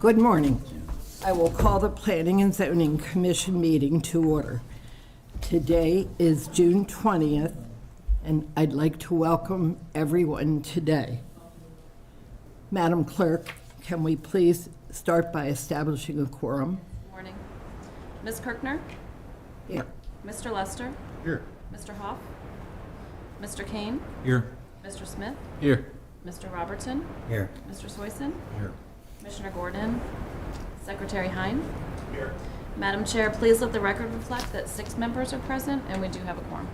Good morning. I will call the Planning and Zoning Commission meeting to order. Today is June 20th, and I'd like to welcome everyone today. Madam Clerk, can we please start by establishing a quorum? Morning. Ms. Kirkner? Here. Mr. Lester? Here. Mr. Hoff? Mr. Kane? Here. Mr. Smith? Here. Mr. Robertson? Here. Mr. Soyson? Here. Commissioner Gordon? Secretary Hine? Here. Madam Chair, please let the record reflect that 6 members are present and we do have a quorum.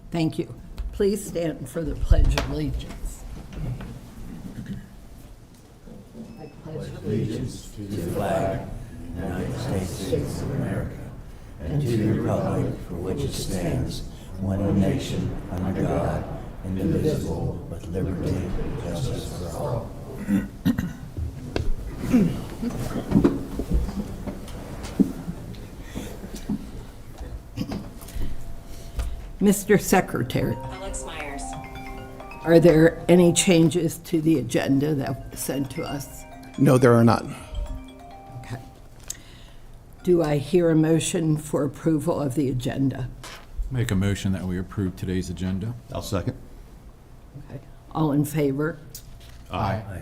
Thank you. Please stand for the Pledge of Allegiance. I pledge Allegiance to the flag of the United States of America and to the republic for which it stands, one nation, under God, indivisible, with liberty and justice for all. Mr. Secretary, Alex Myers. are there any changes to the agenda that was sent to us? No, there are not. Okay. Do I hear a motion for approval of the agenda? Make a motion that we approve today's agenda. I'll second. Okay. All in favor? Aye.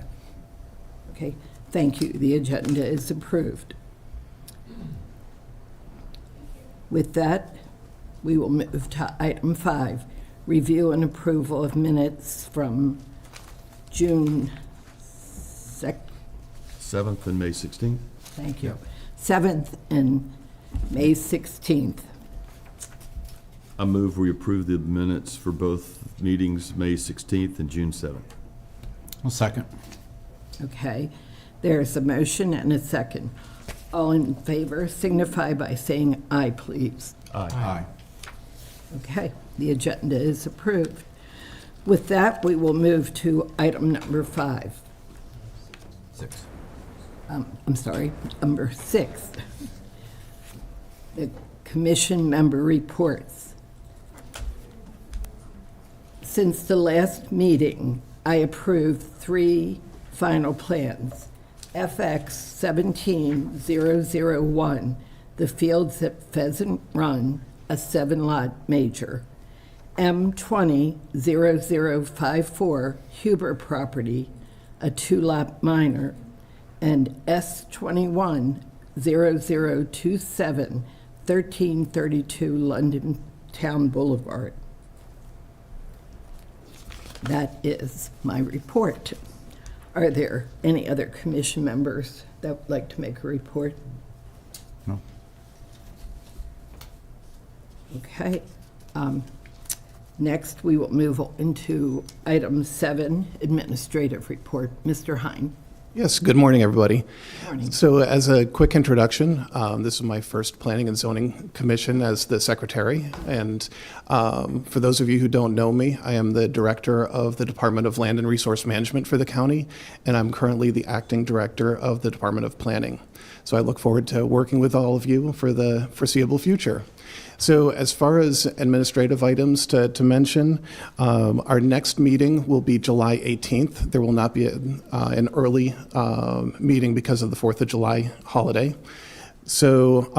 Okay, thank you. The agenda is approved. With that, we will move to item 5, review and approval of minutes from June 7th and May 16th. thank you, 7th and May 16th. I move we approve the minutes for both meetings, May 16th and June 7th. I'll second. Okay, there's a motion and a second. All in favor signify by saying aye, please. Aye. Okay, the agenda is approved. With that, we will move to item number 5. 6. I'm sorry, number 6. The commission member reports. Since the last meeting, I approved 3 final plans. FX 17001, the fields at Pheasant Run, a 7-lot major. M200054, Huber property, a 2-lot minor. And S210027, 1332 London Town Boulevard. That is my report. Are there any other commission members that would like to make a report? No. Okay. Next, we will move into item 7, administrative report. Mr. Hine. Yes, good morning, everybody. Morning. So as a quick introduction, this is my first Planning and Zoning Commission as the secretary. And for those of you who don't know me, I am the director of the Department of Land and Resource Management for the county, and I'm currently the acting director of the Department of Planning. So I look forward to working with all of you for the foreseeable future. So as far as administrative items to mention, our next meeting will be July 18th. There will not be an early meeting because of the 4th of July holiday. So,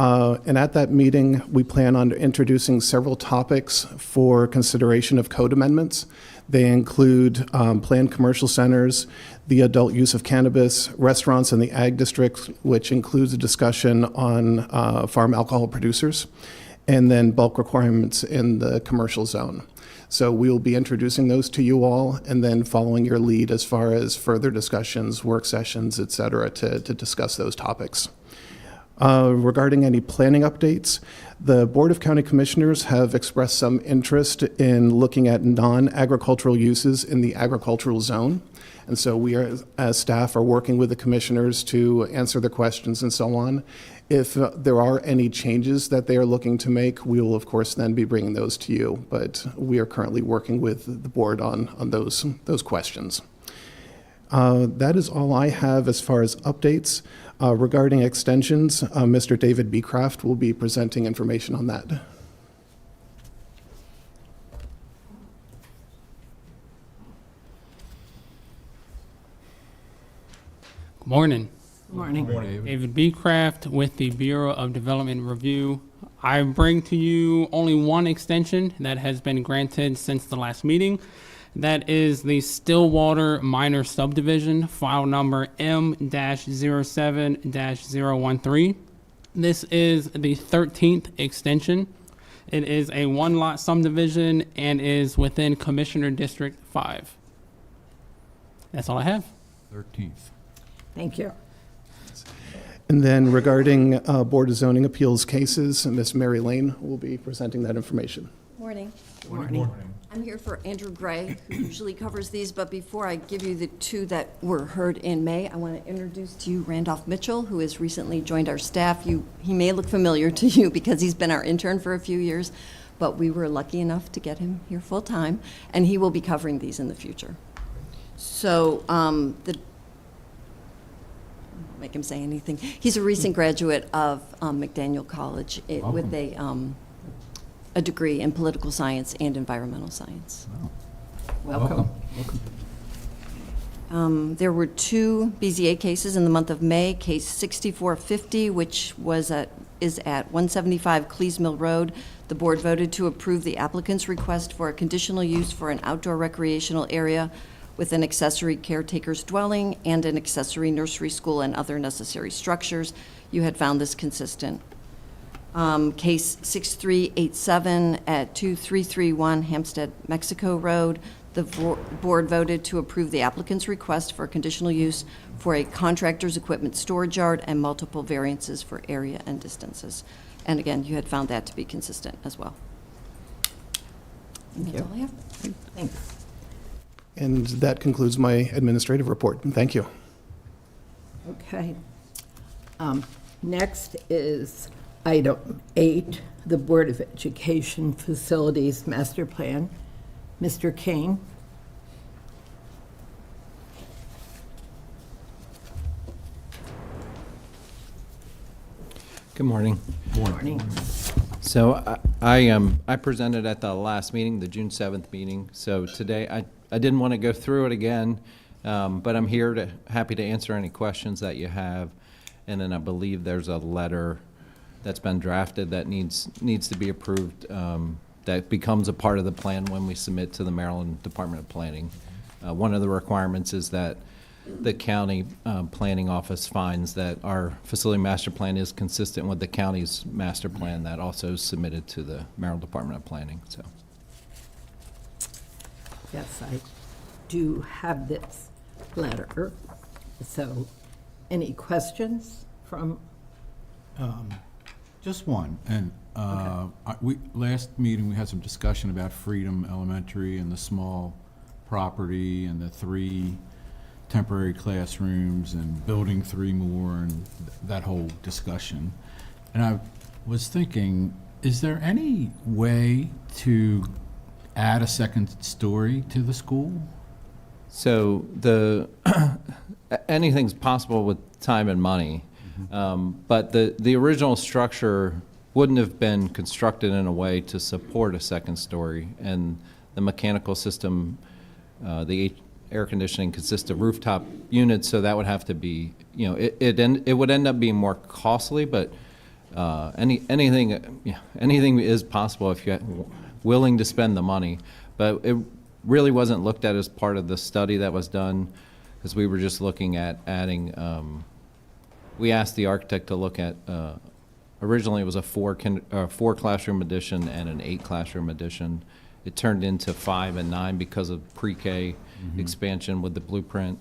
and at that meeting, we plan on introducing several topics for consideration of code amendments. They include planned commercial centers, the adult use of cannabis, restaurants in the ag district, which includes a discussion on farm alcohol producers, and then bulk requirements in the commercial zone. So we will be introducing those to you all and then following your lead as far as further discussions, work sessions, et cetera, to discuss those topics. Regarding any planning updates, the Board of County Commissioners have expressed some interest in looking at non-agricultural uses in the agricultural zone. And so we are, as staff, are working with the commissioners to answer the questions and so on. If there are any changes that they are looking to make, we will, of course, then be bringing those to you. But we are currently working with the board on those questions. That is all I have as far as updates. Regarding extensions, Mr. David Beecraft will be presenting information on that. Morning. Morning. David Beecraft with the Bureau of Development Review. I bring to you only one extension that has been granted since the last meeting. That is the Stillwater Minor Subdivision, file number M-07-013. This is the 13th extension. It is a one-lot subdivision and is within Commissioner District 5. That's all I have. 13th. Thank you. And then regarding Board of Zoning Appeals cases, Ms. Mary Lane will be presenting that information. Morning. Morning. I'm here for Andrew Gray, who usually covers these, but before I give you the two that were heard in May, I want to introduce to you Randolph Mitchell, who has recently joined our staff. He may look familiar to you because he's been our intern for a few years, but we were lucky enough to get him here full-time, and he will be covering these in the future. So make him say anything. He's a recent graduate of McDaniel College with a degree in political science and environmental science. Welcome. There were two BZA cases in the month of May. Case 6450, which is at 175 Clees Mill Road. The board voted to approve the applicant's request for a conditional use for an outdoor recreational area with an accessory caretaker's dwelling and an accessory nursery school and other necessary structures. You had found this consistent. Case 6387 at 2331 Hampstead, Mexico Road. The board voted to approve the applicant's request for conditional use for a contractor's equipment storage yard and multiple variances for area and distances. And again, you had found that to be consistent as well. And that's all I have. Thanks. And that concludes my administrative report. Thank you. Okay. Next is item 8, the Board of Education Facilities Master Plan. Mr. Kane? Good morning. Morning. So I presented at the last meeting, the June 7th meeting. So today I didn't want to go through it again, but I'm here happy to answer any questions that you have. And then I believe there's a letter that's been drafted that needs to be approved, that becomes a part of the plan when we submit to the Maryland Department of Planning. One of the requirements is that the county planning office finds that our facility master plan is consistent with the county's master plan that also is submitted to the Maryland Department of Planning. So, Yes, I do have this letter. So, any questions from? Just one. And last meeting, we had some discussion about Freedom Elementary and the small property and the 3 temporary classrooms and building 3 more and that whole discussion. And I was thinking, is there any way to add a second story to the school? so anything's possible with time and money. But the original structure wouldn't have been constructed in a way to support a second story. And the mechanical system, the air conditioning consists of rooftop units, so that would have to be, it would end up being more costly, but anything is possible if you're willing to spend the money. But it really wasn't looked at as part of the study that was done, because we were just looking at adding, we asked the architect to look at, originally it was a 4 classroom addition and an 8 classroom addition. It turned into 5 and 9 because of pre-K expansion with the blueprint.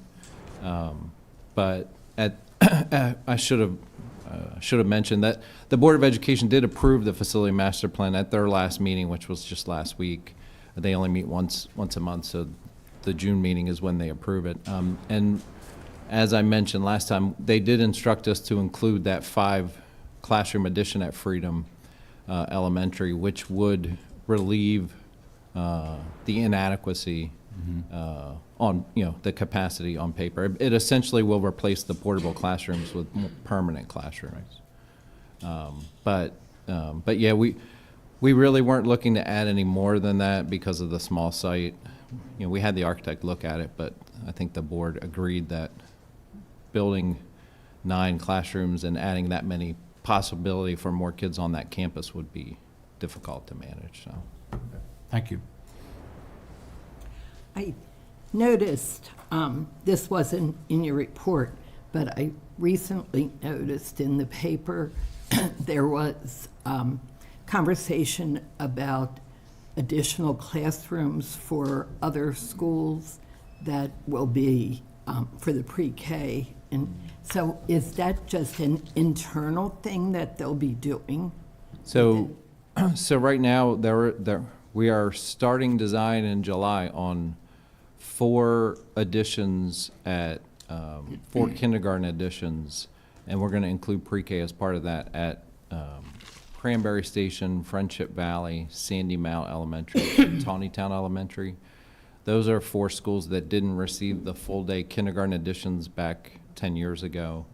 But I should have mentioned that the Board of Education did approve the facility master plan at their last meeting, which was just last week. They only meet once a month, so the June meeting is when they approve it. And as I mentioned last time, they did instruct us to include that 5 classroom addition at Freedom Elementary, which would relieve the inadequacy on the capacity on paper. It essentially will replace the portable classrooms with more permanent classrooms. But yeah, we really weren't looking to add any more than that because of the small site. We had the architect look at it, but I think the board agreed that building 9 classrooms and adding that many possibility for more kids on that campus would be difficult to manage, so. Thank you. I noticed, this wasn't in your report, but I recently noticed in the paper there was conversation about additional classrooms for other schools that will be for the pre-K. And so is that just an internal thing that they'll be doing? So, so right now, we are starting design in July on 4 additions at, 4 kindergarten additions, and we're gonna include pre-K as part of that at Cranberry Station, Friendship Valley, Sandy Mount Elementary, and Tawnytown Elementary. Those are 4 schools that didn't receive the full-day kindergarten additions back 10 years ago.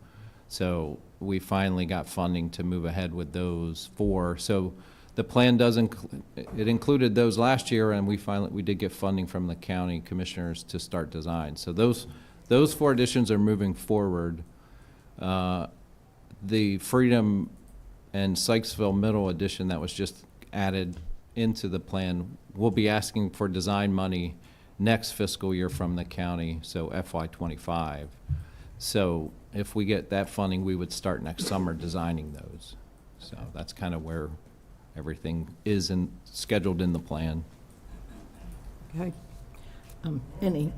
So we finally got funding to move ahead with those 4. So the plan does it included those last year, and we did get funding from the county commissioners to start design. So those 4 additions are moving forward. The Freedom and Sykesville Middle addition that was just added into the plan, we'll be asking for design money next fiscal year from the county, so FY25. So if we get that funding, we would start next summer designing those. So that's kind of where everything is scheduled in the plan. Okay. Any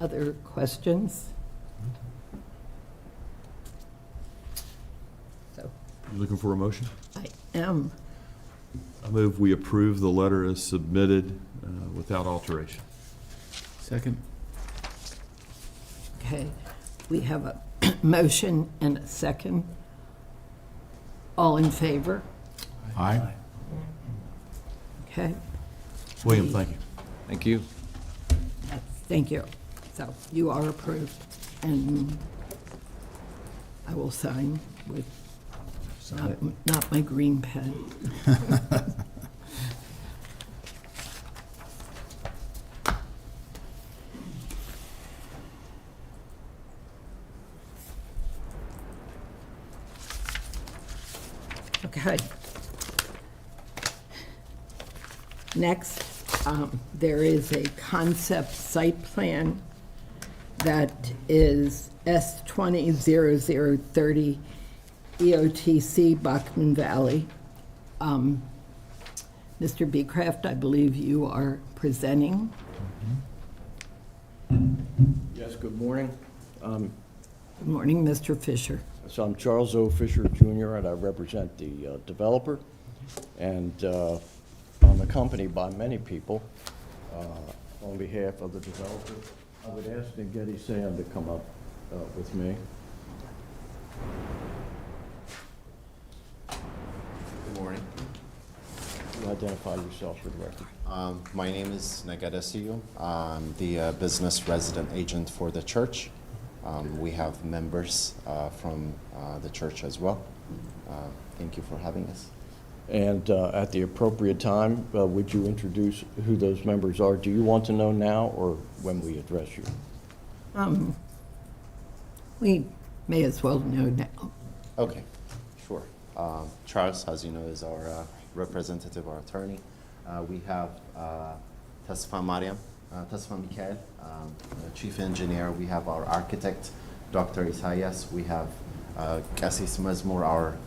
other questions? So You looking for a motion? I am. I move we approve the letter as submitted without alteration. Second? Okay. We have a motion and a second. All in favor? Aye. Okay. William, thank you. Thank you. Thank you. So you are approved, and I will sign with not my green pen. Okay. Next, there is a concept site plan that is S200030 EOTC Bachman Valley. Mr. Beecraft, I believe you are presenting. Yes, good morning. Good morning, Mr. Fisher. So I'm Charles O. Fisher Jr., and I represent the developer. And I'm accompanied by many people on behalf of the developer. I would ask Nageti Sam to come up with me. Good morning. You identify yourself for the record. My name is Nagada Siyu. I'm the business resident agent for the church. We have members from the church as well. Thank you for having us. And at the appropriate time, would you introduce who those members are? Do you want to know now or when we address you? We may as well know now. Okay, sure. Charles, as you know, is our representative, our attorney. We have Tasfa Mariam, Tasfa Mikhail, chief engineer. We have our architect, Dr. Isaias. We have Cassis Mazmur, our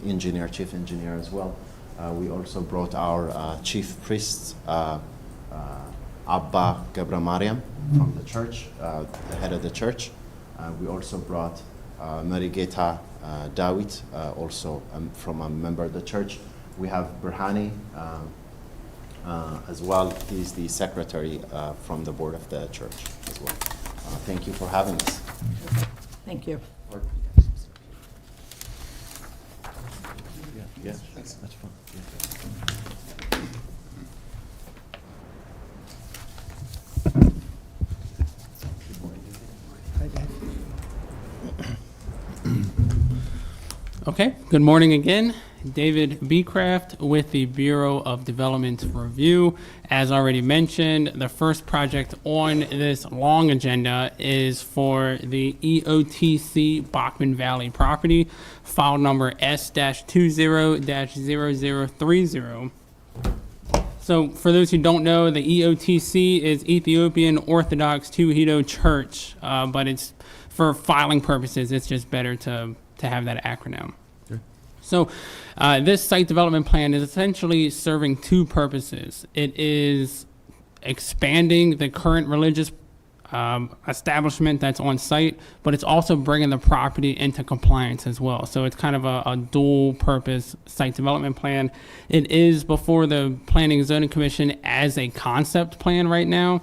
engineer, chief engineer as well. We also brought our chief priest, Abba Gabra Mariam from the church, the head of the church. We also brought Marigeta Dawit, also from a member of the church. We have Burhani as well. He's the secretary from the board of the church as well. Thank you for having us. Thank you. Yes, that's fine. Okay, good morning again. David Beecraft with the Bureau of Development Review. As already mentioned, the first project on this long agenda is for the EOTC Bachman Valley property, file number S-20-0030. So for those who don't know, the EOTC is Ethiopian Orthodox Tewahedo Church, but it's for filing purposes, it's just better to have that acronym. So this site development plan is essentially serving two purposes. It is expanding the current religious establishment that's on site, but it's also bringing the property into compliance as well. So it's kind of a dual purpose site development plan. It is before the Planning and Zoning Commission as a concept plan right now.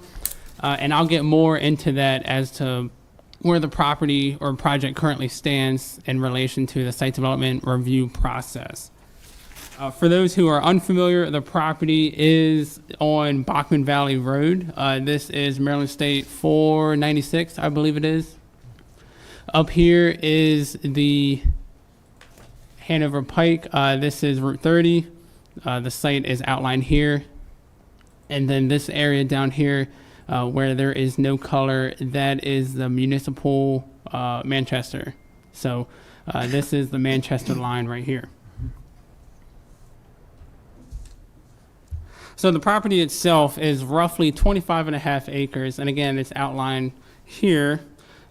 And I'll get more into that as to where the property or project currently stands in relation to the site development review process. For those who are unfamiliar, the property is on Bachman Valley Road. This is Maryland State 496, I believe it is. Up here is the Hanover Pike. This is Route 30. The site is outlined here. And then this area down here where there is no color, that is the municipal Manchester. So this is the Manchester line right here. So the property itself is roughly 25.5 acres, and again, it's outlined here.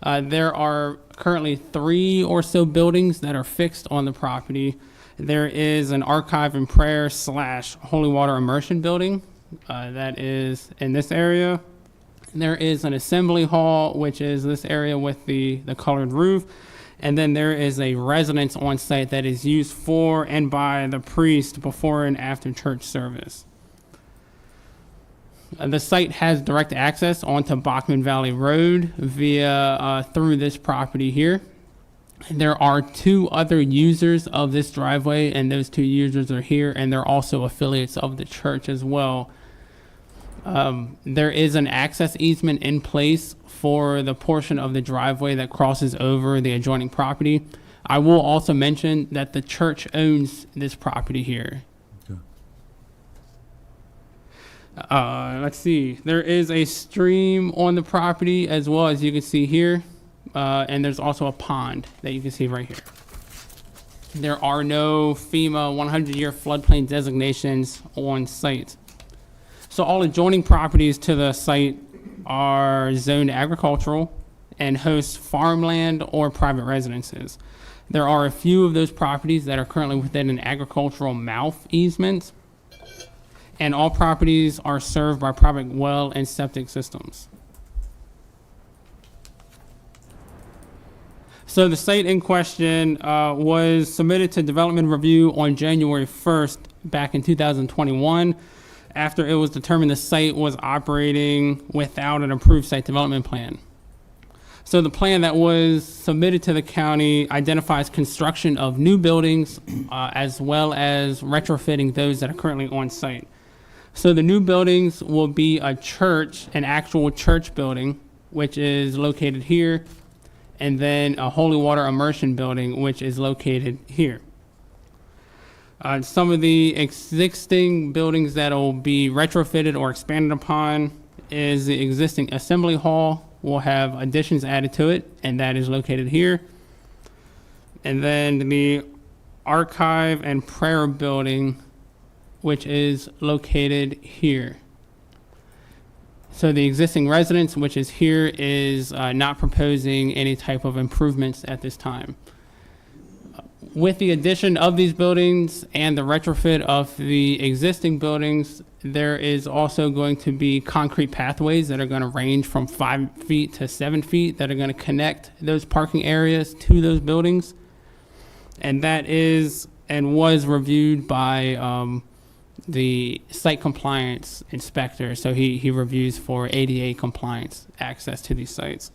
There are currently 3 or so buildings that are fixed on the property. There is an archive and prayer / holy water immersion building that is in this area. There is an assembly hall, which is this area with the colored roof. And then there is a residence on site that is used for and by the priest before and after church service. The site has direct access onto Bachman Valley Road via through this property here. There are 2 other users of this driveway, and those 2 users are here, and they're also affiliates of the church as well. There is an access easement in place for the portion of the driveway that crosses over the adjoining property. I will also mention that the church owns this property here. Let's see. There is a stream on the property as well, as you can see here. And there's also a pond that you can see right here. There are no FEMA 100-year floodplain designations on site. So all adjoining properties to the site are zoned agricultural and host farmland or private residences. There are a few of those properties that are currently within an agricultural mouth easement, and all properties are served by private well and septic systems. So the site in question was submitted to development review on January 1st back in 2021, after it was determined the site was operating without an approved site development plan. So the plan that was submitted to the county identifies construction of new buildings as well as retrofitting those that are currently on site. So the new buildings will be a church, an actual church building, which is located here, and then a holy water immersion building, which is located here. Some of the existing buildings that will be retrofitted or expanded upon is the existing assembly hall. We'll have additions added to it, and that is located here. And then the archive and prayer building, which is located here. So the existing residence, which is here, is not proposing any type of improvements at this time. With the addition of these buildings and the retrofit of the existing buildings, there is also going to be concrete pathways that are going to range from 5 feet to 7 feet that are going to connect those parking areas to those buildings. And that is and was reviewed by the site compliance inspector. So he reviews for ADA compliance access to these sites.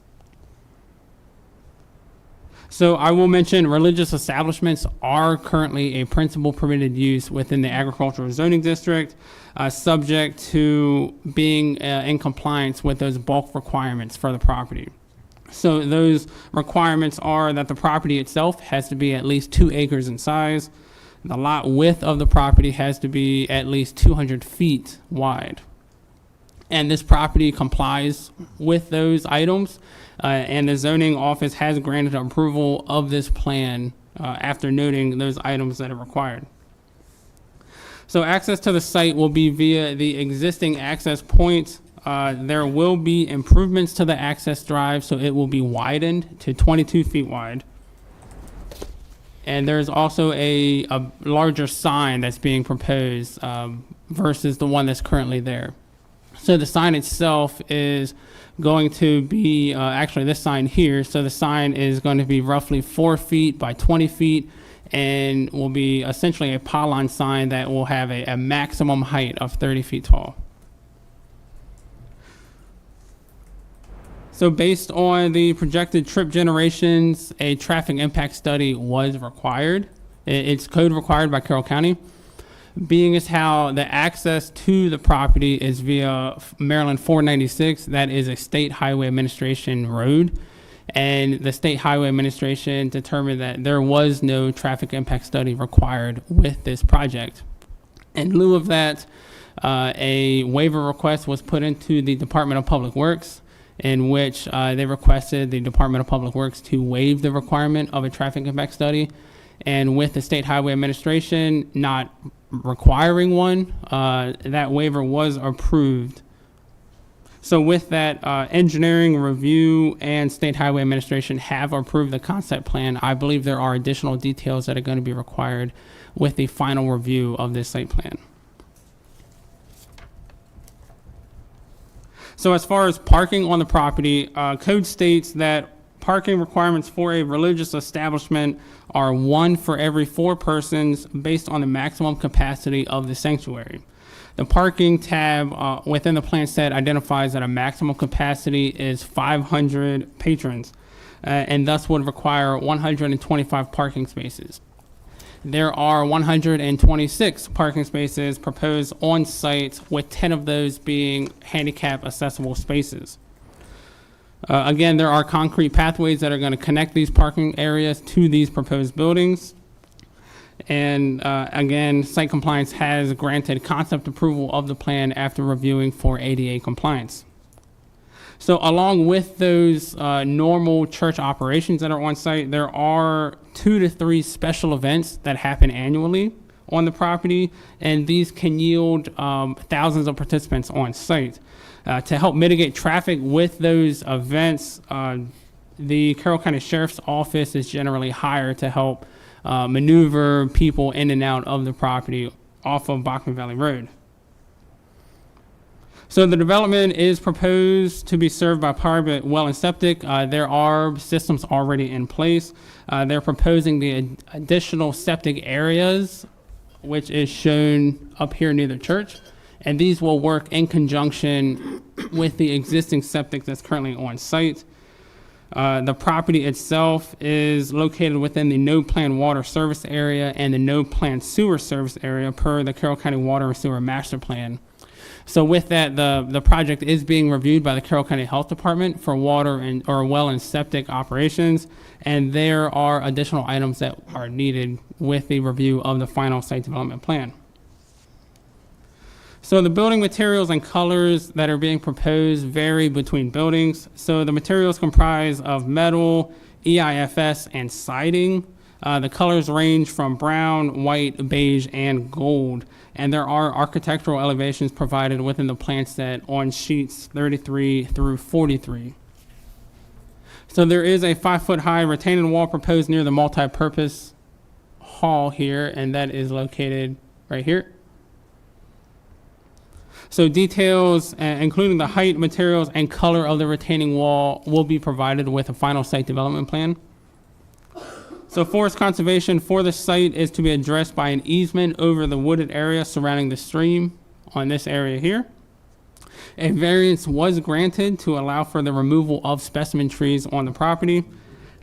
So I will mention religious establishments are currently a principal permitted use within the agricultural zoning district, subject to being in compliance with those bulk requirements for the property. So those requirements are that the property itself has to be at least 2 acres in size, The lot width of the property has to be at least 200 feet wide. And this property complies with those items, and the zoning office has granted approval of this plan after noting those items that are required. So access to the site will be via the existing access point. There will be improvements to the access drive, so it will be widened to 22 feet wide. And there's also a larger sign that's being proposed versus the one that's currently there. So the sign itself is going to be, actually this sign here, so the sign is going to be roughly 4 feet by 20 feet and will be essentially a pylon sign that will have a maximum height of 30 feet tall. So based on the projected trip generations, a traffic impact study was required. It's code required by Carroll County. Being as how the access to the property is via Maryland 496, that is a State Highway Administration road. And the State Highway Administration determined that there was no traffic impact study required with this project. In lieu of that, a waiver request was put into the Department of Public Works, in which they requested the Department of Public Works to waive the requirement of a traffic impact study. And with the State Highway Administration not requiring one, that waiver was approved. So with that, engineering review and State Highway Administration have approved the concept plan. I believe there are additional details that are going to be required with the final review of this site plan. So as far as parking on the property, code states that parking requirements for a religious establishment are 1 for every 4 persons based on the maximum capacity of the sanctuary. The parking tab within the plan set identifies that a maximum capacity is 500 patrons and thus would require 125 parking spaces. There are 126 parking spaces proposed on site, with 10 of those being handicap accessible spaces. Again, there are concrete pathways that are going to connect these parking areas to these proposed buildings. And again, site compliance has granted concept approval of the plan after reviewing for ADA compliance. So along with those normal church operations that are on site, there are 2 to 3 special events that happen annually on the property, and these can yield thousands of participants on site. To help mitigate traffic with those events, the Carroll County Sheriff's Office is generally hired to help maneuver people in and out of the property off of Bachman Valley Road. So the development is proposed to be served by private well and septic. There are systems already in place. They're proposing the additional septic areas, which is shown up here near the church. And these will work in conjunction with the existing septic that's currently on site. The property itself is located within the no plan water service area and the no plan sewer service area per the Carroll County Water and Sewer Master Plan. So with that, the project is being reviewed by the Carroll County Health Department for water and or well and septic operations, and there are additional items that are needed with the review of the final site development plan. So the building materials and colors that are being proposed vary between buildings. So the materials comprise of metal, EIFS, and siding. The colors range from brown, white, beige, and gold. And there are architectural elevations provided within the plan set on sheets 33 through 43. So there is a 5-foot-high retaining wall proposed near the multi-purpose hall here, and that is located right here. So details, including the height, materials, and color of the retaining wall, will be provided with a final site development plan. So forest conservation for the site is to be addressed by an easement over the wooded area surrounding the stream on this area here. A variance was granted to allow for the removal of specimen trees on the property.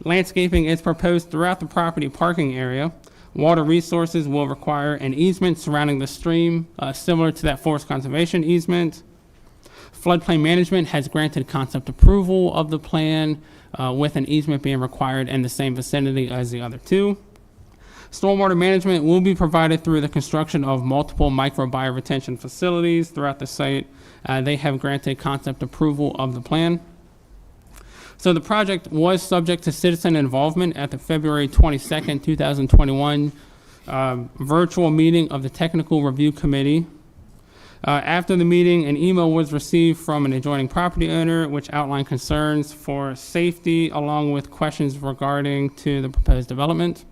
Landscaping is proposed throughout the property parking area. Water resources will require an easement surrounding the stream, similar to that forest conservation easement. Floodplain management has granted concept approval of the plan, with an easement being required in the same vicinity as the other two. Stormwater management will be provided through the construction of multiple microbiome retention facilities throughout the site. They have granted concept approval of the plan. So the project was subject to citizen involvement at the February 22nd, 2021 virtual meeting of the Technical Review Committee. After the meeting, an email was received from an adjoining property owner which outlined concerns for safety along with questions regarding to the proposed development.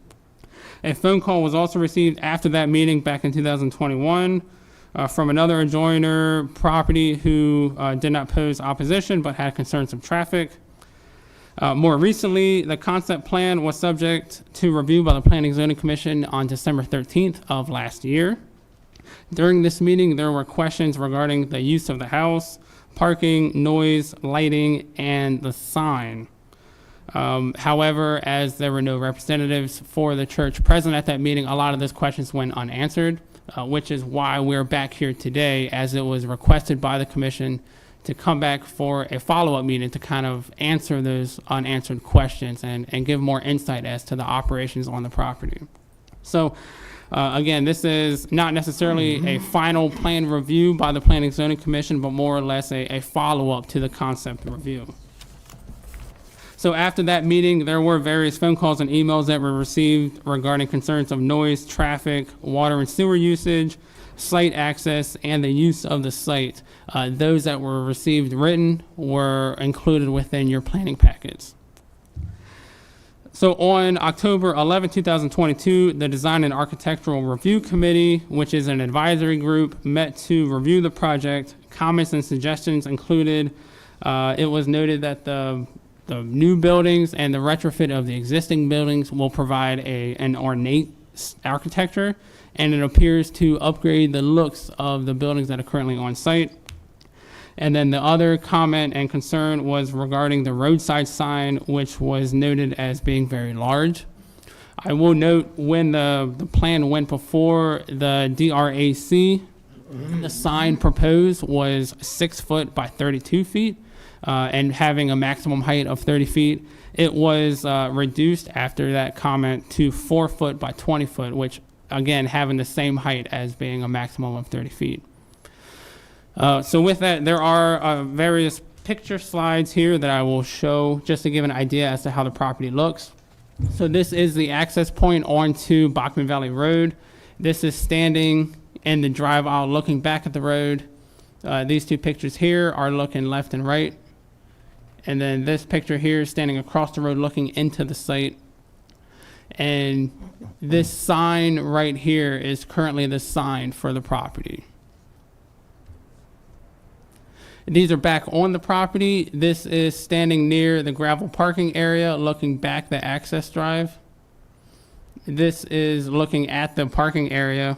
A phone call was also received after that meeting back in 2021 from another adjoiner property who did not pose opposition but had concerns of traffic. More recently, the concept plan was subject to review by the Planning and Zoning Commission on December 13th of last year. During this meeting, there were questions regarding the use of the house, parking, noise, lighting, and the sign. However, as there were no representatives for the church present at that meeting, a lot of those questions went unanswered, which is why we're back here today, as it was requested by the commission to come back for a follow-up meeting to kind of answer those unanswered questions and give more insight as to the operations on the property. So again, this is not necessarily a final plan review by the Planning and Zoning Commission, but more or less a follow-up to the concept review. So after that meeting, there were various phone calls and emails that were received regarding concerns of noise, traffic, water and sewer usage, site access, and the use of the site. Those that were received written were included within your planning packets. So on October 11, 2022, the Design and Architectural Review Committee, which is an advisory group, met to review the project. Comments and suggestions included, it was noted that the new buildings and the retrofit of the existing buildings will provide an ornate architecture, and it appears to upgrade the looks of the buildings that are currently on site. And then the other comment and concern was regarding the roadside sign, which was noted as being very large. I will note when the plan went before the DRAC, the sign proposed was 6 foot by 32 feet and having a maximum height of 30 feet. It was reduced after that comment to 4 foot by 20 foot, which again, having the same height as being a maximum of 30 feet. So with that, there are various picture slides here that I will show just to give an idea as to how the property looks. So this is the access point onto Bachman Valley Road. This is standing in the drive aisle looking back at the road. These two pictures here are looking left and right. And then this picture here is standing across the road looking into the site. And this sign right here is currently the sign for the property. These are back on the property. This is standing near the gravel parking area, looking back the access drive. This is looking at the parking area,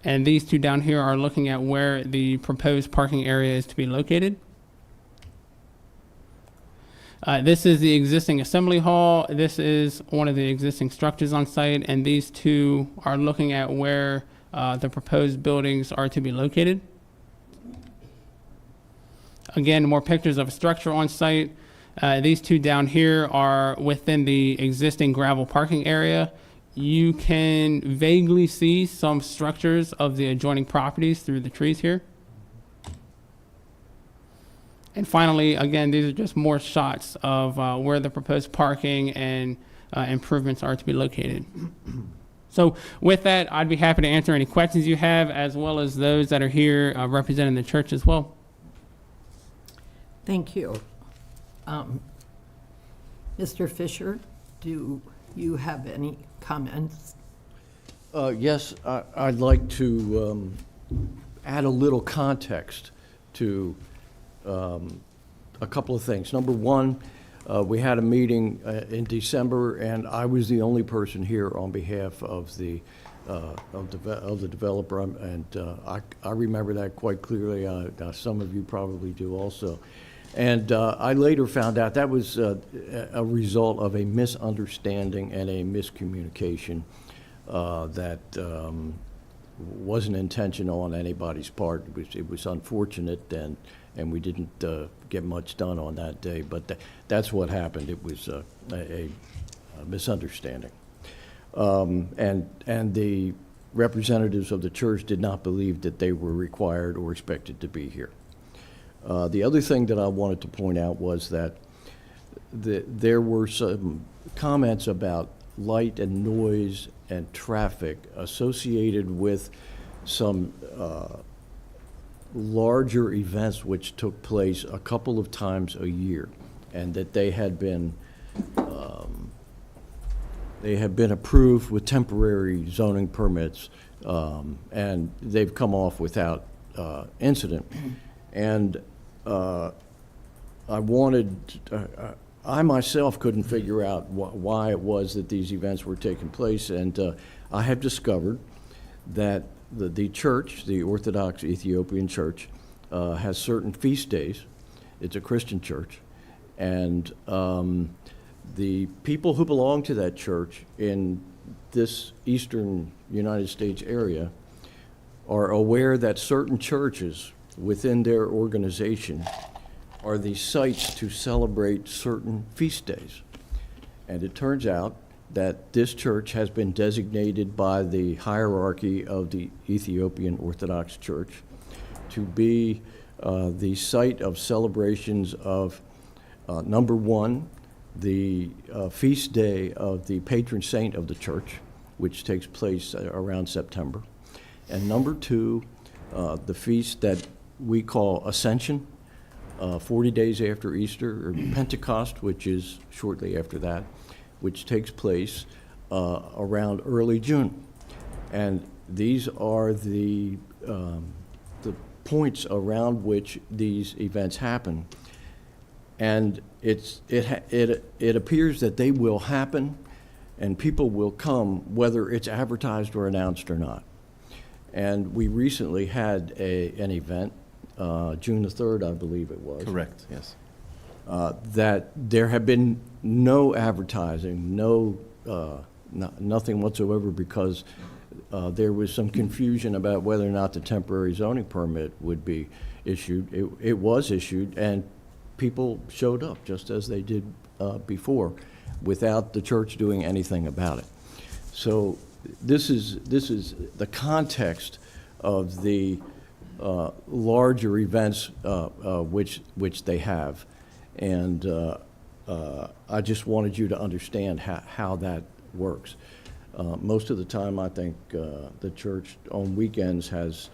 and these two down here are looking at where the proposed parking area is to be located. This is the existing assembly hall. This is one of the existing structures on site, and these two are looking at where the proposed buildings are to be located. Again, more pictures of a structure on site. These two down here are within the existing gravel parking area. You can vaguely see some structures of the adjoining properties through the trees here. And finally, again, these are just more shots of where the proposed parking and improvements are to be located. So with that, I'd be happy to answer any questions you have, as well as those that are here representing the church as well. Thank you. Mr. Fisher, do you have any comments? Yes, I'd like to add a little context to a couple of things. Number one, we had a meeting in December, and I was the only person here on behalf of the developer, and I remember that quite clearly. Some of you probably do also. And I later found out that was a result of a misunderstanding and a miscommunication that wasn't intentional on anybody's part. It was unfortunate, and we didn't get much done on that day. But that's what happened. It was a misunderstanding. And the representatives of the church did not believe that they were required or expected to be here. The other thing that I wanted to point out was that there were some comments about light and noise and traffic associated with some larger events which took place a couple of times a year, and that they had been approved with temporary zoning permits, and they've come off without incident. And I myself couldn't figure out why it was that these events were taking place, and I have discovered that the church, the Orthodox Ethiopian Church, has certain feast days. It's a Christian church, and the people who belong to that church in this eastern United States area are aware that certain churches within their organization are the sites to celebrate certain feast days. And it turns out that this church has been designated by the hierarchy of the Ethiopian Orthodox Church to be the site of celebrations of, number one, the feast day of the patron saint of the church, which takes place around September. And number two, the feast that we call Ascension, 40 days after Easter, or Pentecost, which is shortly after that, which takes place around early June. And these are the points around which these events happen. And it appears that they will happen, and people will come whether it's advertised or announced or not. And we recently had an event, June the 3rd, I believe it was. Correct, yes. That there have been no advertising, nothing whatsoever, because there was some confusion about whether or not the temporary zoning permit would be issued. It was issued, and people showed up just as they did before, without the church doing anything about it. So this is the context of the larger events which they have, and I just wanted you to understand how that works. Most of the time, I think the church on weekends has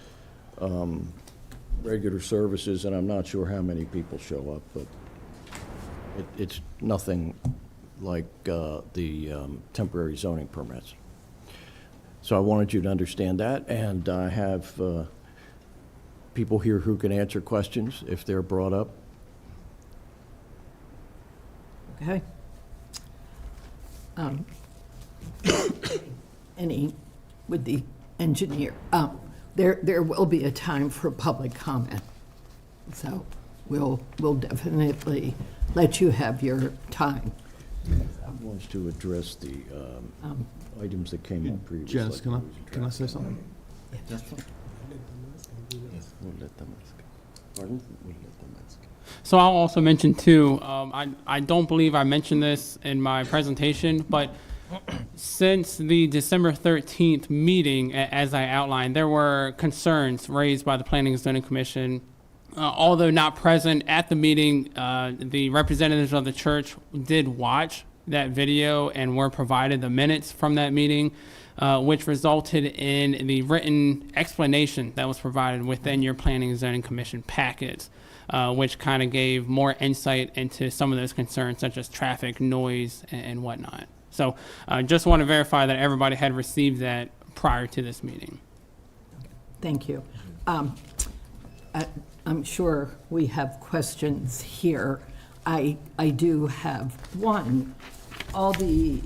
regular services, and I'm not sure how many people show up, but it's nothing like the temporary zoning permits. So I wanted you to understand that, and I have people here who can answer questions if they're brought up. Okay. Any, with the engineer, there will be a time for public comment. So we'll definitely let you have your time. I want to address the items that came up previously. Janice, can I say something? We'll let them ask. Pardon? We'll let them ask. So I'll also mention too, I don't believe I mentioned this in my presentation, but since the December 13th meeting, as I outlined, there were concerns raised by the Planning and Zoning Commission. Although not present at the meeting, the representatives of the church did watch that video and were provided the minutes from that meeting, which resulted in the written explanation that was provided within your Planning and Zoning Commission packets, which kind of gave more insight into some of those concerns, such as traffic, noise, and whatnot. So just want to verify that everybody had received that prior to this meeting. Thank you. I'm sure we have questions here. I do have one. All the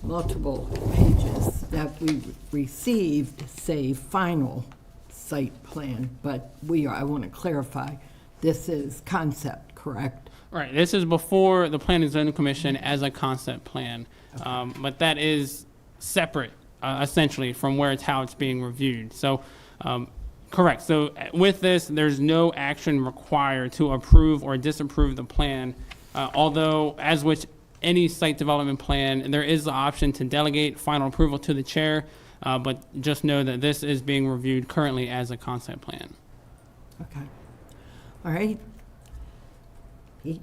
multiple pages that we received say final site plan, but I want to clarify, this is concept, correct? Right, this is before the Planning and Zoning Commission as a concept plan, but that is separate, essentially, from how it's being reviewed. So, correct. So with this, there's no action required to approve or disapprove the plan, although, as with any site development plan, there is the option to delegate final approval to the chair, but just know that this is being reviewed currently as a concept plan. Okay. All right. Pete?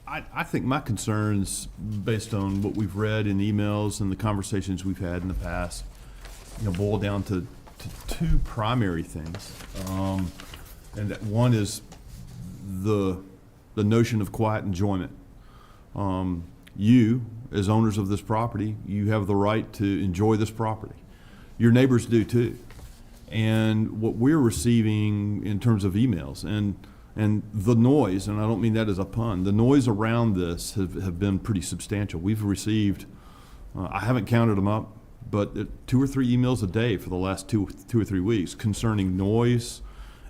I think my concerns, based on what we've read in emails and the conversations we've had in the past, boil down to two primary things. And that one is the notion of quiet enjoyment. You, as owners of this property, you have the right to enjoy this property. Your neighbors do too. And what we're receiving in terms of emails and the noise, and I don't mean that as a pun, the noise around this have been pretty substantial. We've received, I haven't counted them up, but 2 or 3 emails a day for the last two or three weeks concerning noise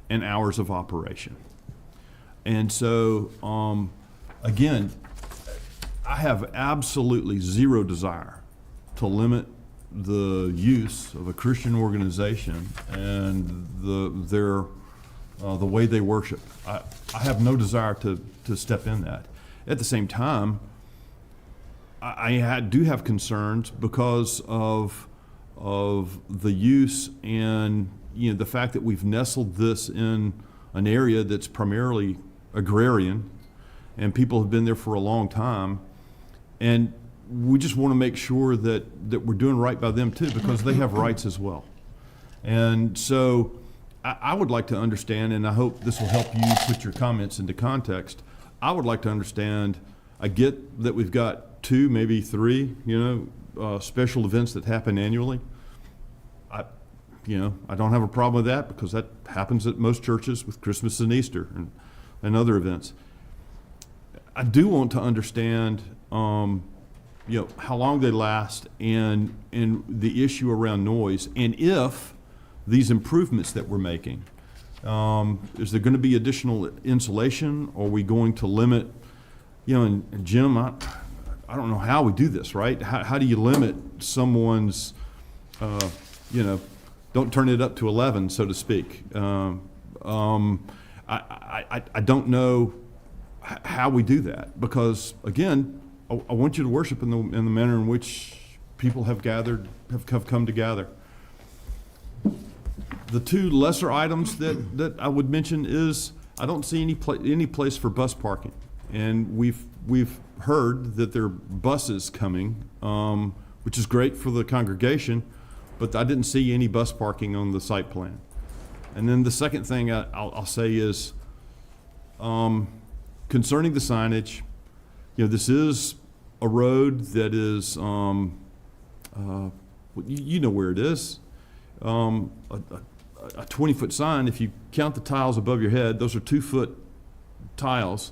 and hours of operation. And so, again, I have absolutely zero desire to limit the use of a Christian organization and the way they worship. I have no desire to step in that. At the same time, I do have concerns because of the use and the fact that we've nestled this in an area that's primarily agrarian, and people have been there for a long time, and we just want to make sure that we're doing right by them too, because they have rights as well. And so I would like to understand, and I hope this will help you put your comments into context. I would like to understand, I get that we've got 2, maybe 3, special events that happen annually. I don't have a problem with that, because that happens at most churches with Christmas and Easter and other events. I do want to understand, how long they last and the issue around noise, and if these improvements that we're making, is there going to be additional insulation? Or are we going to limit, and Jim, I don't know how we do this, right? How do you limit someone's, don't turn it up to 11, so to speak. I don't know how we do that, because again, I want you to worship in the manner in which people have come together. The 2 lesser items that I would mention is, I don't see any place for bus parking, and we've heard that there are buses coming, which is great for the congregation, but I didn't see any bus parking on the site plan. And then the second thing I'll say is, concerning the signage, this is a road that is, you know where it is. A 20-foot sign, if you count the tiles above your head, those are 2-foot tiles.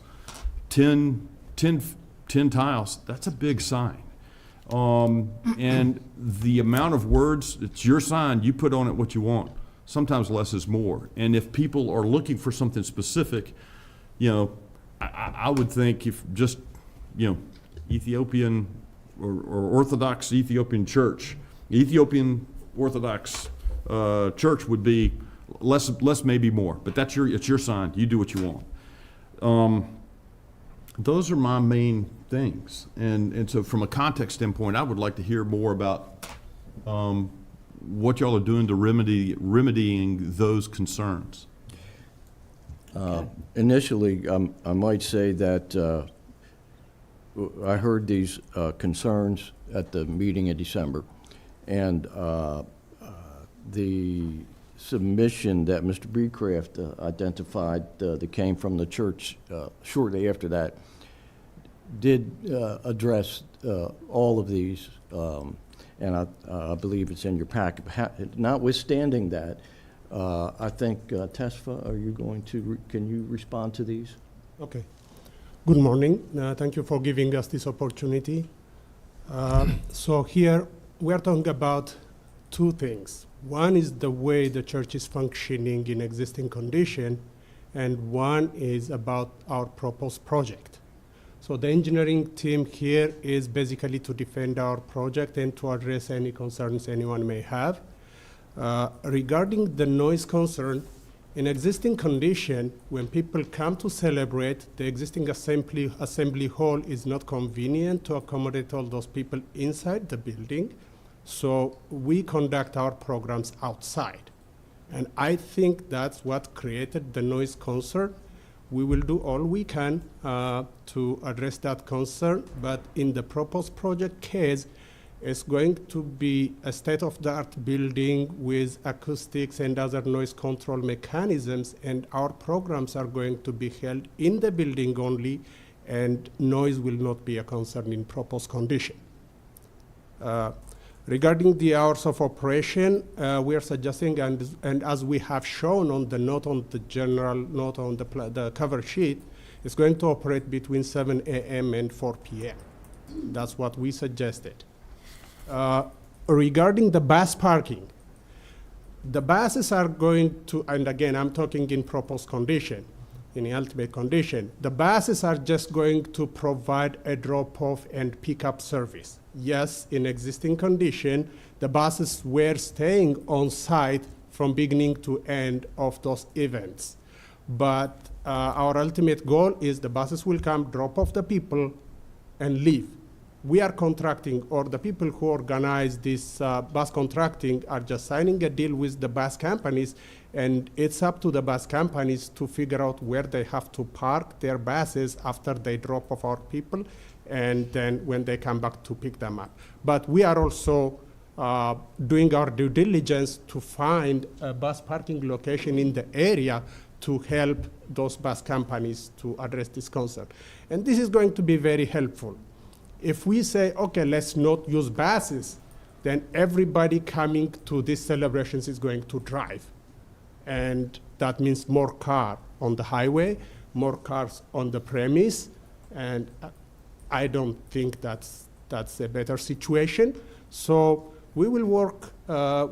10 tiles, that's a big sign. And the amount of words, it's your sign, you put on it what you want. Sometimes less is more. And if people are looking for something specific, I would think if just, Ethiopian or Orthodox Ethiopian Church, Ethiopian Orthodox Church would be less maybe more, but it's your sign. You do what you want. Those are my main things, and so from a context standpoint, I would like to hear more about what y'all are doing to remedying those concerns. Initially, I might say that I heard these concerns at the meeting in December, and the submission that Mr. Beecraft identified that came from the church shortly after that did address all of these, and I believe it's in your packet. Notwithstanding that, I think, Tesfa, can you respond to these? Okay. Good morning. Thank you for giving us this opportunity. So here we are talking about 2 things. One is the way the church is functioning in existing condition, and one is about our proposed project. So the engineering team here is basically to defend our project and to address any concerns anyone may have. Regarding the noise concern, In existing condition, when people come to celebrate, the existing assembly hall is not convenient to accommodate all those people inside the building. So we conduct our programs outside. And I think that's what created the noise concern. We will do all we can to address that concern, but in the proposed project case, it's going to be a state-of-the-art building with acoustics and other noise control mechanisms, and our programs are going to be held in the building only, and noise will not be a concern in proposed condition. Regarding the hours of operation, we are suggesting, and as we have shown on the note on the general note on the cover sheet, it's going to operate between 7 a.m. and 4 p.m. That's what we suggested. Regarding the bus parking, the buses are going to, and again, I'm talking in proposed condition, in the ultimate condition, the buses are just going to provide a drop-off and pick-up service. Yes, in existing condition, the buses were staying on site from beginning to end of those events. But our ultimate goal is the buses will come, drop off the people, and leave. We are contracting, or the people who organize this bus contracting are just signing a deal with the bus companies, and it's up to the bus companies to figure out where they have to park their buses after they drop off our people, and then when they come back to pick them up. But we are also doing our due diligence to find a bus parking location in the area to help those bus companies to address this concern. And this is going to be very helpful. If we say, okay, let's not use buses, then everybody coming to these celebrations is going to drive. And that means more cars on the highway, more cars on the premise, and I don't think that's a better situation. So we will work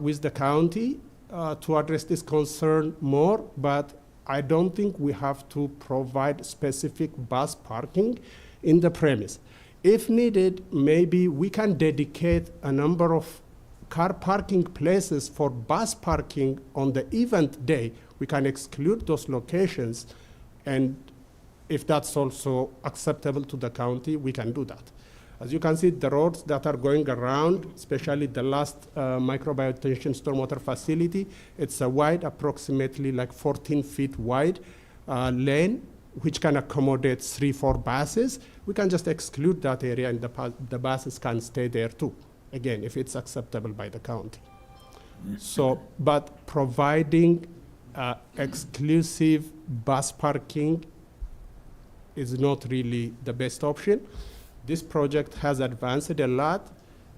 with the county to address this concern more, but I don't think we have to provide specific bus parking in the premise. If needed, maybe we can dedicate a number of car parking places for bus parking on the event day. We can exclude those locations, and if that's also acceptable to the county, we can do that. As you can see, the roads that are going around, especially the last microbiotension stormwater facility, it's a wide, approximately like 14 feet wide lane, which can accommodate 3-4 buses. We can just exclude that area, and the buses can stay there too, again, if it's acceptable by the county. So, but providing exclusive bus parking is not really the best option. This project has advanced a lot.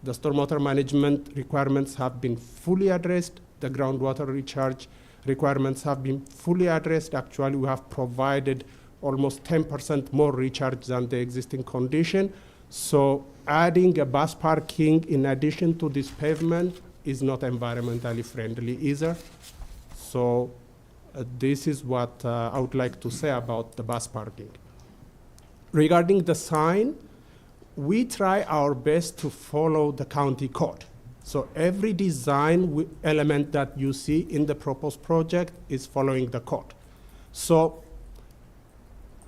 The stormwater management requirements have been fully addressed. The groundwater recharge requirements have been fully addressed. Actually, we have provided almost 10% more recharge than the existing condition. So adding a bus parking in addition to this pavement is not environmentally friendly either. So this is what I would like to say about the bus parking. Regarding the sign, we try our best to follow the county code. So every design element that you see in the proposed project is following the code. So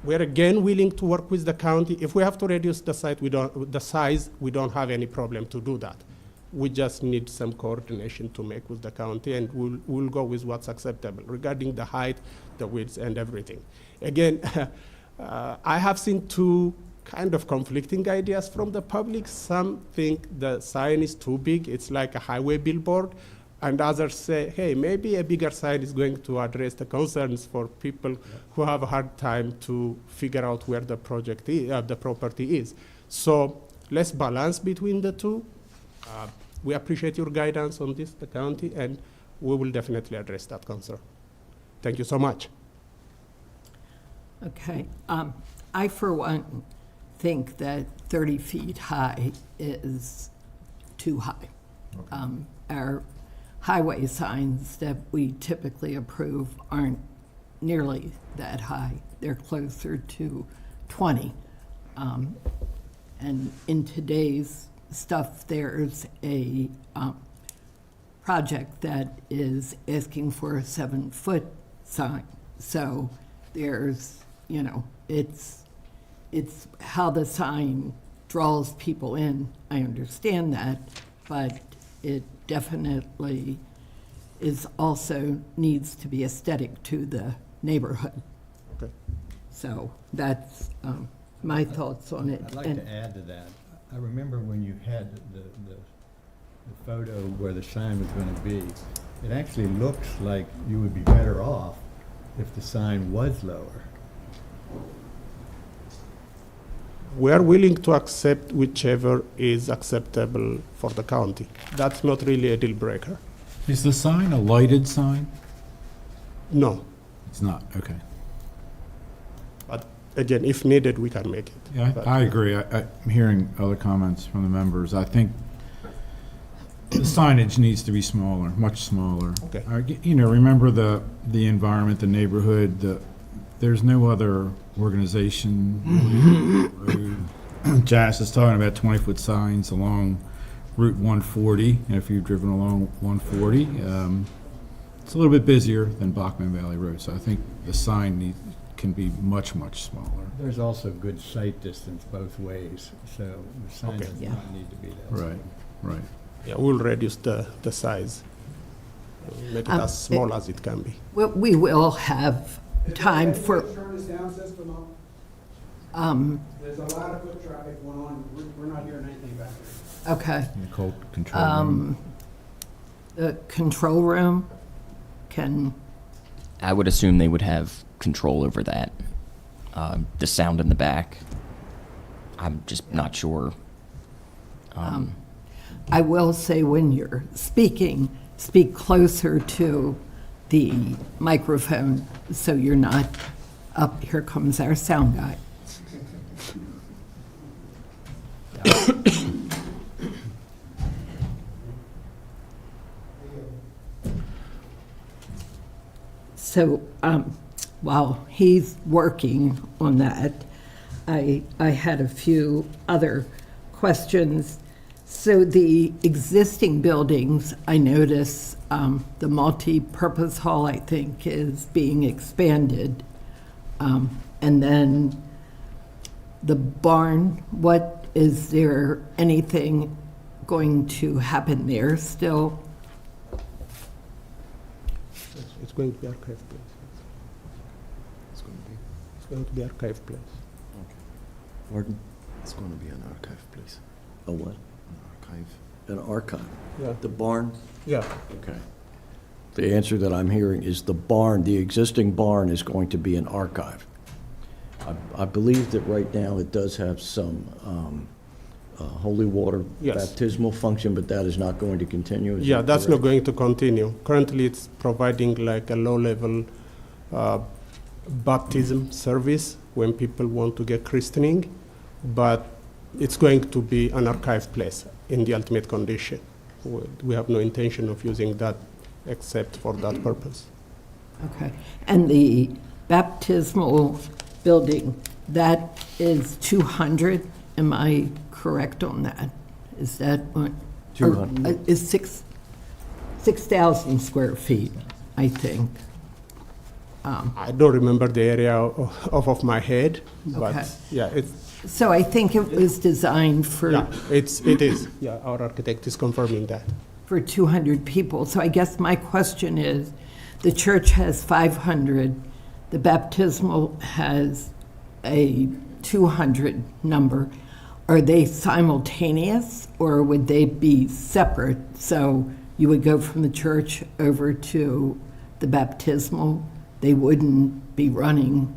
we're again willing to work with the county. If we have to reduce the size, we don't have any problem to do that. We just need some coordination to make with the county, and we'll go with what's acceptable regarding the height, the width, and everything. Again, I have seen two kind of conflicting ideas from the public. Some think the sign is too big, it's like a highway billboard, and others say, hey, maybe a bigger sign is going to address the concerns for people who have a hard time to figure out where the project is, the property is. So let's balance between the two. We appreciate your guidance on this, the county, and we will definitely address that concern. Thank you so much. Okay. I, for one, think that 30 feet high is too high. Our highway signs that we typically approve aren't nearly that high. They're closer to 20. And in today's stuff, there's a project that is asking for a 7-foot sign. So there's, you know, it's how the sign draws people in. I understand that, but it definitely is also needs to be aesthetic to the neighborhood. Okay. So that's my thoughts on it. I'd like And- to add to that. I remember when you had the photo where the sign was going to be, it actually looks like you would be better off if the sign was lower. We are willing to accept whichever is acceptable for the county. That's not really a deal breaker. Is the sign a lighted sign? No, It's not, okay. but again, if needed, we can make it. Yeah, But- I agree. I'm hearing other comments from the members. I think the signage needs to be smaller, much smaller. Okay. You know, remember the environment, the neighborhood, there's no other organization. Janice is talking about 20-foot signs along Route 140, and if you've driven along 140, it's a little bit busier than Bachman Valley Road, so I think the sign can be much, much smaller. There's also good sight distance both ways, so the sign Okay. does Yeah. not need to be that. Right, right. Yeah, we'll reduce the size, make it as small as it can be. we will have time for, Turn this down system off? There's a lot of foot traffic going on, we're not hearing anything back there. okay. In the cold control room. The control room can, I would assume they would have control over that. The sound in the back, I'm just not sure. I will say when you're speaking, speak closer to the microphone so you're not up. Here comes our sound guy. So while he's working on that, I had a few other questions. So the existing buildings, I notice the multi-purpose hall, I think, is being expanded. And then the barn, is there anything going to happen there still? It's going to be archive place. It's going to be, It's going to be archive place. Pardon? it's going to be an archive place. A what? An archive. An archive? Yeah. The barn? Yeah. Okay. The answer that I'm hearing is the barn, the existing barn is going to be an archive. I believe that right now it does have some holy water Yes. baptismal function, but that is not going to continue? is Yeah, that that's not correct? going to continue. Currently, it's providing like a low-level baptism service when people want to get christening, but it's going to be an archive place in the ultimate condition. We have no intention of using that except for that purpose. Okay. And the baptismal building, that is 200, am I correct on that? Is that what? 200. Is 6,000 square feet, I think. I don't remember the area off my head, but Okay. yeah, it's, So I think it was designed for, yeah, it is. Yeah, our architect is confirming that. for 200 people. So I guess my question is, the church has 500, the baptismal has a 200 number. Are they simultaneous, or would they be separate? So you would go from the church over to the baptismal? They wouldn't be running,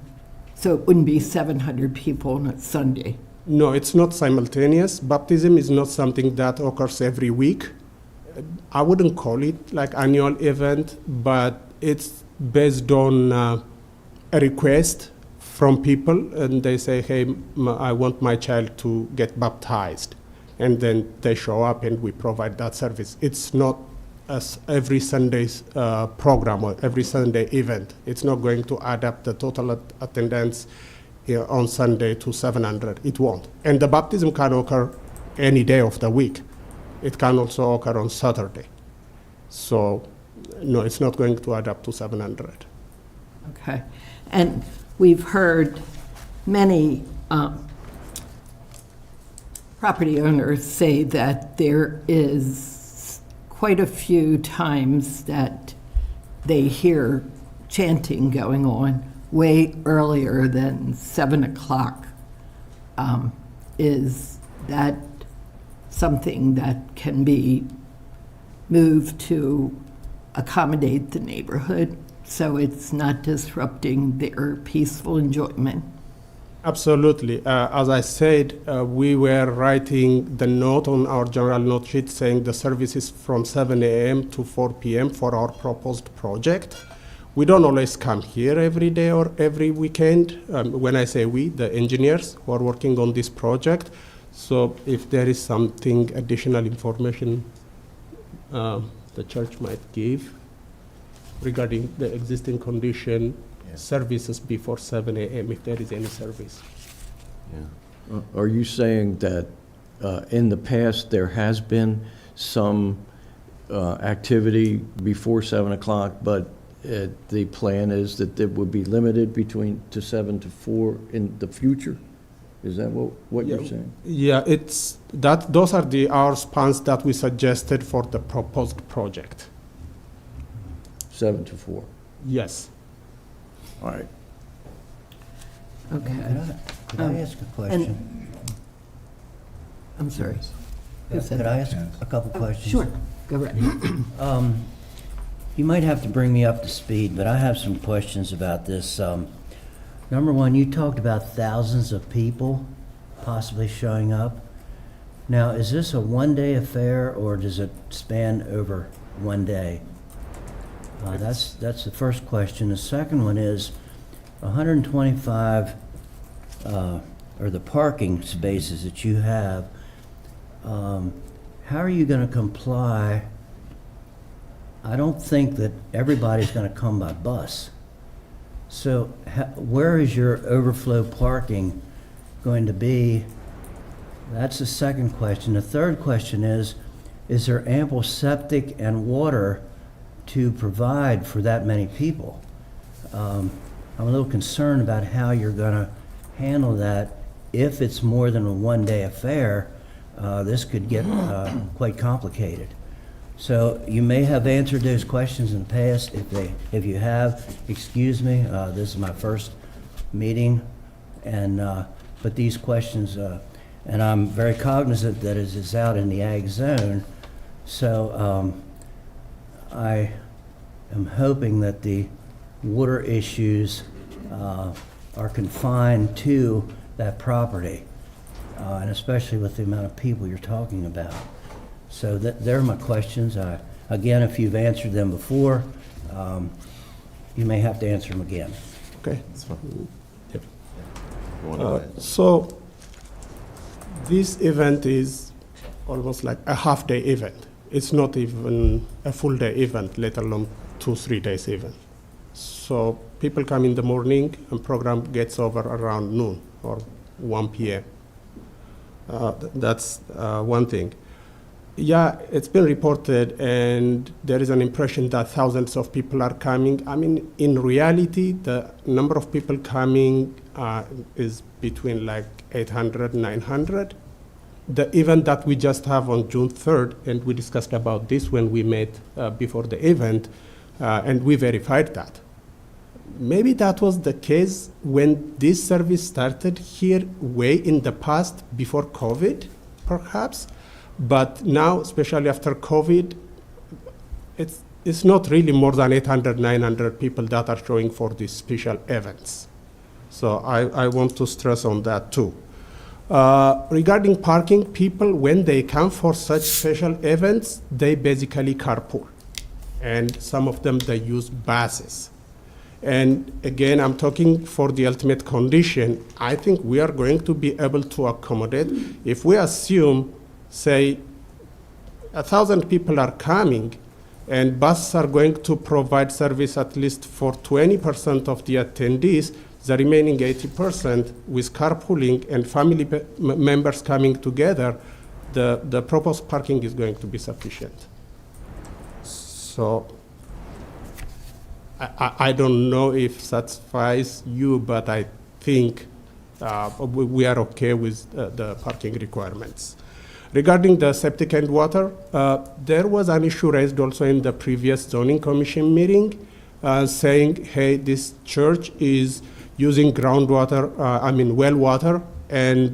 so it wouldn't be 700 people on a Sunday? No, it's not simultaneous. Baptism is not something that occurs every week. I wouldn't call it like annual event, but it's based on a request from people, and they say, hey, I want my child to get baptized. And then they show up and we provide that service. It's not as every Sunday's program or every Sunday event. It's not going to add up the total attendance on Sunday to 700. It won't. And the baptism can occur any day of the week. It can also occur on Saturday. So, no, it's not going to add up to 700. Okay. And we've heard many property owners say that there is quite a few times that they hear chanting going on way earlier than 7 o'clock. Is that something that can be moved to accommodate the neighborhood so it's not disrupting their peaceful enjoyment? Absolutely. As I said, we were writing the note on our general note sheet saying the service is from 7 a.m. to 4 p.m. for our proposed project. We don't always come here every day or every weekend. When I say we, the engineers who are working on this project. So if there is something additional information the church might give regarding the existing condition, services before 7 a.m. if there is any service. Are you saying that in the past there has been some activity before 7 o'clock, but the plan is that it would be limited to 7 to 4 in the future? Is that what you're saying? Yeah, it's that. Those are the hours spans that we suggested for the proposed project. 7 to 4. Yes. All right. Okay. Could I ask a question? I'm sorry. Could I ask a couple questions? Sure, go right ahead. You might have to bring me up to speed, but I have some questions about this. Number one, you talked about thousands of people possibly showing up. Now, is this a one-day affair, or does it span over one day? That's the first question. The second one is 125, or the parking spaces that you have, how are you going to comply? I don't think that everybody's going to come by bus. So where is your overflow parking going to be? That's the second question. The third question is there ample septic and water to provide for that many people? I'm a little concerned about how you're going to handle that. If it's more than a one-day affair, this could get quite complicated. So you may have answered those questions in the past. If you have, excuse me, this is my first meeting, and but these questions, and I'm very cognizant that it is out in the ag zone, so I am hoping that the water issues are confined to that property, and especially with the amount of people you're talking about. So they're my questions. Again, if you've answered them before, you may have to answer them again. Okay. That's fine. Yep. You wanna go ahead? So this event is almost like a half-day event. It's not even a full-day event, let alone 2-3 days event. So people come in the morning and program gets over around noon or 1 p.m. That's one thing. Yeah, it's been reported, and there is an impression that thousands of people are coming. I mean, in reality, the number of people coming is between like 800, 900. The event that we just have on June 3rd, and we discussed about this when we met before the event, and we verified that. Maybe that was the case when this service started here way in the past, before COVID, perhaps. But now, especially after COVID, it's not really more than 800, 900 people that are showing for these special events. So I want to stress on that too. Regarding parking, people, when they come for such special events, they basically carpool. And some of them, they use buses. And again, I'm talking for the ultimate condition. I think we are going to be able to accommodate if we assume, say, 1,000 people are coming, and buses are going to provide service at least for 20% of the attendees, the remaining 80% with carpooling and family members coming together, the proposed parking is going to be sufficient. So I don't know if satisfies you, but I think we are okay with the parking requirements. Regarding the septic and water, there was an issue raised also in the previous zoning commission meeting, saying, hey, this church is using groundwater, well water, and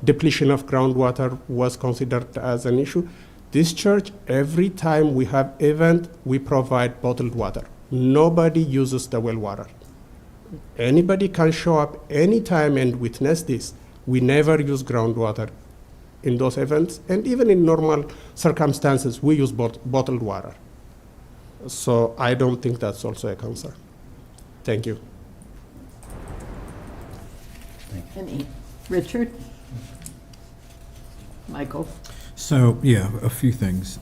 depletion of groundwater was considered as an issue. This church, every time we have event, we provide bottled water. Nobody uses the well water. Anybody can show up anytime and witness this. We never use groundwater in those events, and even in normal circumstances, we use bottled water. So I don't think that's also a concern. Thank you. Any, Richard? Michael? So, yeah, a few things.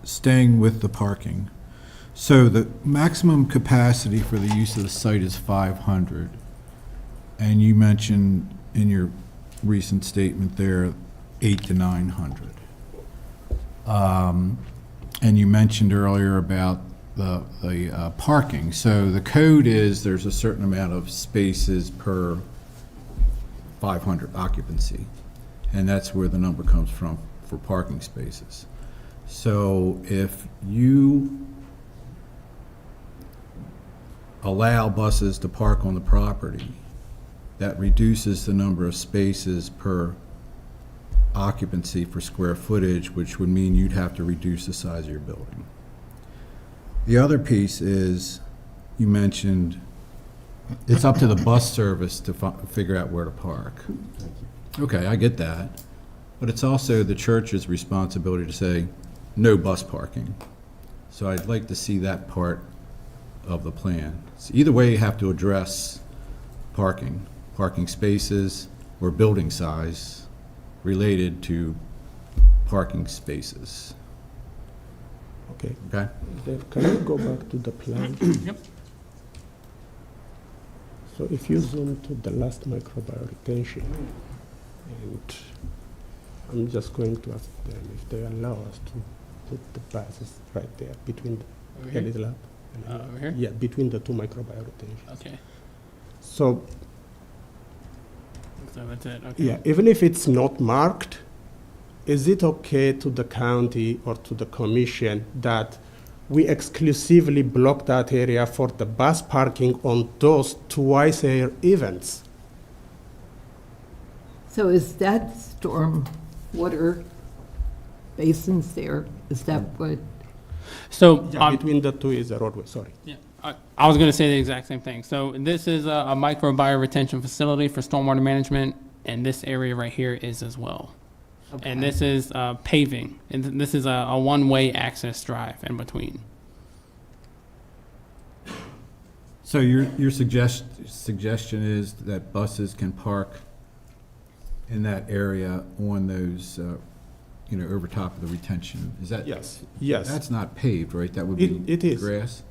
Staying with the parking. So the maximum capacity for the use of the site is 500. And you mentioned in your recent statement there, 800 to 900. And you mentioned earlier about the parking. So the code is there's a certain amount of spaces per 500 occupancy. And that's where the number comes from for parking spaces. So if you allow buses to park on the property, that reduces the number of spaces per occupancy for square footage, which would mean you'd have to reduce the size of your building. The other piece is, you mentioned, it's up to the bus service to figure out where to park. Okay, I get that. But it's also the church's responsibility to say, no bus parking. So I'd like to see that part of the plan. So either way, you have to address parking spaces or building size related to parking spaces. Okay. Okay? Then can you go back to the plan? Yep. So if you zoom to the last microbial retention, and I'm just going to ask them if they allow us to put the buses right there between Over the here? little lab. And Over here? Yeah, between the two microbial retentions. Okay. So So that's it. Okay. yeah, even if it's not marked, is it okay to the county or to the commission that we exclusively block that area for the bus parking on those twice-a-year events? So is that storm water basins there? Is that what? So Yeah, between the two is a roadway, sorry. yeah, I was going to say the exact same thing. So this is a microbiome retention facility for stormwater management, and this area right here is as well. And this is paving, and this is a one-way access drive in between. So your suggestion is that buses can park in that area on those, over top of the retention? Is that? Yes, yes. That's not paved, right? That would be It is. grass?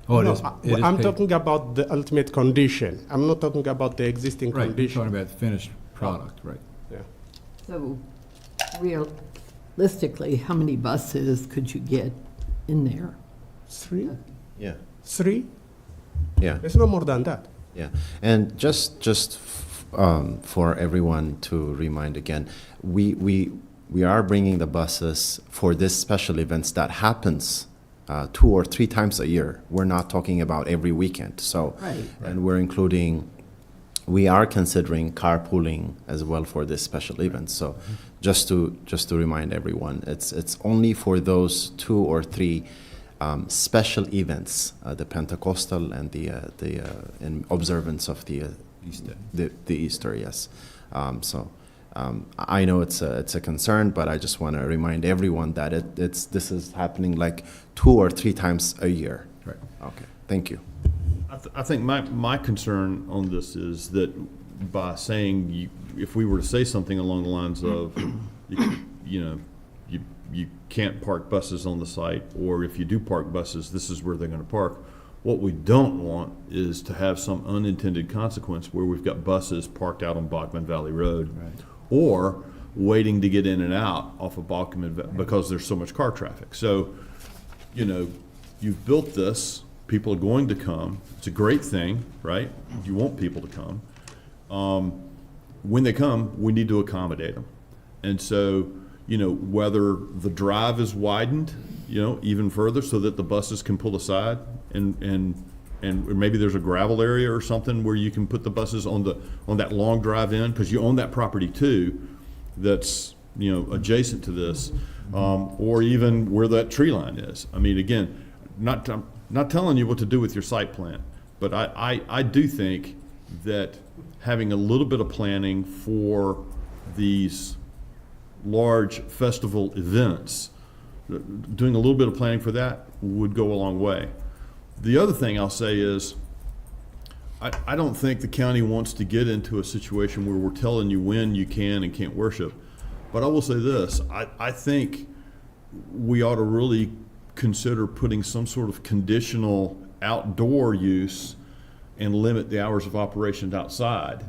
Oh, No, it is I'm paved. talking about the ultimate condition. I'm not talking about the existing Right, you're condition. talking about the finished product, right? Yeah. So realistically, how many buses could you get in there? 3? Yeah. 3? Yeah. It's no more than that. Yeah, and just for everyone to remind again, we are bringing the buses for this special events that happens 2 or 3 times a year. We're not talking about every weekend. So, Right. and we are considering carpooling as well for this special event. So, just to remind everyone, it's only for those 2 or 3. Special events, the Pentecostal and the in observance of the Easter. The Easter, yes. I know it's a concern, but I just want to remind everyone that this is happening like 2 or 3 times a year. Right. Okay, thank you. I think my concern on this is that by saying, if we were to say something along the lines of, you can't park buses on the site, or if you do park buses, this is where they're going to park. What we don't want is to have some unintended consequence where we've got buses parked out on Bachman Valley Road, or waiting to get in and out off of Bachman because there's so much car traffic. So, you've built this People are going to come. It's a great thing, right? You want people to come. When they come, we need to accommodate them. And so, you know, whether the drive is widened, you know, even further so that the buses can pull aside and maybe there's a gravel area or something where you can put the buses on that long drive in, because you own that property too, that's, you know, adjacent to this, or even where that tree line is. I mean, again, not telling you what to do with your site plan, but I do think that having a little bit of planning for these large festival events, doing a little bit of planning for that would go a long way. The other thing I'll say is, I don't think the county wants to get into a situation where we're telling you when you can and can't worship. But I will say this, I think we ought to really consider putting some sort of conditional outdoor use and limit the hours of operations outside.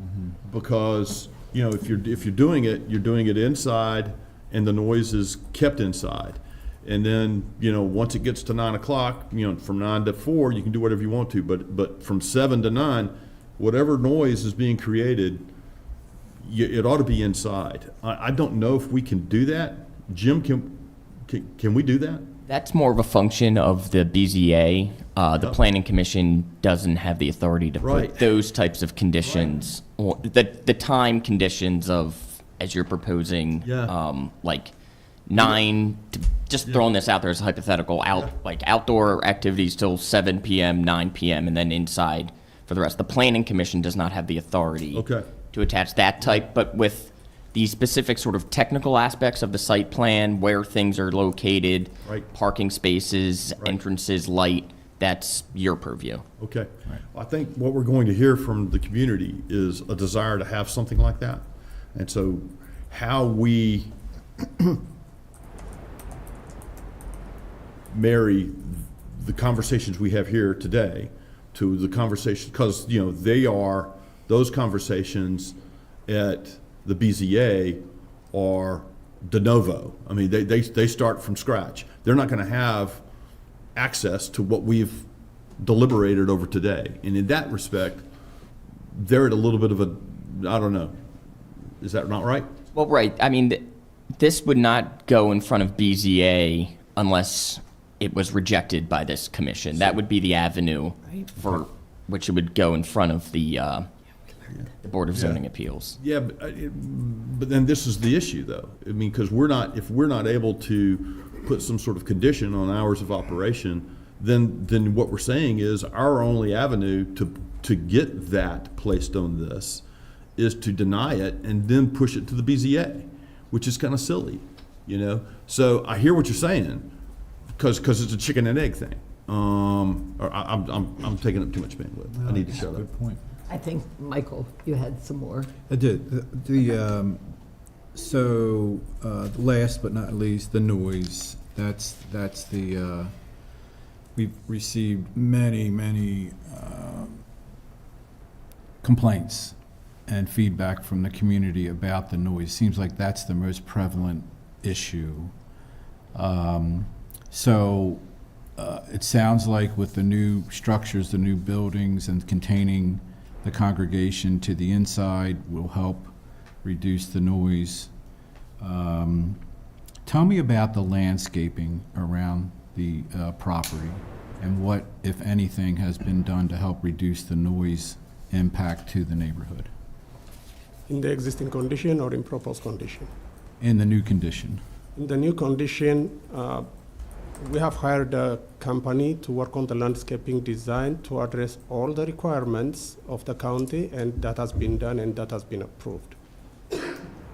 Because, you know, if you're doing it, you're doing it inside and the noise is kept inside. And then, you know, once it gets to 9 o'clock, you know, from 9 to 4, you can do whatever you want to, but from 7 to 9, whatever noise is being created, it ought to be inside. I don't know if we can do that. Jim, can we do that? That's more of a function of the BZA. The Planning Commission doesn't have the authority to put those types of conditions, or the time conditions of, as you're proposing, like 9 to, just throwing this out there as a hypothetical, like outdoor activities till 7 p.m., 9 p.m., and then inside for the rest. The Planning Commission does not have the authority to attach that type, but with the specific sort of technical aspects of the site plan, where things are located, parking spaces, entrances, light, that's your purview. Okay. I think what we're going to hear from the community is a desire to have something like that. And so how we marry the conversations we have here today to the conversation, because, you know, those conversations at the BZA are de novo. I mean, they start from scratch. They're not going to have access to what we've deliberated over today. And in that respect, they're at a little bit of a, I don't know, is that not right? Well, right. I mean, this would not go in front of BZA unless it was rejected by this commission. That would be the avenue for which it would go in front of the Board of Zoning Appeals. Yeah, but then this is the issue, though. I mean, because if we're not able to put some sort of condition on hours of operation, then what we're saying is our only avenue to get that placed on this is to deny it and then push it to the BZA, which is kind of silly, you know? So I hear what you're saying, because it's a chicken and egg thing. Or I'm taking up too much bandwidth. I need to shut up. Good point. I think, Michael, you had some more. I did. Last but not least, the noise. That's the, we've received many complaints and feedback from the community about the noise. Seems like that's the most prevalent issue. It sounds like with the new structures, the new buildings, and containing the congregation to the inside will help reduce the noise. Tell me about the landscaping around the property and what, if anything, has been done to help reduce the noise impact to the neighborhood. In the existing condition or in proposed condition? In the new condition. In the new condition, we have hired a company to work on the landscaping design to address all the requirements of the county, and that has been done and that has been approved.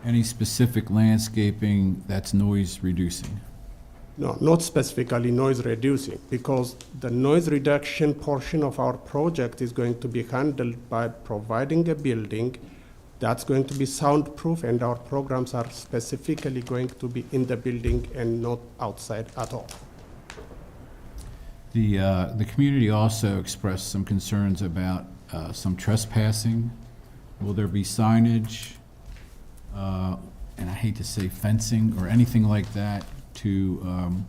Any specific landscaping that's noise reducing? No, not specifically noise reducing, because the noise reduction portion of our project is going to be handled by providing a building that's going to be soundproof, and our programs are specifically going to be in the building and not outside at all. The community also expressed some concerns about some trespassing. Will there be signage, and I hate to say fencing or anything like that, to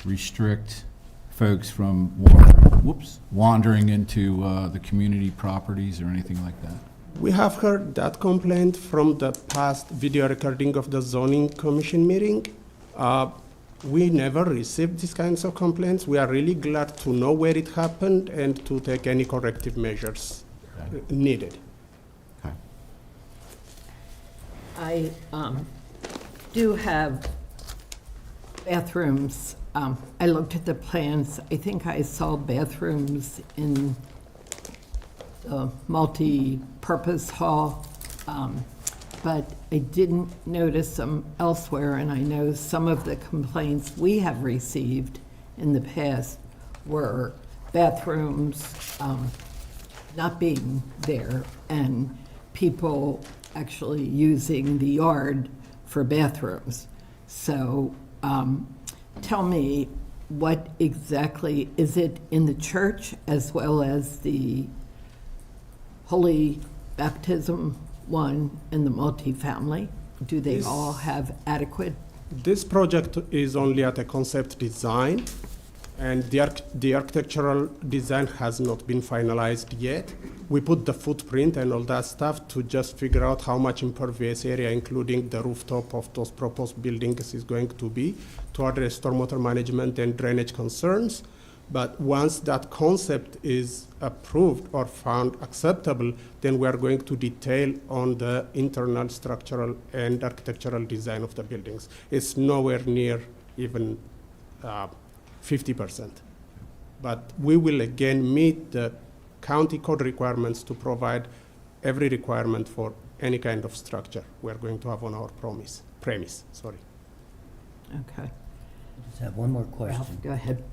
restrict folks from wandering into the community properties or anything like that? We have heard that complaint from the past video recording of the zoning commission meeting. We never received these kinds of complaints. We are really glad to know where it happened and to take any corrective measures needed. Okay. I do have bathrooms. I looked at the plans. I think I saw bathrooms in the multi-purpose hall, but I didn't notice them elsewhere, and I know some of the complaints we have received in the past were bathrooms not being there and people actually using the yard for bathrooms. So tell me, what exactly, is it in the church as well as the Holy Baptism one and the multifamily? Do they This- all have adequate? This project is only at a concept design, and the architectural design has not been finalized yet. We put the footprint and all that stuff to just figure out how much impervious area, including the rooftop of those proposed buildings, is going to be to address stormwater management and drainage concerns. But once that concept is approved or found acceptable, then we are going to detail on the internal structural and architectural design of the buildings. It's nowhere near even 50%. But we will again meet the county code requirements to provide every requirement for any kind of structure we're going to have on our premise. Sorry. Okay. I just have one more question. Ralph, go ahead.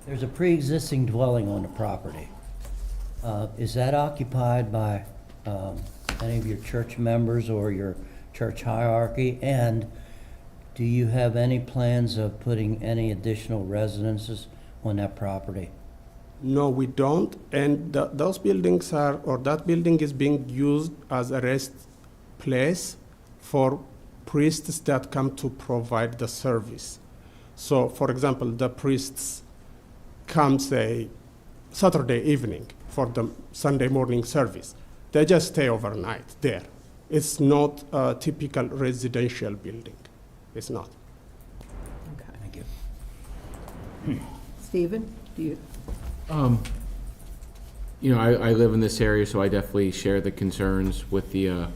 There's a pre-existing dwelling on the property. Is that occupied by any of your church members or your church hierarchy? And do you have any plans of putting any additional residences on that property? No, we don't. And those buildings that building is being used as a rest place for priests that come to provide the service. So, for example, the priests come, say, Saturday evening for the Sunday morning service. They just stay overnight there. It's not a typical residential building. It's not. Okay. Thank you. Stephen, do you? You know, I live in this area, so I definitely share the concerns with the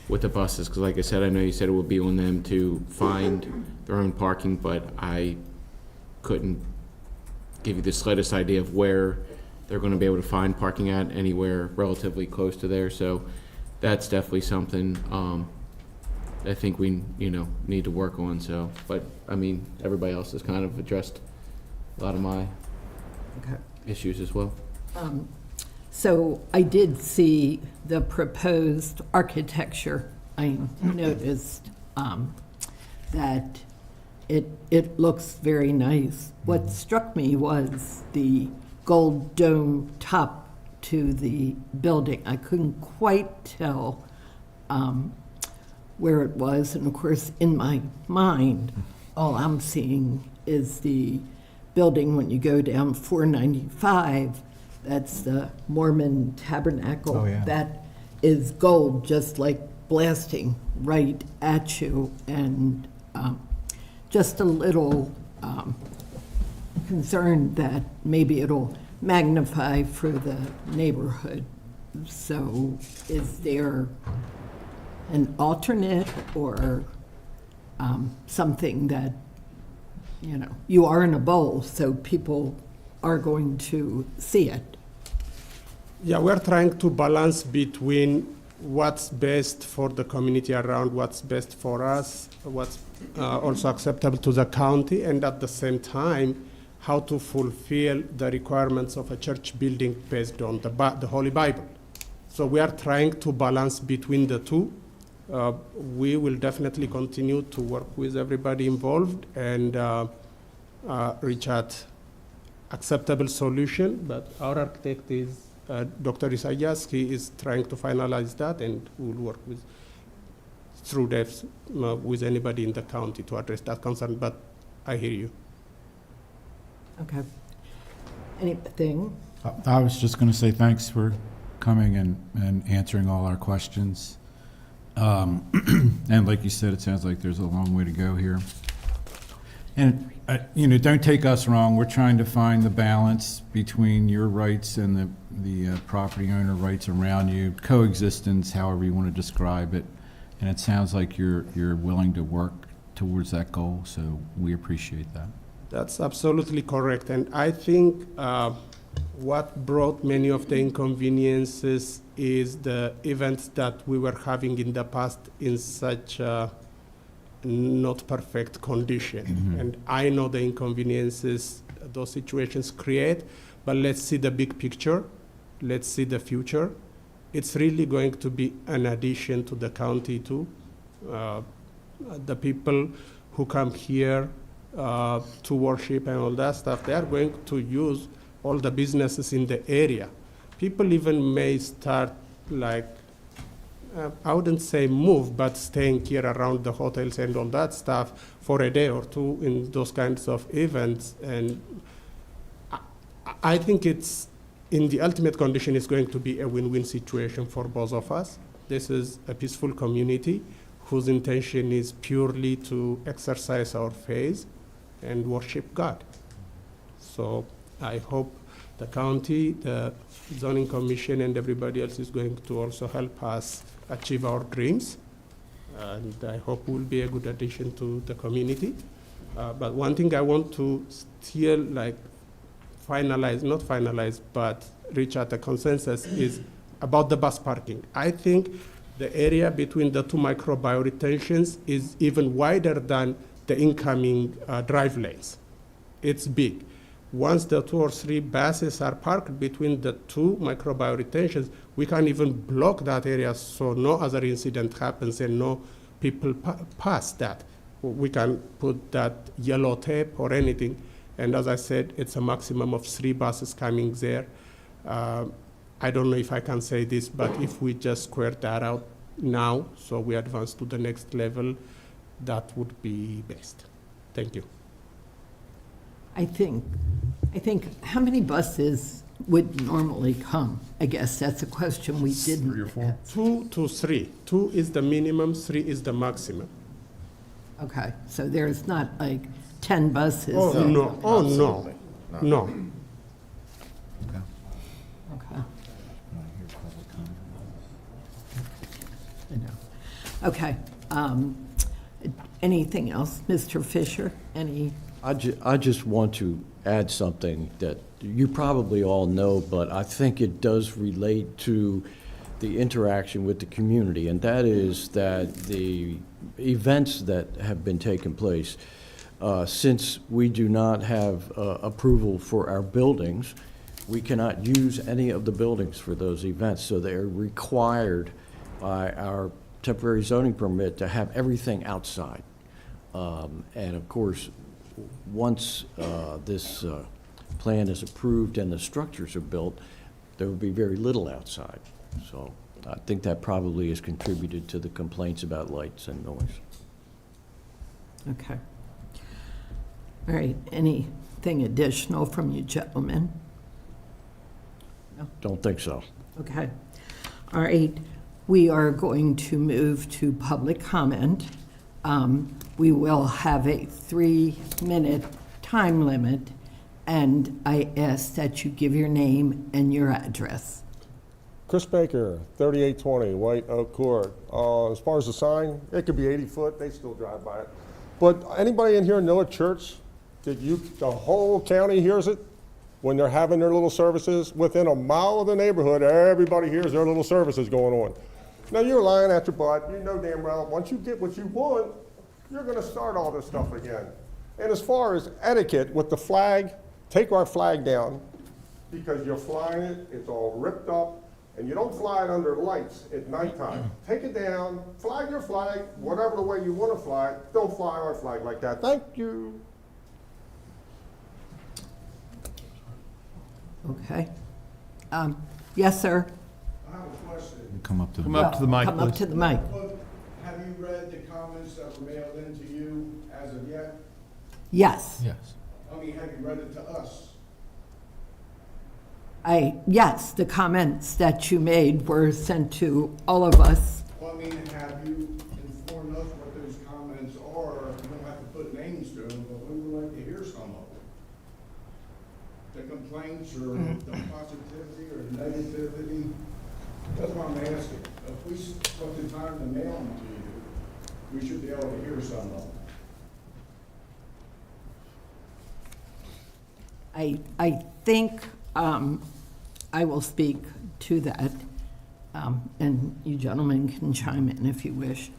buses, because like I said, I know you said it would be on them to find their own parking, but I couldn't give you the slightest idea of where they're going to be able to find parking at anywhere relatively close to there. So that's definitely something I think we need to work on. So, but I mean, everybody else has kind of addressed a lot of my issues as well. So I did see the proposed architecture. I noticed that it looks very nice. What struck me was the gold dome top to the building. I couldn't quite tell where it was, and of course, in my mind, all I'm seeing is the building when you go down 495. That's the Mormon Tabernacle. Oh, yeah. That is gold, just like blasting right at you, and just a little concerned that maybe it'll magnify for the neighborhood. So is there an alternate or something that, you are in a bowl, so people are going to see it? Yeah, we're trying to balance between what's best for the community around, what's best for us, what's also acceptable to the county, and at the same time, how to fulfill the requirements of a church building based on the Holy Bible. So we are trying to balance between the two. We will definitely continue to work with everybody involved and reach out acceptable solution, but our architect is Dr. Isaias. He is trying to finalize that, and we'll work through devs with anybody in the county to address that concern, but I hear you. Okay. Anything? I was just going to say thanks for coming and answering all our questions. And like you said, it sounds like there's a long way to go here. And, don't take us wrong, we're trying to find the balance between your rights and the property owner rights around you, coexistence, however you want to describe it. And it sounds like you're willing to work towards that goal, so we appreciate that. That's absolutely correct. And I think what brought many of the inconveniences is the events that we were having in the past in such not perfect condition. Mm-hmm. And I know the inconveniences those situations create, but let's see the big picture. Let's see the future. It's really going to be an addition to the county too. The people who come here to worship and all that stuff, they are going to use all the businesses in the area. People even may start I wouldn't say move, but staying here around the hotels and all that stuff for a day or two in those kinds of events. And I think it's, in the ultimate condition, it's going to be a win-win situation for both of us. This is a peaceful community whose intention is purely to exercise our faith and worship God. So I hope the county, the zoning commission, and everybody else is going to also help us achieve our dreams. And I hope we'll be a good addition to the community. But one thing I want to still finalize, not finalize, but reach at a consensus is about the bus parking. I think the area between the two micro bioretentions is even wider than the incoming drive lanes. It's big. Once the 2 or 3 buses are parked between the two micro bioretentions, we can even block that area so no other incident happens and no people pass that. We can put that yellow tape or anything. And as I said, it's a maximum of 3 buses coming there. I don't know if I can say this, but if we just square that out now, so we advance to the next level, that would be best. Thank you. I think how many buses would normally come? I guess that's a question we didn't. 3 or 4? 2 to 3. 2 is the minimum, 3 is the maximum. Okay, so there's not 10 buses. Oh, no, oh, no, no. Okay. I know. Okay. Anything else, Mr. Fisher? I just want to add something that you probably all know, but I think it does relate to the interaction with the community, and that is that the events that have been taking place, since we do not have approval for our buildings, we cannot use any of the buildings for those events, so they're required by our temporary zoning permit to have everything outside. And of course, once this plan is approved and the structures are built, there will be very little outside. So I think that probably has contributed to the complaints about lights and noise. Okay. All right, anything additional from you gentlemen? No? Don't think so. Okay. All right, we are going to move to public comment. We will have a 3-minute time limit, and I ask that you give your name and your address. Chris Baker, 3820 White Oak Court. As far as the sign, it could be 80 foot, they still drive by it. But anybody in here know a church that the whole county hears it when they're having their little services? Within a mile of the neighborhood, everybody hears their little services going on. Now you're lying at your butt, you know damn well, once you get what you want, you're gonna start all this stuff again. And as far as etiquette with the flag, take our flag down, because you're flying it, it's all ripped up, and you don't fly it under lights at nighttime. Take it down, flag your flag, whatever the way you want to fly it, don't fly our flag like that. Thank you. Okay. Yes, sir? I have a question. Come up to Come up to the mic, Come up please. to the mic. Have you read the comments that were mailed in to you as of yet? Yes. Yes. I mean, have you read it to us? Yes, the comments that you made were sent to all of us. Well, I mean, have you informed us what those comments are? You don't have to put names to them, but we would like to hear some of them. The complaints or the positivity or negativity. That's what I'm asking. If we took the time to mail them to you, we should be able to hear some of them. I think I will speak to that, and you gentlemen can chime in if you wish.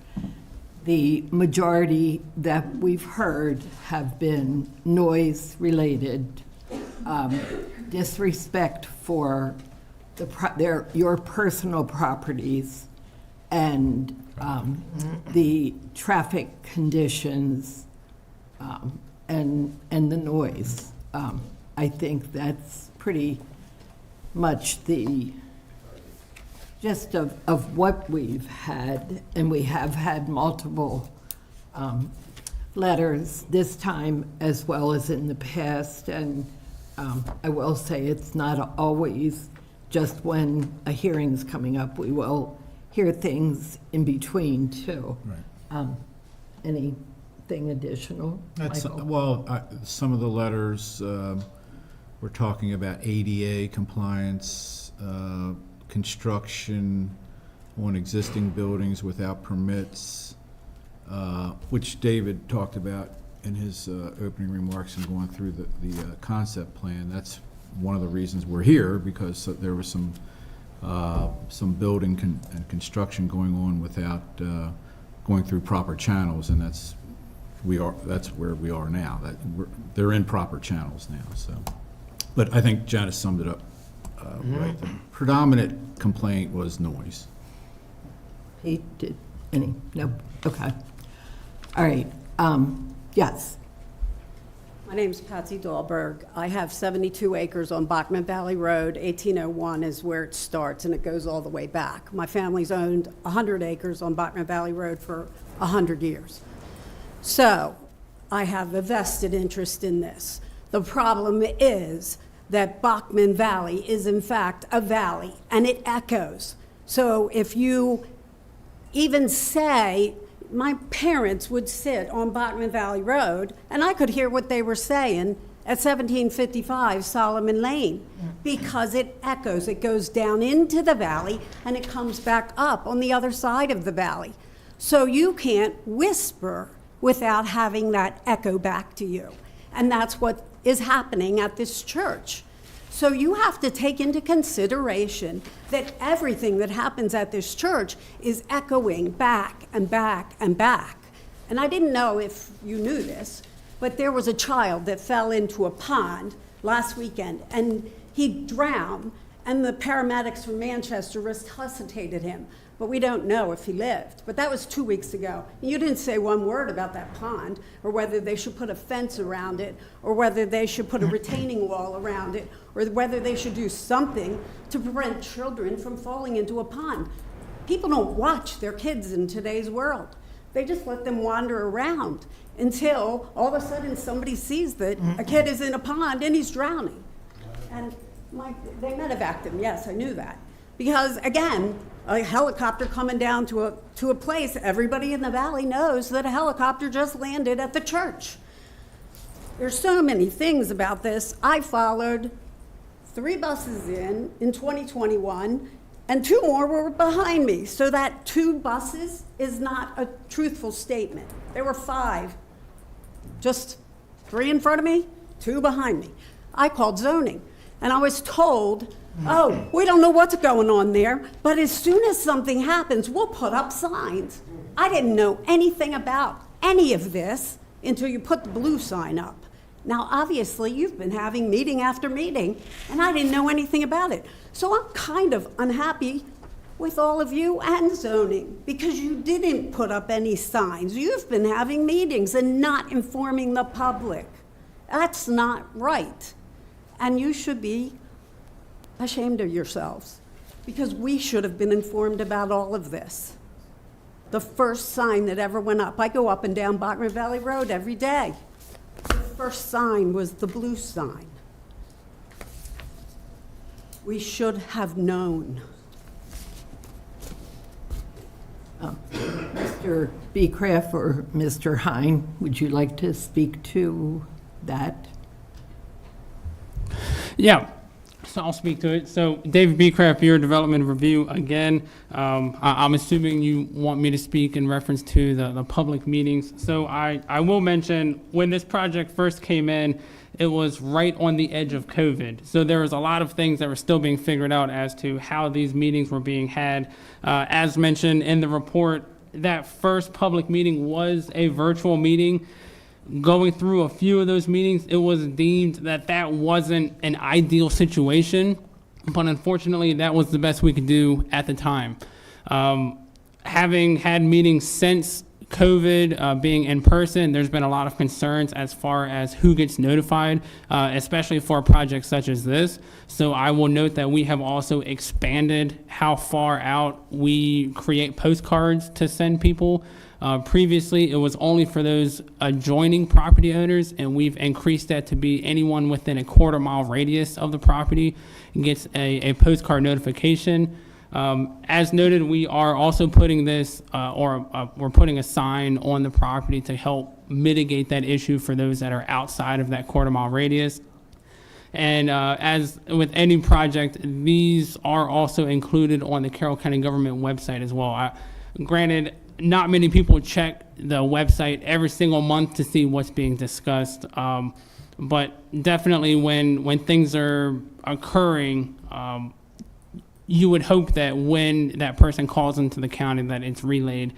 The majority that we've heard have been noise-related, disrespect for your personal properties, and the traffic conditions, and the noise. I think that's pretty much the gist of what we've had, and we have had multiple letters this time as well as in the past, and I will say it's not always just when a hearing's coming up. We will hear things in between too. Right. Anything additional, Michael? Well, some of the letters were talking about ADA compliance, construction on existing buildings without permits, which David talked about in his opening remarks and going through the concept plan. That's one of the reasons we're here, because there was some building and construction going on without going through proper channels, and that's where we are now. They're in proper channels now. So, but I think Janice summed it up right. The predominant complaint was noise. Pete, did any? No. Okay. All right. Yes. My name's Patsy Dahlberg. I have 72 acres on Bachman Valley Road. 1801 is where it starts, and it goes all the way back. My family's owned 100 acres on Bachman Valley Road for 100 years. So I have a vested interest in this. The problem is that Bachman Valley is in fact a valley, and it echoes. So if you even say, my parents would sit on Bachman Valley Road, and I could hear what they were saying at 1755 Solomon Lane, because it echoes. It goes down into the valley, and it comes back up on the other side of the valley. So you can't whisper without having that echo back to you. And that's what is happening at this church. So you have to take into consideration that everything that happens at this church is echoing back and back and back. And I didn't know if you knew this, but there was a child that fell into a pond last weekend, and he drowned, and the paramedics from Manchester resuscitated him. But we don't know if he lived. But that was 2 weeks ago. And you didn't say one word about that pond, or whether they should put a fence around it, or whether they should put a retaining wall around it, or whether they should do something to prevent children from falling into a pond. People don't watch their kids in today's world. They just let them wander around until all of a sudden somebody sees that a kid is in a pond and he's drowning. And they medevaced him, yes, I knew that. Because again, a helicopter coming down to a place, everybody in the valley knows that a helicopter just landed at the church. There's so many things about this. I followed 3 buses in 2021, and 2 more were behind me. So that 2 buses is not a truthful statement. There were 5, just 3 in front of me, 2 behind me. I called zoning, and I was told, oh, we don't know what's going on there, but as soon as something happens, we'll put up signs. I didn't know anything about any of this until you put the blue sign up. Now, obviously, you've been having meeting after meeting, and I didn't know anything about it. So I'm kind of unhappy with all of you and zoning, because you didn't put up any signs. You've been having meetings and not informing the public. That's not right. And you should be ashamed of yourselves, because we should have been informed about all of this. The first sign that ever went up, I go up and down Bachman Valley Road every day. The first sign was the blue sign. We should have known. Mr. Beecraft or Mr. Hine, would you like to speak to that? Yeah, so I'll speak to it. So David Beecraft, Bureau of Development Review, again, I'm assuming you want me to speak in reference to the public meetings. So I will mention, when this project first came in, it was right on the edge of COVID. So there was a lot of things that were still being figured out as to how these meetings were being had. As mentioned in the report, that first public meeting was a virtual meeting. Going through a few of those meetings, it was deemed that that wasn't an ideal situation, but unfortunately, that was the best we could do at the time. Having had meetings since COVID being in person, there's been a lot of concerns as far as who gets notified, especially for a project such as this. So I will note that we have also expanded how far out we create postcards to send people. Previously, it was only for those adjoining property owners, and we've increased that to be anyone within a quarter-mile radius of the property gets a postcard notification. As noted, we are also putting this, we're putting a sign on the property to help mitigate that issue for those that are outside of that quarter-mile radius. And as with any project, these are also included on the Carroll County government website as well. Granted, not many people check the website every single month to see what's being discussed, but definitely when things are occurring, you would hope that when that person calls into the county that it's relayed,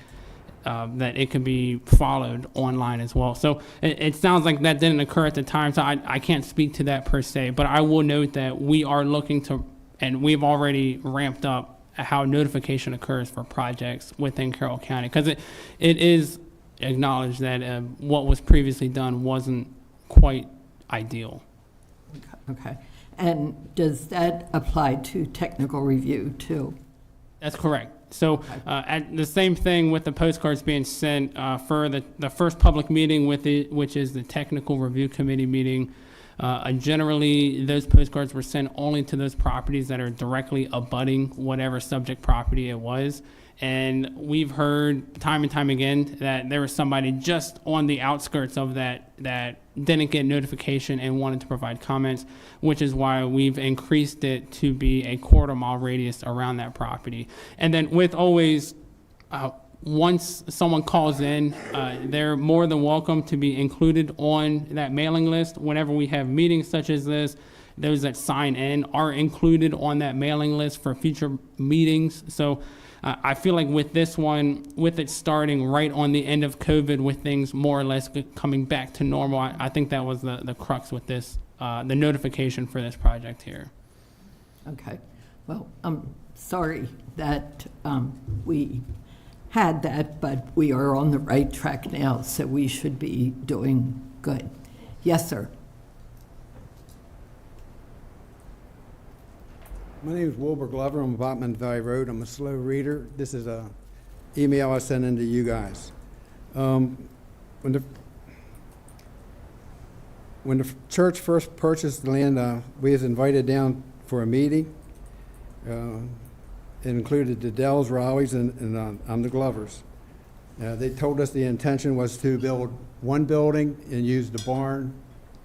that it could be followed online as well. So it sounds like that didn't occur at the time, so I can't speak to that per se, but I will note that we are looking to, and we've already ramped up how notification occurs for projects within Carroll County, because it is acknowledged that what was previously done wasn't quite ideal. Okay. And does that apply to technical review too? That's correct. So at the same thing with the postcards being sent for the first public meeting which is the technical review committee meeting. Generally, those postcards were sent only to those properties that are directly abutting whatever subject property it was. And we've heard time and time again that there was somebody just on the outskirts of that didn't get notification and wanted to provide comments, which is why we've increased it to be a quarter-mile radius around that property. And then with always, once someone calls in, they're more than welcome to be included on that mailing list. Whenever we have meetings such as this, those that sign in are included on that mailing list for future meetings. So I feel like with this one, with it starting right on the end of COVID, with things more or less coming back to normal, I think that was the crux with this, the notification for this project here. Okay. Well, I'm sorry that we had that, but we are on the right track now, so we should be doing good. Yes, sir. My name is Wilbur Glover. I'm Botman Valley Road. I'm a slow reader. This is a email I sent in to you guys. When the church first purchased the land, we was invited down for a meeting. It included the Dells, Raleighs, and I'm the Glovers. They told us the intention was to build one building and use the barn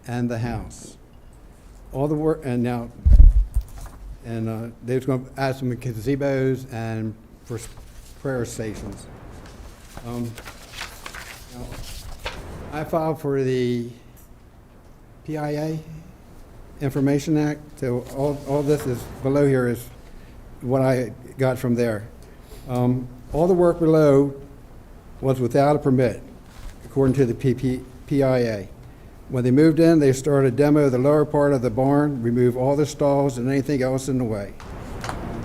and the house. All the work, and now, they was going to add some gazebos and for prayer stations. I filed for the PIA Information Act, so all this is below here is what I got from there. All the work below was without a permit, according to the PIA. When they moved in, they started a demo of the lower part of the barn, remove all the stalls and anything else in the way.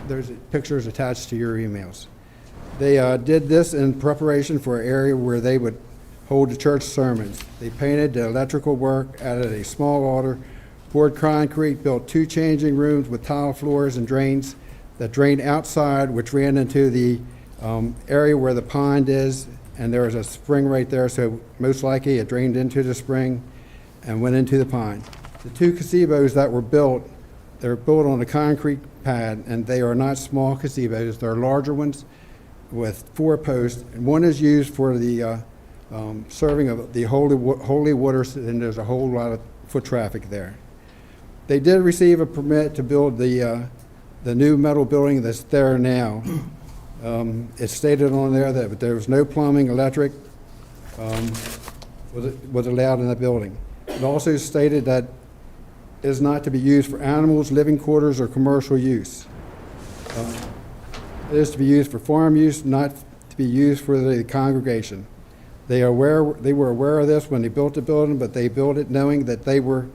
There's pictures attached to your emails. They did this in preparation for an area where they would hold the church sermons. They painted the electrical work, added a small altar, poured concrete, built 2 changing rooms with tile floors and drains that drained outside, which ran into the area where the pond is, and there was a spring right there, so most likely it drained into the spring and went into the pond. The 2 gazebos that were built They're built on a concrete pad, and they are not small gazebos. They're larger ones with 4 posts. And one is used for the serving of the holy waters, and there's a whole lot of foot traffic there. They did receive a permit to build the new metal building that's there now. It's stated on there that there was no plumbing, electric was allowed in the building. It also stated that it is not to be used for animals, living quarters, or commercial use. It is to be used for farm use, not to be used for the congregation. They were aware of this when they built the building, but they built it knowing that they were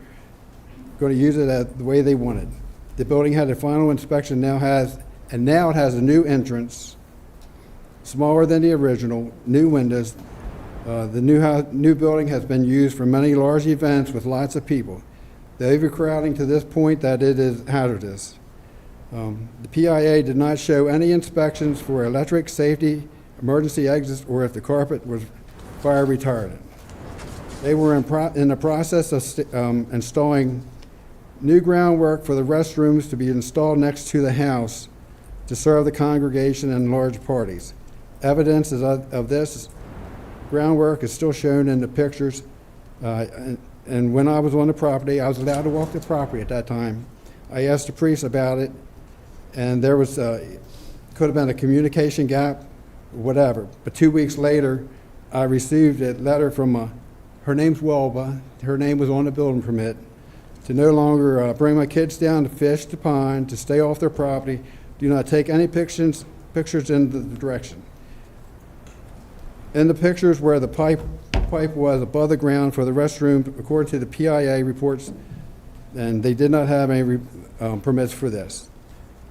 going to use it the way they wanted. The building had a final inspection, now it has a new entrance, smaller than the original, new windows. The new building has been used for many large events with lots of people. The overcrowding to this point that it is hazardous. The PIA did not show any inspections for electric, safety, emergency exits, or if the carpet was fire retardant. They were in the process of installing new groundwork for the restrooms to be installed next to the house to serve the congregation and large parties. Evidence of this groundwork is still shown in the pictures. And when I was on the property, I was allowed to walk the property at that time. I asked the priest about it, and there was could have been a communication gap, whatever. But 2 weeks later, I received a letter from her name's Welba. Her name was on the building permit to no longer bring my kids down to fish the pond, to stay off their property, do not take any pictures in the direction. In the pictures where the pipe was above the ground for the restroom, according to the PIA reports, and they did not have any permits for this.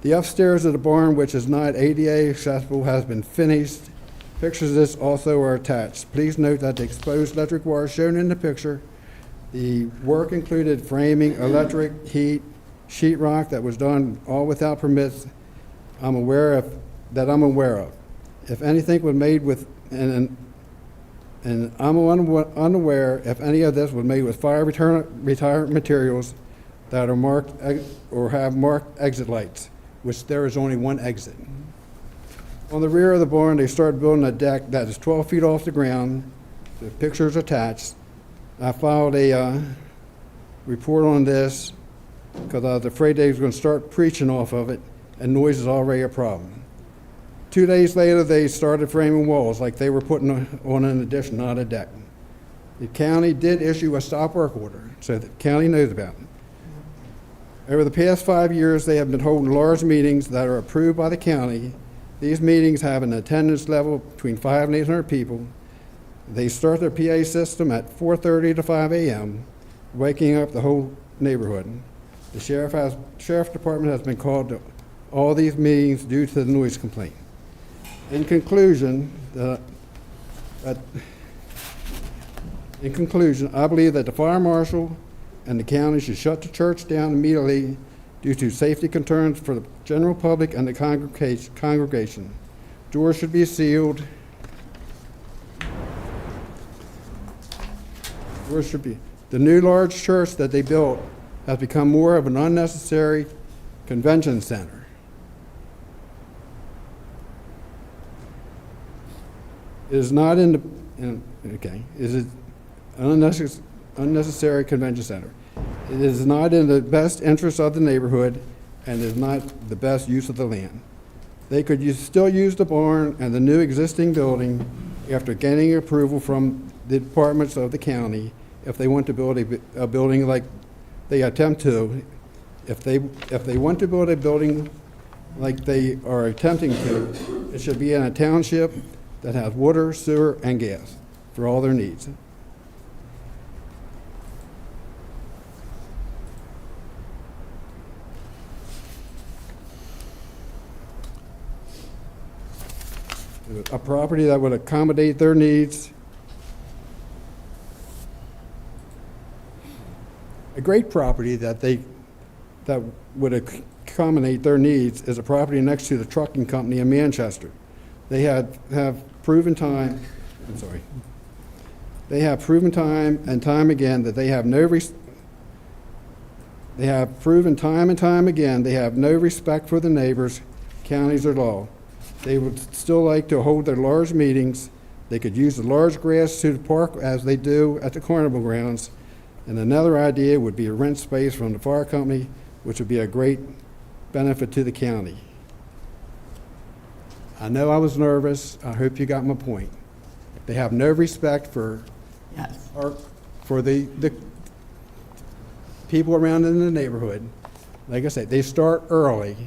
The upstairs of the barn, which is not ADA accessible, has been finished. Pictures of this also are attached. Please note that the exposed electric wire shown in the picture, the work included framing, electric, heat, sheetrock that was done all without permits I'm aware of. If anything was made with, and I'm unaware if any of this was made with fire retardant materials that are marked or have marked exit lights, which there is only one exit. On the rear of the barn, they started building a deck that is 12 feet off the ground. The picture's attached. I filed a report on this because I was afraid they was going to start preaching off of it, and noise is already a problem. 2 days later, they started framing walls like they were putting on an addition, not a deck. The county did issue a stop work order, so the county knows about it. Over the past 5 years, they have been holding large meetings that are approved by the county. These meetings have an attendance level between 500 and 800 people. They start their PA system at 4:30 to 5 a.m., waking up the whole neighborhood. The sheriff department has been called to all these meetings due to the noise complaint. In conclusion, I believe that the fire marshal and the county should shut the church down immediately due to safety concerns for the general public and the congregation. Doors should be sealed. The new large church that they built has become more of an unnecessary convention center. It is not it is an unnecessary convention center. It is not in the best interest of the neighborhood and is not the best use of the land. They could still use the barn and the new existing building after gaining approval from the departments of the county if they want to build a building like they attempt to. If they want to build a building like they are attempting to, it should be in a township that has water, sewer, and gas for all their needs. A property that would accommodate their needs. A great property that would accommodate their needs is a property next to the trucking company in Manchester. They have proven time and time again that they have They have proven time and time again they have no respect for the neighbors, counties, or law. They would still like to hold their large meetings. They could use the large grass to the park as they do at the carnival grounds. And another idea would be to rent space from the fire company, which would be a great benefit to the county. I know I was nervous. I hope you got my point. They have no respect for Yes. for the people around in the neighborhood. Like I said, they start early.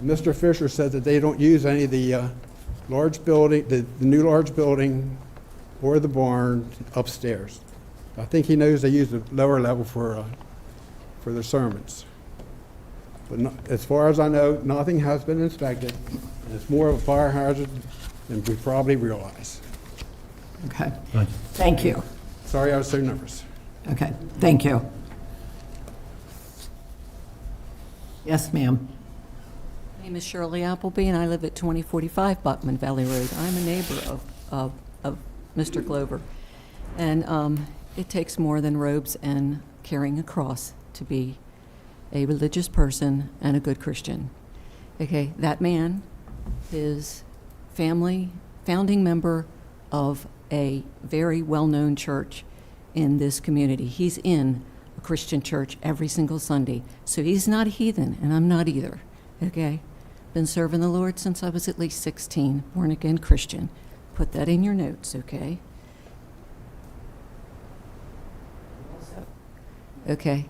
Mr. Fisher said that they don't use any of the large building, the new large building or the barn upstairs. I think he knows they use the lower level for their sermons. But as far as I know, nothing has been inspected, and it's more of a fire hazard than we probably realize. Okay. Thank you. Sorry I was so nervous. Okay, thank you. Yes, ma'am. My name is Shirley Appleby, and I live at 2045 Bachman Valley Road. I'm a neighbor of Mr. Glover. And it takes more than robes and carrying a cross to be a religious person and a good Christian. Okay, that man is family, founding member of a very well-known church in this community. He's in a Christian church every single Sunday. So he's not a heathen, and I'm not either. Okay? Been serving the Lord since I was at least 16, born-again Christian. Put that in your notes, okay? Okay.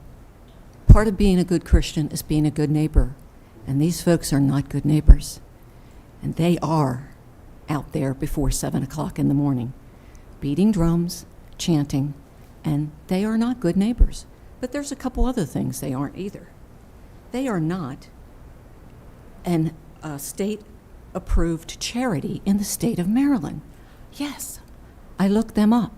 Part of being a good Christian is being a good neighbor. And these folks are not good neighbors. And they are out there before 7 o'clock in the morning, beating drums, chanting, and they are not good neighbors. But there's a couple other things they aren't either. They are not a state-approved charity in the state of Maryland. Yes, I looked them up.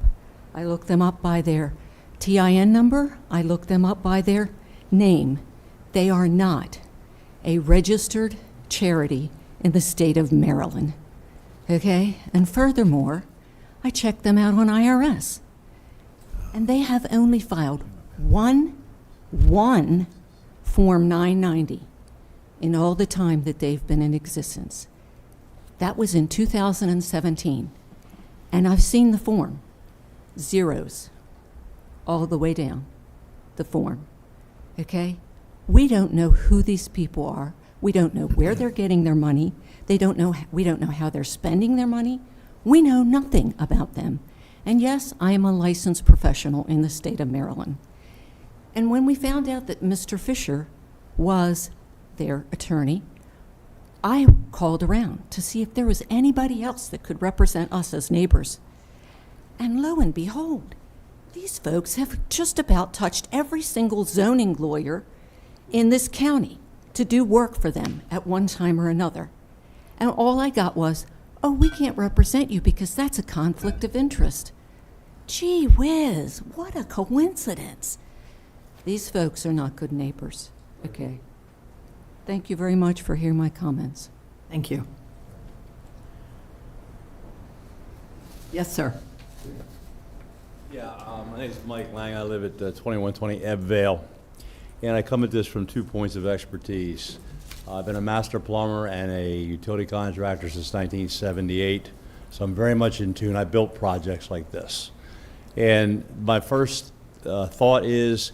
I looked them up by their TIN number. I looked them up by their name. They are not a registered charity in the state of Maryland. Okay? And furthermore, I checked them out on IRS. And they have only filed one Form 990 in all the time that they've been in existence. That was in 2017. And I've seen the form. Zeros. All the way down the form. Okay? We don't know who these people are. We don't know where they're getting their money. We don't know how they're spending their money. We know nothing about them. And yes, I am a licensed professional in the state of Maryland. And when we found out that Mr. Fisher was their attorney, I called around to see if there was anybody else that could represent us as neighbors. And lo and behold, these folks have just about touched every single zoning lawyer in this county to do work for them at one time or another. And all I got was, oh, we can't represent you because that's a conflict of interest. Gee whiz, what a coincidence. These folks are not good neighbors. Okay. Thank you very much for hearing my comments. Thank you. Yes, sir. Yeah, my name is Mike Lang. I live at 2120 Ebb Vale, and I come at this from 2 points of expertise. I've been a master plumber and a utility contractor since 1978, so I'm very much in tune. I built projects like this. And my first thought is,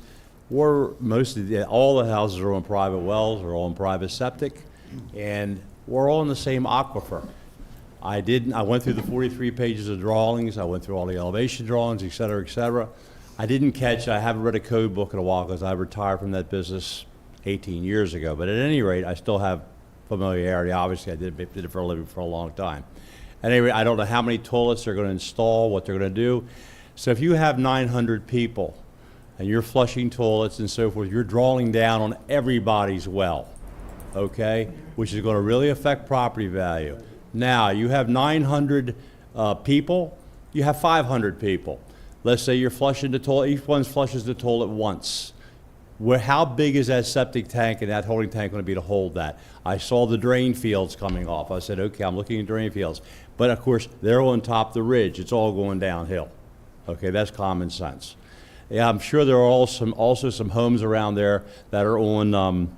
all the houses are on private wells, are all on private septic, and we're all in the same aquifer. I went through the 43 pages of drawings, I went through all the elevation drawings, et cetera, et cetera. I haven't read a code book in a while because I retired from that business 18 years ago. But at any rate, I still have familiarity. Obviously, I did it for a living for a long time. At any rate, I don't know how many toilets they're going to install, what they're going to do. So if you have 900 people and you're flushing toilets and so forth, you're drawing down on everybody's well, okay, which is going to really affect property value. Now, you have 900 people, you have 500 people. Let's say you're flushing the toilet, each one flushes the toilet once. How big is that septic tank and that holding tank going to be to hold that? I saw the drain fields coming off. I said, okay, I'm looking at drain fields. But of course, they're on top of the ridge. It's all going downhill. Okay, that's common sense. Yeah, I'm sure there are also some homes around there that are on,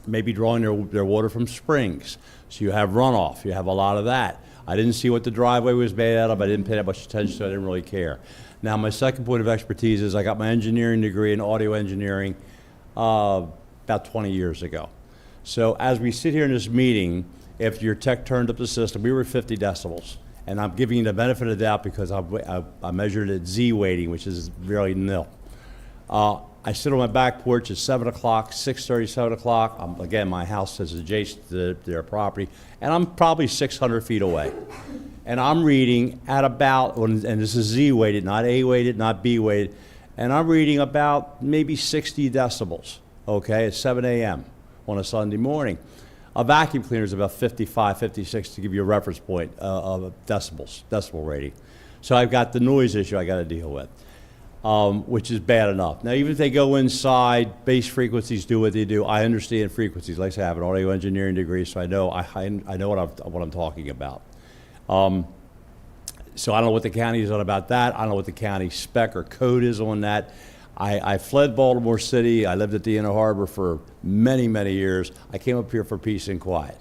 maybe drawing their water from springs. So you have runoff, you have a lot of that. I didn't see what the driveway was made out of, I didn't pay that much attention, so I didn't really care. Now, my second point of expertise is I got my engineering degree in audio engineering about 20 years ago. So as we sit here in this meeting, if your tech turned up the system, we were 50 decibels. And I'm giving you the benefit of the doubt because I measured it Z weighting, which is really nil. I sit on my back porch at 7 o'clock, 6:30, 7 o'clock. Again, my house is adjacent to their property, and I'm probably 600 feet away. And I'm reading at about, and this is Z weighted, not A weighted, not B weighted, and I'm reading about maybe 60 decibels, okay, at 7 a.m. on a Sunday morning. A vacuum cleaner is about 55, 56 to give you a reference point of decibel rating. So I've got the noise issue I got to deal with, which is bad enough. Now, even if they go inside, base frequencies do what they do. I understand frequencies. Like I say, I have an audio engineering degree, so I know what I'm talking about. So I don't know what the county is on about that. I don't know what the county spec or code is on that. I fled Baltimore City. I lived at the Inner Harbor for many, many years. I came up here for peace and quiet.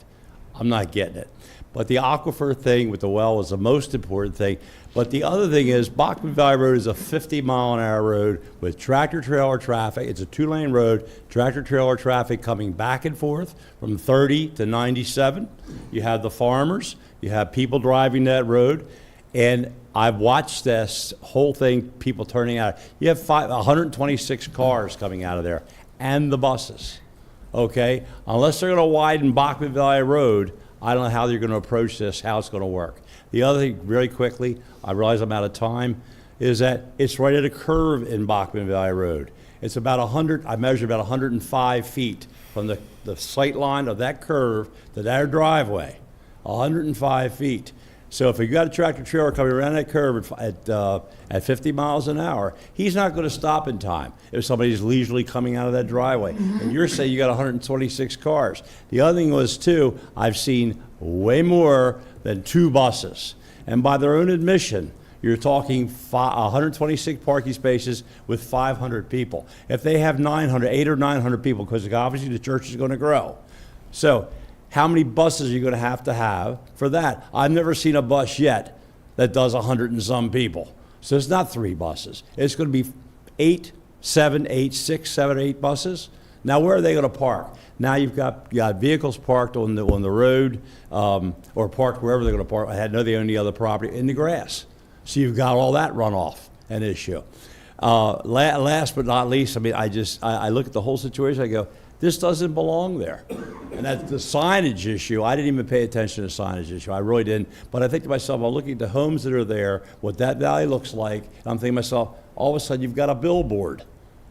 I'm not getting it. But the aquifer thing with the well was the most important thing. But the other thing is Bachman Valley Road is a 50-mile-an-hour road with tractor-trailer traffic. It's a two-lane road, tractor-trailer traffic coming back and forth from 30 to 97. You have the farmers. You have people driving that road. And I've watched this whole thing, people turning out. You have 126 cars coming out of there, and the buses, okay? Unless they're going to widen Bachman Valley Road, I don't know how they're going to approach this, how it's going to work. The other thing, really quickly, I realize I'm out of time, is that it's right at a curve in Bachman Valley Road. It's about I measured about 105 feet from the sight line of that curve to their driveway, 105 feet. So if you got a tractor trailer coming around that curve at 50 miles an hour, he's not going to stop in time if somebody's leisurely coming out of that driveway. And you're saying you got 126 cars. The other thing was, too, I've seen way more than 2 buses. And by their own admission, you're talking 126 parking spaces with 500 people. If they have 800 or 900 people, because obviously the church is going to grow. So how many buses are you going to have for that? I've never seen a bus yet that does 100 and some people. So it's not 3 buses. It's going to be 6, 7, 8 buses. Now, where are they going to park? Now you've got vehicles parked on the road or parked wherever they're going to park. I know they own the other property in the grass. So you've got all that runoff an issue. Last but not least, I mean, I look at the whole situation. I go, this doesn't belong there. And that's the signage issue. I didn't even pay attention to the signage issue. I really didn't. But I think to myself, I'm looking at the homes that are there, what that valley looks like, and I'm thinking to myself, all of a sudden you've got a billboard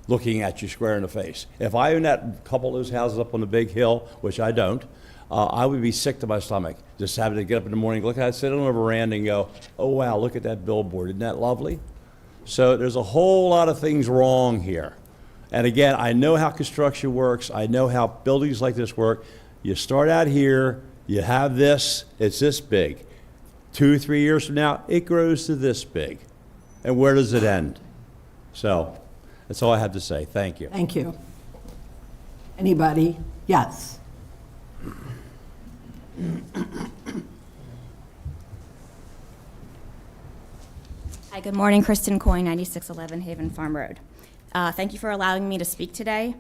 looking at you square in the face. If I owned that couple of those houses up on the big hill, which I don't, I would be sick to my stomach just having to get up in the morning, look at it, sit on a veranda and go, oh wow, look at that billboard. Isn't that lovely? So there's a whole lot of things wrong here. And again, I know how construction works. I know how buildings like this work. You start out here, you have this, it's this big. 2, 3 years from now, it grows to this big. And where does it end? So that's all I have to say. Thank you. Thank you. Anybody? Yes. Hi, good morning. Kristen Coyne, 9611 Haven Farm Road. Thank you for allowing me to speak today.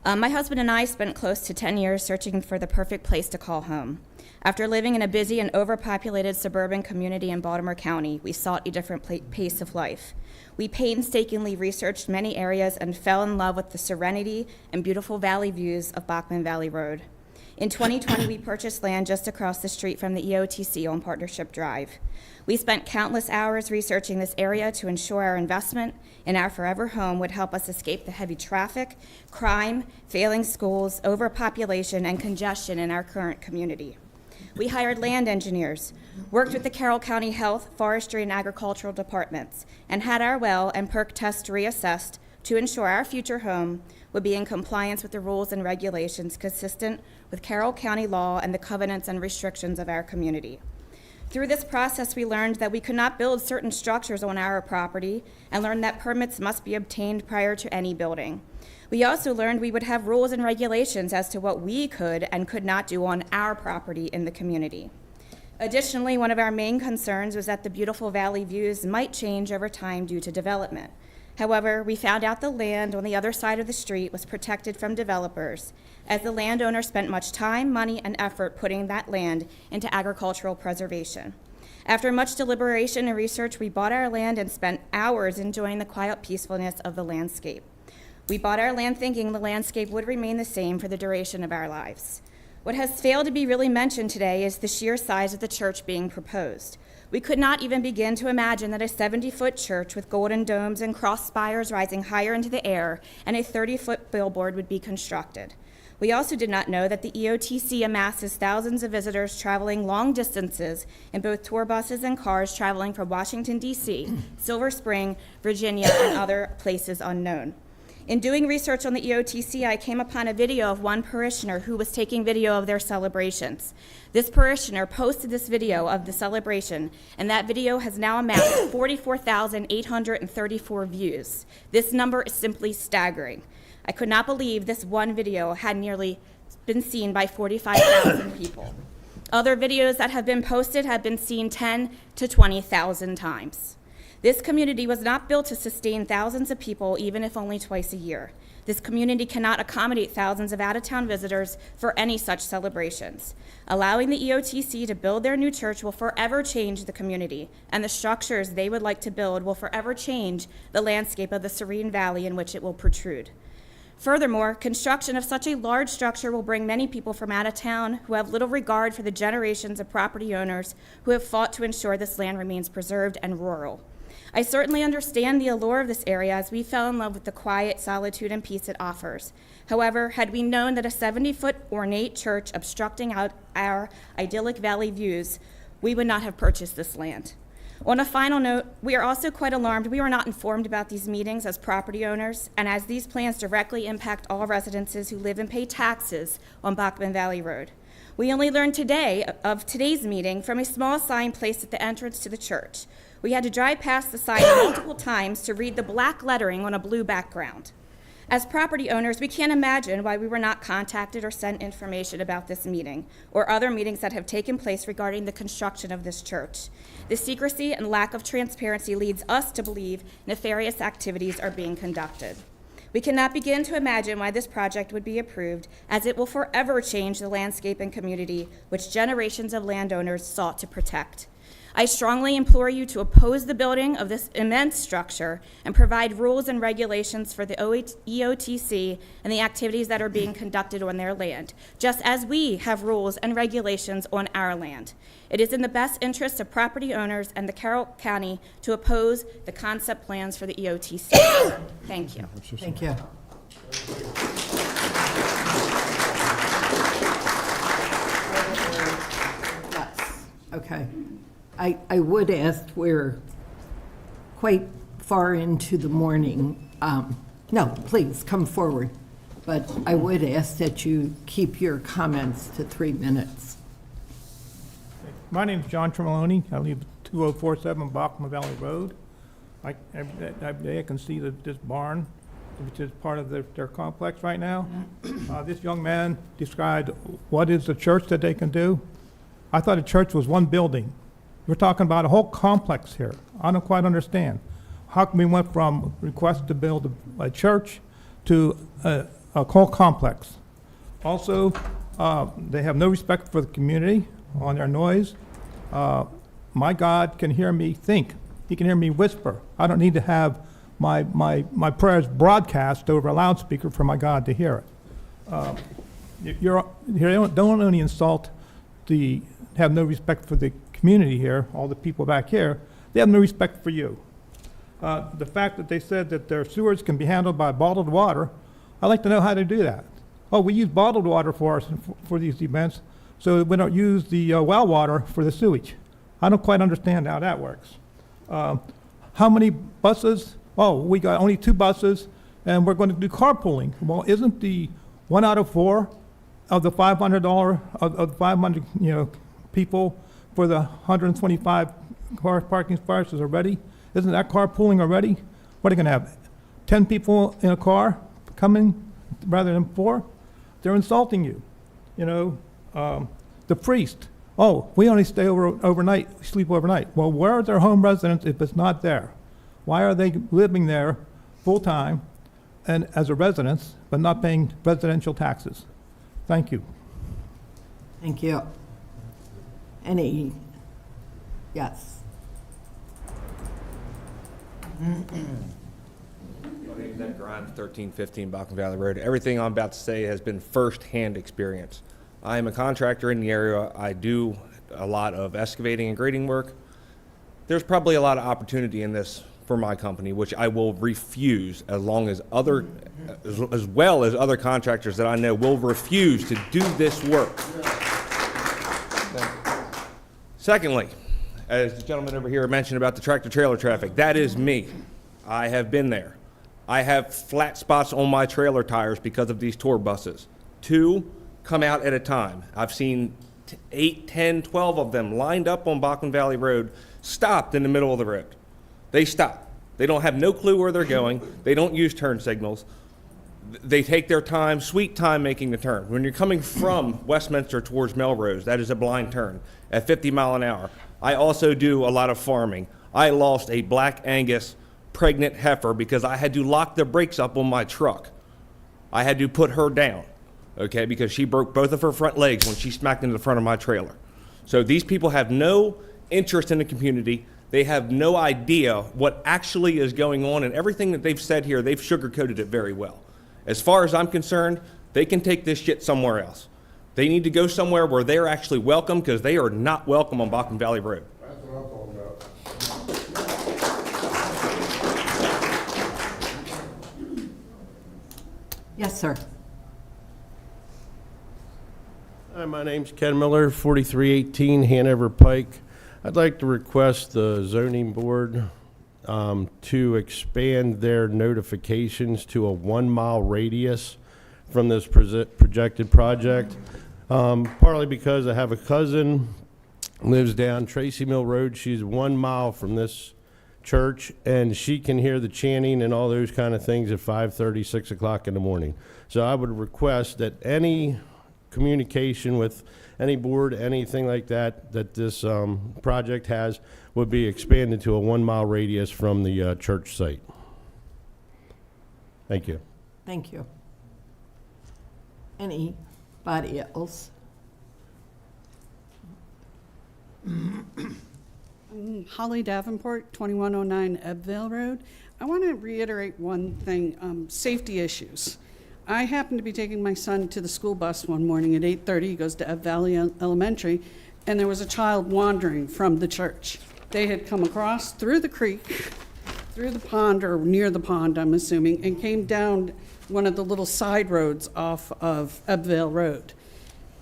My husband and I spent close to 10 years searching for the perfect place to call home. After living in a busy and overpopulated suburban community in Baltimore County, we sought a different pace of life. We painstakingly researched many areas and fell in love with the serenity and beautiful valley views of Bachman Valley Road. In 2020, we purchased land just across the street from the EOTC on Partnership Drive. We spent countless hours researching this area to ensure our investment in our forever home would help us escape the heavy traffic, crime, failing schools, overpopulation, and congestion in our current community. We hired land engineers, worked with the Carroll County Health, Forestry, and Agricultural departments, and had our well and perk tests reassessed to ensure our future home would be in compliance with the rules and regulations consistent with Carroll County law and the covenants and restrictions of our community. Through this process, we learned that we could not build certain structures on our property and learned that permits must be obtained prior to any building. We also learned we would have rules and regulations as to what we could and could not do on our property in the community. Additionally, one of our main concerns was that the beautiful valley views might change over time due to development. However, we found out the land on the other side of the street was protected from developers, as the landowner spent much time, money, and effort putting that land into agricultural preservation. After much deliberation and research, we bought our land and spent hours enjoying the quiet peacefulness of the landscape. We bought our land thinking the landscape would remain the same for the duration of our lives. What has failed to be really mentioned today is the sheer size of the church being proposed. We could not even begin to imagine that a 70-foot church with golden domes and cross spires rising higher into the air and a 30-foot billboard would be constructed. We also did not know that the EOTC amasses thousands of visitors traveling long distances in both tour buses and cars traveling from Washington, D.C., Silver Spring, Virginia, and other places unknown. In doing research on the EOTC, I came upon a video of one parishioner who was taking video of their celebrations. This parishioner posted this video of the celebration, and that video has now amassed 44,834 views. This number is simply staggering. I could not believe this one video had nearly been seen by 45,000 people. Other videos that have been posted have been seen 10 to 20,000 times. This community was not built to sustain thousands of people, even if only twice a year. This community cannot accommodate thousands of out-of-town visitors for any such celebrations. Allowing the EOTC to build their new church will forever change the community, and the structures they would like to build will forever change the landscape of the serene valley in which it will protrude. Furthermore, construction of such a large structure will bring many people from out of town who have little regard for the generations of property owners who have fought to ensure this land remains preserved and rural. I certainly understand the allure of this area as we fell in love with the quiet, solitude, and peace it offers. However, had we known that a 70-foot ornate church obstructing out our idyllic valley views, we would not have purchased this land. On a final note, we are also quite alarmed we were not informed about these meetings as property owners, and as these plans directly impact all residences who live and pay taxes on Bachman Valley Road. We only learned today of today's meeting from a small sign placed at the entrance to the church. We had to drive past the sign multiple times to read the black lettering on a blue background. As property owners, we can't imagine why we were not contacted or sent information about this meeting or other meetings that have taken place regarding the construction of this church. The secrecy and lack of transparency leads us to believe nefarious activities are being conducted. We cannot begin to imagine why this project would be approved, as it will forever change the landscape and community which generations of landowners sought to protect. I strongly implore you to oppose the building of this immense structure and provide rules and regulations for the EOTC and the activities that are being conducted on their land, just as we have rules and regulations on our land. It is in the best interest of property owners and the Carroll County to oppose the concept plans for the EOTC. Thank you. Thank you. Yes, okay. I would ask, we're quite far into the morning. No, please, come forward. But I would ask that you keep your comments to 3 minutes. My name's John Tremoloni. I live at 2047 Bachman Valley Road. Every day I can see this barn, which is part of their complex right now. This young man described what is the church that they can do. I thought a church was one building. We're talking about a whole complex here. I don't quite understand. How come we went from request to build a church to a whole complex? Also, they have no respect for the community on their noise. My God can hear me think. He can hear me whisper. I don't need to have my prayers broadcast over a loudspeaker for my God to hear it. Don't only insult have no respect for the community here, all the people back here, they have no respect for you. The fact that they said that their sewers can be handled by bottled water, I'd like to know how to do that. Oh, we use bottled water for these events, so we don't use the well water for the sewage. I don't quite understand how that works. How many buses? Oh, we got only 2 buses, and we're going to do carpooling. Well, isn't the 1 out of 4 of the $500 of 500 people for the 125 car parking spaces already? Isn't that carpooling already? What are you gonna have, 10 people in a car coming rather than 4? They're insulting you. You know, the priest, oh, we only stay overnight, sleep overnight. Well, where are their home residents if it's not there? Why are they living there full-time and as a residence, but not paying residential taxes? Thank you. Thank you. Any, yes. My name is Ed Grimes, 1315 Bachman Valley Road. Everything I'm about to say has been first-hand experience. I am a contractor in the area. I do a lot of excavating and grading work. There's probably a lot of opportunity in this for my company, which I will refuse as long as as well as other contractors that I know will refuse to do this work. Secondly, as the gentleman over here mentioned about the tractor-trailer traffic, that is me. I have been there. I have flat spots on my trailer tires because of these tour buses. 2 come out at a time. I've seen 8, 10, 12 of them lined up on Bachman Valley Road, stopped in the middle of the road. They stop. They don't have no clue where they're going. They don't use turn signals. They take their time, sweet time making the turn. When you're coming from Westminster towards Melrose, that is a blind turn at 50 mile an hour. I also do a lot of farming. I lost a Black Angus pregnant heifer because I had to lock the brakes up on my truck. I had to put her down, okay, because she broke both of her front legs when she smacked into the front of my trailer. So these people have no interest in the community. They have no idea what actually is going on, and everything that they've said here, they've sugarcoated it very well. As far as I'm concerned, they can take this shit somewhere else. They need to go somewhere where they're actually welcome, because they are not welcome on Bachman Valley Road. That's what I'm talking about. Yes, sir. Hi, my name's Ken Miller, 4318 Hanover Pike. I'd like to request the zoning board to expand their notifications to a 1 mile radius from this projected project. Partly because I have a cousin lives down Tracy Mill Road. She's 1 mile from this church, and she can hear the chanting and all those kind of things at 5:30, 6 o'clock in the morning. So I would request that any communication with any board, anything like that, that this project has, would be expanded to a 1 mile radius from the church site. Thank you. Thank you. Anybody else? Holly Davenport, 2109 Ebbvale Road. I want to reiterate one thing, safety issues. I happened to be taking my son to the school bus one morning at 8:30. He goes to Ebb Valley Elementary, and there was a child wandering from the church. They had come across through the creek, through the pond, or near the pond, I'm assuming, and came down one of the little side roads off of Ebbvale Road.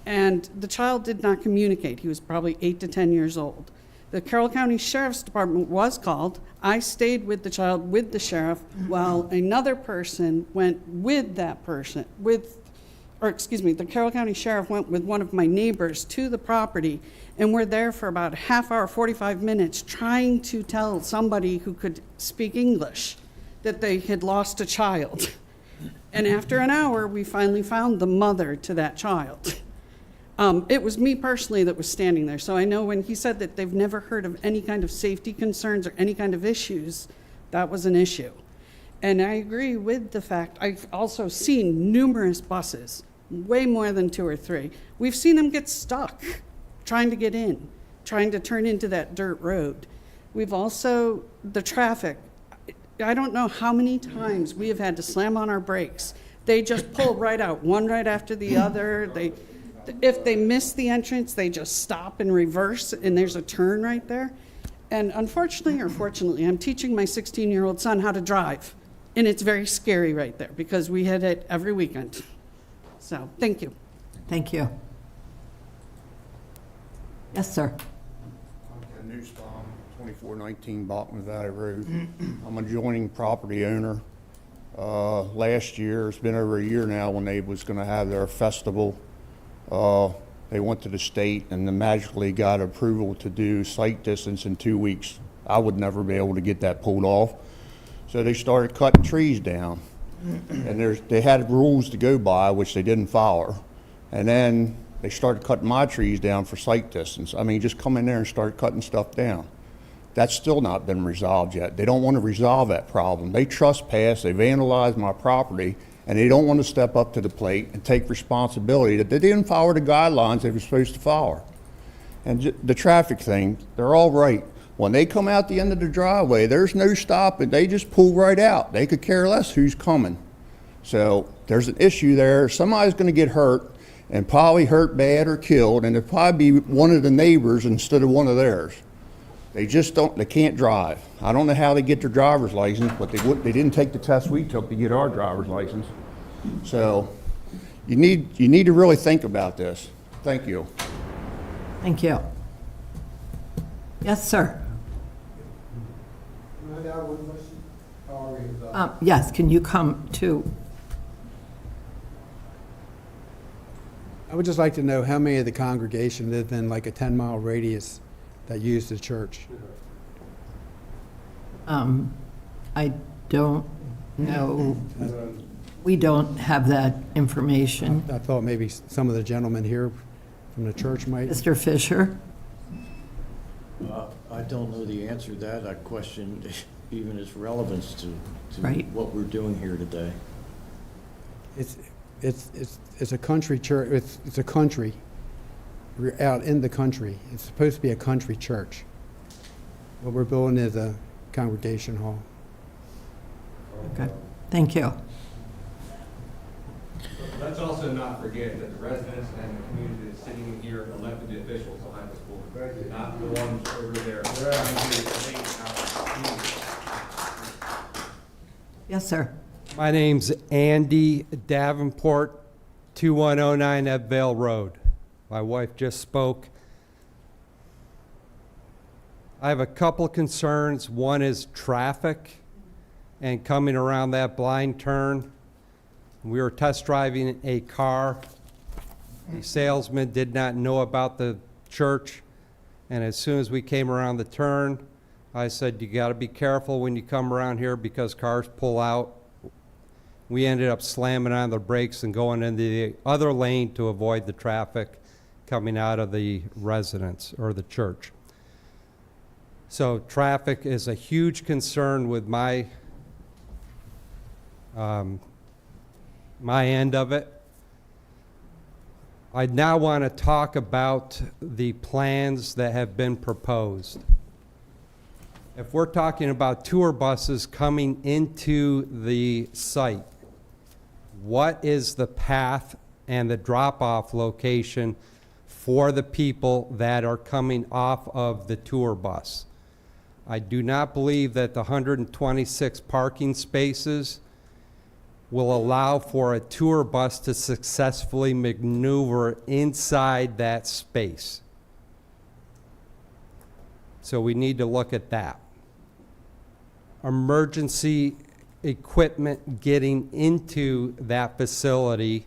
And the child did not communicate. He was probably 8 to 10 years old. The Carroll County Sheriff's Department was called. I stayed with the child with the sheriff while another person went with that person, the Carroll County Sheriff went with one of my neighbors to the property, and we're there for about a half hour, 45 minutes, trying to tell somebody who could speak English that they had lost a child. And after an hour, we finally found the mother to that child. It was me personally that was standing there, so I know when he said that they've never heard of any kind of safety concerns or any kind of issues, that was an issue. And I agree with the fact, I've also seen numerous buses, way more than 2 or 3. We've seen them get stuck trying to get in, trying to turn into that dirt road. We've also, the traffic, I don't know how many times we have had to slam on our brakes. They just pull right out, one right after the other. If they miss the entrance, they just stop and reverse, and there's a turn right there. And unfortunately or fortunately, I'm teaching my 16-year-old son how to drive, and it's very scary right there because we hit it every weekend. So, thank you. Thank you. Yes, sir. I'm Ken Newsbaum, 2419 Bachman Valley Road. I'm an adjoining property owner. Last year, it's been over a year now, when they was going to have their festival They went to the state and then magically got approval to do site distance in 2 weeks. I would never be able to get that pulled off. So they started cutting trees down. And they had rules to go by, which they didn't follow. And then they started cutting my trees down for site distance. I mean, just come in there and start cutting stuff down. That's still not been resolved yet. They don't want to resolve that problem. They trespass, they vandalize my property, and they don't want to step up to the plate and take responsibility that they didn't follow the guidelines they were supposed to follow. And the traffic thing, they're all right. When they come out the end of the driveway, there's no stopping. They just pull right out. They could care less who's coming. So there's an issue there. Somebody's going to get hurt, and probably hurt bad or killed, and it'll probably be one of the neighbors instead of one of theirs. They just don't, they can't drive. I don't know how they get their driver's license, but they didn't take the test we took to get our driver's license. So you need to really think about this. Thank you. Thank you. Yes, sir. Yes, can you come to? I would just like to know how many of the congregation live in like a 10-mile radius that use the church. I don't know. We don't have that information. I thought maybe some of the gentlemen here from the church might. Mr. Fisher? I don't know the answer to that. I question even its relevance to Right. what we're doing here today. It's a country church. It's a country. We're out in the country. It's supposed to be a country church. What we're building is a congregation hall. Okay, thank you. Let's also not forget that the residents and the community that's sitting here, elected officials behind this board, not the ones over there. Yes, sir. My name's Andy Davenport, 2109 Ebbvale Road. My wife just spoke. I have a couple concerns. One is traffic and coming around that blind turn. We were test driving a car. The salesman did not know about the church, and as soon as we came around the turn, I said, you got to be careful when you come around here because cars pull out. We ended up slamming on the brakes and going into the other lane to avoid the traffic coming out of the residence or the church. So traffic is a huge concern with my end of it. I now want to talk about the plans that have been proposed. If we're talking about tour buses coming into the site, what is the path and the drop-off location for the people that are coming off of the tour bus? I do not believe that the 126 parking spaces will allow for a tour bus to successfully maneuver inside that space. So we need to look at that. Emergency equipment getting into that facility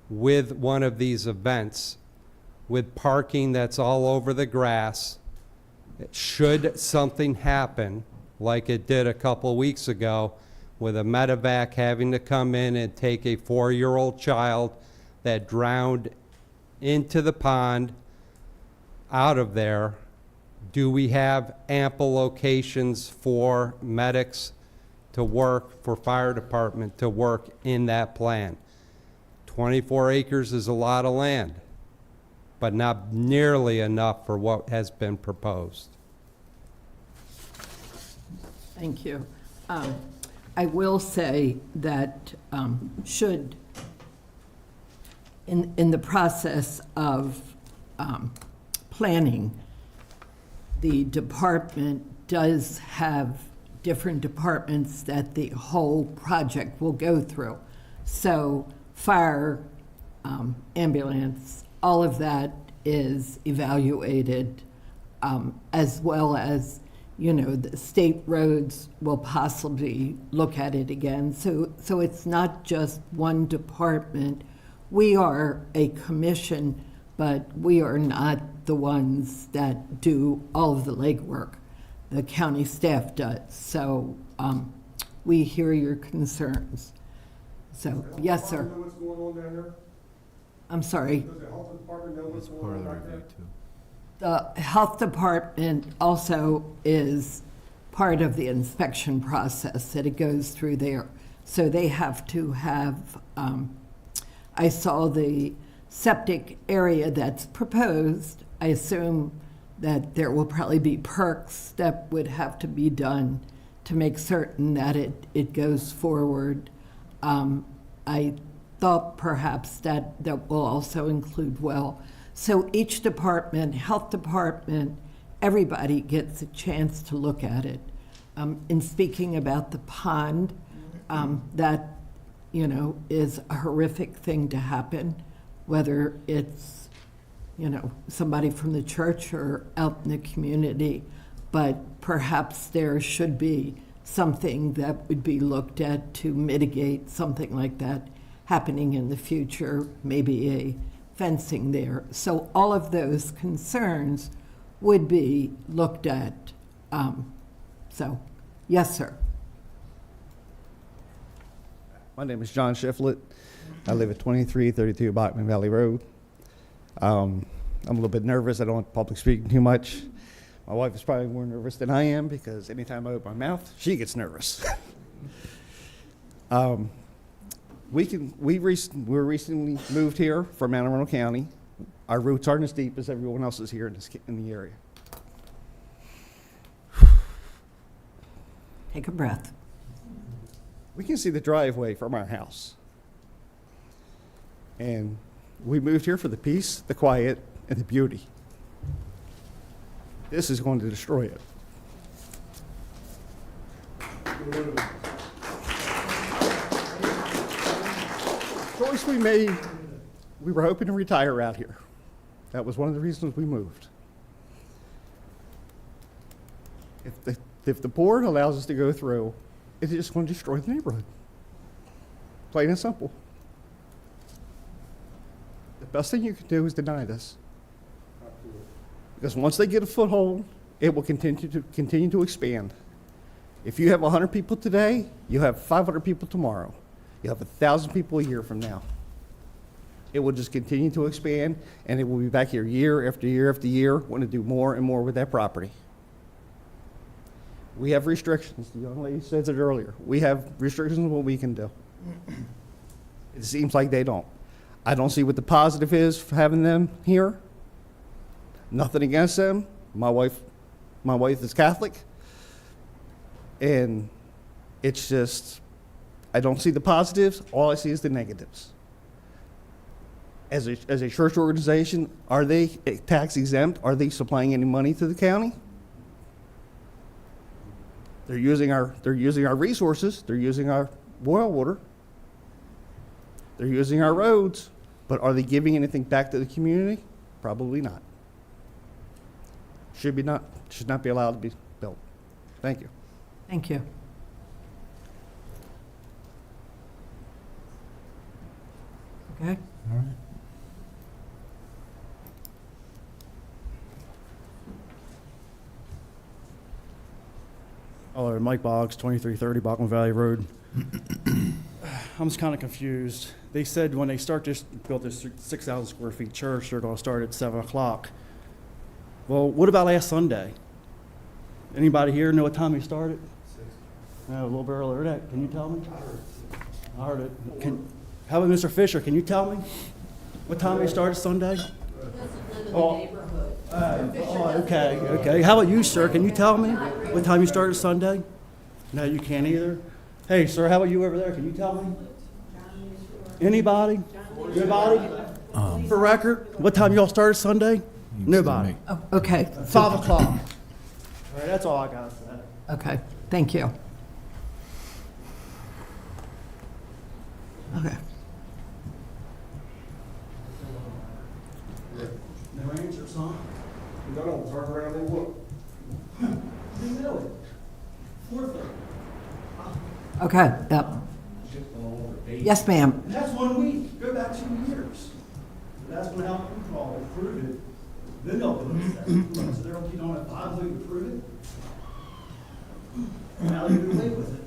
with one of these events, with parking that's all over the grass. Should something happen, like it did a couple weeks ago, with a medevac having to come in and take a 4-year-old child that drowned into the pond out of there, do we have ample locations for medics to work, for fire department to work in that plan? 24 acres is a lot of land, but not nearly enough for what has been proposed. Thank you. I will say that should, in the process of planning, the department does have different departments that the whole project will go through. So fire, ambulance, all of that is evaluated, as well as, you know, the state roads will possibly look at it again. So it's not just one department. We are a commission, but we are not the ones that do all of the legwork. The county staff does. So we hear your concerns. So, yes, sir. Know what's going on down there? I'm sorry. Does the health department know what's going on back there? The health department also is part of the inspection process, that it goes through there. So they have to have, I saw the septic area that's proposed. I assume that there will probably be perks that would have to be done to make certain that it goes forward. I thought perhaps that will also include well. So each department, health department, everybody gets a chance to look at it. In speaking about the pond, that, is a horrific thing to happen, whether it's, somebody from the church or out in the community. But perhaps there should be something that would be looked at to mitigate something like that happening in the future, maybe a fencing there. So all of those concerns would be looked at. So, yes, sir. My name is John Shiflett. I live at 2332 Bachman Valley Road. I'm a little bit nervous. I don't want public speaking too much. My wife is probably more nervous than I am because anytime I open my mouth, she gets nervous. We're recently moved here from Anne Arundel County. Our roots aren't as deep as everyone else's here in the area. Take a breath. We can see the driveway from our house. And we moved here for the peace, the quiet, and the beauty. This is going to destroy it. Choice we made, we were hoping to retire out here. That was one of the reasons we moved. If the board allows us to go through, it's just going to destroy the neighborhood. Plain and simple. The best thing you can do is deny this. Because once they get a foothold, it will continue to expand. If you have 100 people today, you have 500 people tomorrow. You have 1,000 people a year from now. It will just continue to expand, and it will be back here year after year after year, wanting to do more and more with that property. We have restrictions. The young lady said it earlier. We have restrictions on what we can do. It seems like they don't. I don't see what the positive is for having them here. Nothing against them. My wife is Catholic. And it's just, I don't see the positives. All I see is the negatives. As a church organization, are they tax exempt? Are they supplying any money to the county? They're using our resources. They're using our boil water. They're using our roads. But are they giving anything back to the community? Probably not. Should not be allowed to be built. Thank you. Thank you. Okay. All right. Hello, Mike Boggs, 2330 Bachman Valley Road. I'm just kind of confused. They said when they built this 6,000 square feet church, they're going to start at 7 o'clock. Well, what about last Sunday? Anybody here know what time they started? 6. No, a little bit earlier than that. Can you tell me? I heard it. How about Mr. Fisher? Can you tell me what time they started Sunday? Okay. How about you, sir? Can you tell me what time you started Sunday? No, you can't either. Hey, sir, how about you over there? Can you tell me? Anybody? Nobody? For record, what time y'all started Sunday? Nobody. Oh, okay. 5 o'clock. All right, that's all I got to say. Okay, thank you. Okay. No answer, son? No, turn around and look. You know it. 4:30. Okay, yep. Yes, ma'am. That's 1 week. Go back 2 years. That's gonna help control, prove it, then they'll do it. So they don't, you don't have five until you prove it. Now you can live with it.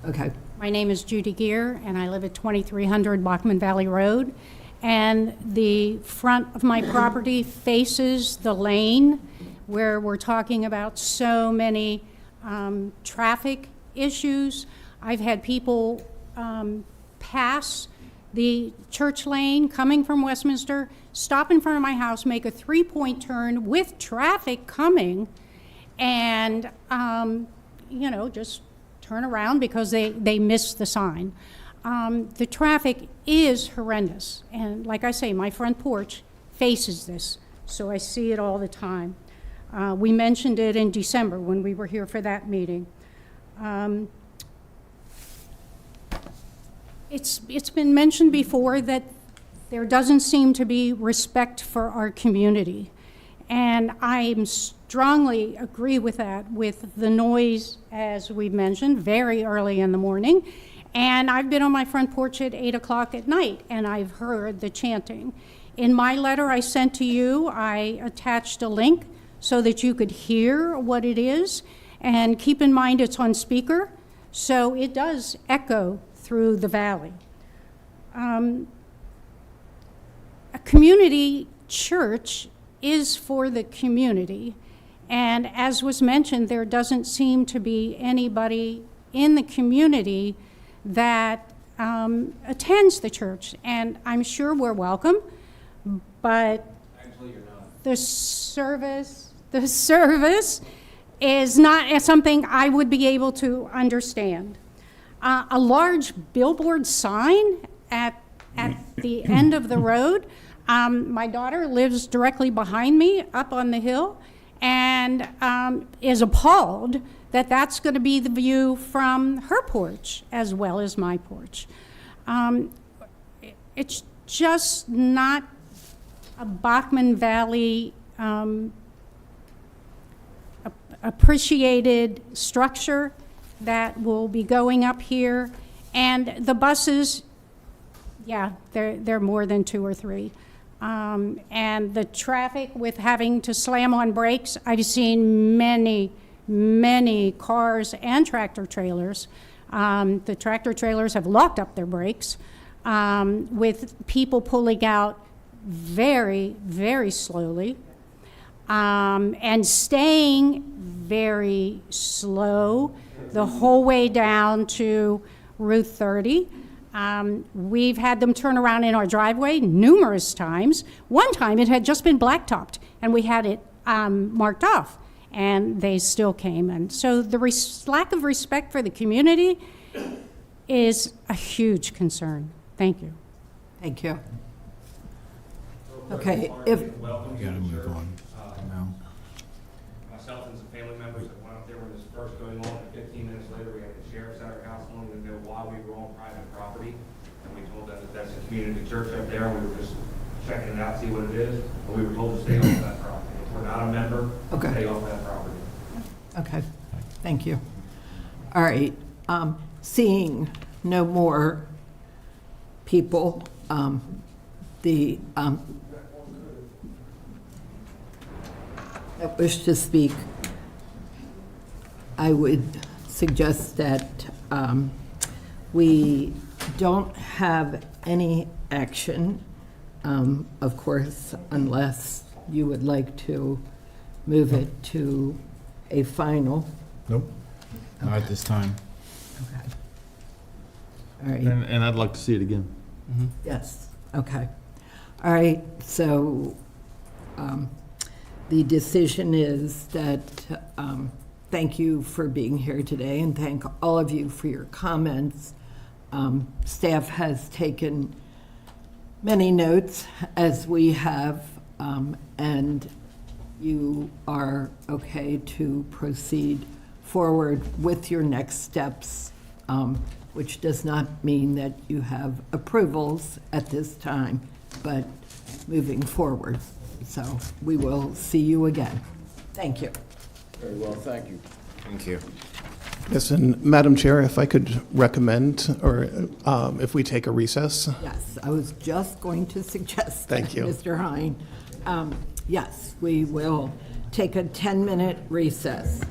Okay. My name is Judy Gear, and I live at 2300 Bachman Valley Road. And the front of my property faces the lane where we're talking about so many traffic issues. I've had people pass the church lane coming from Westminster, stop in front of my house, make a three-point turn with traffic coming, and, you know, just turn around because they missed the sign. The traffic is horrendous. And like I say, my front porch faces this, so I see it all the time. We mentioned it in December when we were here for that meeting. It's been mentioned before that there doesn't seem to be respect for our community. And I strongly agree with that, with the noise, as we mentioned, very early in the morning. And I've been on my front porch at 8 o'clock at night, and I've heard the chanting. In my letter I sent to you, I attached a link so that you could hear what it is. And keep in mind it's on speaker, so it does echo through the valley. A community church is for the community, and as was mentioned, there doesn't seem to be anybody in the community that attends the church, and I'm sure we're welcome, but Actually, you're not. the service is not something I would be able to understand. A large billboard sign at the end of the road. My daughter lives directly behind me up on the hill and is appalled that that's going to be the view from her porch as well as my porch. It's just not a Bachman Valley appreciated structure that will be going up here. And the buses, yeah, they're more than 2 or 3. And the traffic with having to slam on brakes, I've seen many cars and tractor trailers. The tractor trailers have locked up their brakes with people pulling out very, very slowly and staying very slow the whole way down to Route 30. We've had them turn around in our driveway numerous times. One time it had just been blacktopped and we had it marked off, and they still came. And so the lack of respect for the community is a huge concern. Thank you. Thank you. Okay, if, You gotta move on. No. Myself and some family members that went up there when this first going on, and 15 minutes later, we had the sheriff's at our house wanting to know why we were on private property. And we told them that that's a community church up there, and we were just checking it out, see what it is. But we were told to stay off that property. If we're not a member, Okay. stay off that property. okay, thank you. All right, seeing no more people, that wish to speak, I would suggest that we don't have any action, of course, unless you would like to move it to a final. Nope. Not at this time. Okay. All right. And I'd like to see it again. Yes, okay. All right, so the decision is that, thank you for being here today, and thank all of you for your comments. Staff has taken many notes, as we have, and you are okay to proceed forward with your next steps, which does not mean that you have approvals at this time, but moving forward. So we will see you again. Thank you. Very well, thank you. Thank you. Yes, and Madam Chair, if I could recommend, or if we take a recess? Yes, I was just going to suggest that, Thank you. Mr. Hine. Yes, we will take a 10-minute recess.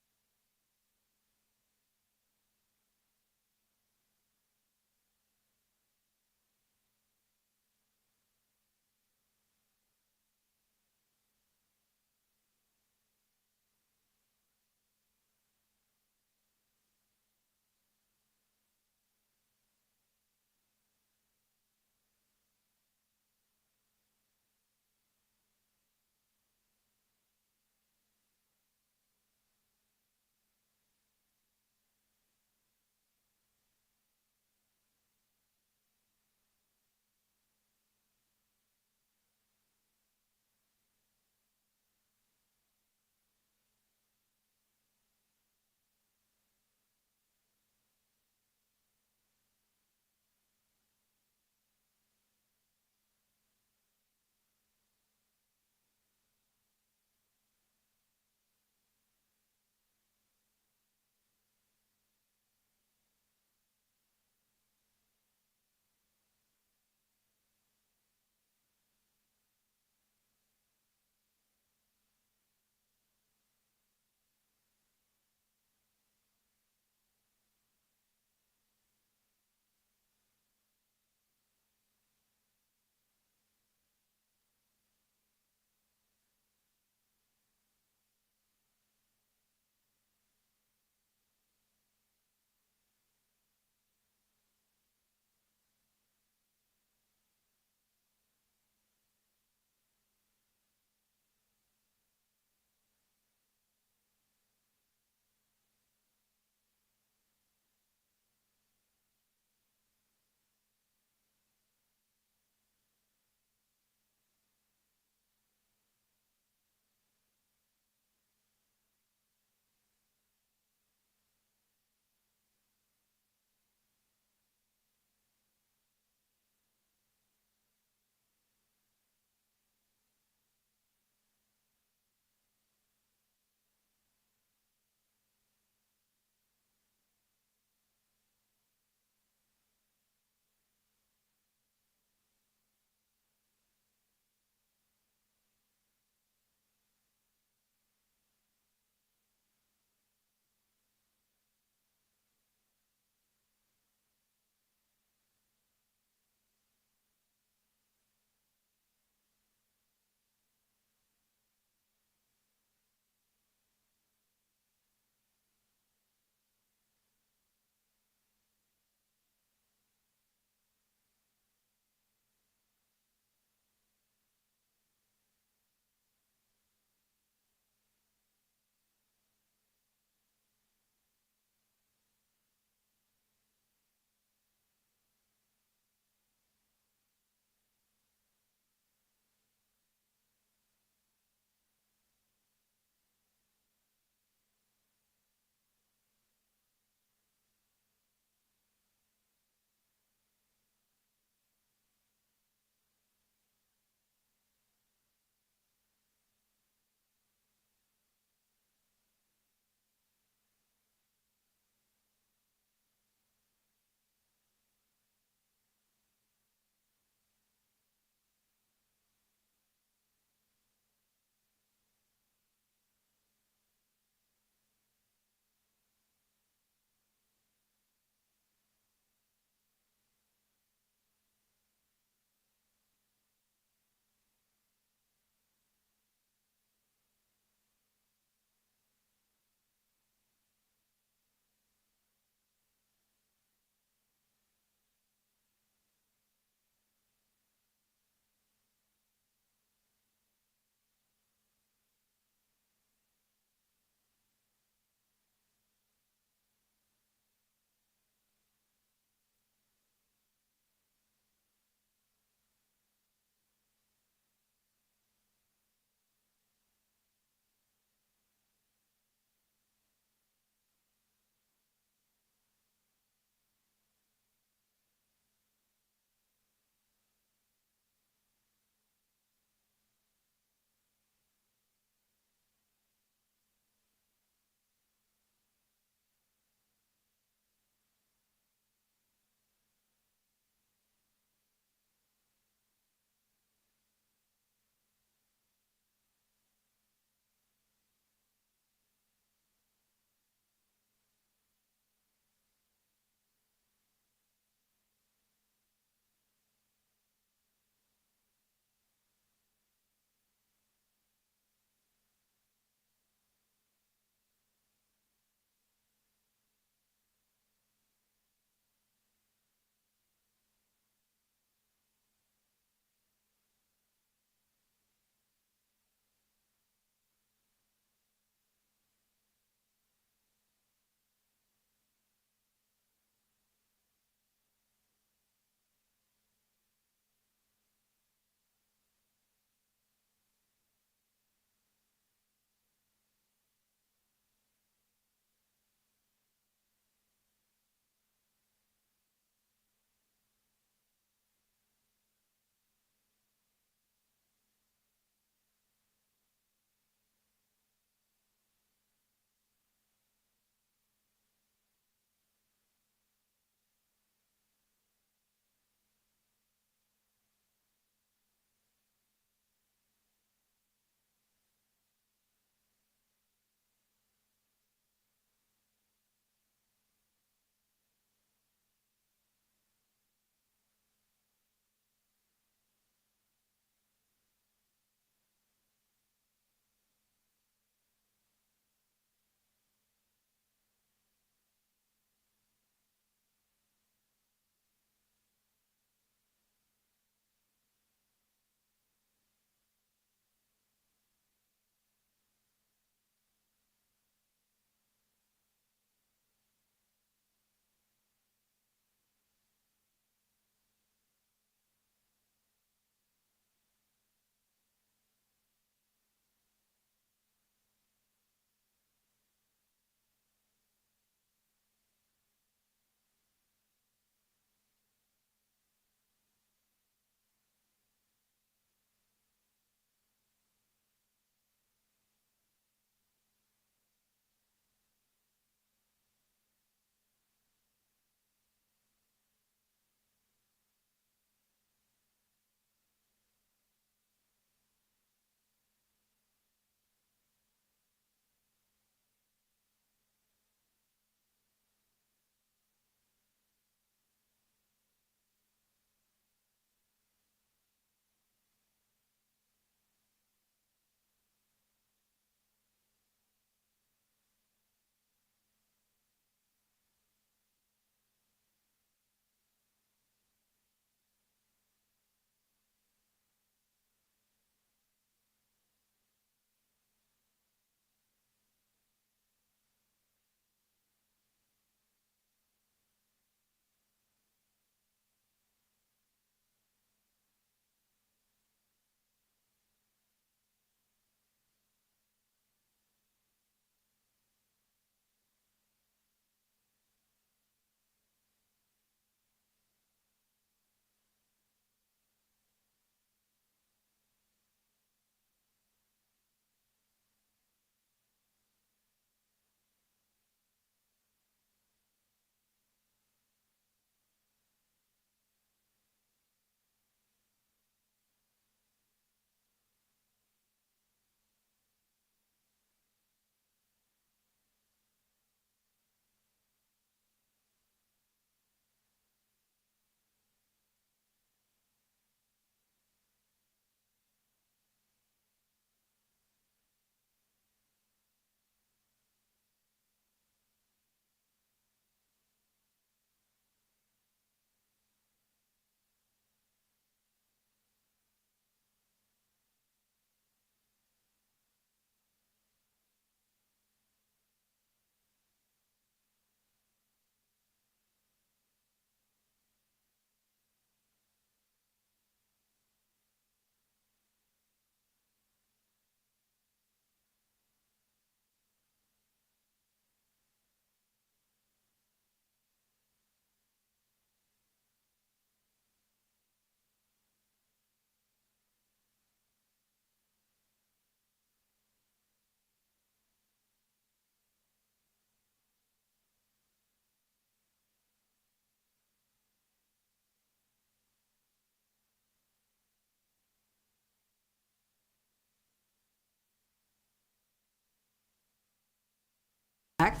back,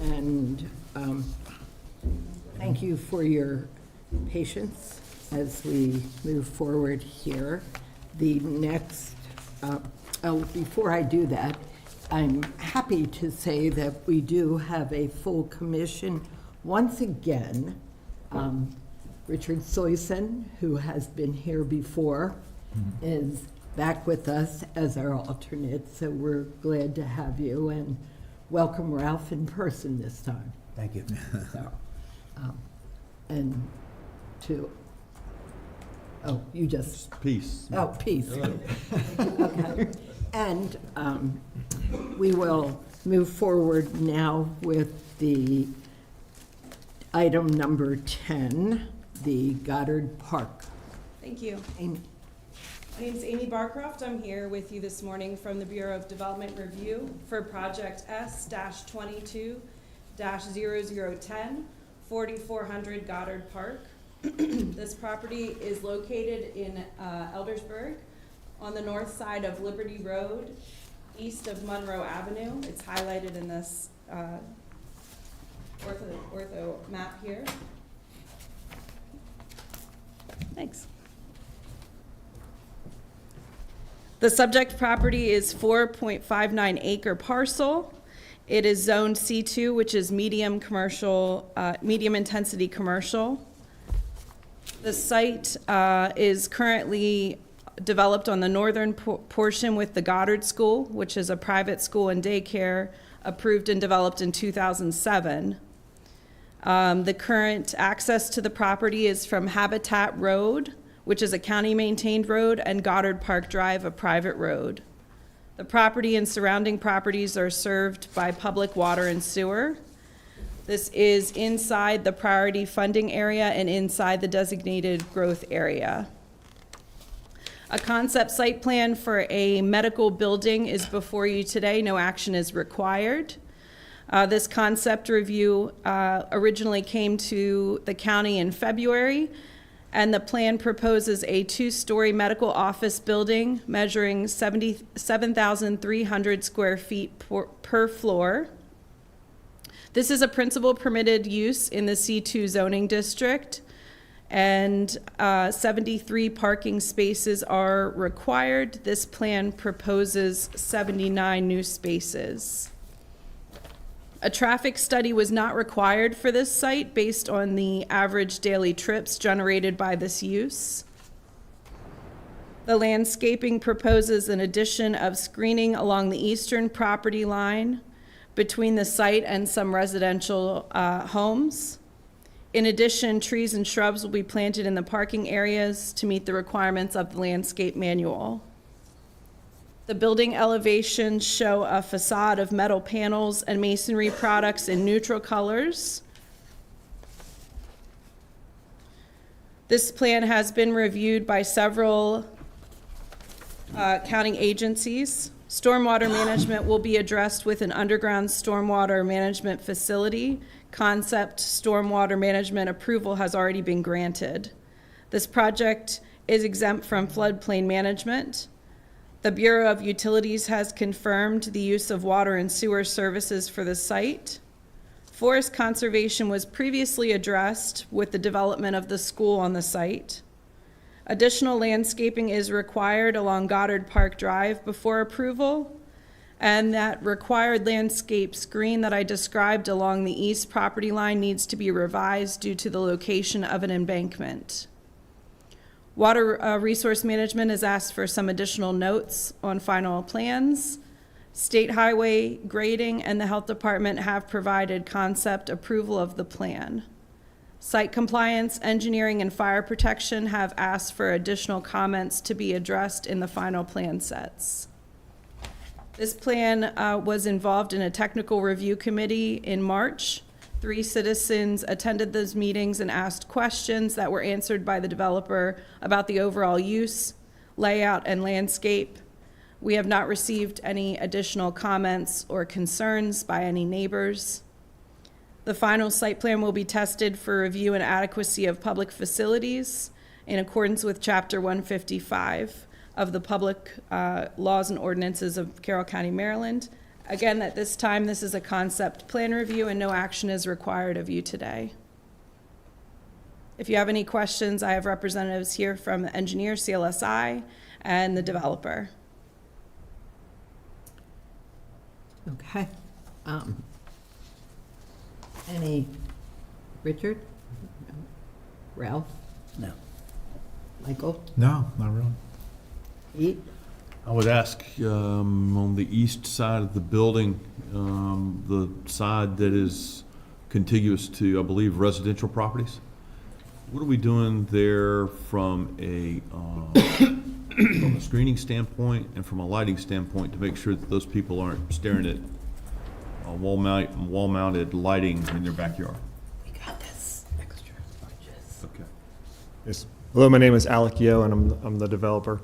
and thank you for your patience as we move forward here. The next, before I do that, I'm happy to say that we do have a full commission once again. Richard Soyson, who has been here before, is back with us as our alternate, so we're glad to have you, and welcome Ralph in person this time. Thank you. So, and to, oh, you just. Peace. Oh, peace. Okay. And we will move forward now with the item number 10, the Goddard Park. Thank you. Amy. My name is Amy Barcroft. I'm here with you this morning from the Bureau of Development Review for Project S-22-0010, 4400 Goddard Park. This property is located in Eldersburg on the north side of Liberty Road, east of Monroe Avenue. It's highlighted in this ortho map here. Thanks. The subject property is 4.59 acre parcel. It is zoned C2, which is medium commercial, medium intensity commercial. The site is currently developed on the northern portion with the Goddard School, which is a private school and daycare approved and developed in 2007. The current access to the property is from Habitat Road, which is a county-maintained road, and Goddard Park Drive, a private road. The property and surrounding properties are served by public water and sewer. This is inside the priority funding area and inside the designated growth area. A concept site plan for a medical building is before you today. No action is required. This concept review originally came to the county in February, and the plan proposes a 2-story medical office building measuring 77,300 square feet per floor. This is a principal permitted use in the C2 zoning district, and 73 parking spaces are required. This plan proposes 79 new spaces. A traffic study was not required for this site based on the average daily trips generated by this use. The landscaping proposes an addition of screening along the eastern property line between the site and some residential homes. In addition, trees and shrubs will be planted in the parking areas to meet the requirements of the landscape manual. The building elevations show a facade of metal panels and masonry products in neutral colors. This plan has been reviewed by several county agencies. Stormwater management will be addressed with an underground stormwater management facility. Concept stormwater management approval has already been granted. This project is exempt from floodplain management. The Bureau of Utilities has confirmed the use of water and sewer services for the site. Forest conservation was previously addressed with the development of the school on the site. Additional landscaping is required along Goddard Park Drive before approval, and that required landscape screen that I described along the east property line needs to be revised due to the location of an embankment. Water Resource Management has asked for some additional notes on final plans. State Highway Grading and the Health Department have provided concept approval of the plan. Site Compliance, Engineering, and Fire Protection have asked for additional comments to be addressed in the final plan sets. This plan was involved in a technical review committee in March. 3 citizens attended those meetings and asked questions that were answered by the developer about the overall use, layout, and landscape. We have not received any additional comments or concerns by any neighbors. The final site plan will be tested for review and adequacy of public facilities in accordance with Chapter 155 of the Public Laws and Ordinances of Carroll County, Maryland, Again, at this time, this is a concept plan review and no action is required of you today. If you have any questions, I have representatives here from the engineer, CLSI, and the developer. Okay. Any, Richard? No. Ralph? No. Michael? No, not really. Pete? I would ask, on the east side of the building, the side that is contiguous to, I believe, residential properties, what are we doing there from a screening standpoint and from a lighting standpoint to make sure that those people aren't staring at wall-mounted lighting in their backyard? We got this extra lunches. Okay. Yes. Hello, my name is Alec Yo, and I'm the developer.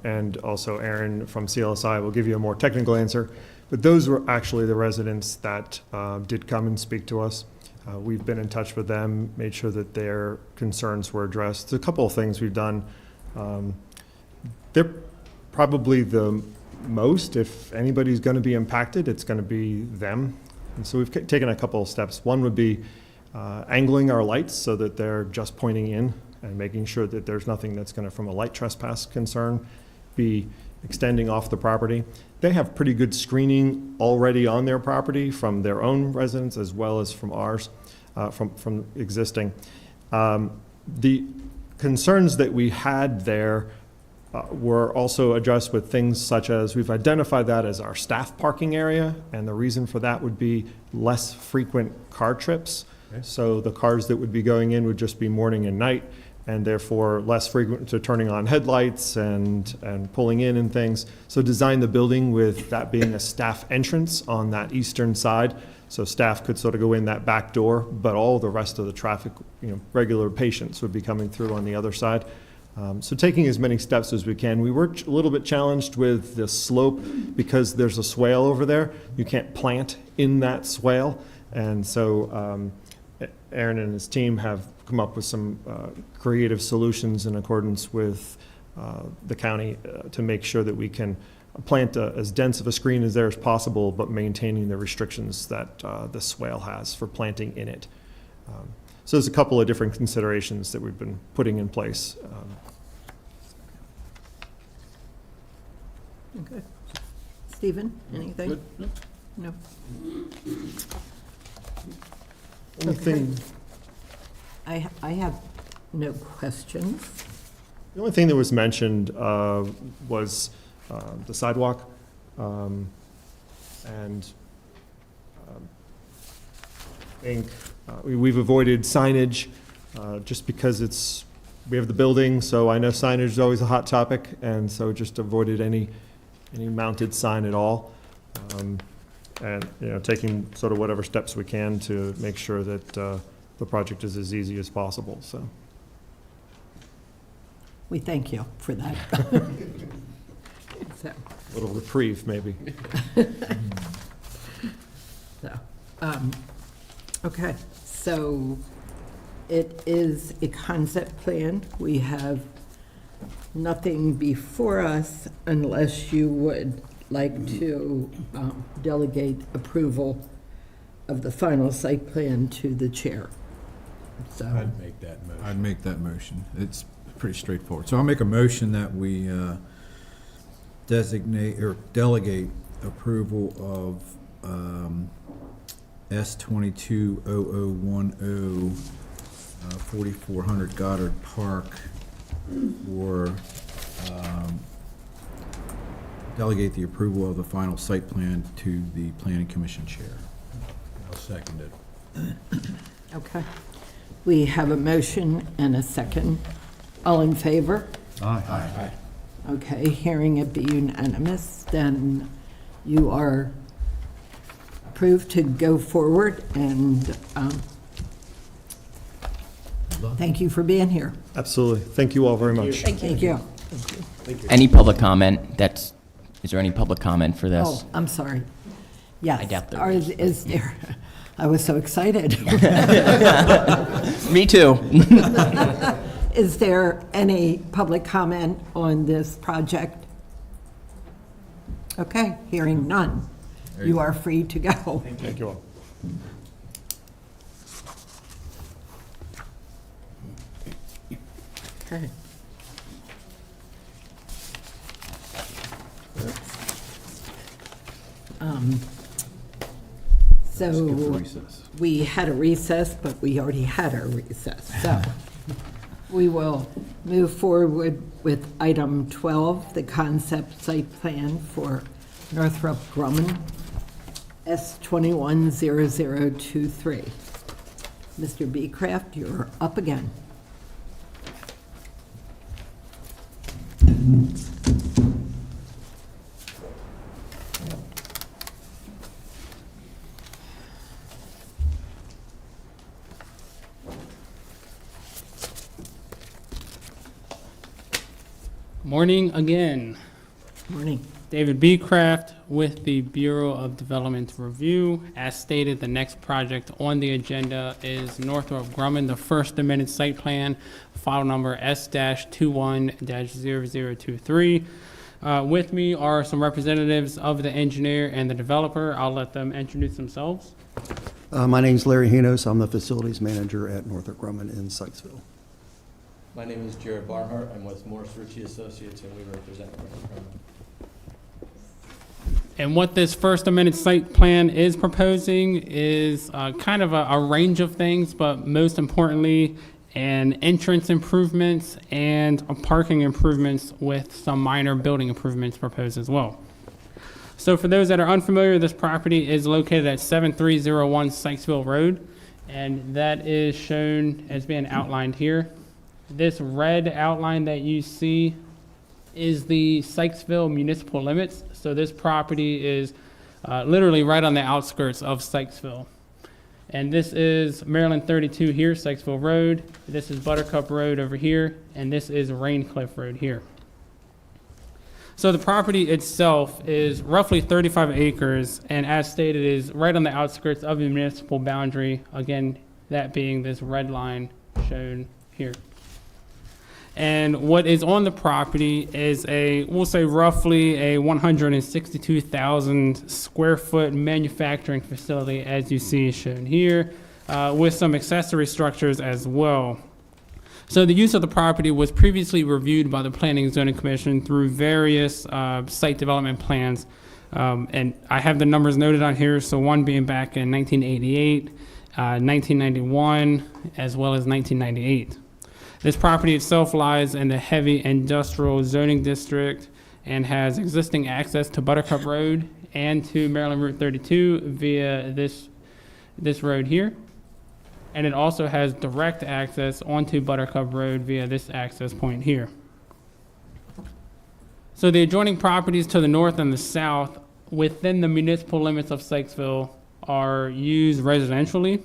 And also Aaron from CLSI will give you a more technical answer. But those were actually the residents that did come and speak to us. We've been in touch with them, made sure that their concerns were addressed. There's a couple of things we've done. They're probably the most, if anybody's going to be impacted, it's going to be them. And so we've taken a couple of steps. One would be angling our lights so that they're just pointing in and making sure that there's nothing that's going to, from a light trespass concern, be extending off the property. They have pretty good screening already on their property from their own residents as well as from ours, from existing. The concerns that we had there were also addressed with things such as we've identified that as our staff parking area, and the reason for that would be less frequent car trips. Okay. So the cars that would be going in would just be morning and night, and therefore less frequent to turning on headlights and pulling in and things. So design the building with that being a staff entrance on that eastern side, so staff could sort of go in that back door, but all the rest of the traffic, regular patients would be coming through on the other side. So taking as many steps as we can. We were a little bit challenged with the slope because there's a swale over there. You can't plant in that swale. And so Aaron and his team have come up with some creative solutions in accordance with the county to make sure that we can plant as dense of a screen as there as possible, but maintaining the restrictions that the swale has for planting in it. So there's a couple of different considerations that we've been putting in place. Okay. Stephen, anything? Good. No. Only thing, I have no questions. the only thing that was mentioned was the sidewalk, and I think we've avoided signage just because we have the building, so I know signage is always a hot topic, and so just avoided any mounted sign at all. And taking sort of whatever steps we can to make sure that the project is as easy as possible. So We thank you for that. So, a little reprieve, maybe. Okay, so it is a concept plan. We have nothing before us unless you would like to delegate approval of the final site plan to the chair. So I'd make that motion. I'd make that motion. It's pretty straightforward. So I'll make a motion that we designate or delegate approval of S220010, 4400 Goddard Park, for delegate the approval of the final site plan to the Planning Commission chair. I'll second it. okay. We have a motion and a second. All in favor? Aye. Okay, hearing it be unanimous, then you are approved to go forward, and thank you for being here. Absolutely. Thank you all very much. Thank you. Any public comment? Is there any public comment for this? Oh, I'm sorry. Yes. I doubt there is. Is there? I was so excited. Me too. Is there any public comment on this project? Okay, hearing none. You are free to go. Thank you all. Okay. So we had a recess, but we already had our recess. So we will move forward with item 12, the concept site plan for Northrop Grumman, S210023. Mr. Beecraft, you're up again. Morning again. Morning. David Beecraft with the Bureau of Development Review. As stated, the next project on the agenda is Northrop Grumman, the first amended site plan, file number S-21-0023. With me are some representatives of the engineer and the developer. I'll let them introduce themselves. My name's Larry Henos. I'm the facilities manager at Northrop Grumman in Sykesville. My name is Jared Barnhart. I'm with Morris Ritchie Associates, and we represent Northrop Grumman. And what this first amended site plan is proposing is kind of a range of things, but most importantly, an entrance improvements and a parking improvements with some minor building improvements proposed as well. So for those that are unfamiliar, this property is located at 7301 Sykesville Road, and that is shown as being outlined here. This red outline that you see is the Sykesville municipal limits. So this property is literally right on the outskirts of Sykesville. And this is Maryland 32 here, Sykesville Road. This is Buttercup Road over here, and this is Raincliff Road here. So the property itself is roughly 35 acres, and as stated, is right on the outskirts of the municipal boundary, again, that being this red line shown here. And what is on the property is we'll say roughly a 162,000 square foot manufacturing facility, as you see shown here, with some accessory structures as well. So the use of the property was previously reviewed by the Planning and Zoning Commission through various site development plans. And I have the numbers noted on here, so one being back in 1988, 1991, as well as 1998. This property itself lies in the heavy industrial zoning district and has existing access to Buttercup Road and to Maryland Route 32 via this road here. And it also has direct access onto Buttercup Road via this access point here. So the adjoining properties to the north and the south within the municipal limits of Sykesville are used residentially.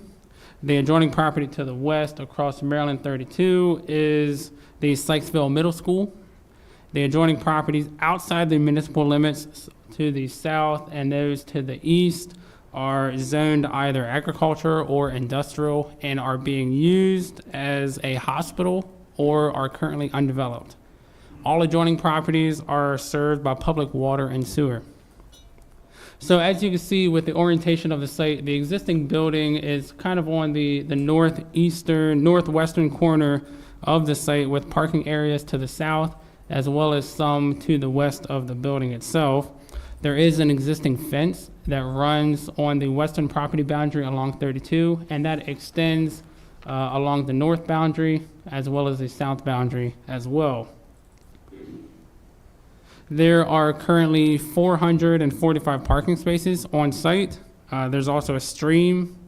The adjoining property to the west across Maryland 32 is the Sykesville Middle School. The adjoining properties outside the municipal limits to the south and those to the east are zoned either agriculture or industrial and are being used as a hospital or are currently undeveloped. All adjoining properties are served by public water and sewer. So as you can see with the orientation of the site, the existing building is kind of on the northwestern corner of the site with parking areas to the south as well as some to the west of the building itself. There is an existing fence that runs on the western property boundary along 32, and that extends along the north boundary as well as the south boundary as well. There are currently 445 parking spaces on site. There's also a stream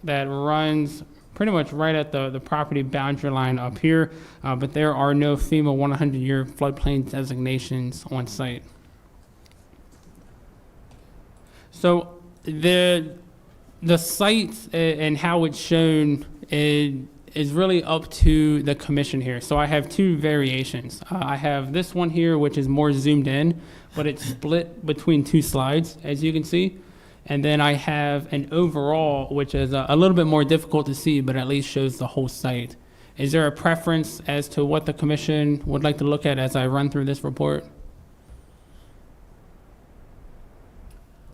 that runs pretty much right at the property boundary line up here, but there are no FEMA 100-year floodplain designations on site. So the site and how it's shown is really up to the commission here. So I have two variations. I have this one here, which is more zoomed in, but it's split between two slides, as you can see. And then I have an overall, which is a little bit more difficult to see, but at least shows the whole site. Is there a preference as to what the commission would like to look at as I run through this report?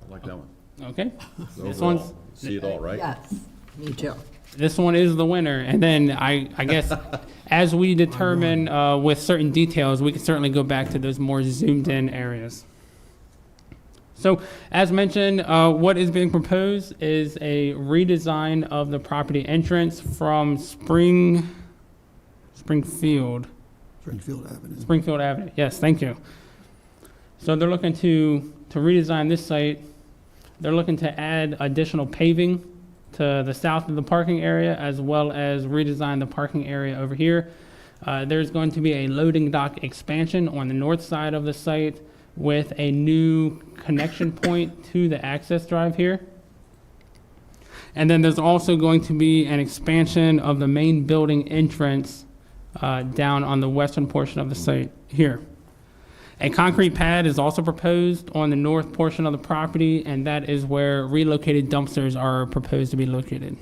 I'd like that one. Okay. This Overall, one's, see it all, right? Yes, me too. this one is the winner. And then I guess as we determine with certain details, we can certainly go back to those more zoomed in areas. So as mentioned, what is being proposed is a redesign of the property entrance from Springfield Avenue. Springfield Avenue, yes, thank you. So they're looking to redesign this site. They're looking to add additional paving to the south of the parking area, as well as redesign the parking area over here. There's going to be a loading dock expansion on the north side of the site with a new connection point to the access drive here. And then there's also going to be an expansion of the main building entrance down on the western portion of the site here. A concrete pad is also proposed on the north portion of the property, and that is where relocated dumpsters are proposed to be located.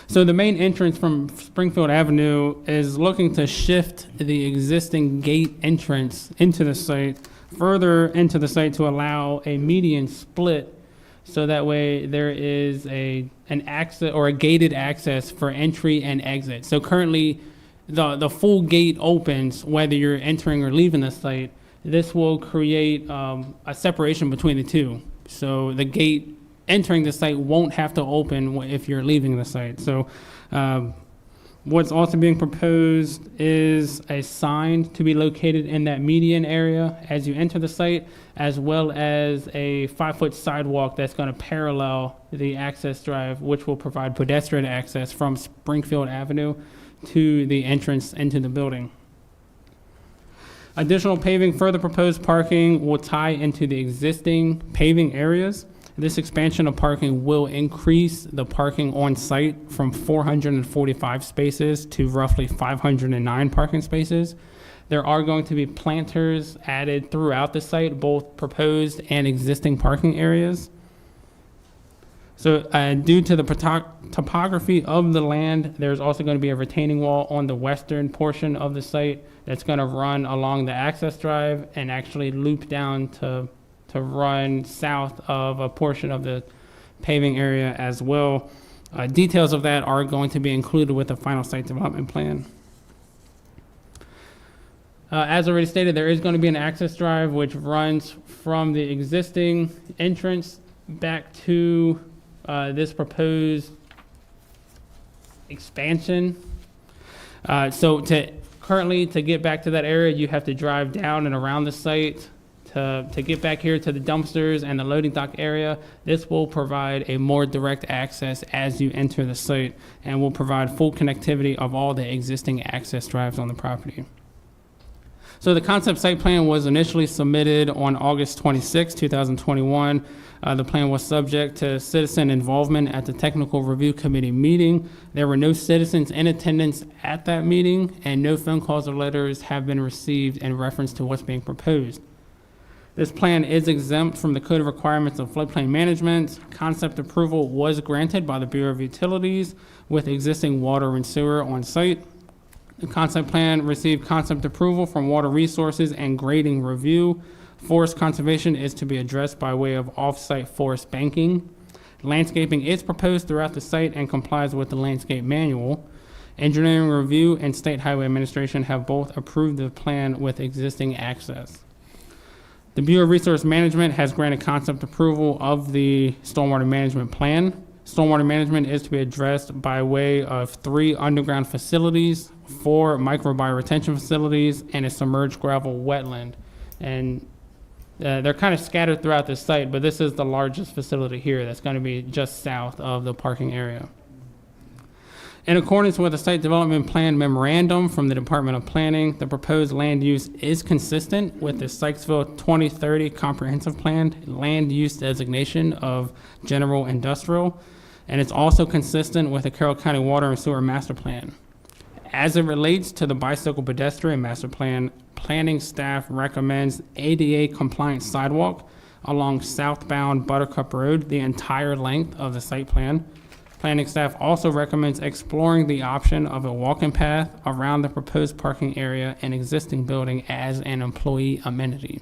So the main entrance from Springfield Avenue is looking to shift the existing gate entrance into the site, further into the site to allow a median split, so that way there is an access or a gated access for entry and exit. So currently, the full gate opens whether you're entering or leaving the site. This will create a separation between the two. So the gate entering the site won't have to open if you're leaving the site. So what's also being proposed is a sign to be located in that median area as you enter the site, as well as a 5-foot sidewalk that's going to parallel the access drive, which will provide pedestrian access from Springfield Avenue to the entrance into the building. Additional paving, further proposed parking will tie into the existing paving areas. This expansion of parking will increase the parking on site from 445 spaces to roughly 509 parking spaces. There are going to be planters added throughout the site, both proposed and existing parking areas. So due to the topography of the land, there's also going to be a retaining wall on the western portion of the site that's going to run along the access drive and actually loop down to run south of a portion of the paving area as well. Details of that are going to be included with the final site development plan. As already stated, there is going to be an access drive which runs from the existing entrance back to this proposed expansion. So currently to get back to that area, you have to drive down and around the site to get back here to the dumpsters and the loading dock area. This will provide a more direct access as you enter the site and will provide full connectivity of all the existing access drives on the property. So the concept site plan was initially submitted on August 26, 2021. The plan was subject to citizen involvement at the Technical Review Committee meeting. There were no citizens in attendance at that meeting, and no phone calls or letters have been received in reference to what's being proposed. This plan is exempt from the Code of Requirements of Floodplain Management. Concept approval was granted by the Bureau of Utilities with existing water and sewer on site. The concept plan received concept approval from Water Resources and Grading Review. Forest conservation is to be addressed by way of off-site forest banking. Landscaping is proposed throughout the site and complies with the landscape manual. Engineering Review and State Highway Administration have both approved the plan with existing access. The Bureau of Resource Management has granted concept approval of the stormwater management plan. Stormwater management is to be addressed by way of 3 underground facilities, 4 microbial retention facilities, and a submerged gravel wetland. And they're kind of scattered throughout the site, but this is the largest facility here that's going to be just south of the parking area. In accordance with the Site Development Plan Memorandum from the Department of Planning, the proposed land use is consistent with the Sykesville 2030 Comprehensive Plan land use designation of general industrial, and it's also consistent with the Carroll County Water and Sewer Master Plan. As it relates to the bicycle pedestrian master plan, planning staff recommends ADA compliant sidewalk along southbound Buttercup Road the entire length of the site plan. Planning staff also recommends exploring the option of a walking path around the proposed parking area and existing building as an employee amenity.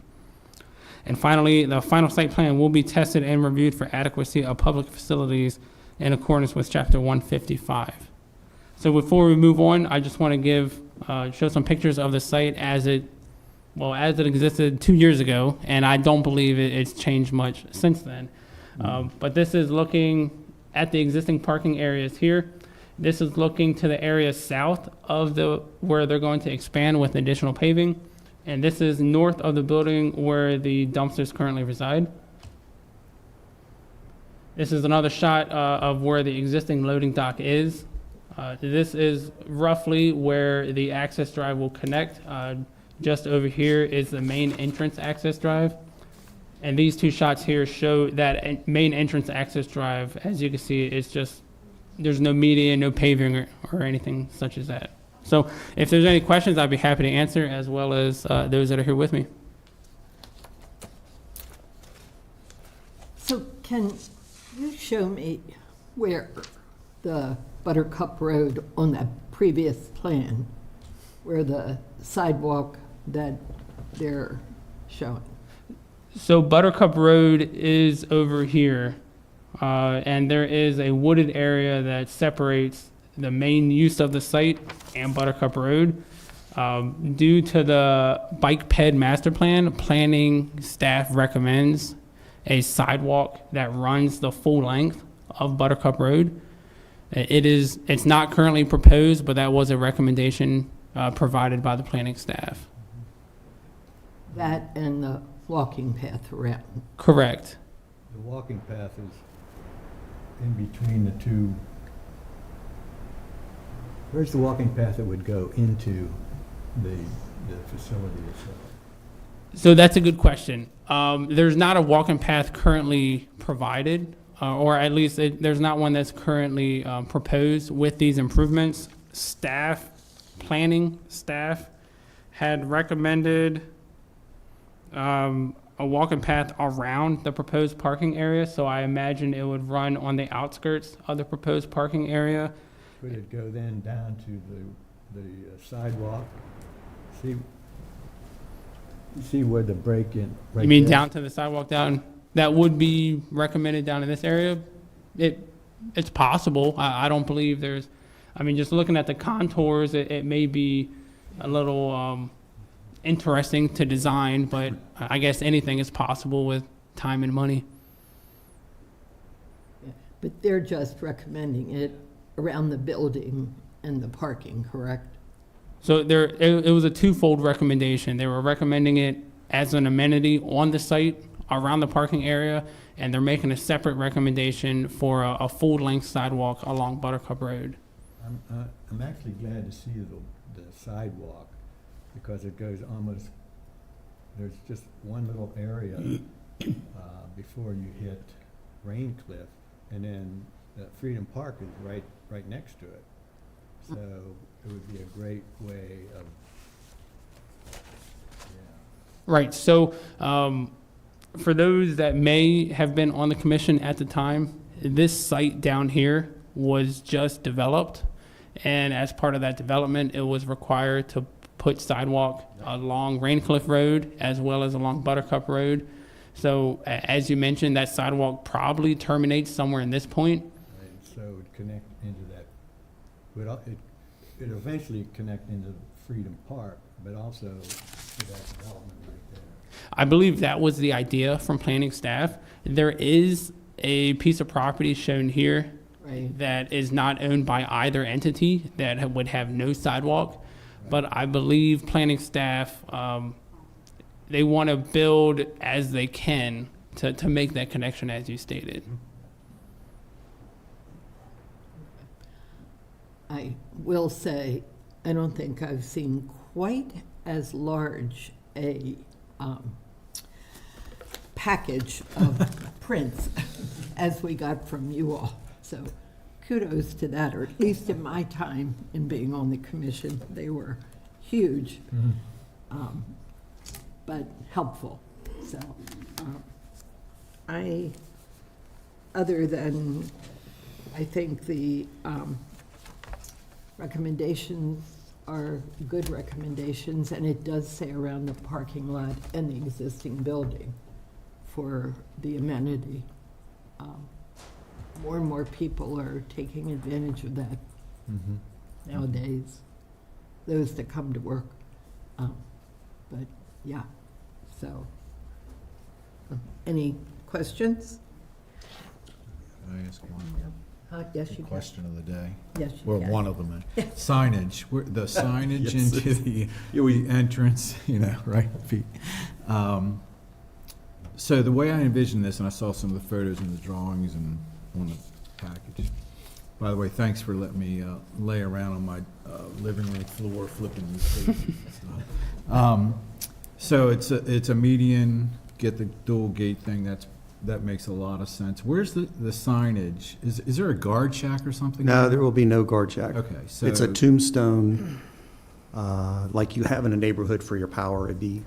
And finally, the final site plan will be tested and reviewed for adequacy of public facilities in accordance with Chapter 155. So before we move on, I just want to show some pictures of the site as it existed 2 years ago, and I don't believe it's changed much since then. But this is looking at the existing parking areas here. This is looking to the area south of where they're going to expand with additional paving. And this is north of the building where the dumpsters currently reside. This is another shot of where the existing loading dock is. This is roughly where the access drive will connect. Just over here is the main entrance access drive. And these two shots here show that main entrance access drive. As you can see, it's just, there's no median, no paving or anything such as that. So if there's any questions, I'd be happy to answer, as well as those that are here with me. So can you show me where the Buttercup Road on that previous plan, where the sidewalk that they're showing? So Buttercup Road is over here, and there is a wooded area that separates the main use of the site and Buttercup Road. Due to the bike ped master plan, planning staff recommends a sidewalk that runs the full length of Buttercup Road. It's not currently proposed, but that was a recommendation provided by the planning staff. That and the walking path around. Correct. The walking path is in between the two. Where's the walking path that would go into the facility itself? So that's a good question. There's not a walking path currently provided, or at least there's not one that's currently proposed with these improvements. Planning staff had recommended a walking path around the proposed parking area, so I imagine it would run on the outskirts of the proposed parking area. Would it go then down to the sidewalk? See where the break-in? You mean down to the sidewalk down? That would be recommended down in this area? It's possible. I don't believe just looking at the contours, it may be a little interesting to design, but I guess anything is possible with time and money. But they're just recommending it around the building and the parking, correct? So it was a twofold recommendation. They were recommending it as an amenity on the site around the parking area, and they're making a separate recommendation for a full-length sidewalk along Buttercup Road. I'm actually glad to see the sidewalk, because it goes almost, there's just one little area before you hit Raincliff, and then Freedom Park is right next to it. So it would be a great way of, Right. So for those that may have been on the commission at the time, this site down here was just developed. And as part of that development, it was required to put sidewalk along Raincliff Road as well as along Buttercup Road. So as you mentioned, that sidewalk probably terminates somewhere in this point. so it would connect into that. It eventually connect into Freedom Park, but also to that development right there. I believe that was the idea from planning staff. There is a piece of property shown here that is not owned by either entity that would have no sidewalk. But I believe planning staff, they want to build as they can to make that connection as you stated. I will say, I don't think I've seen quite as large a package of prints as we got from you all. So kudos to that, or at least in my time in being on the commission, they were huge, but helpful. So other than, I think the recommendations are good recommendations, and it does say around the parking lot and the existing building. for the amenity. More and more people are taking advantage of that nowadays, those that come to work. But, yeah, so, any questions? Can I ask one? Yes, you can. Question of the day. Yes, you Well, can. one of them. Signage, the signage Yes. into the entrance, right, Pete? So the way I envision this, and I saw some of the photos and the drawings and on the package. By the way, thanks for letting me lay around on my living room floor flipping these pages. So it's a median, get the dual gate thing, that makes a lot of sense. Where's the signage? Is there a guard shack or something? No, there will be no guard shack. Okay, so. It's a tombstone, like you have in a neighborhood for your power. It'd be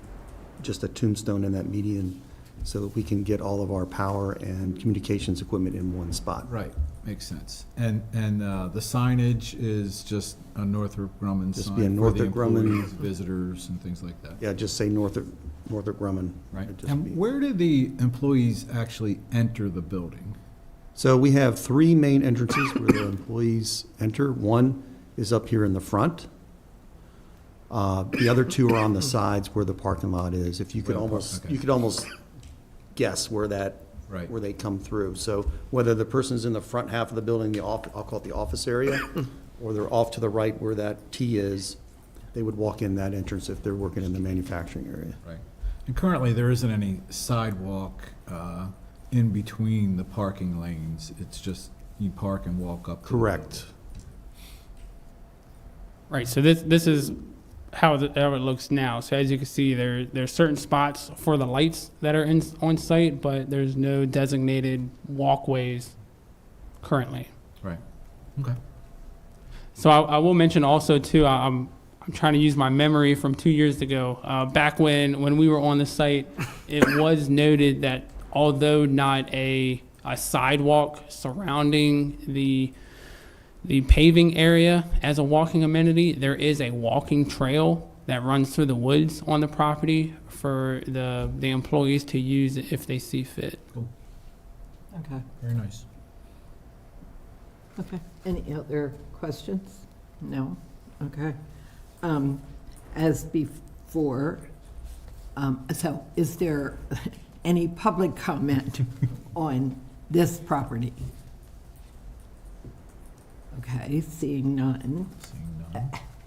just a tombstone in that median so that we can get all of our power and communications equipment in one spot. Right, makes sense. And the signage is just a Northrop Grumman Just sign be a for the Northrop Grumman. employees, visitors, and things like that. Yeah, just say Northrop Grumman. Right. It'd just be- And where do the employees actually enter the building? So we have three main entrances where the employees enter. One is up here in the front. The other two are on the sides where the parking lot is. If you could Where the par- almost, okay. you could almost guess where Right. where they come through. So whether the person's in the front half of the building, I'll call it the office area, or they're off to the right where that T is, they would walk in that entrance if they're working in the manufacturing area. Right. And currently, there isn't any sidewalk in between the parking lanes. It's just you park and walk up. to the Correct. Right, so this is how it looks now. So as you can see, there's certain spots for the lights that are on site, but there's no designated walkways currently. building. Right. Okay. So I will mention also too, I'm trying to use my memory from 2 years ago. Back when we were on the site, it was noted that although not a sidewalk surrounding the paving area as a walking amenity, there is a walking trail that runs through the woods on the property for the employees to use if they see fit. Okay. Very nice. Okay. Any other questions? No? Okay. As before, so is there any public comment on this property? Okay, seeing none.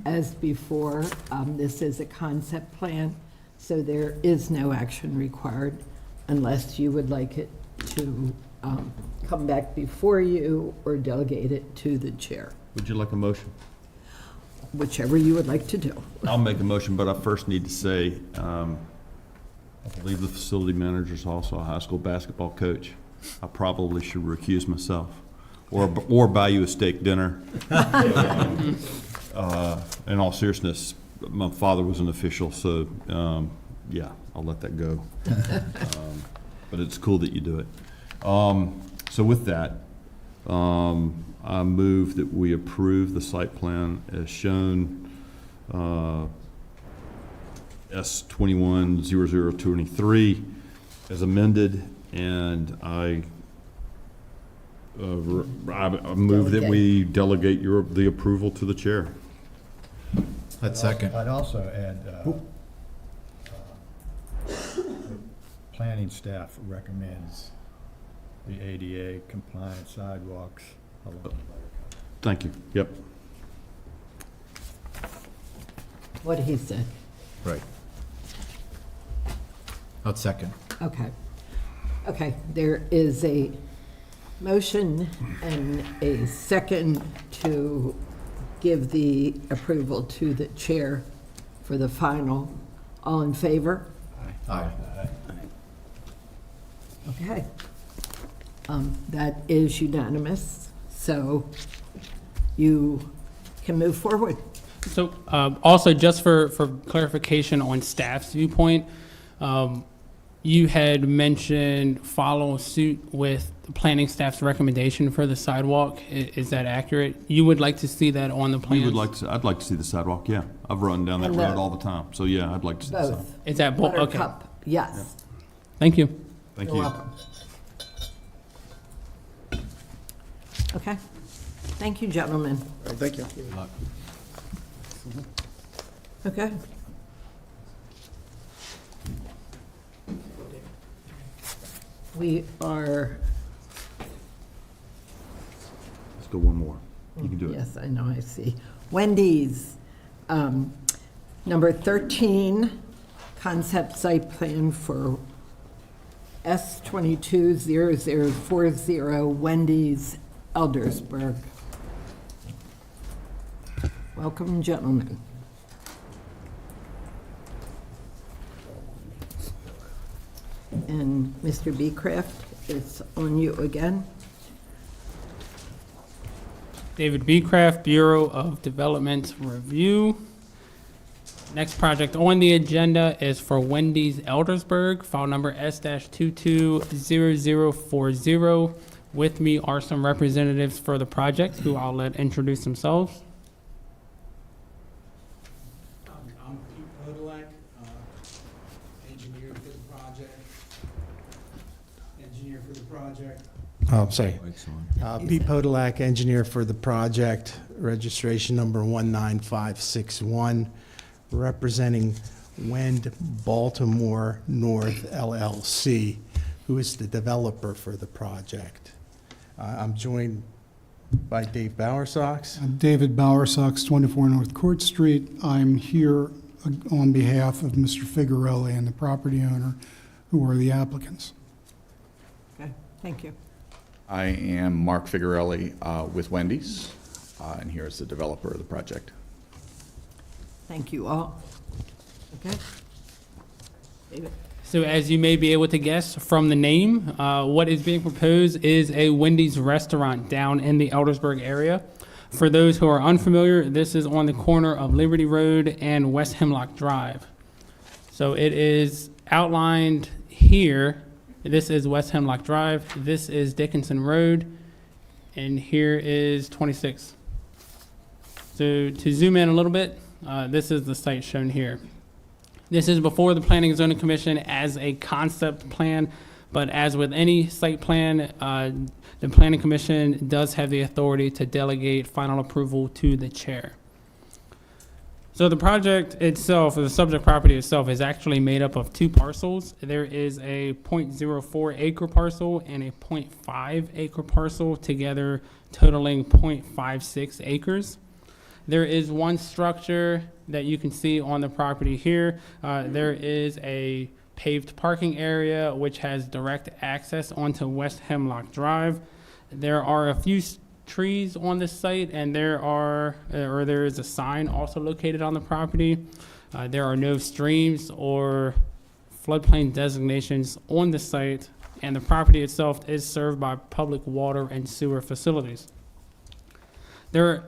As before, this is a concept plan, so there is no action required unless you would like it to come back before you or delegate it to the chair, Would you like a motion? whichever you would like to do. I'll make a motion, but I first need to say, I believe the facility manager is also a high school basketball coach. I probably should recuse myself, or buy you a steak dinner. In all seriousness, my father was an official, so, yeah, I'll let that go. But it's cool that you do it. So with that, I move that we approve the site plan as shown, S210023 as amended, and I move that we delegate the approval to the chair. I'd second. I'd also add, planning staff recommends the ADA compliant sidewalks along the Buttercup. Thank you. Yep. What he said. Right. I'd second. Okay. Okay, there is a motion and a second to give the approval to the chair for the final. All in favor? Aye. Okay. That is unanimous, so you can move forward. So also, just for clarification on staff's viewpoint, you had mentioned follow suit with the planning staff's recommendation for the sidewalk. Is that accurate? You would like to see that on the plans? I'd like to see the sidewalk, yeah. I've run down that And road the- all the time, so yeah, I'd like to see the sidewalk. Both. Is that okay? Buttercup, yes. Thank you. Thank You're you. welcome. Okay. Thank you, gentlemen. All right, thank you. Good luck. Okay. We are, Let's go one more. You can do it. yes, I know, I see. Wendy's, number 13, concept site plan for S220040 Wendy's, Eldersburg. Welcome, gentlemen. And Mr. Beecraft, it's on you again. David Beecraft, Bureau of Development Review. Next project on the agenda is for Wendy's Eldersburg, file number S-220040. With me are some representatives for the project who I'll let introduce themselves. I'm Pete Podolak, engineer for the project. Oh, sorry. Pete Podolak, engineer for the project, registration number 19561, representing Wend Baltimore North LLC, who is the developer for the project. I'm joined by Dave Bowersox. David Bowersox, 24 North Court Street. I'm here on behalf of Mr. Figarelli and the property owner, who are the applicants. Okay, thank you. I am Mark Figarelli with Wendy's, and here is the developer of the project. Thank you all. Okay. David. So as you may be able to guess from the name, what is being proposed is a Wendy's restaurant down in the Eldersburg area. For those who are unfamiliar, this is on the corner of Liberty Road and West Hemlock Drive. So it is outlined here. This is West Hemlock Drive. This is Dickinson Road. And here is 26. So to zoom in a little bit, this is the site shown here. This is before the Planning and Zoning Commission as a concept plan, but as with any site plan, the Planning Commission does have the authority to delegate final approval to the chair. So the project itself, or the subject property itself, is actually made up of two parcels. There is a 0.04 acre parcel and a 0.5 acre parcel, together totaling 0.56 acres. There is one structure that you can see on the property here. There is a paved parking area which has direct access onto West Hemlock Drive. There are a few trees on this site, and there is a sign also located on the property. There are no streams or floodplain designations on the site, and the property itself is served by public water and sewer facilities. There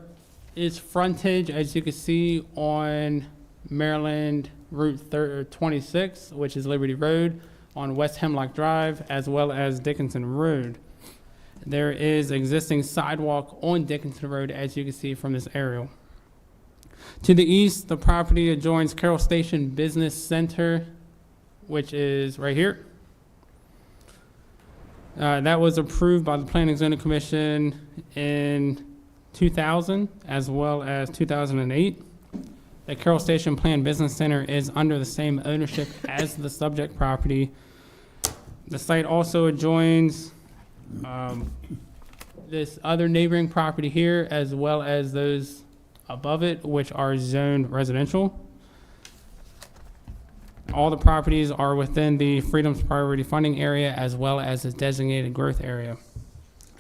is frontage, as you can see, on Maryland Route 26, which is Liberty Road, on West Hemlock Drive, as well as Dickinson Road. There is existing sidewalk on Dickinson Road, as you can see from this aerial. To the east, the property adjoins Carroll Station Business Center, which is right here. That was approved by the Planning and Zoning Commission in 2000 as well as 2008. The Carroll Station Planned Business Center is under the same ownership as the subject property. The site also adjoins this other neighboring property here, as well as those above it, which are zoned residential. All the properties are within the Freedom's Priority Funding area, as well as the designated growth area.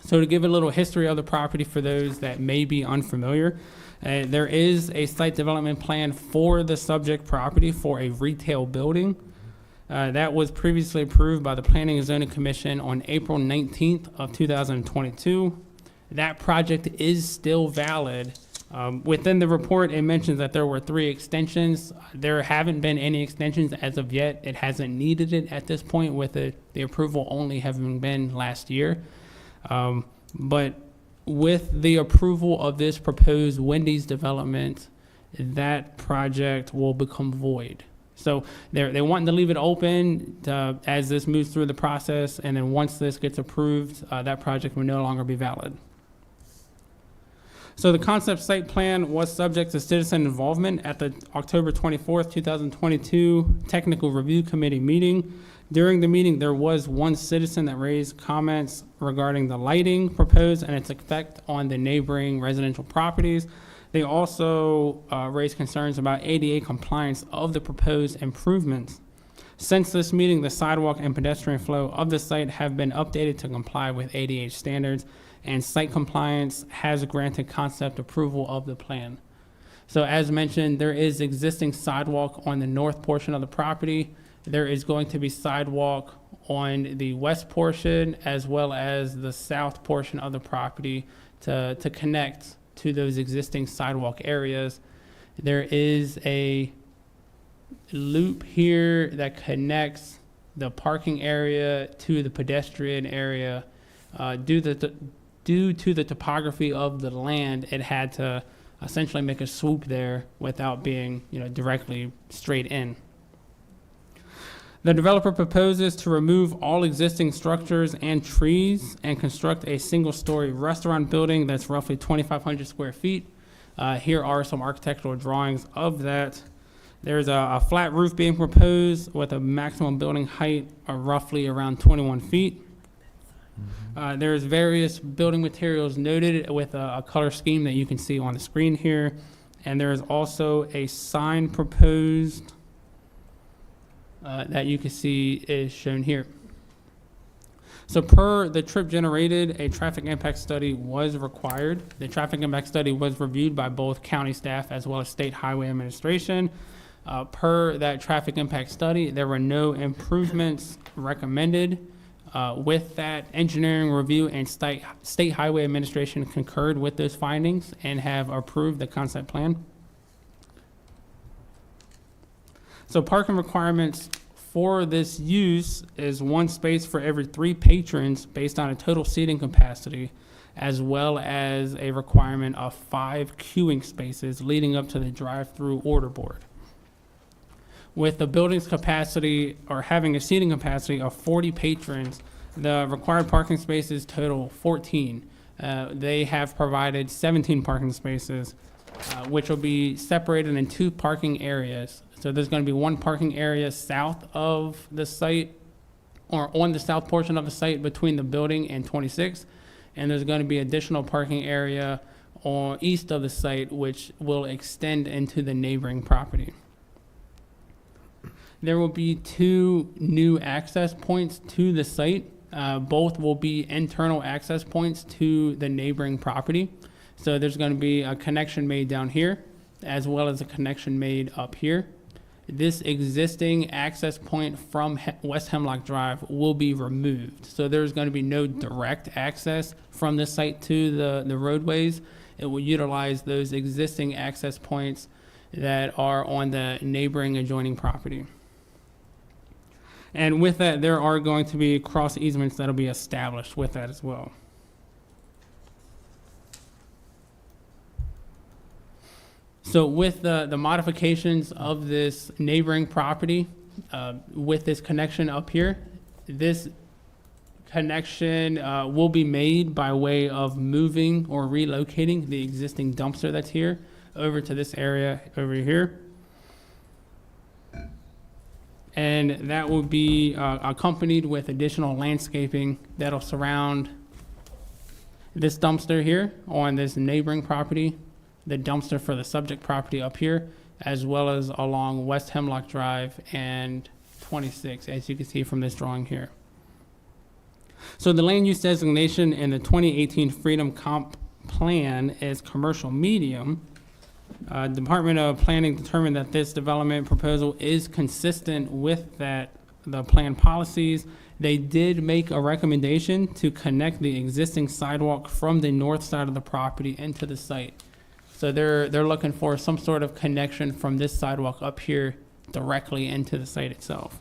So to give a little history of the property for those that may be unfamiliar, there is a site development plan for the subject property for a retail building. That was previously approved by the Planning and Zoning Commission on April 19th of 2022. That project is still valid. Within the report, it mentions that there were 3 extensions. There haven't been any extensions as of yet. It hasn't needed it at this point, with the approval only having been last year. But with the approval of this proposed Wendy's development, that project will become void. So they wanting to leave it open as this moves through the process, and then once this gets approved, that project will no longer be valid. So the concept site plan was subject to citizen involvement at the October 24th, 2022 Technical Review Committee meeting. During the meeting, there was one citizen that raised comments regarding the lighting proposed and its effect on the neighboring residential properties. They also raised concerns about ADA compliance of the proposed improvements. Since this meeting, the sidewalk and pedestrian flow of the site have been updated to comply with ADA standards, and site compliance has granted concept approval of the plan. So as mentioned, there is existing sidewalk on the north portion of the property. There is going to be sidewalk on the west portion as well as the south portion of the property to connect to those existing sidewalk areas. There is a loop here that connects the parking area to the pedestrian area. Due to the topography of the land, it had to essentially make a swoop there without being, directly straight in. The developer proposes to remove all existing structures and trees and construct a single-story restaurant building that's roughly 2,500 square feet. Here are some architectural drawings of that. There's a flat roof being proposed with a maximum building height of roughly around 21 feet. There's various building materials noted with a color scheme that you can see on the screen here. And there is also a sign proposed that you can see is shown here. So per the trip generated, a traffic impact study was required. The traffic impact study was reviewed by both county staff as well as State Highway Administration. Per that traffic impact study, there were no improvements recommended. With that engineering review, and State Highway Administration concurred with those findings and have approved the concept plan. So parking requirements for this use is one space for every 3 patrons based on a total seating capacity, as well as a requirement of 5 queuing spaces leading up to the drive-through order board. With the building's capacity, or having a seating capacity of 40 patrons, the required parking spaces total 14. They have provided 17 parking spaces, which will be separated in 2 parking areas. So there's going to be one parking area south of the site, or on the south portion of the site between the building and 26, and there's going to be additional parking area on east of the site, which will extend into the neighboring property. There will be 2 new access points to the site. Both will be internal access points to the neighboring property. So there's going to be a connection made down here, as well as a connection made up here. This existing access point from West Hemlock Drive will be removed. So there's going to be no direct access from this site to the roadways. It will utilize those existing access points that are on the neighboring adjoining property. And with that, there are going to be cross easements that'll be established with that as well. So with the modifications of this neighboring property, with this connection up here, this connection will be made by way of moving or relocating the existing dumpster that's here over to this area over here. And that will be accompanied with additional landscaping that'll surround this dumpster here on this neighboring property, the dumpster for the subject property up here, as well as along West Hemlock Drive and 26, as you can see from this drawing here. So the land use designation in the 2018 Freedom Comp Plan is commercial medium. Department of Planning determined that this development proposal is consistent with the plan policies. They did make a recommendation to connect the existing sidewalk from the north side of the property into the site. So they're looking for some sort of connection from this sidewalk up here directly into the site itself.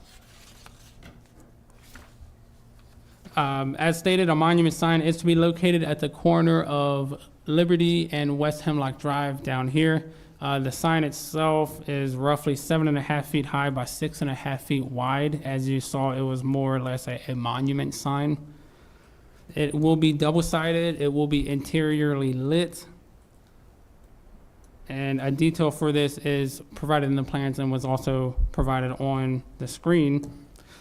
As stated, a monument sign is to be located at the corner of Liberty and West Hemlock Drive down here. The sign itself is roughly 7.5 feet high by 6.5 feet wide. As you saw, it was more or less a monument sign. It will be double-sided. It will be interiorly lit. And a detail for this is provided in the plans and was also provided on the screen.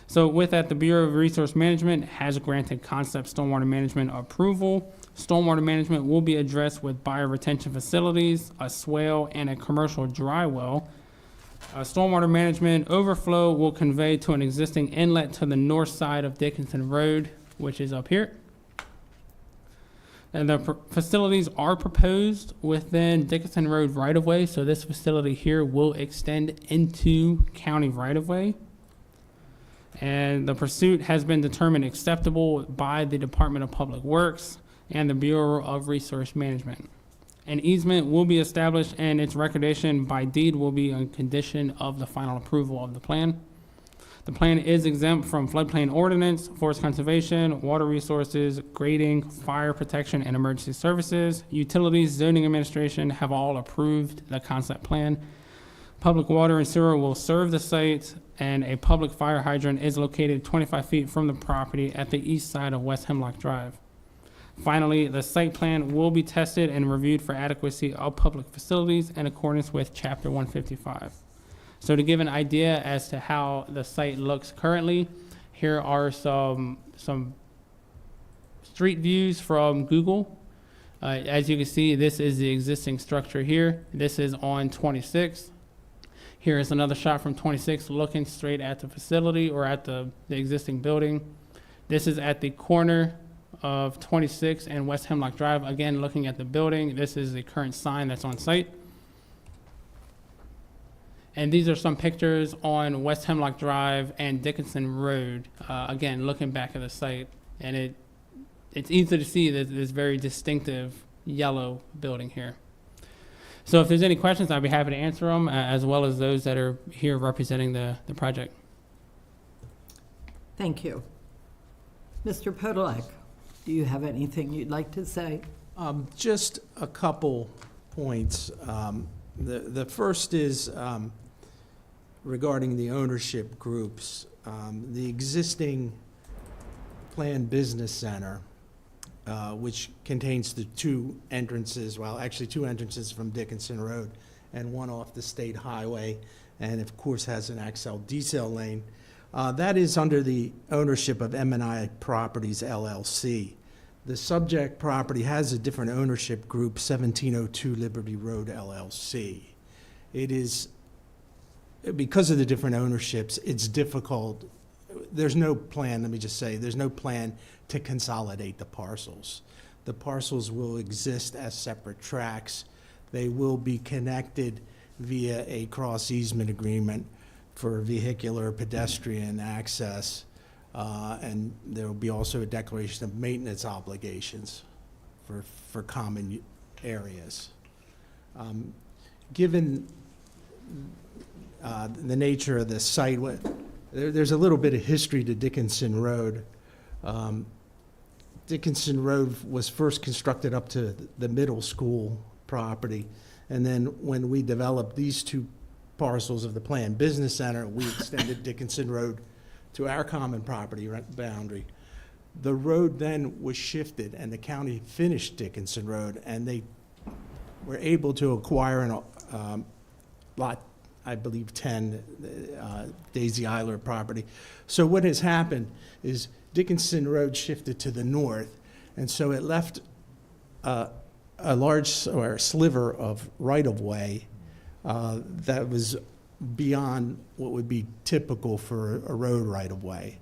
So with that, the Bureau of Resource Management has granted concept stormwater management approval. Stormwater management will be addressed with bioretention facilities, a swale, and a commercial dry well. Stormwater management overflow will convey to an existing inlet to the north side of Dickinson Road, which is up here. And the facilities are proposed within Dickinson Road right-of-way, so this facility here will extend into county right-of-way. And the pursuit has been determined acceptable by the Department of Public Works and the Bureau of Resource Management. An easement will be established and its recordation by deed will be on condition of the final approval of the plan. The plan is exempt from floodplain ordinance, forest conservation, water resources, grading, fire protection, and emergency services. Utilities, zoning administration have all approved the concept plan. Public water and sewer will serve the site, and a public fire hydrant is located 25 feet from the property at the east side of West Hemlock Drive. Finally, the site plan will be tested and reviewed for adequacy of public facilities in accordance with Chapter 155. So to give an idea as to how the site looks currently, here are some street views from Google. As you can see, this is the existing structure here. This is on 26. Here is another shot from 26 looking straight at the facility or at the existing building. This is at the corner of 26 and West Hemlock Drive. Again, looking at the building, this is the current sign that's on site. And these are some pictures on West Hemlock Drive and Dickinson Road. Again, looking back at the site, and it's easy to see that this very distinctive yellow building here. So if there's any questions, I'd be happy to answer them, as well as those that are here representing the project. Thank you. Mr. Podolak, do you have anything you'd like to say? Just a couple points. The first is regarding the ownership groups. The existing planned business center, which contains the two entrances, well, actually two entrances from Dickinson Road and one off the state highway, and of course has an Axle decel lane. That is under the ownership of M&I Properties LLC. The subject property has a different ownership group, 1702 Liberty Road LLC. It is, because of the different ownerships, it's difficult. There's no plan, let me just say, there's no plan to consolidate the parcels. The parcels will exist as separate tracts. They will be connected via a cross easement agreement for vehicular pedestrian access. And there will be also a declaration of maintenance obligations for common areas. Given the nature of the site, there's a little bit of history to Dickinson Road. Dickinson Road was first constructed up to the middle school property, and then when we developed these two parcels of the planned business center, we extended Dickinson Road to our common property boundary. The road then was shifted and the county finished Dickinson Road, and they were able to acquire an lot, I believe 10, Daisy Eiler property. So what has happened is Dickinson Road shifted to the north, and so it left a large or sliver of right-of-way that was beyond what would be typical for a road right-of-way.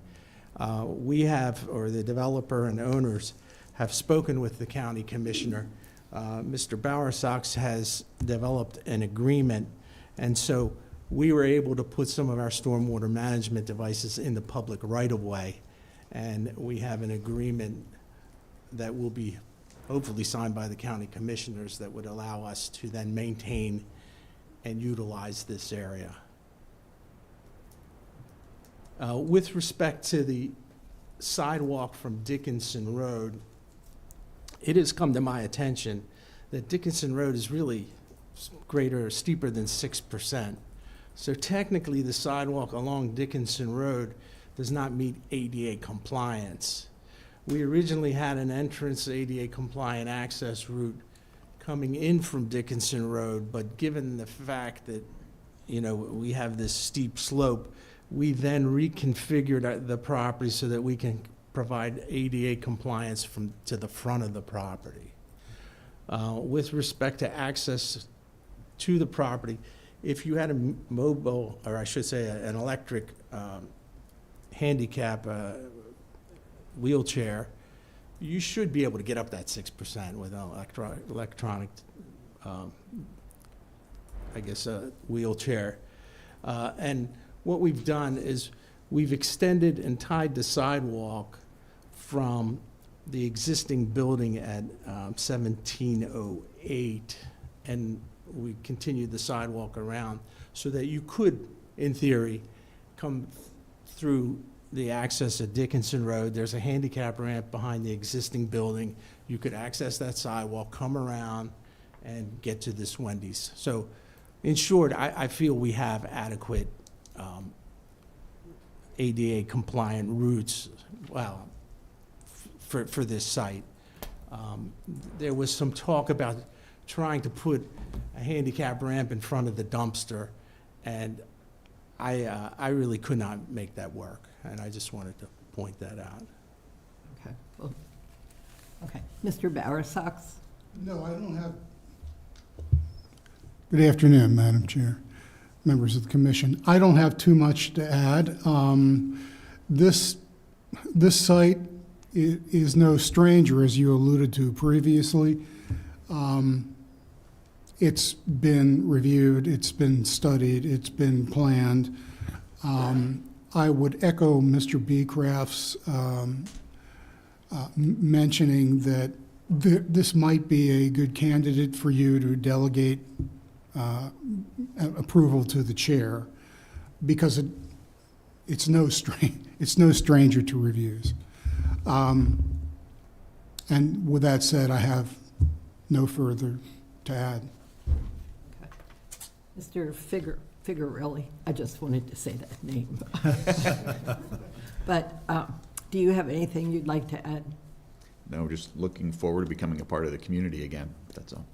We have, or the developer and owners, have spoken with the county commissioner. Mr. Bowersox has developed an agreement, and so we were able to put some of our stormwater management devices in the public right-of-way, and we have an agreement that will be hopefully signed by the county commissioners that would allow us to then maintain and utilize this area. With respect to the sidewalk from Dickinson Road, it has come to my attention that Dickinson Road is really greater or steeper than 6%. So technically, the sidewalk along Dickinson Road does not meet ADA compliance. We originally had an entrance ADA compliant access route coming in from Dickinson Road, but given the fact that, you know, we have this steep slope, we then reconfigured the property so that we can provide ADA compliance to the front of the property. With respect to access to the property, if you had a mobile, or I should say an electric handicap wheelchair, you should be able to get up that 6% with an electronic, I guess, wheelchair. And what we've done is we've extended and tied the sidewalk from the existing building at 1708, and we continued the sidewalk around so that you could, in theory, come through the access at Dickinson Road. There's a handicap ramp behind the existing building. You could access that sidewalk, come around, and get to this Wendy's. So, in short, I feel we have adequate ADA compliant routes, well, for this site. There was some talk about trying to put a handicap ramp in front of the dumpster, and I really could not make that work, and I just wanted to point that out. Okay. Well, okay. Mr. Bowersox? No, I don't have. Good afternoon, Madam Chair, members of the commission. I don't have too much to add. This site is no stranger, as you alluded to previously. It's been reviewed, it's been studied, it's been planned. I would echo Mr. Beecraft's mentioning that this might be a good candidate for you to delegate approval to the chair, because it's no stranger to reviews. And with that said, I have no further to add. Okay. Mr. Figarelli, I just wanted to say that name. But do you have anything you'd like to add? No, just looking forward to becoming a part of the community again, that's all.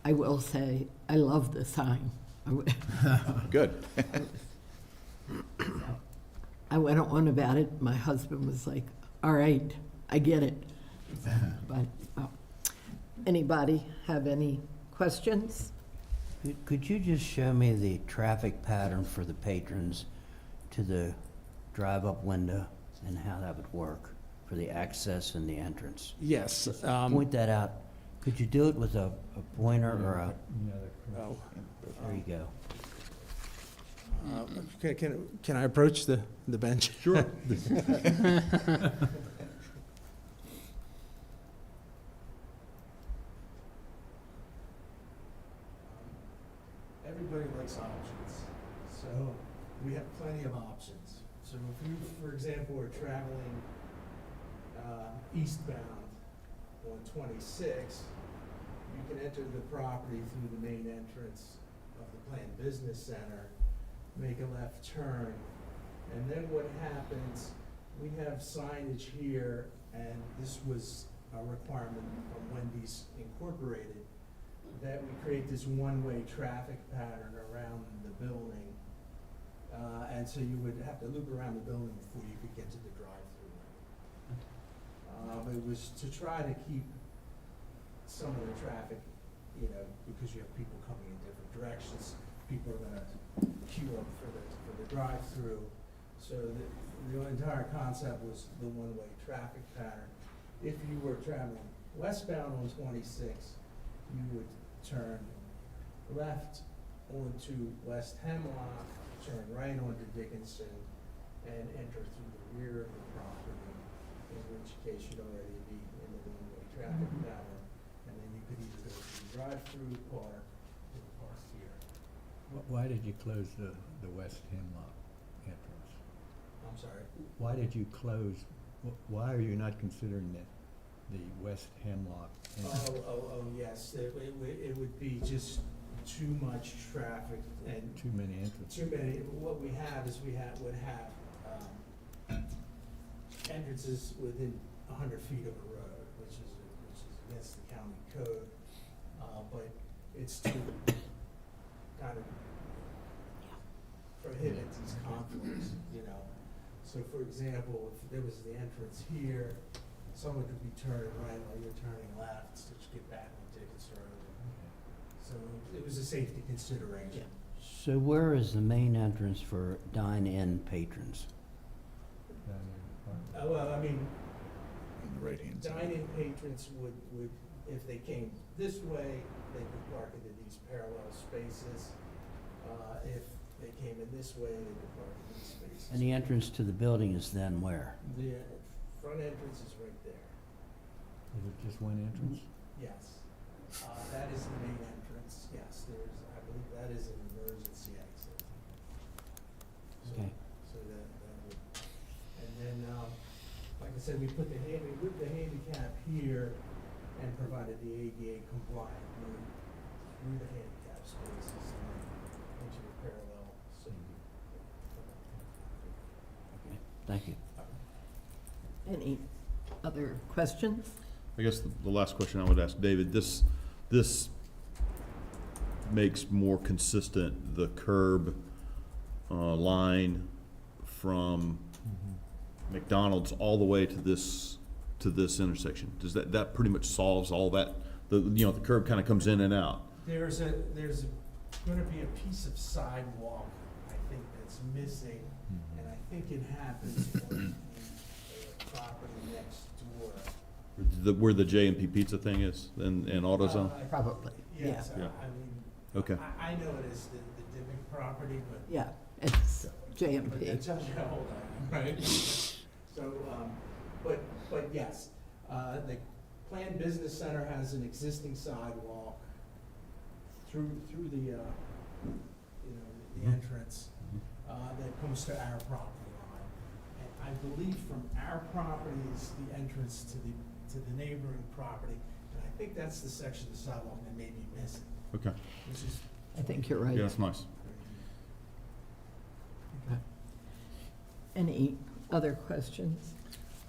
I will say, I love the sign. Good. I went on about it. My husband was like, all right, I get it. But anybody have any questions? Could you just show me the traffic pattern for the patrons to the drive-up window and how that would work for the access and the entrance? Yes. Just point that out. Could you do it with a pointer or a? Oh. There you go. Can I approach the bench? Sure. Everybody likes options, so we have plenty of options. So if you, for example, are traveling eastbound on 26, you can enter the property through the main entrance of the Planned Business Center, make a left turn, and then what happens, we have signage here, and this was a requirement from Wendy's Incorporated, that we create this one-way traffic pattern around the building. And so you would have to loop around the building before you could get to the drive-through. It was to try to keep some of the traffic, you know, because you have people coming in different directions. People are gonna queue up for the drive-through. So the entire concept was the one-way traffic pattern. If you were traveling westbound on 26, you would turn left onto West Hemlock, turn right onto Dickinson, and enter through the rear of the property, in which case you'd already be in the one-way traffic pattern, and then you could either go to the drive-through park or park here. Why did you close the West Hemlock entrance? I'm sorry? Why did you close, why are you not considering that the West Hemlock. Oh, yes, it would be just too much traffic and Too many entrances. too many. What we have is would have entrances within 100 feet of a road, which is against the county code. But it's to kind of prohibit these conflicts, you know. So for example, if there was the entrance here, someone could be turning right while you're turning left to get back on Dickens Road. So it was a safety consideration. So where is the main entrance for dine-in patrons? Well, I mean, On the right-hand side. dine-in patrons would, if they came this way, they could park into these parallel spaces. If they came in this way, they could park in these spaces. And the entrance to the building is then where? The front entrance is right there. Is it just one entrance? Yes. That is the main entrance, yes. I believe that is an emergency exit. So- Okay. So that would, and then, like I said, we put the handicap here and provided the ADA compliant route through the handicap spaces and into the parallel. So, Okay, thank you. Any other questions? I guess the last question I would ask David, this makes more consistent the curb line from McDonald's all the way to this intersection. Does that pretty much solves all that? The curb kind of comes in and out. there's gonna be a piece of sidewalk, I think, that's missing, and I think it happens on the property next door. Where the J&P Pizza thing is and AutoZone? Probably, Yes, yeah. I mean, Okay. I know it is the Dimick property, but. Yeah, it's But JMP. that tells you how old I am, right? So, but yes, the Planned Business Center has an existing sidewalk through the, the entrance, that comes to our property line. And I believe from our property is the entrance to the neighboring property, and I think that's the section of the sidewalk that may be missing, Okay. which is. I think you're right. Yeah, that's nice. Any other questions?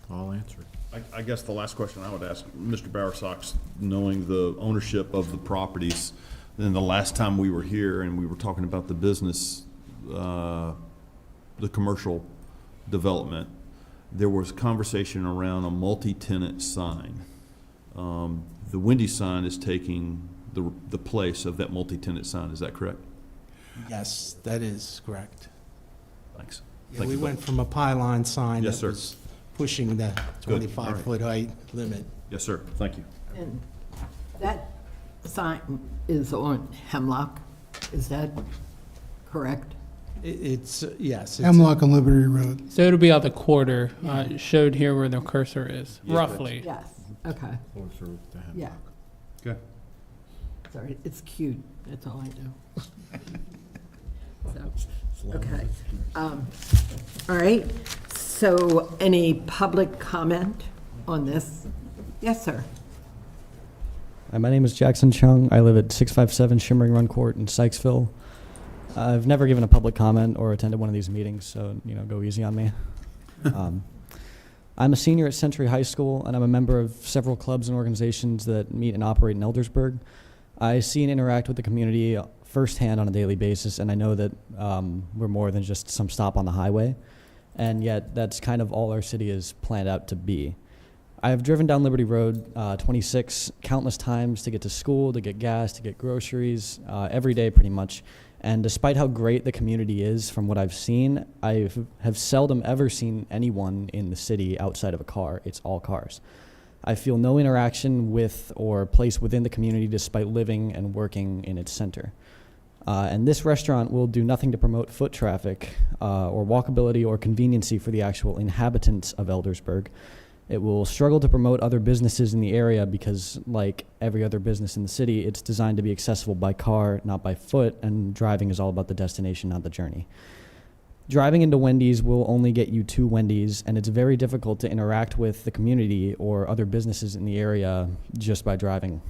All answered. I guess the last question I would ask, Mr. Bowersox, knowing the ownership of the properties, then the last time we were here and we were talking about the business, the commercial development, there was conversation around a multi-tenant sign. The Wendy's sign is taking the place of that multi-tenant sign, is that correct? Yes, that is correct. Thanks. Yeah, Thank we you, went Bill. from a pylon sign Yes, that sir. was pushing the Good. 25-foot height limit. Yes, sir. Thank you. And that sign is on Hemlock, is that correct? It's, yes. Hemlock and Liberty Road. So it'll be on the quarter, showed here where the cursor is, Yeah, roughly. Yes, okay, Closer to Hemlock. yeah. Okay. Sorry, it's cute, that's all I do. So, okay. All right, so any public comment on this? Yes, sir. Hi, my name is Jackson Chung. I live at 657 Shimmering Run Court in Sykesville. I've never given a public comment or attended one of these meetings, so, go easy on me. I'm a senior at Century High School, and I'm a member of several clubs and organizations that meet and operate in Eldersburg. I see and interact with the community firsthand on a daily basis, and I know that we're more than just some stop on the highway, and yet that's kind of all our city is planned out to be. I have driven down Liberty Road 26 countless times to get to school, to get gas, to get groceries, every day pretty much. And despite how great the community is from what I've seen, I have seldom ever seen anyone in the city outside of a car. It's all cars. I feel no interaction with or place within the community despite living and working in its center. And this restaurant will do nothing to promote foot traffic or walkability or conveniency for the actual inhabitants of Eldersburg. It will struggle to promote other businesses in the area because, like every other business in the city, it's designed to be accessible by car, not by foot, and driving is all about the destination, not the journey. Driving into Wendy's will only get you to Wendy's, and it's very difficult to interact with the community or other businesses in the area just by driving.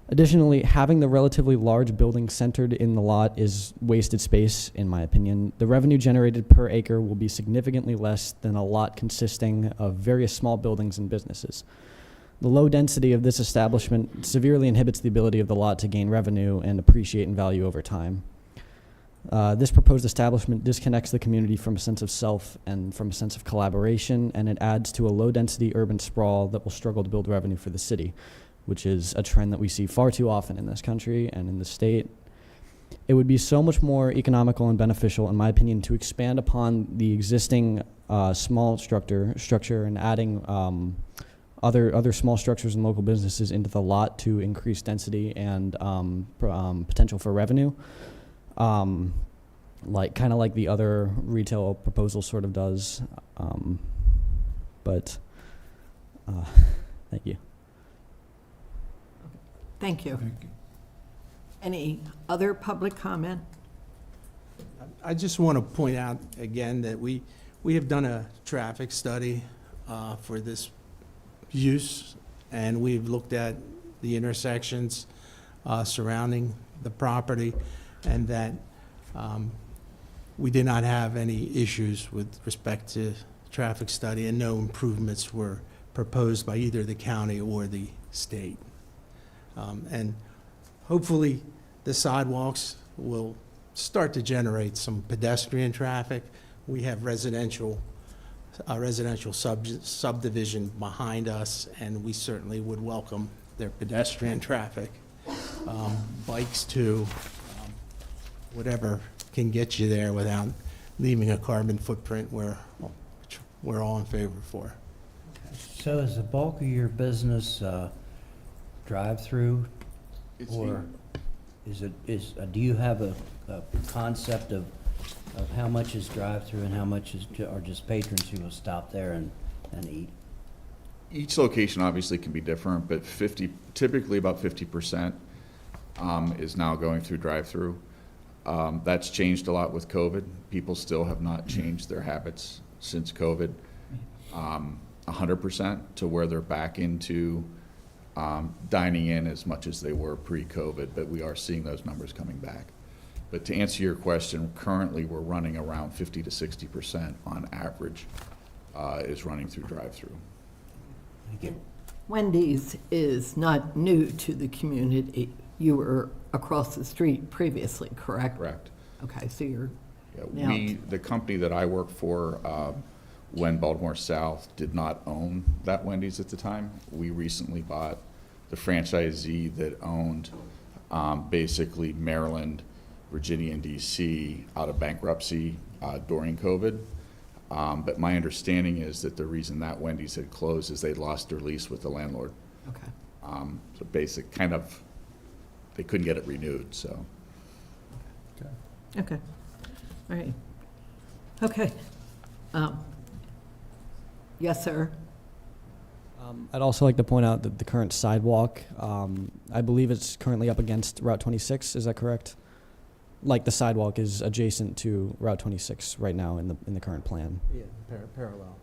Additionally, having the relatively large building centered in the lot is wasted space, in my opinion. The revenue generated per acre will be significantly less than a lot consisting of various small buildings and businesses. The low density of this establishment severely inhibits the ability of the lot to gain revenue and appreciate in value over time. This proposed establishment disconnects the community from a sense of self and from a sense of collaboration, and it adds to a low-density urban sprawl that will struggle to build revenue for the city, which is a trend that we see far too often in this country and in the state. It would be so much more economical and beneficial, in my opinion, to expand upon the existing small structure and adding other small structures and local businesses into the lot to increase density and potential for revenue. Kind of like the other retail proposal sort of does. Thank you. Thank you. Any other public comment? I just want to point out again that we have done a traffic study for this use, and we've looked at the intersections surrounding the property, and that we did not have any issues with respect to traffic study, and no improvements were proposed by either the county or the state. And hopefully the sidewalks will start to generate some pedestrian traffic. We have residential subdivision behind us, and we certainly would welcome their pedestrian traffic. Bikes too, whatever can get you there without leaving a carbon footprint we're all in favor for. So is the bulk of your business drive-through, or do you have a concept of how much is drive-through and how much are just patrons who will stop there and eat? Each location obviously can be different, but typically about 50% is now going through drive-through. That's changed a lot with COVID. People still have not changed their habits since COVID 100% to where they're back into dining in as much as they were pre-COVID, but we are seeing those numbers coming back. But to answer your question, currently we're running around 50 to 60% on average is running through drive-through. Thank you. Wendy's is not new to the community. You were across the street previously, correct? Correct. Okay, so you're The company that I work for, when Baltimore South did not own that Wendy's at the time, we recently bought the franchisee that owned basically Maryland, Virginia, and DC out of bankruptcy during COVID. But my understanding is that the reason that Wendy's had closed is they lost their lease with the landlord. Okay. So basic kind of, they couldn't get it renewed, so. Okay. All right. Okay. Yes, sir. I'd also like to point out that the current sidewalk, I believe it's currently up against Route 26. Is that correct? Like the sidewalk is adjacent to Route 26 right now in the current plan. Yeah, parallel.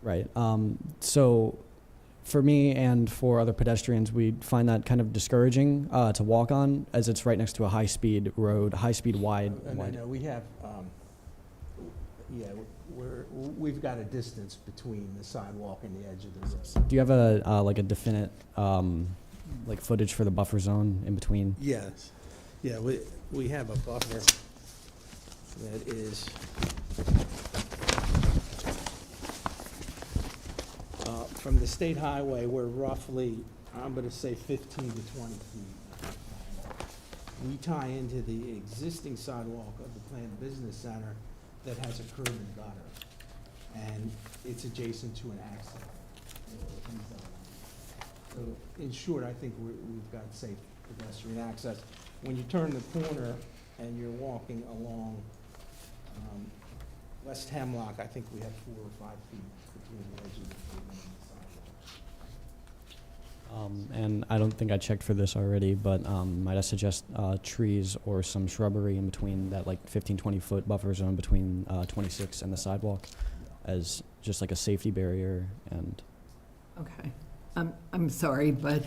Right. So for me and for other pedestrians, we find that kind of discouraging to walk on, as it's right next to a high-speed road, high-speed wide. No, we have, we've got a distance between the sidewalk and the edge of the road. Do you have a like a definite like footage for the buffer zone in between? Yes. Yeah, we have a buffer that is from the state highway, we're roughly, I'm going to say 15 to 20 feet. We tie into the existing sidewalk of the planned business center that has a curb and gutter, and it's adjacent to an access. So in short, I think we've got safe pedestrian access. When you turn the corner and you're walking along West Hemlock, I think we have 4 or 5 feet between the edge of the pavement and the sidewalk. And I don't think I checked for this already, but might I suggest trees or some shrubbery in between that like 15, 20-foot buffer zone between 26 and the sidewalk as just like a safety barrier and... Okay. I'm sorry, but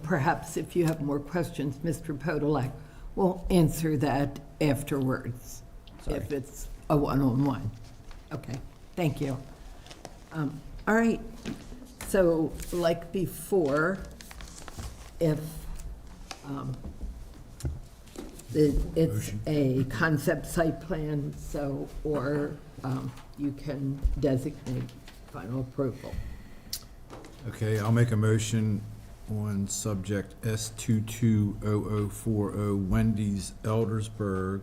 perhaps if you have more questions, Mr. Podolak will answer that afterwards, if it's a one-on-one. Okay, thank you. All right, so like before, if it's a concept site plan, so, or you can designate final approval. Okay, I'll make a motion on subject S220040 Wendy's Eldersburg,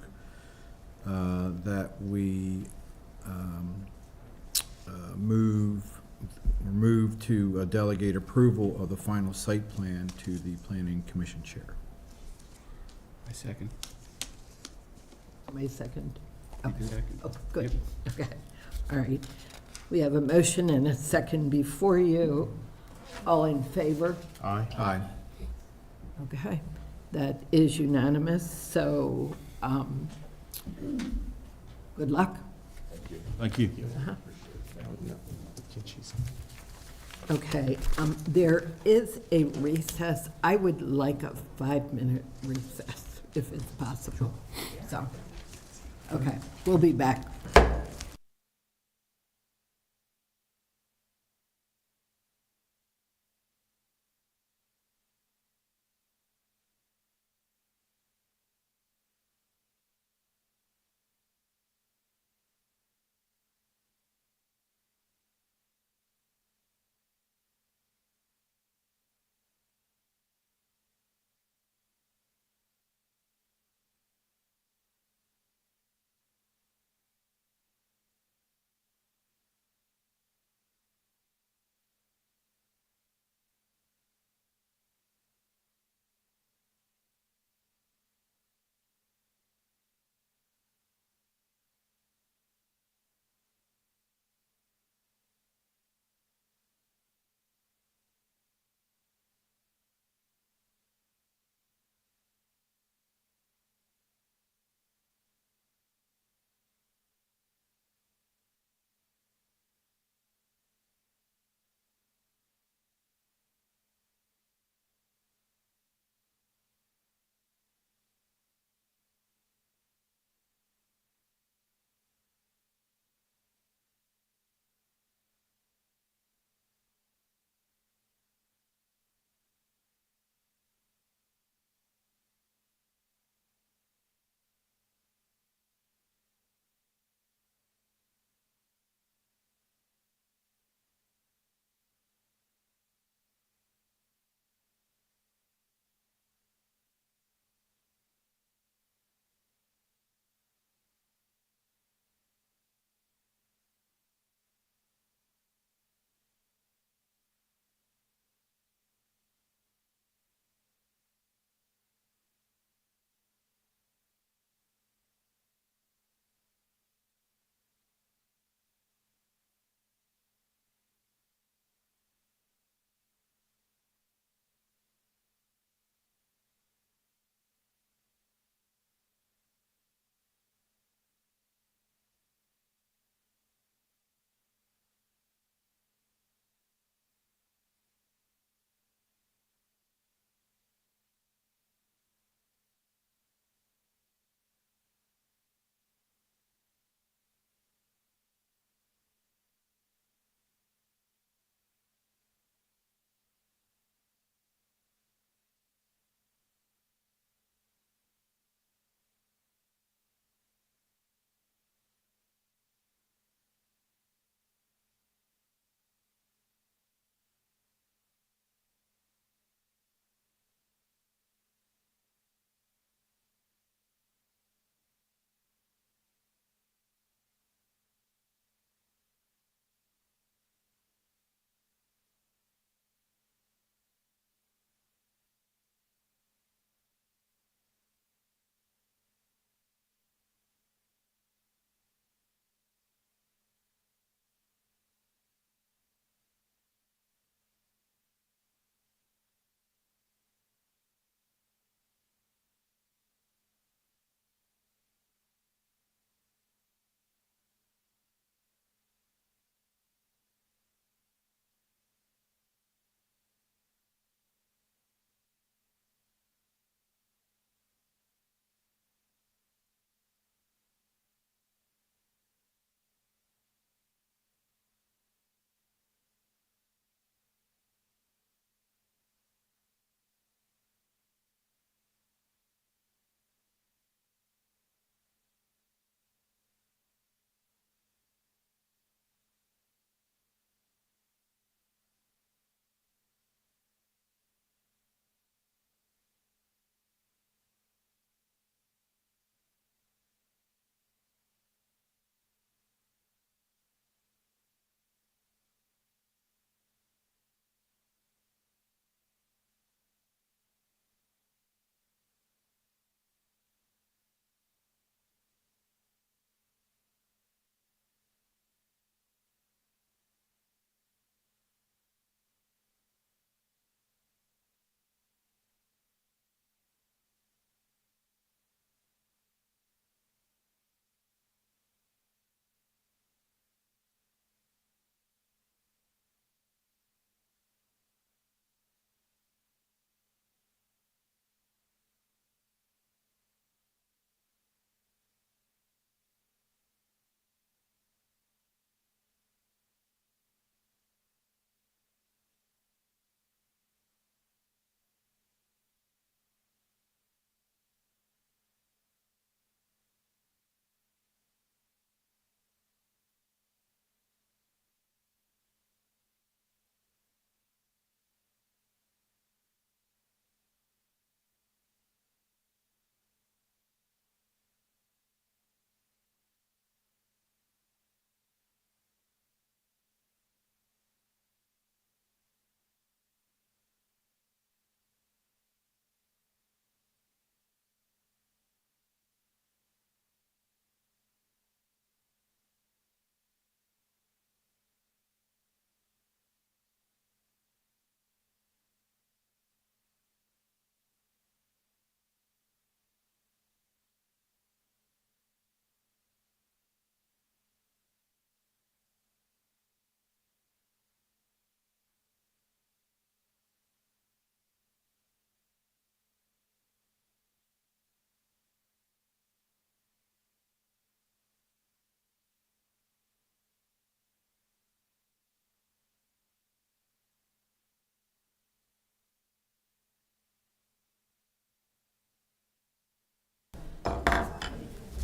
that we move to delegate approval of the final site plan to the Planning Commission Chair. I second. May second? You can second. Oh, good, okay. All right. We have a motion and a second before you. All in favor? Aye. Aye. Okay, that is unanimous, so, good luck. Thank you. Uh-huh. Okay, there is a recess. I would like a 5-minute recess, if it's possible. So, okay, we'll be back.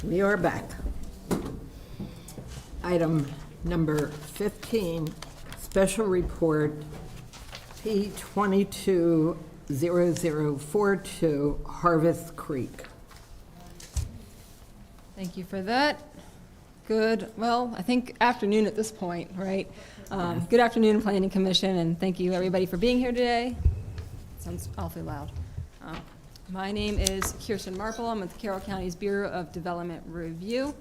We are back. Item number 15, special report P220042, Harvest Creek. Thank you for that. Good, well, I think afternoon at this point, right? Good afternoon, Planning Commission, and thank you, everybody, for being here today. Sounds awfully loud. My name is Kirsten Marple. I'm with the Carroll County's Bureau of Development Review.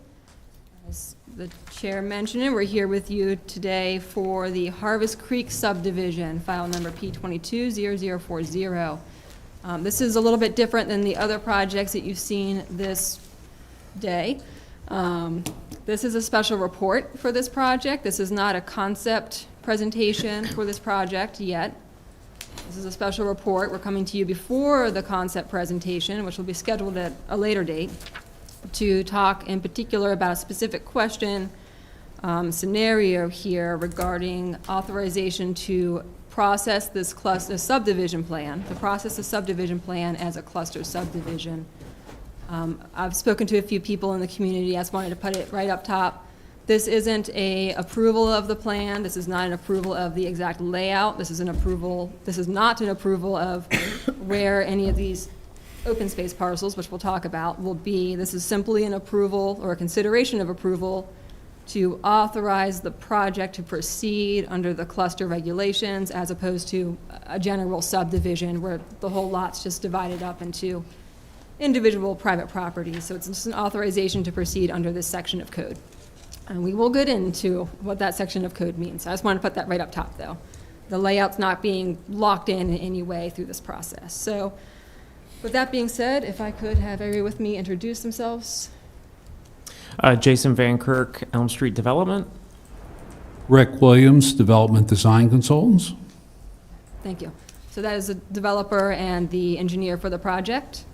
As the chair mentioned, we're here with you today for the Harvest Creek subdivision, file number P220040. This is a little bit different than the other projects that you've seen this day. This is a special report for this project. This is not a concept presentation for this project yet. This is a special report. We're coming to you before the concept presentation, which will be scheduled at a later date, to talk in particular about a specific question, scenario here regarding authorization to process this cluster subdivision plan, to process the subdivision plan as a cluster subdivision. I've spoken to a few people in the community. I just wanted to put it right up top. This isn't a approval of the plan. This is not an approval of the exact layout. This is not an approval of where any of these open space parcels, which we'll talk about, will be. This is simply an approval or a consideration of approval to authorize the project to proceed under the cluster regulations as opposed to a general subdivision where the whole lot's just divided up into individual private properties. So it's just an authorization to proceed under this section of code. And we will get into what that section of code means. I just want to put that right up top, though. The layout's not being locked in any way through this process. So with that being said, if I could have everybody with me introduce themselves. Jason Van Kirk, Elm Street Development. Rick Williams, Development Design Consultants. Thank you. So that is the developer and the engineer for the project.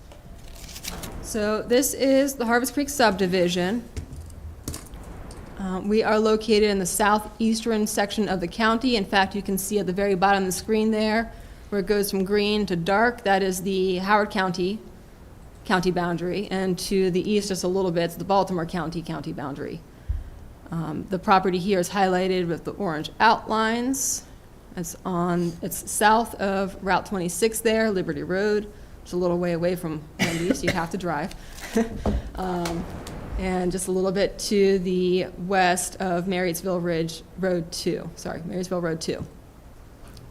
So this is the Harvest Creek subdivision. We are located in the southeastern section of the county. In fact, you can see at the very bottom of the screen there where it goes from green to dark. That is the Howard County boundary, and to the east just a little bit, it's the Baltimore County boundary. The property here is highlighted with the orange outlines. It's south of Route 26 there, Liberty Road. It's a little way away from Wendy's, so you have to drive. And just a little bit to the west of Marriottsville Road 2. Marriottsville Road 2.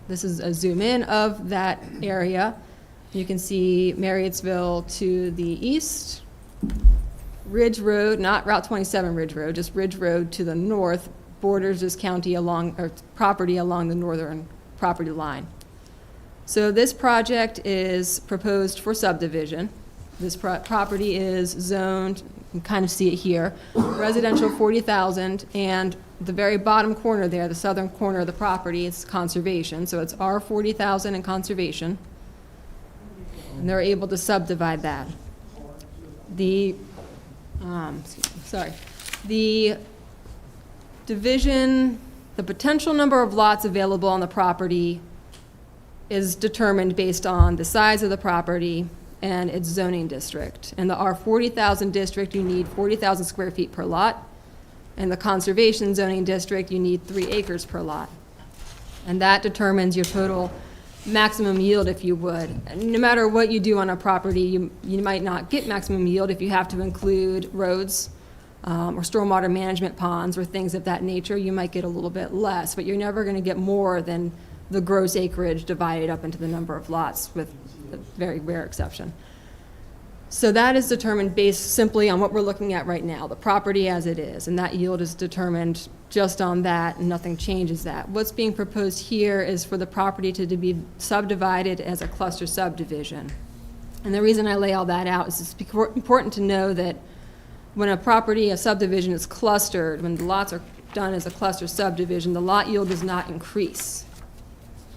This is a zoom in of that area. You can see Marriottsville to the east. Ridge Road, not Route 27 Ridge Road, just Ridge Road to the north borders this county property along the northern property line. So this project is proposed for subdivision. This property is zoned, you can kind of see it here, residential 40,000, and the very bottom corner there, the southern corner of the property, is conservation. So it's R40,000 in conservation, and they're able to subdivide that. The division, the potential number of lots available on the property is determined based on the size of the property and its zoning district. In the R40,000 district, you need 40,000 square feet per lot. In the conservation zoning district, you need 3 acres per lot. And that determines your total maximum yield, if you would. And no matter what you do on a property, you might not get maximum yield if you have to include roads or stormwater management ponds or things of that nature. You might get a little bit less, but you're never going to get more than the gross acreage divided up into the number of lots, with a very rare exception. So that is determined based simply on what we're looking at right now, the property as it is, and that yield is determined just on that, and nothing changes that. What's being proposed here is for the property to be subdivided as a cluster subdivision. And the reason I lay all that out is it's important to know that when a subdivision is clustered, when the lots are done as a cluster subdivision, the lot yield does not increase.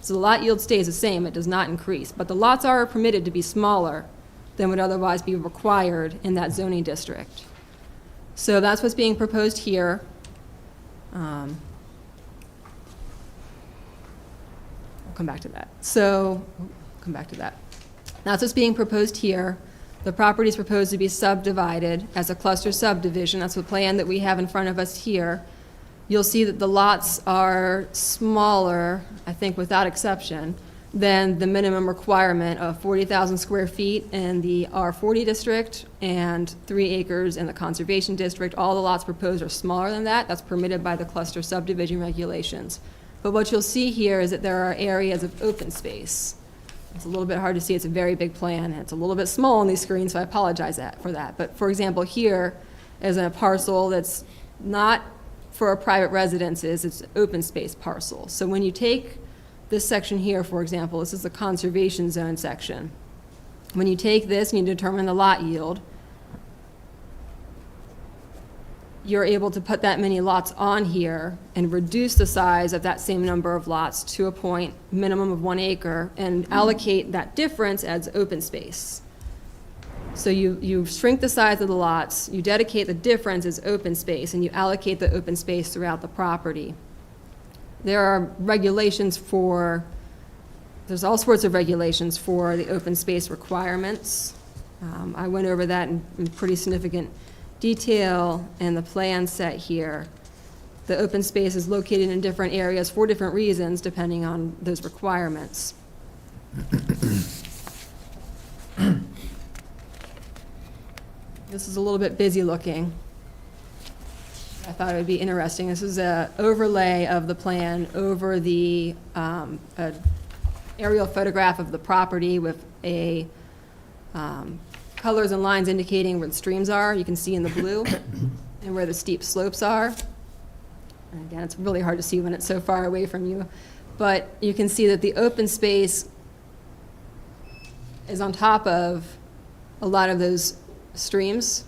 So the lot yield stays the same, it does not increase, but the lots are permitted to be smaller than would otherwise be required in that zoning district. So that's what's being proposed here. I'll come back to that. That's what's being proposed here. The property is proposed to be subdivided as a cluster subdivision. That's the plan that we have in front of us here. You'll see that the lots are smaller, I think without exception, than the minimum requirement of 40,000 square feet in the R40 district and 3 acres in the conservation district. All the lots proposed are smaller than that. That's permitted by the cluster subdivision regulations. But what you'll see here is that there are areas of open space. It's a little bit hard to see. It's a very big plan, and it's a little bit small on these screens, so I apologize for that. But for example, here is a parcel that's not for a private residences, it's an open space parcel. So when you take this section here, for example, this is the conservation zone section. When you take this and you determine the lot yield, you're able to put that many lots on here and reduce the size of that same number of lots to a point minimum of 1 acre and allocate that difference as open space. So you shrink the size of the lots, you dedicate the difference as open space, and you allocate the open space throughout the property. There are regulations there's all sorts of regulations for the open space requirements. I went over that in pretty significant detail in the plan set here. The open space is located in different areas for different reasons, depending on those requirements. This is a little bit busy looking. I thought it would be interesting. This is an overlay of the plan over the aerial photograph of the property with a colors and lines indicating where the streams are. You can see in the blue and where the steep slopes are. And again, it's really hard to see when it's so far away from you. But you can see that the open space is on top of a lot of those streams.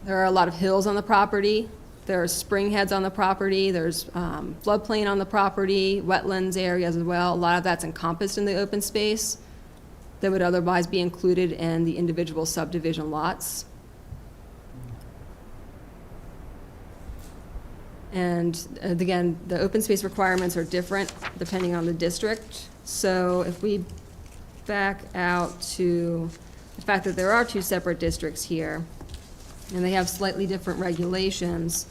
There are a lot of hills on the property. There are spring heads on the property. There's floodplain on the property, wetlands areas as well. A lot of that's encompassed in the open space that would otherwise be included in the individual subdivision lots. And again, the open space requirements are different depending on the district. So if we back out to the fact that there are 2 separate districts here, and they have slightly different regulations.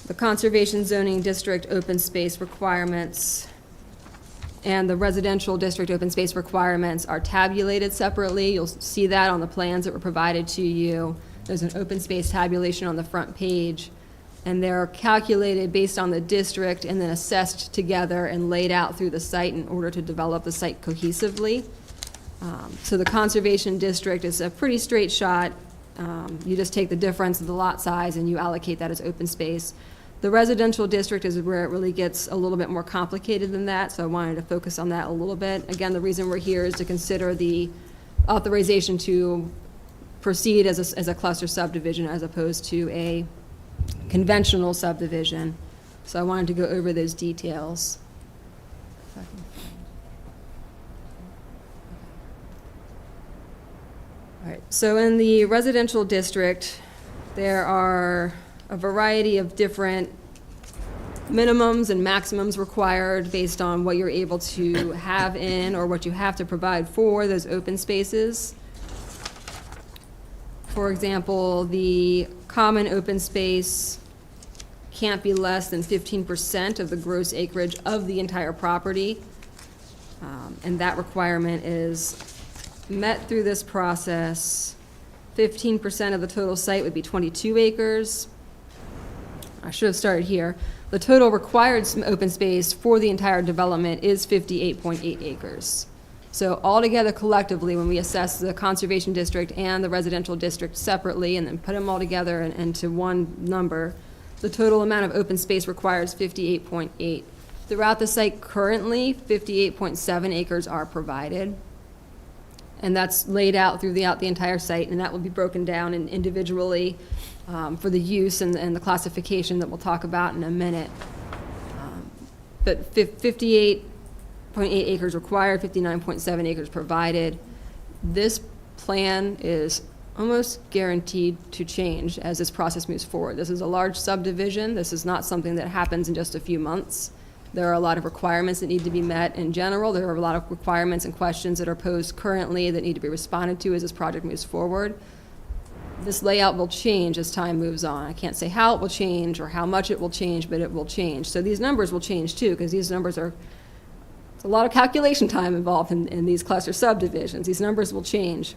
The conservation zoning district open space requirements and the residential district open space requirements are tabulated separately. You'll see that on the plans that were provided to you. There's an open space tabulation on the front page, and they're calculated based on the district and then assessed together and laid out through the site in order to develop the site cohesively. So the conservation district is a pretty straight shot. You just take the difference of the lot size and you allocate that as open space. The residential district is where it really gets a little bit more complicated than that, so I wanted to focus on that a little bit. Again, the reason we're here is to consider the authorization to proceed as a cluster subdivision as opposed to a conventional subdivision. So I wanted to go over those details. All right, so in the residential district, there are a variety of different minimums and maximums required based on what you're able to have in or what you have to provide for those open spaces. For example, the common open space can't be less than 15% of the gross acreage of the entire property. And that requirement is met through this process. 15% of the total site would be 22 acres. I should have started here. The total required open space for the entire development is 58.8 acres. So altogether collectively, when we assess the conservation district and the residential district separately and then put them all together into one number, the total amount of open space required is 58.8. Throughout the site currently, 58.7 acres are provided. And that's laid out throughout the entire site, and that will be broken down individually for the use and the classification that we'll talk about in a minute. But 58.8 acres required, 59.7 acres provided. This plan is almost guaranteed to change as this process moves forward. This is a large subdivision. This is not something that happens in just a few months. There are a lot of requirements that need to be met in general. There are a lot of requirements and questions that are posed currently that need to be responded to as this project moves forward. This layout will change as time moves on. I can't say how it will change or how much it will change, but it will change. So these numbers will change too, because these numbers are, it's a lot of calculation time involved in these cluster subdivisions. These numbers will change.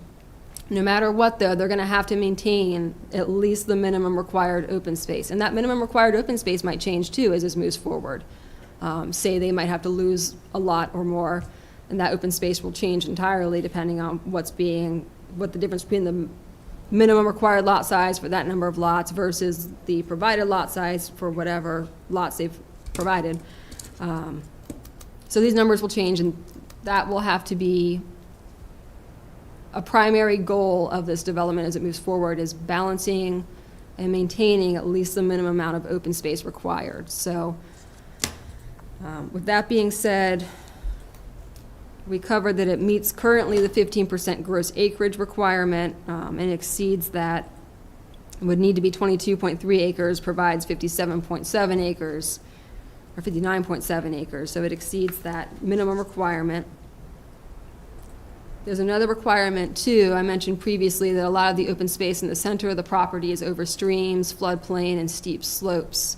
No matter what, though, they're going to have to maintain at least the minimum required open space. And that minimum required open space might change too as this moves forward. Say they might have to lose a lot or more, and that open space will change entirely depending on what the difference between the minimum required lot size for that number of lots versus the provided lot size for whatever lots they've provided. So these numbers will change, and that will have to be a primary goal of this development as it moves forward, is balancing and maintaining at least the minimum amount of open space required. So with that being said, we covered that it meets currently the 15% gross acreage requirement, and exceeds that. It would need to be 22.3 acres, provides 57.7 acres, or 59.7 acres, so it exceeds that minimum requirement. There's another requirement too. I mentioned previously that a lot of the open space in the center of the property is over streams, floodplain, and steep slopes.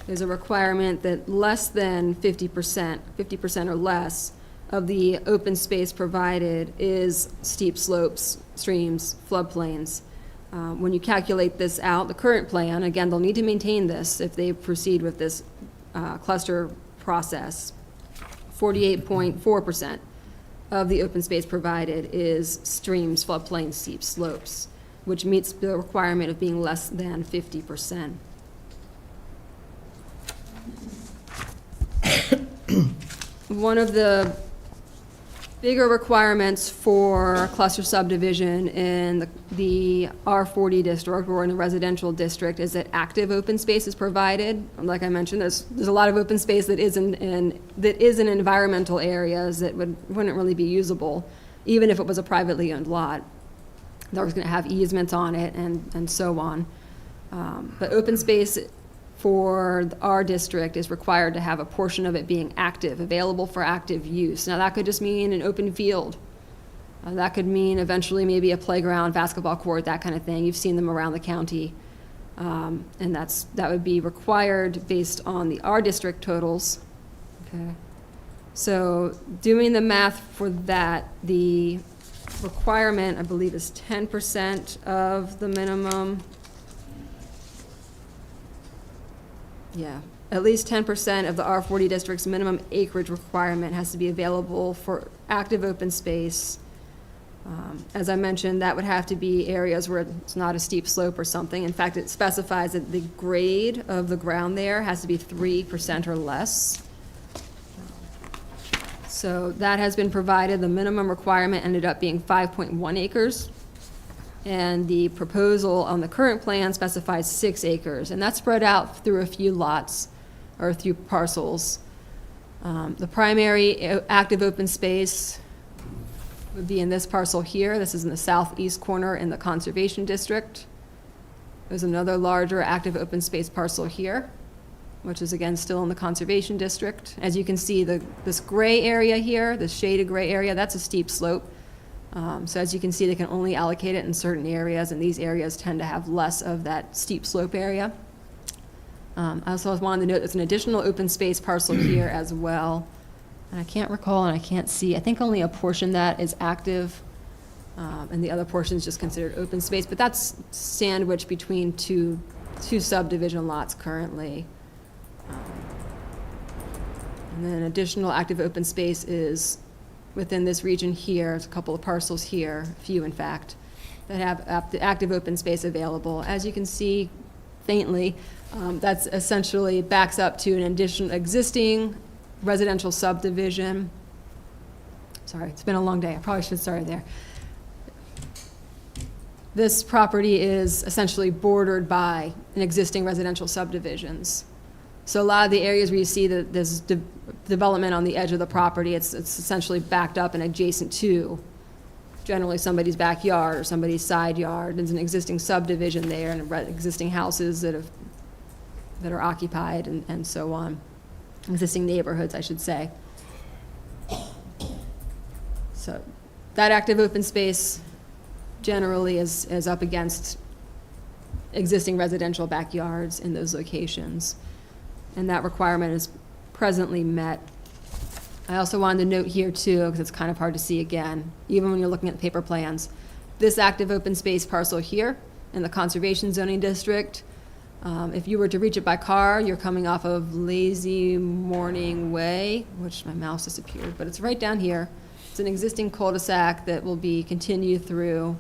There's a requirement that less than 50% or less of the open space provided is steep slopes, streams, floodplains. When you calculate this out, the current plan, again, they'll need to maintain this if they proceed with this cluster process. 48.4% of the open space provided is streams, floodplains, steep slopes, which meets the requirement of being less than 50%. One of the bigger requirements for a cluster subdivision in the R40 district or in the residential district is that active open space is provided. Like I mentioned, there's a lot of open space that is in environmental areas that wouldn't really be usable, even if it was a privately owned lot. That was going to have easements on it and so on. But open space for our district is required to have a portion of it being active, available for active use. Now, that could just mean an open field. That could mean eventually maybe a playground, basketball court, that kind of thing. You've seen them around the county. And that would be required based on the R district totals. Okay. So doing the math for that, the requirement, I believe, is 10% of the minimum. Yeah, at least 10% of the R40 district's minimum acreage requirement has to be available for active open space. As I mentioned, that would have to be areas where it's not a steep slope or something. In fact, it specifies that the grade of the ground there has to be 3% or less. So that has been provided. The minimum requirement ended up being 5.1 acres. And the proposal on the current plan specifies 6 acres, and that's spread out through a few lots or a few parcels. The primary active open space would be in this parcel here. This is in the southeast corner in the conservation district. There's another larger active open space parcel here, which is again still in the conservation district. As you can see, this gray area here, this shaded gray area, that's a steep slope. So as you can see, they can only allocate it in certain areas, and these areas tend to have less of that steep slope area. I also wanted to note there's an additional open space parcel here as well. And I can't recall and I can't see. I think only a portion that is active, and the other portion is just considered open space. But that's sandwiched between two subdivision lots currently. And then additional active open space is within this region here. There's a couple of parcels here, a few in fact, that have active open space available. As you can see faintly, that's essentially backs up to an additional existing residential subdivision. Sorry, it's been a long day. I probably should have started there. This property is essentially bordered by an existing residential subdivisions. So a lot of the areas where you see that there's development on the edge of the property, it's essentially backed up and adjacent to generally somebody's backyard or somebody's side yard. There's an existing subdivision there and existing houses that are occupied and so on. existing neighborhoods, I should say. So that active open space generally is up against existing residential backyards in those locations. And that requirement is presently met. I also wanted to note here too, because it's kind of hard to see again, even when you're looking at the paper plans, this active open space parcel here in the conservation zoning district, if you were to reach it by car, you're coming off of Lazy Morning Way, which my mouse disappeared, but it's right down here. It's an existing cul-de-sac that will be continued through,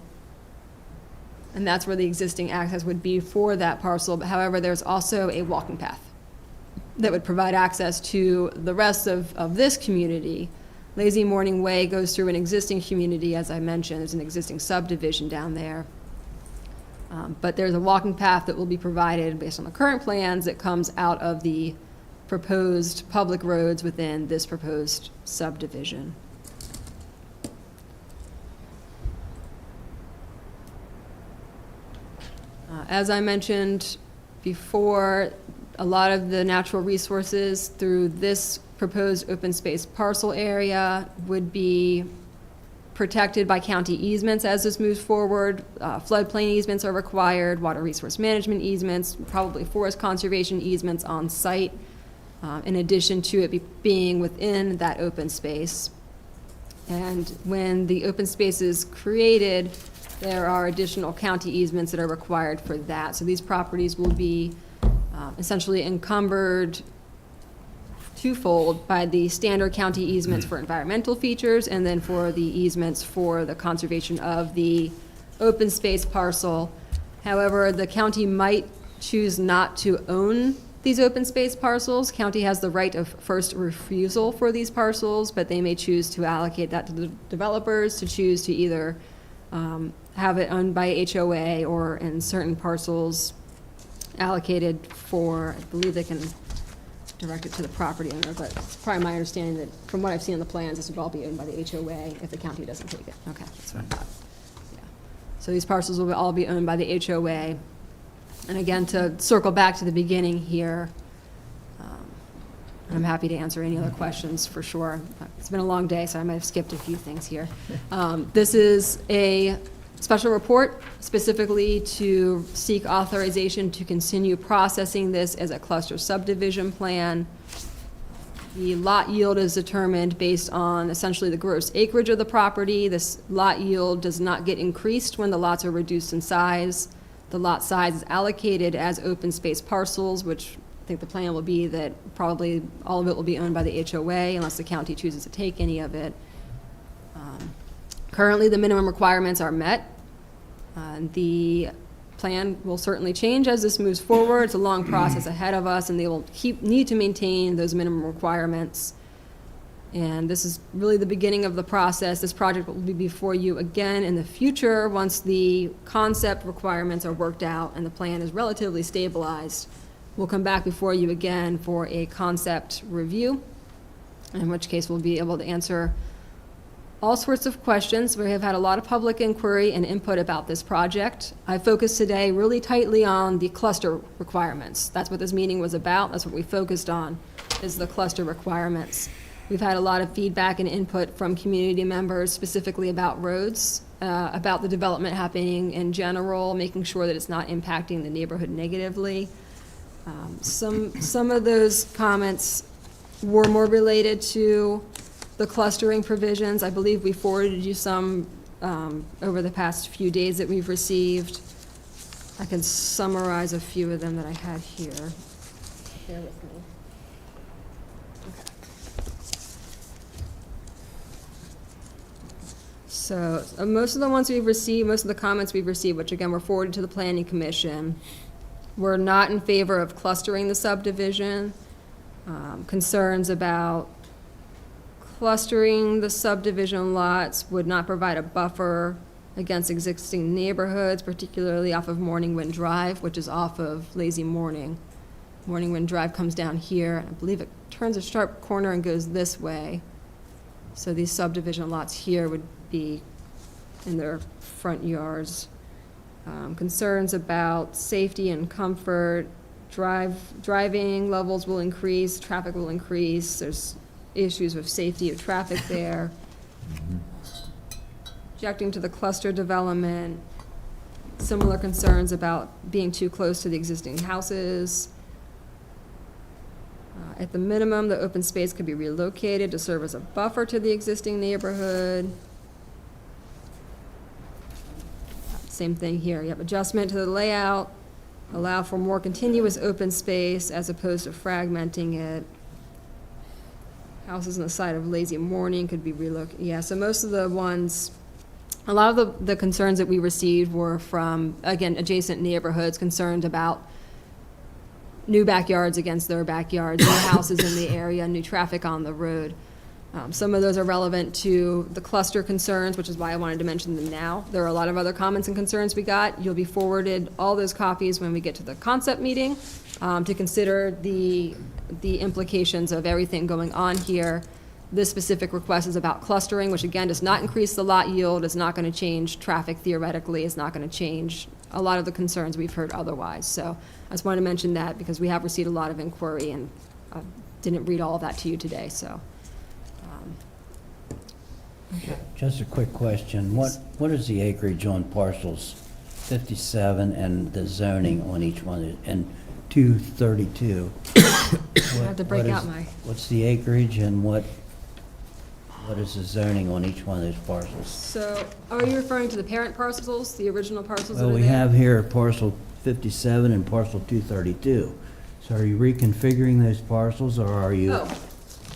and that's where the existing access would be for that parcel. But however, there's also a walking path that would provide access to the rest of this community. Lazy Morning Way goes through an existing community, as I mentioned. There's an existing subdivision down there. But there's a walking path that will be provided based on the current plans that comes out of the proposed public roads within this proposed subdivision. As I mentioned before, a lot of the natural resources through this proposed open space parcel area would be protected by county easements as this moves forward. Floodplain easements are required, water resource management easements, probably forest conservation easements on site, in addition to it being within that open space. And when the open space is created, there are additional county easements that are required for that. So these properties will be essentially encumbered twofold by the standard county easements for environmental features and then for the easements for the conservation of the open space parcel. However, the county might choose not to own these open space parcels. County has the right of first refusal for these parcels, but they may choose to allocate that to the developers to choose to either have it owned by HOA or in certain parcels allocated for, I believe they can direct it to the property owner, but it's probably my understanding that from what I've seen in the plans, this would all be owned by the HOA if the county doesn't take it. Okay, that's what I thought. Yeah. So these parcels will all be owned by the HOA. And again, to circle back to the beginning here, I'm happy to answer any other questions for sure. It's been a long day, so I might have skipped a few things here. This is a special report specifically to seek authorization to continue processing this as a cluster subdivision plan. The lot yield is determined based on essentially the gross acreage of the property. This lot yield does not get increased when the lots are reduced in size. The lot size is allocated as open space parcels, which I think the plan will be that probably all of it will be owned by the HOA unless the county chooses to take any of it. Currently, the minimum requirements are met. The plan will certainly change as this moves forward. It's a long process ahead of us, and they will need to maintain those minimum requirements. And this is really the beginning of the process. This project will be before you again in the future once the concept requirements are worked out and the plan is relatively stabilized. We'll come back before you again for a concept review, in which case we'll be able to answer all sorts of questions. We have had a lot of public inquiry and input about this project. I focused today really tightly on the cluster requirements. That's what this meeting was about. That's what we focused on, is the cluster requirements. We've had a lot of feedback and input from community members, specifically about roads, about the development happening in general, making sure that it's not impacting the neighborhood negatively. Some of those comments were more related to the clustering provisions. I believe we forwarded you some over the past few days that we've received. I can summarize a few of them that I had here. Bear with me. So most of the ones we've received, most of the comments we've received, which again were forwarded to the Planning Commission, were not in favor of clustering the subdivision. Concerns about clustering the subdivision lots would not provide a buffer against existing neighborhoods, particularly off of Morning Wind Drive, which is off of Lazy Morning. Morning Wind Drive comes down here, and I believe it turns a sharp corner and goes this way. So these subdivision lots here would be in their front yards. Concerns about safety and comfort driving levels will increase, traffic will increase, there's issues with safety of traffic there. Objecting to the cluster development, similar concerns about being too close to the existing houses. At the minimum, the open space could be relocated to serve as a buffer to the existing neighborhood. Same thing here, you have adjustment to the layout, allow for more continuous open space as opposed to fragmenting it. Houses on the side of Lazy Morning could be relocated. Yeah, so most of the ones, a lot of the concerns that we received were from, again, adjacent neighborhoods, concerned about new backyards against their backyards, new houses in the area, new traffic on the road. Some of those are relevant to the cluster concerns, which is why I wanted to mention them now. There are a lot of other comments and concerns we got. You'll be forwarded all those copies when we get to the concept meeting to consider the implications of everything going on here. This specific request is about clustering, which again does not increase the lot yield, is not going to change traffic theoretically, is not going to change a lot of the concerns we've heard otherwise. So I just wanted to mention that because we have received a lot of inquiry and didn't read all of that to you today, so. Just a quick question. What is the acreage on parcels 57 and the zoning on each one, and 232? I have to break out my. What's the acreage and what is the zoning on each one of those parcels? So are you referring to the parent parcels, the original parcels that Well, are we there? have here parcel 57 and parcel 232. So are you reconfiguring those parcels, or are you? Oh,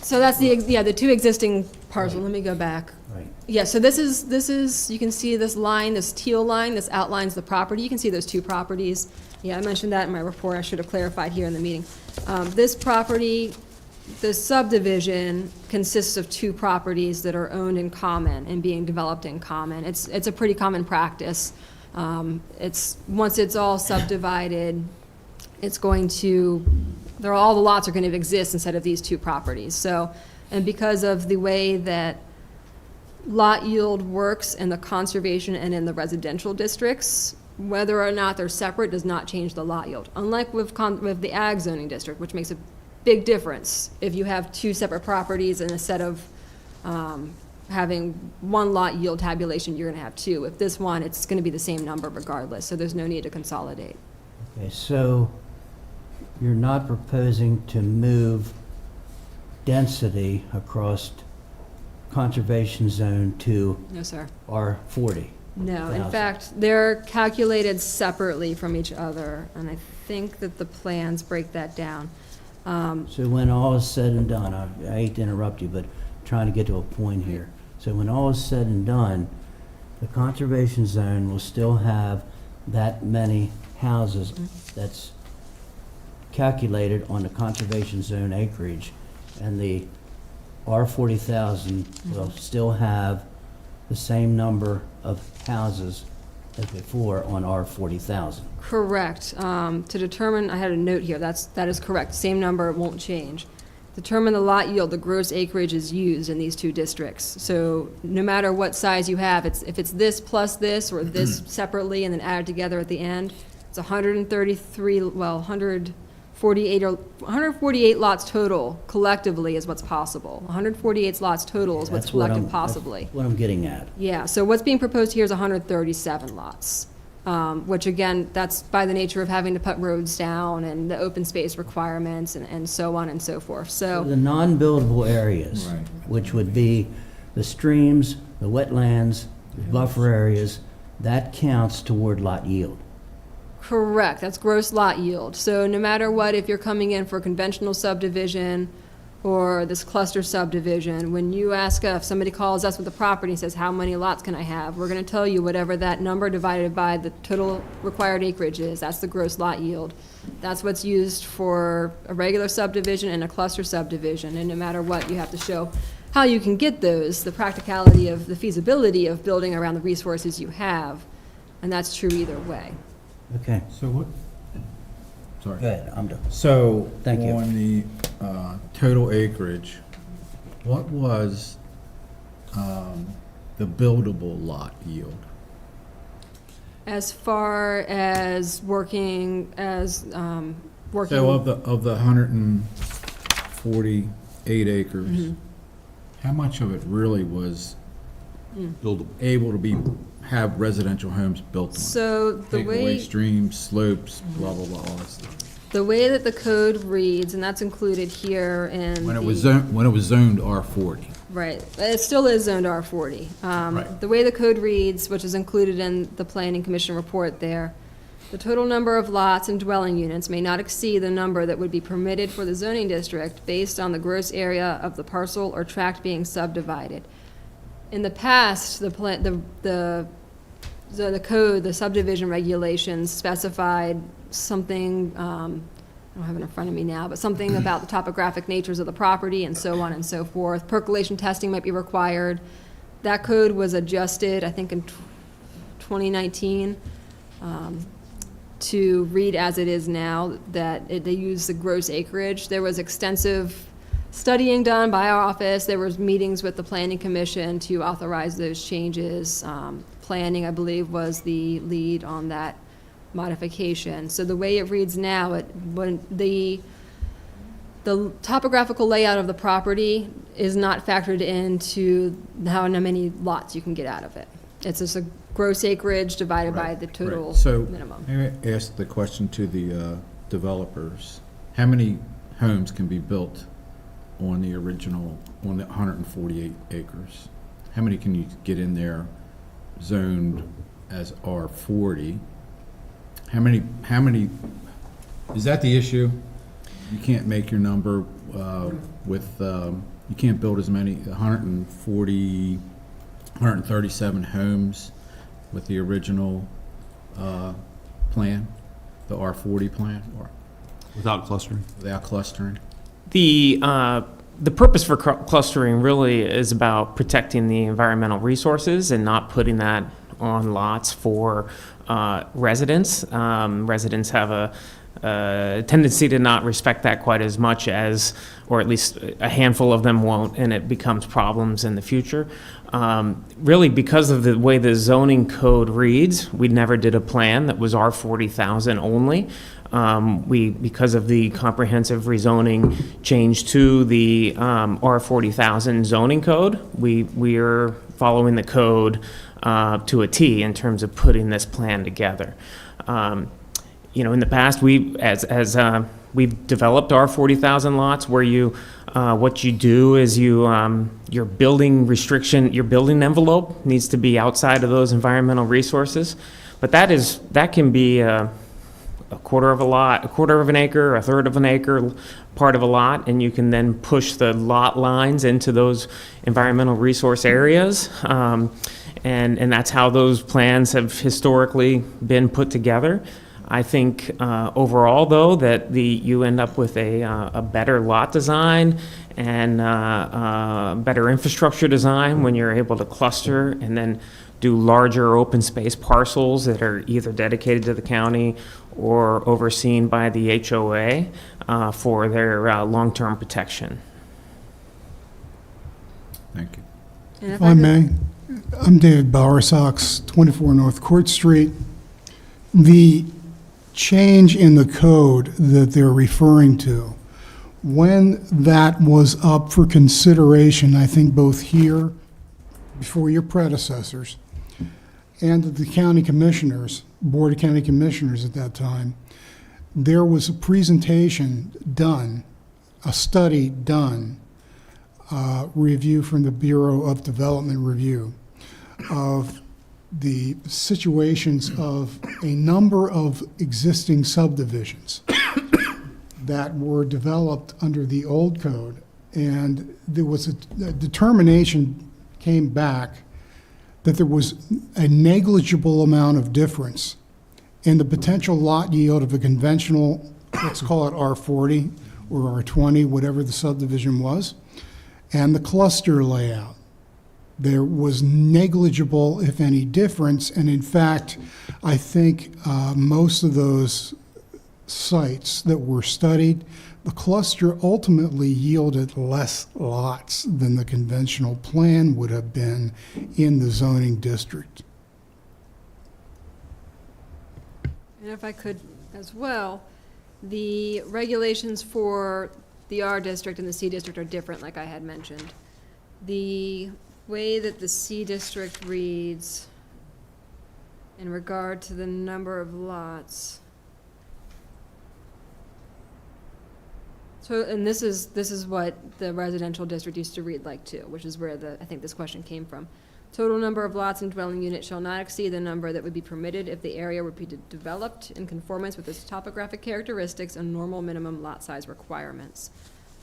so that's the two existing parcels. Let me go back. Right. Yeah, so this is, you can see this line, this teal line, this outlines the property. You can see those two properties. Yeah, I mentioned that in my report. I should have clarified here in the meeting. This property, the subdivision consists of two properties that are owned in common and being developed in common. It's a pretty common practice. Once it's all subdivided, it's going to, all the lots are going to exist instead of these two properties. So, and because of the way that lot yield works in the conservation and in the residential districts, whether or not they're separate does not change the lot yield. Unlike with the ag zoning district, which makes a big difference if you have two separate properties and instead of having one lot yield tabulation, you're going to have two. If this one, it's going to be the same number regardless, so there's no need to consolidate. Okay, so you're not proposing to move density across conservation zone to No, sir. R40? No, in 1,000. fact, they're calculated separately from each other, and I think that the plans break that down. So when all is said and done, I hate to interrupt you, but trying to get to a point here. So when all is said and done, the conservation zone will still have that many houses that's calculated on the conservation zone acreage, and the R40,000 will still have the same number of houses as before on R40,000. Correct. To determine, I had a note here, that is correct. Same number, won't change. Determine the lot yield, the gross acreage is used in these two districts. So no matter what size you have, if it's this plus this or this separately and then added together at the end, it's 148 lots total collectively is what's possible. 148 lots total is what's That's what collected I'm- possibly. That's what I'm getting at. Yeah, so what's being proposed here is 137 lots, which again, that's by the nature of having to put roads down and the open space requirements and so on and so forth, so. The non-buildable areas, Right. which would be the streams, the wetlands, the buffer areas, that counts toward lot yield. Correct, that's gross lot yield. So no matter what, if you're coming in for a conventional subdivision or this cluster subdivision, when you ask if somebody calls us with the property and says, how many lots can I have? We're gonna tell you whatever that number divided by the total required acreage is, that's the gross lot yield. That's what's used for a regular subdivision and a cluster subdivision, and no matter what, you have to show how you can get those, the practicality of, the feasibility of building around the resources you have, and that's true either way. Okay, So what, sorry. go ahead, I'm done. So, Thank you. on the total acreage, what was the buildable lot yield? As far as working as working. So of the 148 acres, Mhm. how much of it really was Buildable. able to have residential homes built on? So the Take away way, streams, slopes, blah, blah, blah, all that stuff. the way that the code reads, and that's included here in When it the- was zoned R40. Right, it still is zoned R40. Right. The way the code reads, which is included in the Planning Commission report there, the total number of lots and dwelling units may not exceed the number that would be permitted for the zoning district based on the gross area of the parcel or tract being subdivided. In the past, the code, the subdivision regulations specified something, I don't have it in front of me now, but something about the topographic natures of the property and so on and so forth. Percolation testing might be required. That code was adjusted, I think, in 2019, to read as it is now, that they use the gross acreage. There was extensive studying done by our office. There was meetings with the Planning Commission to authorize those changes. Planning, I believe, was the lead on that modification. So the way it reads now, when the topographical layout of the property is not factored into how many lots you can get out of it. It's just a gross acreage divided by the total Right. So, minimum. may I ask the question to the developers? How many homes can be built on the original, on the 148 acres? How many can you get in there zoned as R40? How many, is that the issue? You can't make your number with, you can't build as many, 137 homes with the original plan, the R40 plan, or Without clustering? without clustering? The purpose for clustering really is about protecting the environmental resources and not putting that on lots for residents. Residents have a tendency to not respect that quite as much as, or at least a handful of them won't, and it becomes problems in the future. Really, because of the way the zoning code reads, we never did a plan that was R40,000 only. Because of the comprehensive rezoning change to the R40,000 zoning code, we are following the code to a T in terms of putting this plan together. In the past, we've developed our 40,000 lots where what you do is your building restriction, your building envelope needs to be outside of those environmental resources. But that can be a quarter of an acre, a third of an acre, part of a lot, and you can then push the lot lines into those environmental resource areas. And that's how those plans have historically been put together. I think overall, though, that you end up with a better lot design and better infrastructure design when you're able to cluster and then do larger open space parcels that are either dedicated to the county or overseen by the HOA for their long-term protection. Thank you. And If I may, I'm David Bowersox, 24 North Court Street. The change in the code that they're referring to, when that was up for consideration, I think both here, before your predecessors, and the county commissioners, Board of County Commissioners at that time, there was a presentation done, a study done, review from the Bureau of Development Review of the situations of a number of existing subdivisions that were developed under the old code. And there was a determination came back that there was a negligible amount of difference in the potential lot yield of a conventional, let's call it R40 or R20, whatever the subdivision was, and the cluster layout. There was negligible, if any, difference, and in fact, I think most of those sites that were studied, the cluster ultimately yielded less lots than the conventional plan would have been in the zoning district. And if I could as well, The regulations for the R district and the C district are different, like I had mentioned. The way that the C district reads in regard to the number of lots. So, and this is what the residential district used to read like too, which is where I think this question came from. Total number of lots and dwelling units shall not exceed the number that would be permitted if the area would be developed in conformance with its topographic characteristics and normal minimum lot size requirements.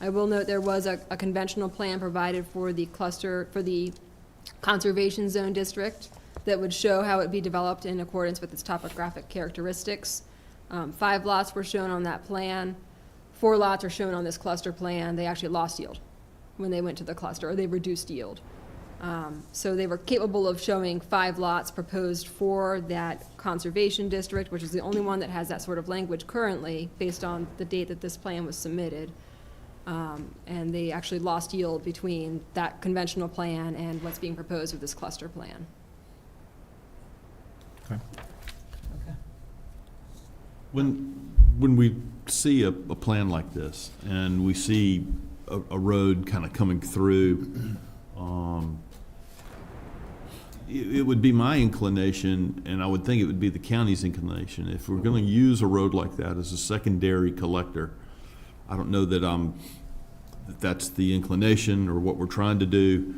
I will note there was a conventional plan provided for the cluster, for the conservation zone district that would show how it would be developed in accordance with its topographic characteristics. 5 lots were shown on that plan. 4 lots are shown on this cluster plan. They actually lost yield when they went to the cluster, or they reduced yield. So they were capable of showing 5 lots proposed for that conservation district, which is the only one that has that sort of language currently, based on the date that this plan was submitted. And they actually lost yield between that conventional plan and what's being proposed with this cluster plan. Okay. When we see a plan like this, and we see a road kind of coming through, it would be my inclination, and I would think it would be the county's inclination, if we're going to use a road like that as a secondary collector. I don't know that that's the inclination or what we're trying to do,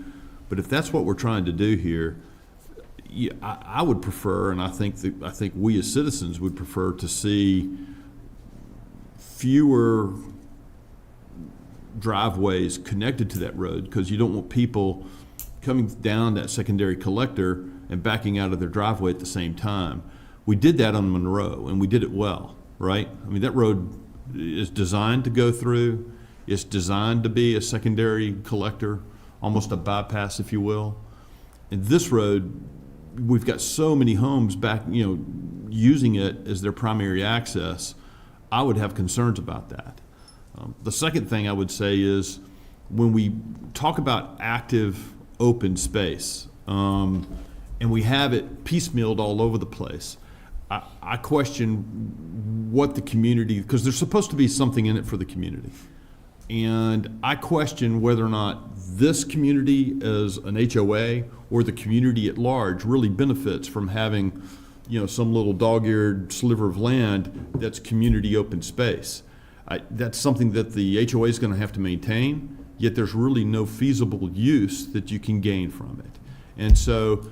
but if that's what we're trying to do here, yeah, I would prefer, and I think we as citizens would prefer to see fewer driveways connected to that road, because you don't want people coming down that secondary collector and backing out of their driveway at the same time. We did that on Monroe, and we did it well, right? I mean, that road is designed to go through. It's designed to be a secondary collector, almost a bypass, if you will. And this road, we've got so many homes back, using it as their primary access. I would have concerns about that. The second thing I would say is, when we talk about active open space, and we have it piecemealed all over the place, I question what the community, because there's supposed to be something in it for the community. And I question whether or not this community as an HOA or the community at large really benefits from having, some little dog-eared sliver of land that's community open space. That's something that the HOA is going to have to maintain, yet there's really no feasible use that you can gain from it. And so,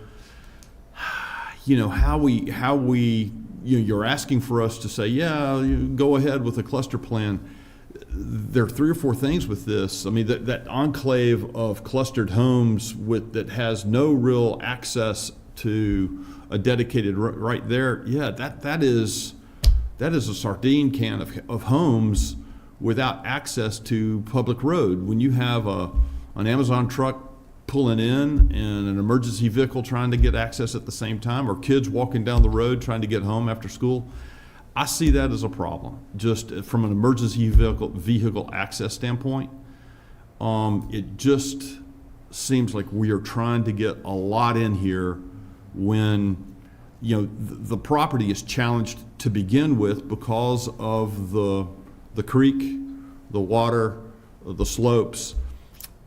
how we you're asking for us to say, yeah, go ahead with a cluster plan. There are 3 or 4 things with this. I mean, that enclave of clustered homes that has no real access to a dedicated right there. Yeah, that is a sardine can of homes without access to public road. When you have an Amazon truck pulling in and an emergency vehicle trying to get access at the same time, or kids walking down the road trying to get home after school, I see that as a problem, just from an emergency vehicle access standpoint. It just seems like we are trying to get a lot in here when, the property is challenged to begin with because of the creek, the water, the slopes.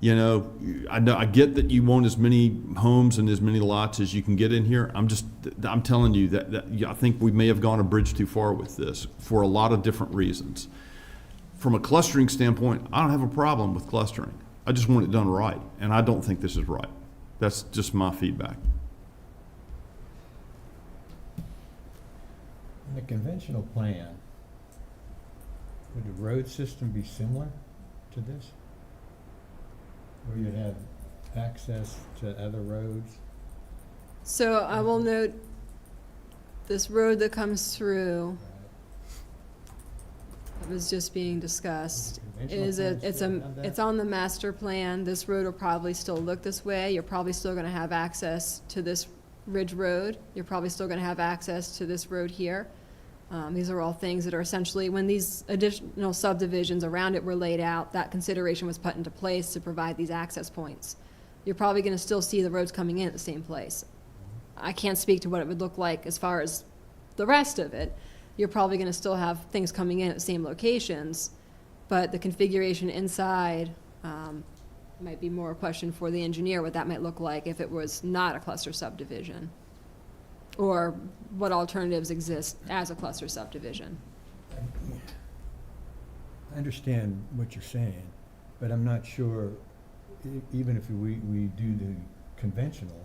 I get that you want as many homes and as many lots as you can get in here. I'm telling you that I think we may have gone a bridge too far with this for a lot of different reasons. From a clustering standpoint, I don't have a problem with clustering. I just want it done right, and I don't think this is right. That's just my feedback. In the conventional plan, would the road system be similar to this? Where you'd have access to other roads? So I will note this road that comes through, that was just being discussed, it's on the master plan. This road will probably still look this way. You're probably still going to have access to this Ridge Road. You're probably still going to have access to this road here. These are all things that are essentially, when these additional subdivisions around it were laid out, that consideration was put into place to provide these access points. You're probably going to still see the roads coming in at the same place. I can't speak to what it would look like as far as the rest of it, you're probably going to still have things coming in at the same locations, but the configuration inside might be more a question for the engineer, what that might look like if it was not a cluster subdivision, or what alternatives exist as a cluster subdivision. I understand what you're saying, but I'm not sure, even if we do the conventional,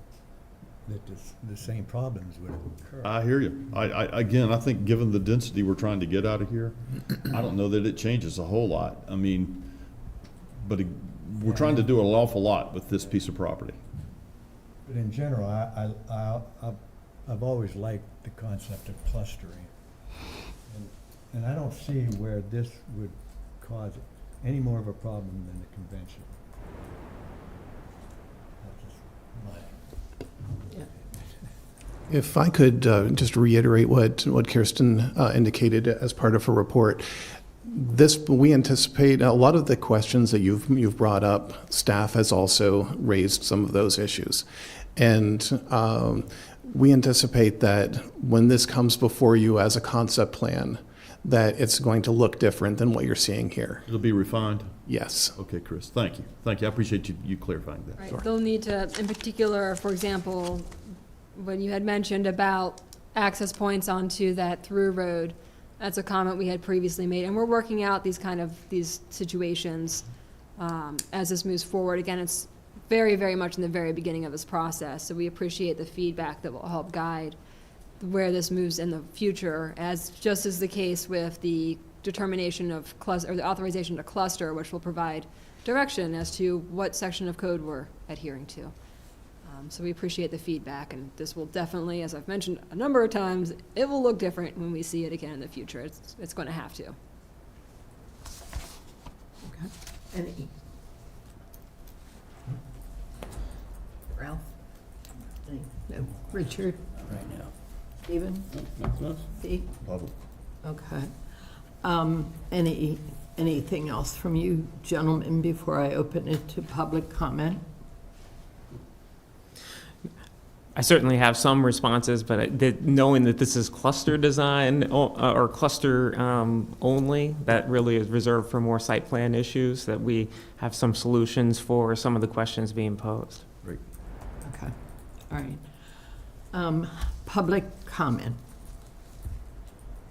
that the same problems would occur. I hear you. Again, I think given the density we're trying to get out of here, I don't know that it changes a whole lot. I mean, but we're trying to do an awful lot with this piece of property. But in general, I've always liked the concept of clustering. And I don't see where this would cause any more of a problem than the conventional. That's just my If I could just reiterate what Kirsten indicated as part of her report, we anticipate a lot of the questions that you've brought up. Staff has also raised some of those issues, and we anticipate that when this comes before you as a concept plan, that it's going to look different than what you're seeing here. It'll be refined? Yes. Okay, Chris, thank you. Thank you. I appreciate you clarifying that. Right. They'll need to, in particular, for example, when you had mentioned about access points onto that through road, that's a comment we had previously made, and we're working out these situations as this moves forward. Again, it's very, very much in the very beginning of this process, so we appreciate the feedback that will help guide where this moves in the future, as just is the case with the determination of cluster, or the authorization to cluster, which will provide direction as to what section of code we're adhering to. So we appreciate the feedback, and this will definitely, as I've mentioned a number of times, it will look different when we see it again in the future. It's going to have to. Okay. Any? Ralph? No. Richard? Right now. Stephen? Pete? Public. Okay. Anything else from you gentlemen before I open it to public comment? I certainly have some responses, but knowing that this is cluster design or cluster only, that really is reserved for more site plan issues, that we have some solutions for some of the questions being posed. Great. Okay. All right. Public comment.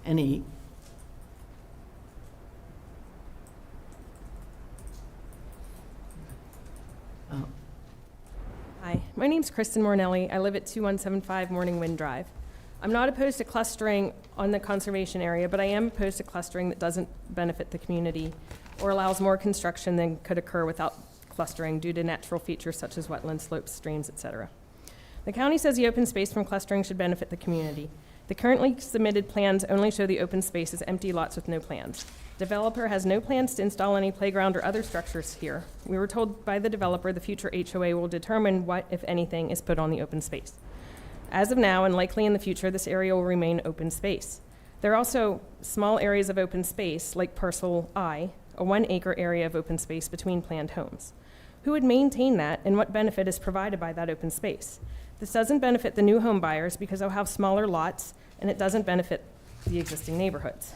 Any? Hi, my name's Kristen Mornelli. I live at 2175 Morning Wind Drive. I'm not opposed to clustering on the conservation area, but I am opposed to clustering that doesn't benefit the community or allows more construction than could occur without clustering due to natural features such as wetland slopes, streams, etc. The county says the open space from clustering should benefit the community. The currently submitted plans only show the open space as empty lots with no plans. Developer has no plans to install any playground or other structures here. We were told by the developer the future HOA will determine what, if anything, is put on the open space. As of now, and likely in the future, this area will remain open space. There are also small areas of open space, like Parcel I, a 1 acre area of open space between planned homes. Who would maintain that, and what benefit is provided by that open space? This doesn't benefit the new home buyers because they'll have smaller lots, and it doesn't benefit the existing neighborhoods.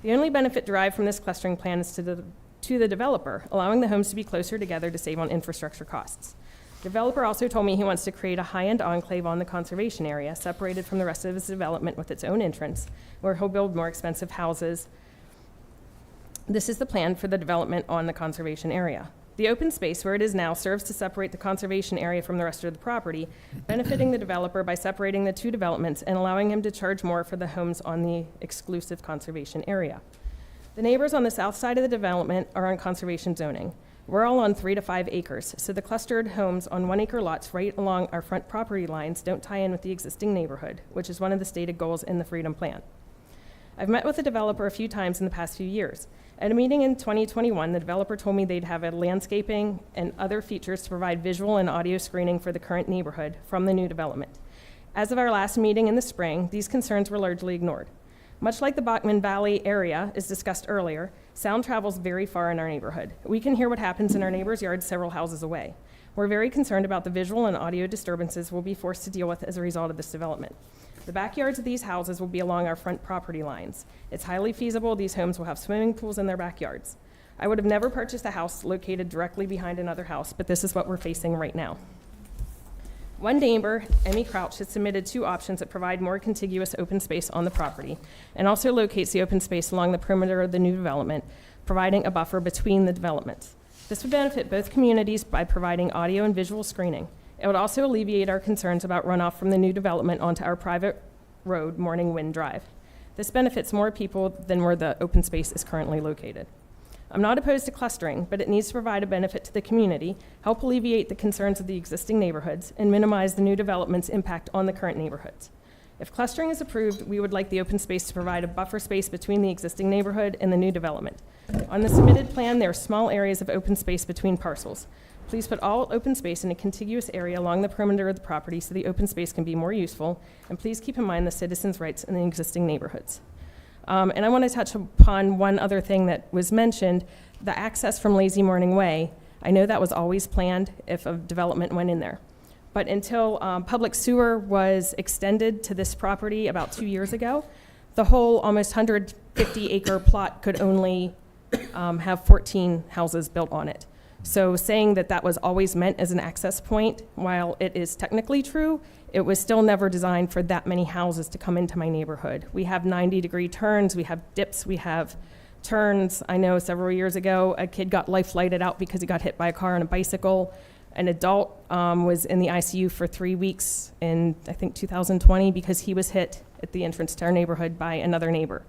The only benefit derived from this clustering plan is to the developer, allowing the homes to be closer together to save on infrastructure costs. Developer also told me he wants to create a high-end enclave on the conservation area, separated from the rest of his development with its own entrance, where he'll build more expensive houses. This is the plan for the development on the conservation area. The open space where it is now serves to separate the conservation area from the rest of the property, benefiting the developer by separating the two developments and allowing him to charge more for the homes on the exclusive conservation area. The neighbors on the south side of the development are on conservation zoning. We're all on 3 to 5 acres, so the clustered homes on 1 acre lots right along our front property lines don't tie in with the existing neighborhood, which is one of the stated goals in the Freedom Plan. I've met with the developer a few times in the past few years. At a meeting in 2021, the developer told me they'd have a landscaping and other features to provide visual and audio screening for the current neighborhood from the new development. As of our last meeting in the spring, these concerns were largely ignored. Much like the Bachman Valley area is discussed earlier, sound travels very far in our neighborhood. We can hear what happens in our neighbor's yard several houses away. We're very concerned about the visual and audio disturbances we'll be forced to deal with as a result of this development. The backyards of these houses will be along our front property lines. It's highly feasible these homes will have swimming pools in their backyards. I would have never purchased a house located directly behind another house, but this is what we're facing right now. One neighbor, Emmy Crouch, has submitted 2 options that provide more contiguous open space on the property and also locates the open space along the perimeter of the new development, providing a buffer between the developments. This would benefit both communities by providing audio and visual screening. It would also alleviate our concerns about runoff from the new development onto our private road, Morning Wind Drive. This benefits more people than where the open space is currently located. I'm not opposed to clustering, but it needs to provide a benefit to the community, help alleviate the concerns of the existing neighborhoods, and minimize the new development's impact on the current neighborhoods. If clustering is approved, we would like the open space to provide a buffer space between the existing neighborhood and the new development. On the submitted plan, there are small areas of open space between parcels. Please put all open space in a contiguous area along the perimeter of the property so the open space can be more useful, and please keep in mind the citizens' rights in the existing neighborhoods. And I want to touch upon one other thing that was mentioned, the access from Lazy Morning Way. I know that was always planned if a development went in there. But until public sewer was extended to this property about 2 years ago, the whole almost 150-acre plot could only have 14 houses built on it. So saying that that was always meant as an access point, while it is technically true, it was still never designed for that many houses to come into my neighborhood. We have 90-degree turns, we have dips, we have turns. I know several years ago, a kid got life flighted out because he got hit by a car on a bicycle. An adult was in the ICU for 3 weeks in, I think, 2020 because he was hit at the entrance to our neighborhood by another neighbor.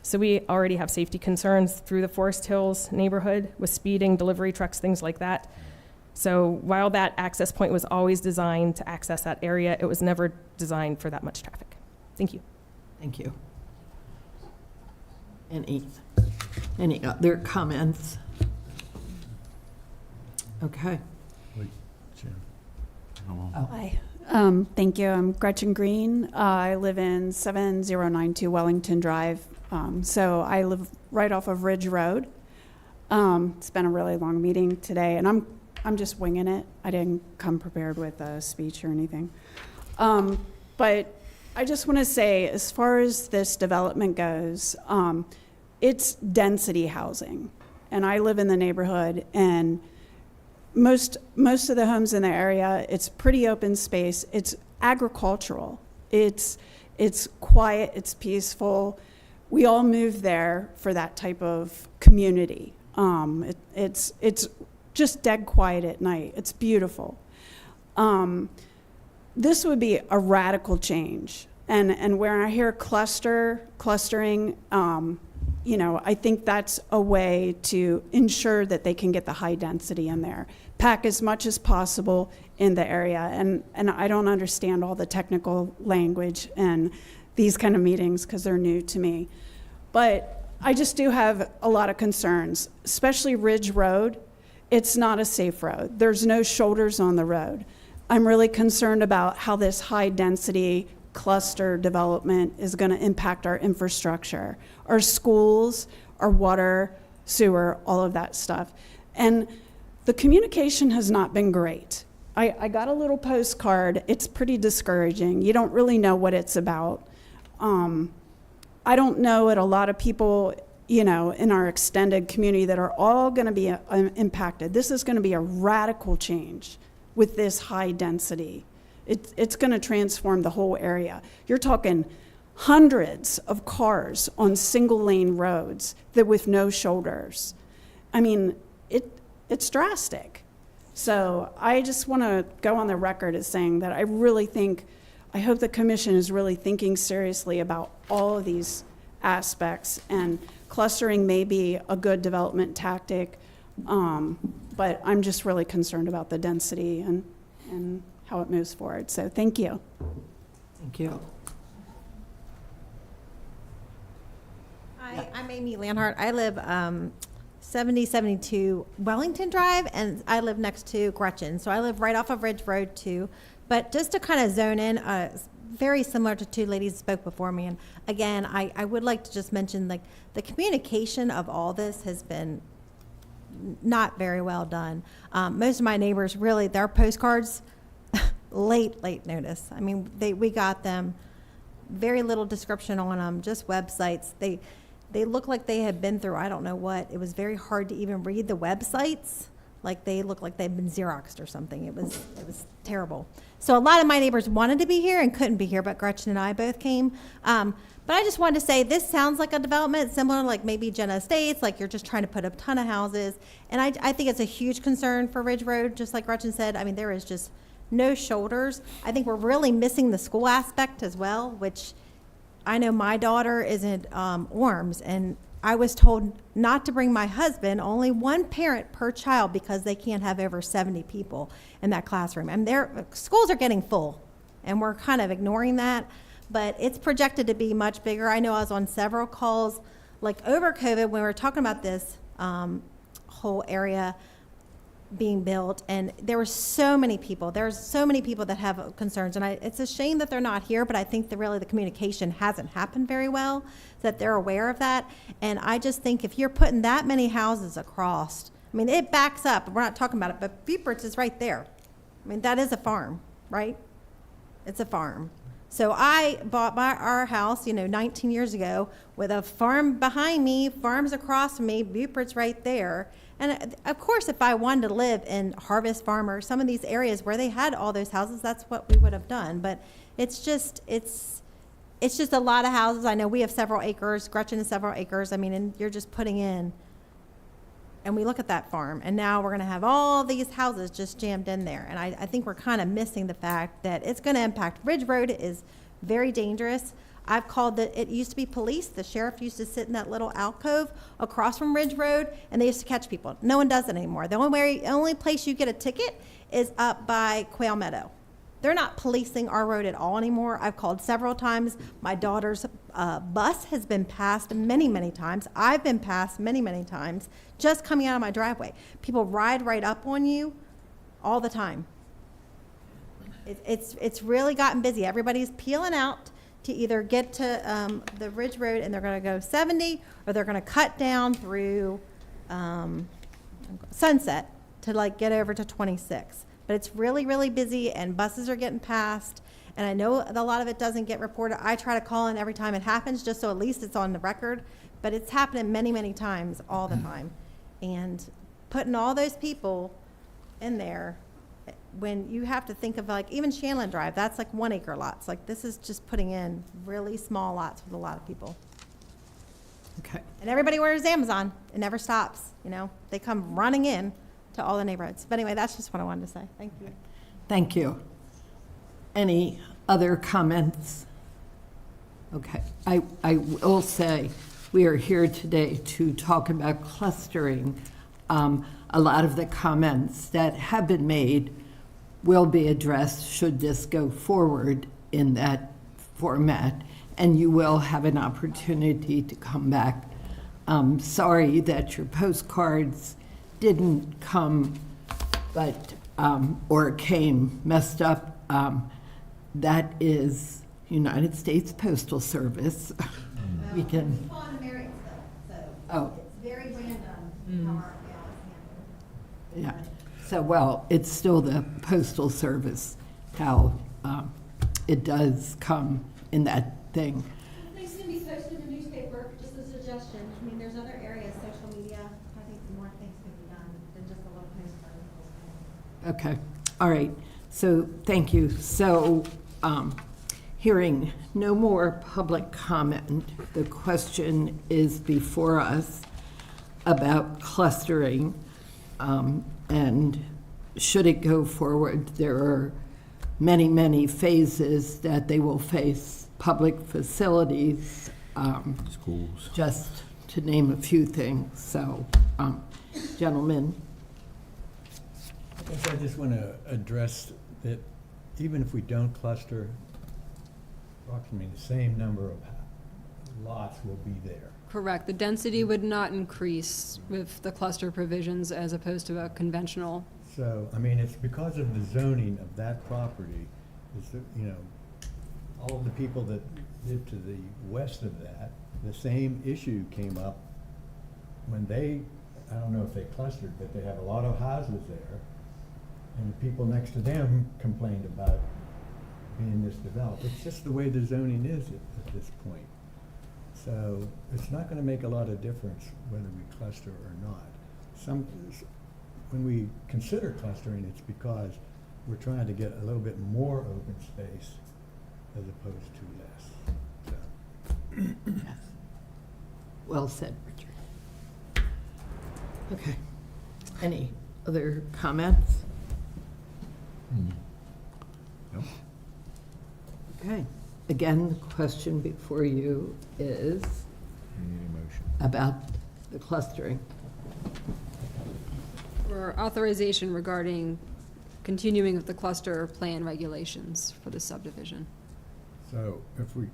So we already have safety concerns through the Forest Hills neighborhood with speeding, delivery trucks, things like that. So while that access point was always designed to access that area, it was never designed for that much traffic. Thank you. Thank you. Any other comments? Okay. Hi. Thank you. I'm Gretchen Green. I live in 7092 Wellington Drive. So I live right off of Ridge Road. It's been a really long meeting today, and I'm just winging it. I didn't come prepared with a speech or anything. But I just want to say, as far as this development goes, it's density housing. And I live in the neighborhood, and most of the homes in the area, it's pretty open space. It's agricultural. It's quiet, it's peaceful. We all move there for that type of community. It's just dead quiet at night. It's beautiful. This would be a radical change. And where I hear clustering, I think that's a way to ensure that they can get the high density in there. Pack as much as possible in the area. And I don't understand all the technical language and these kind of meetings because they're new to me. But I just do have a lot of concerns, especially Ridge Road. It's not a safe road. There's no shoulders on the road. I'm really concerned about how this high density cluster development is going to impact our infrastructure, our schools, our water, sewer, all of that stuff. And the communication has not been great. I got a little postcard. It's pretty discouraging. You don't really know what it's about. I don't know that a lot of people, in our extended community that are all going to be impacted. This is going to be a radical change with this high density. It's going to transform the whole area. You're talking hundreds of cars on single lane roads that with no shoulders. I mean, it's drastic. So I just want to go on the record as saying that I hope the commission is really thinking seriously about all of these aspects, and clustering may be a good development tactic, but I'm just really concerned about the density and how it moves forward. So thank you. Thank you. Hi, I'm Amy Lanhart. I live 7072 Wellington Drive, and I live next to Gretchen. So I live right off of Ridge Road too. But just to kind of zone in, very similar to two ladies who spoke before me. And again, I would like to just mention, like, the communication of all this has been not very well done. Most of my neighbors, really, their postcards late notice. I mean, we got them, very little description on them, just websites. They look like they had been through, I don't know what. It was very hard to even read the websites. Like they look like they'd been Xeroxed or something. It was terrible. So a lot of my neighbors wanted to be here and couldn't be here, but Gretchen and I both came. But I just wanted to say, this sounds like a development similar to like maybe Jenna Estates, like you're just trying to put up a ton of houses. And I think it's a huge concern for Ridge Road, just like Gretchen said. I mean, there is just no shoulders. I think we're really missing the school aspect as well, which I know my daughter is in Orms, and I was told not to bring my husband, only one parent per child, because they can't have over 70 people in that classroom. And their schools are getting full, and we're kind of ignoring that. But it's projected to be much bigger. I know I was on several calls, like over COVID, when we were talking about this whole area being built, and there were so many people. There's so many people that have concerns, and it's a shame that they're not here, but I think that really the communication hasn't happened very well, that they're aware of that. And I just think if you're putting that many houses across, I mean, it backs up. We're not talking about it, but Bupertz is right there. I mean, that is a farm, right? It's a farm. So I bought our house, 19 years ago with a farm behind me, farms across from me, Bupertz right there. And of course, if I wanted to live in Harvest Farm or some of these areas where they had all those houses, that's what we would have done. But it's just a lot of houses. I know we have several acres. Gretchen has several acres. I mean, and you're just putting in. And we look at that farm, and now we're going to have all these houses just jammed in there. And I think we're kind of missing the fact that it's going to impact. Ridge Road is very dangerous. I've called it used to be police. The sheriff used to sit in that little alcove across from Ridge Road, and they used to catch people. No one does it anymore. The only place you get a ticket is up by Quail Meadow. They're not policing our road at all anymore. I've called several times. My daughter's bus has been passed many times. I've been passed many times just coming out of my driveway. People ride right up on you all the time. It's really gotten busy. Everybody's peeling out to either get to the Ridge Road, and they're going to go 70, or they're going to cut down through Sunset to like get over to 26. But it's really busy, and buses are getting passed. And I know a lot of it doesn't get reported. I try to call in every time it happens, just so at least it's on the record. But it's happening many times, all the time. And putting all those people in there, when you have to think of like even Shanlin Drive, that's like 1 acre lots. Like this is just putting in really small lots with a lot of people. Okay. And everybody wears Amazon. It never stops. They come running in to all the neighborhoods. But anyway, that's just what I wanted to say. Thank you. Thank you. Any other comments? Okay. I will say we are here today to talk about clustering. A lot of the comments that have been made will be addressed should this go forward in that format, and you will have an opportunity to come back. Sorry that your postcards didn't come, but or came messed up. That is United States Postal Service. We can. Oh. It's very random how our mail is handled. Yeah. So, well, it's still the Postal Service, how it does come in that thing. Things can be posted in the newspaper, just a suggestion. I mean, there's other areas, social media. I think more things can be done than just a little postcard. Okay. All right. So, thank you. So, hearing no more public comment, the question is before us about clustering. And should it go forward, there are many phases that they will face: public facilities, schools, just to name a few things. So, gentlemen. I guess I just want to address that even if we don't cluster, approximately the same number of lots will be there. Correct. The density would not increase with the cluster provisions as opposed to a conventional. So, I mean, it's because of the zoning of that property, is that, all of the people that live to the west of that, the same issue came up when I don't know if they clustered, but they have a lot of houses there. And people next to them complained about being misdeveloped. It's just the way the zoning is at this point. So it's not gonna make a lot of difference whether we cluster or not. When we consider clustering, it's because we're trying to get a little bit more open space as opposed to less. So, Yes. Well said, Richard. Okay. Any other comments? No. Okay. Again, the question before you is We need a motion. about the clustering. For authorization regarding continuing of the cluster plan regulations for the subdivision. so if we,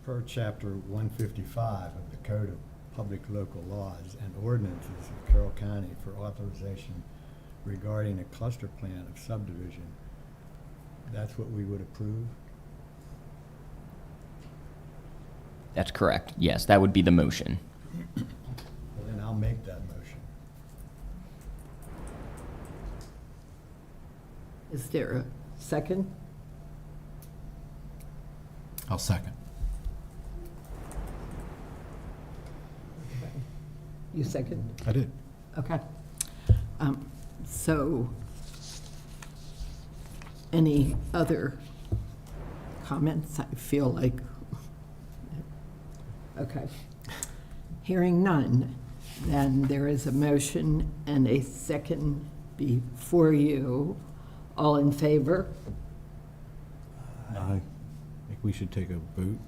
per chapter 155 of the Code of Public Local Laws and Ordinances of Carroll County for authorization regarding a cluster plan of subdivision, that's what we would approve? That's correct. Yes, that would be the motion. Well, then I'll make that motion. Is there a second? I'll second. You second? I did. Okay. So, any other comments? I feel like, okay. Hearing none, then there is a motion and a second before you. All in favor? I think we should take a vote.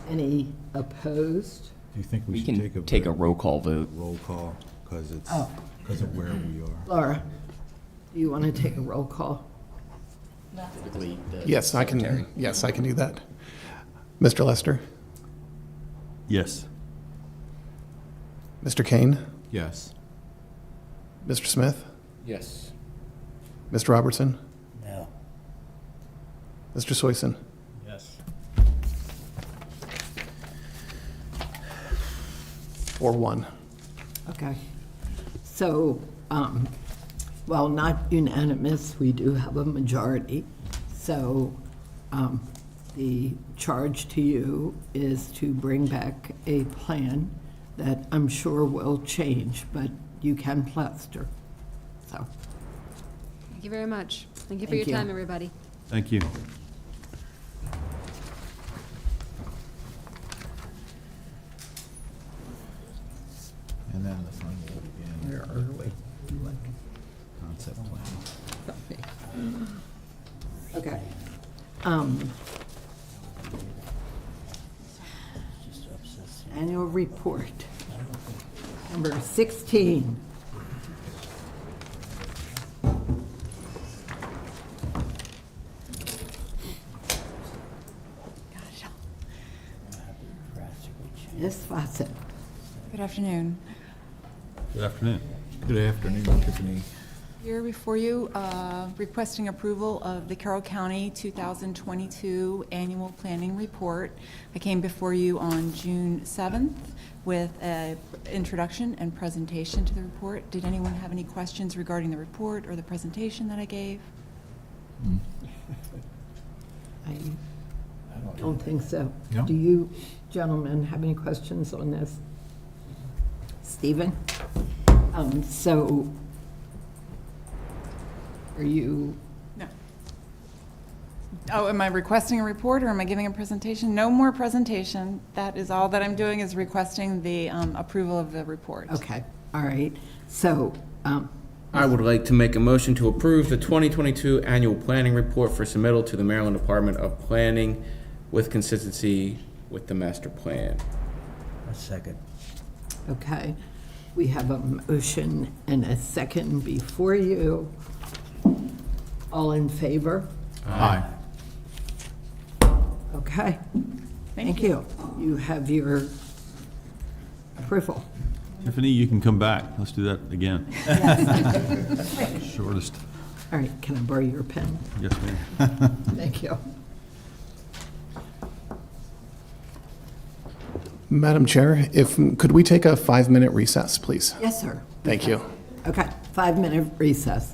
Any opposed? Do you think we We should can take a roll call vote. roll call because it's Oh. because of where we are? Laura, do you want to take a roll call? Yes, I can do that. Mr. Lester? Yes. Mr. Kane? Yes. Mr. Smith? Yes. Mr. Robertson? No. Mr. Soyson? Yes. 4-1. Okay. So, while not unanimous, we do have a majority. So, the charge to you is to bring back a plan that I'm sure will change, but you can plaster. So, Thank you very much. Thank you for Thank your you. time, everybody. Thank you. And then the final again. where are we? Concept plan. Okay. Annual report, number 16. Ms. Fawcett. Good afternoon. Good afternoon. Good afternoon, Tiffany. Here before you, requesting approval of the Carroll County 2022 Annual Planning Report. I came before you on June 7th with an introduction and presentation to the report. Did anyone have any questions regarding the report or the presentation that I gave? I don't think so. Yeah. Do you gentlemen have any questions on this? Stephen? So, are you, No. Oh, am I requesting a report or am I giving a presentation? No more presentation. That is all that I'm doing, is requesting the approval of the report. okay, all right. So, I would like to make a motion to approve the 2022 Annual Planning Report for submittal to the Maryland Department of Planning with consistency with the master plan. A second. okay, we have a motion and a second before you. All in favor? Aye. Okay. Thank you. You have your approval. Tiffany, you can come back. Let's do that again. Shortest. All right, can I borrow your pen? Yes, ma'am. Thank you. Madam Chair, could we take a 5-minute recess, please? Yes, sir. Thank you. Okay, 5-minute recess.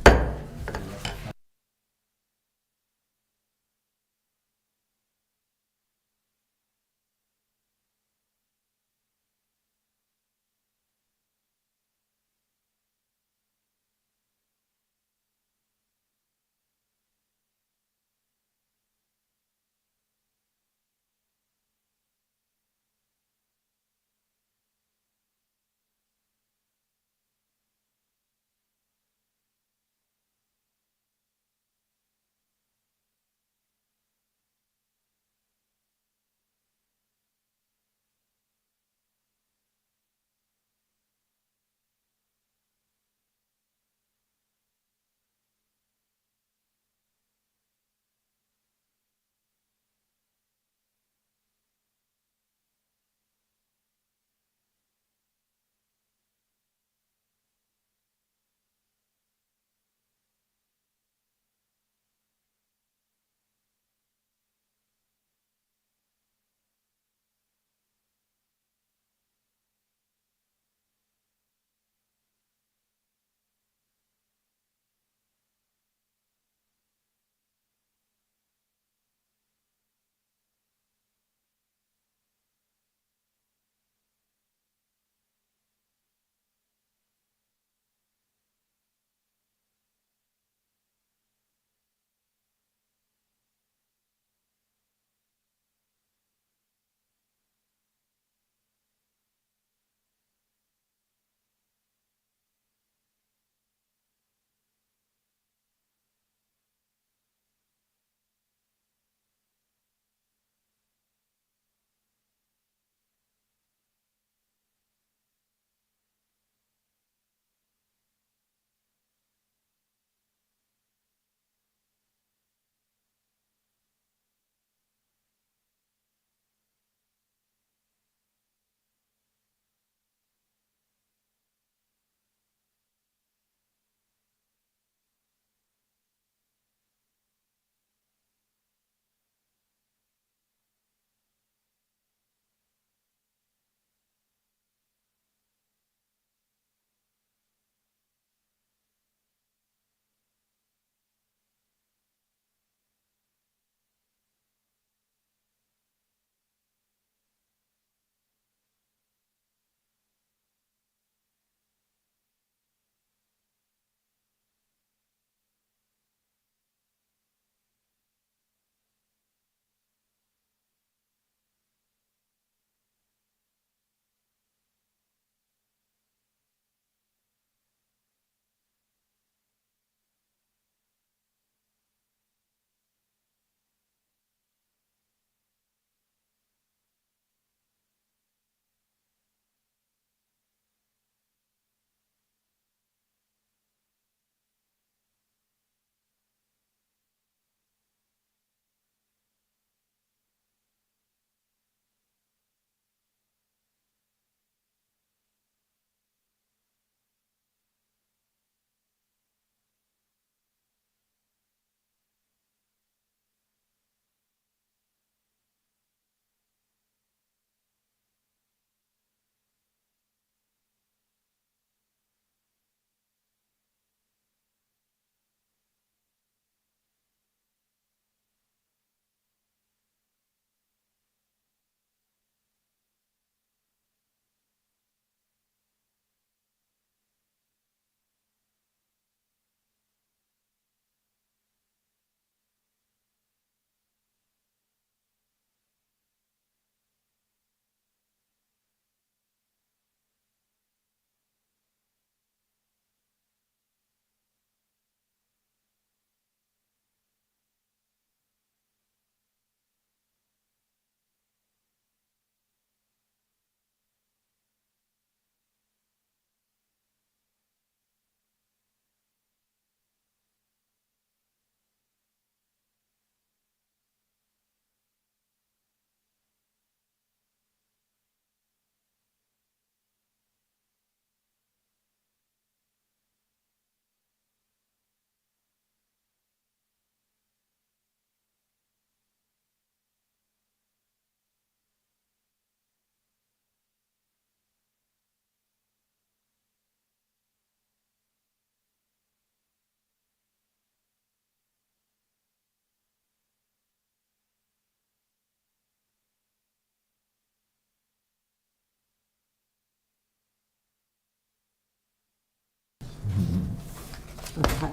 Okay.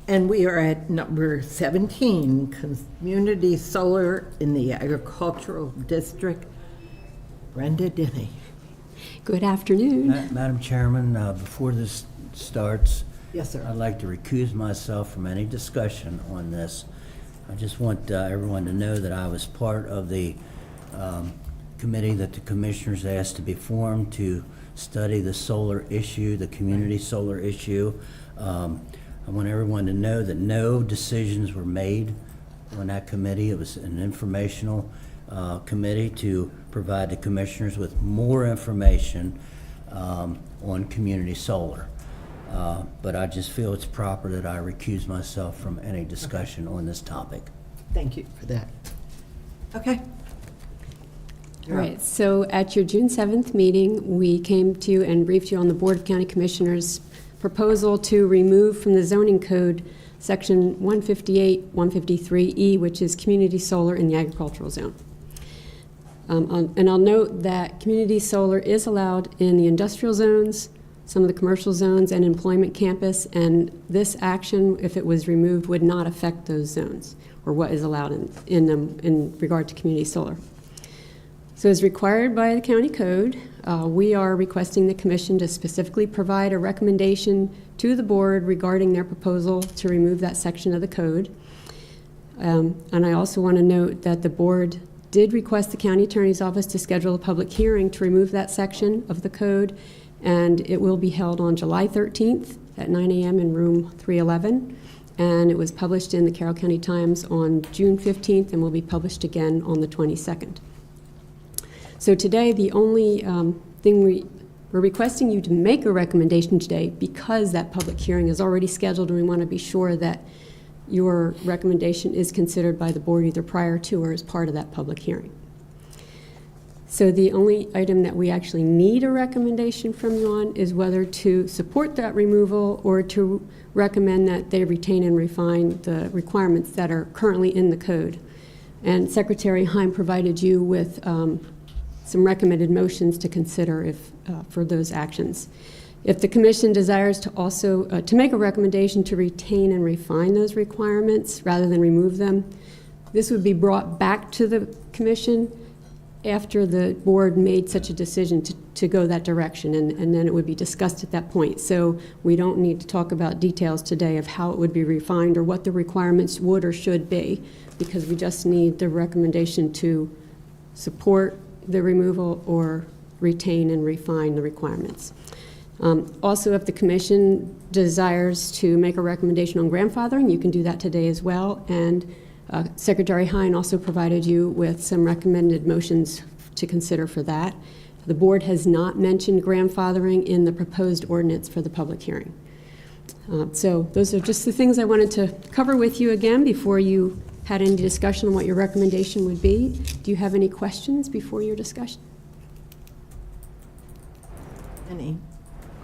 And we are at number 17, community solar in the agricultural district. Brenda Denny. Good afternoon. Madam Chairman, before this starts, Yes, sir. I'd like to recuse myself from any discussion on this. I just want everyone to know that I was part of the committee that the commissioners asked to be formed to study the solar issue, the community solar issue. I want everyone to know that no decisions were made on that committee. It was an informational committee to provide the commissioners with more information on community solar. But I just feel it's proper that I recuse myself from any discussion on this topic. Thank you for that. Okay. All right, so at your June 7th meeting, we came to you and briefed you on the Board of County Commissioners' proposal to remove from the zoning code section 158, 153E, which is community solar in the agricultural zone. And I'll note that community solar is allowed in the industrial zones, some of the commercial zones, and employment campus, and this action, if it was removed, would not affect those zones or what is allowed in them in regard to community solar. So as required by the county code, we are requesting the commission to specifically provide a recommendation to the board regarding their proposal to remove that section of the code. And I also want to note that the board did request the county attorney's office to schedule a public hearing to remove that section of the code, and it will be held on July 13th at 9 a.m. in room 311. And it was published in the Carroll County Times on June 15th and will be published again on the 22nd. So today, the only thing we're requesting you to make a recommendation today because that public hearing is already scheduled, and we want to be sure that your recommendation is considered by the board either prior to or as part of that public hearing. So the only item that we actually need a recommendation from you on is whether to support that removal or to recommend that they retain and refine the requirements that are currently in the code. And Secretary Heim provided you with some recommended motions to consider if for those actions. If the commission desires to also to make a recommendation to retain and refine those requirements rather than remove them, this would be brought back to the commission after the board made such a decision to go that direction, and then it would be discussed at that point. So we don't need to talk about details today of how it would be refined or what the requirements would or should be, because we just need the recommendation to support the removal or retain and refine the requirements. Also, if the commission desires to make a recommendation on grandfathering, you can do that today as well. And Secretary Hein also provided you with some recommended motions to consider for that. The board has not mentioned grandfathering in the proposed ordinance for the public hearing. So those are just the things I wanted to cover with you again before you had any discussion on what your recommendation would be. Do you have any questions before your discussion? Any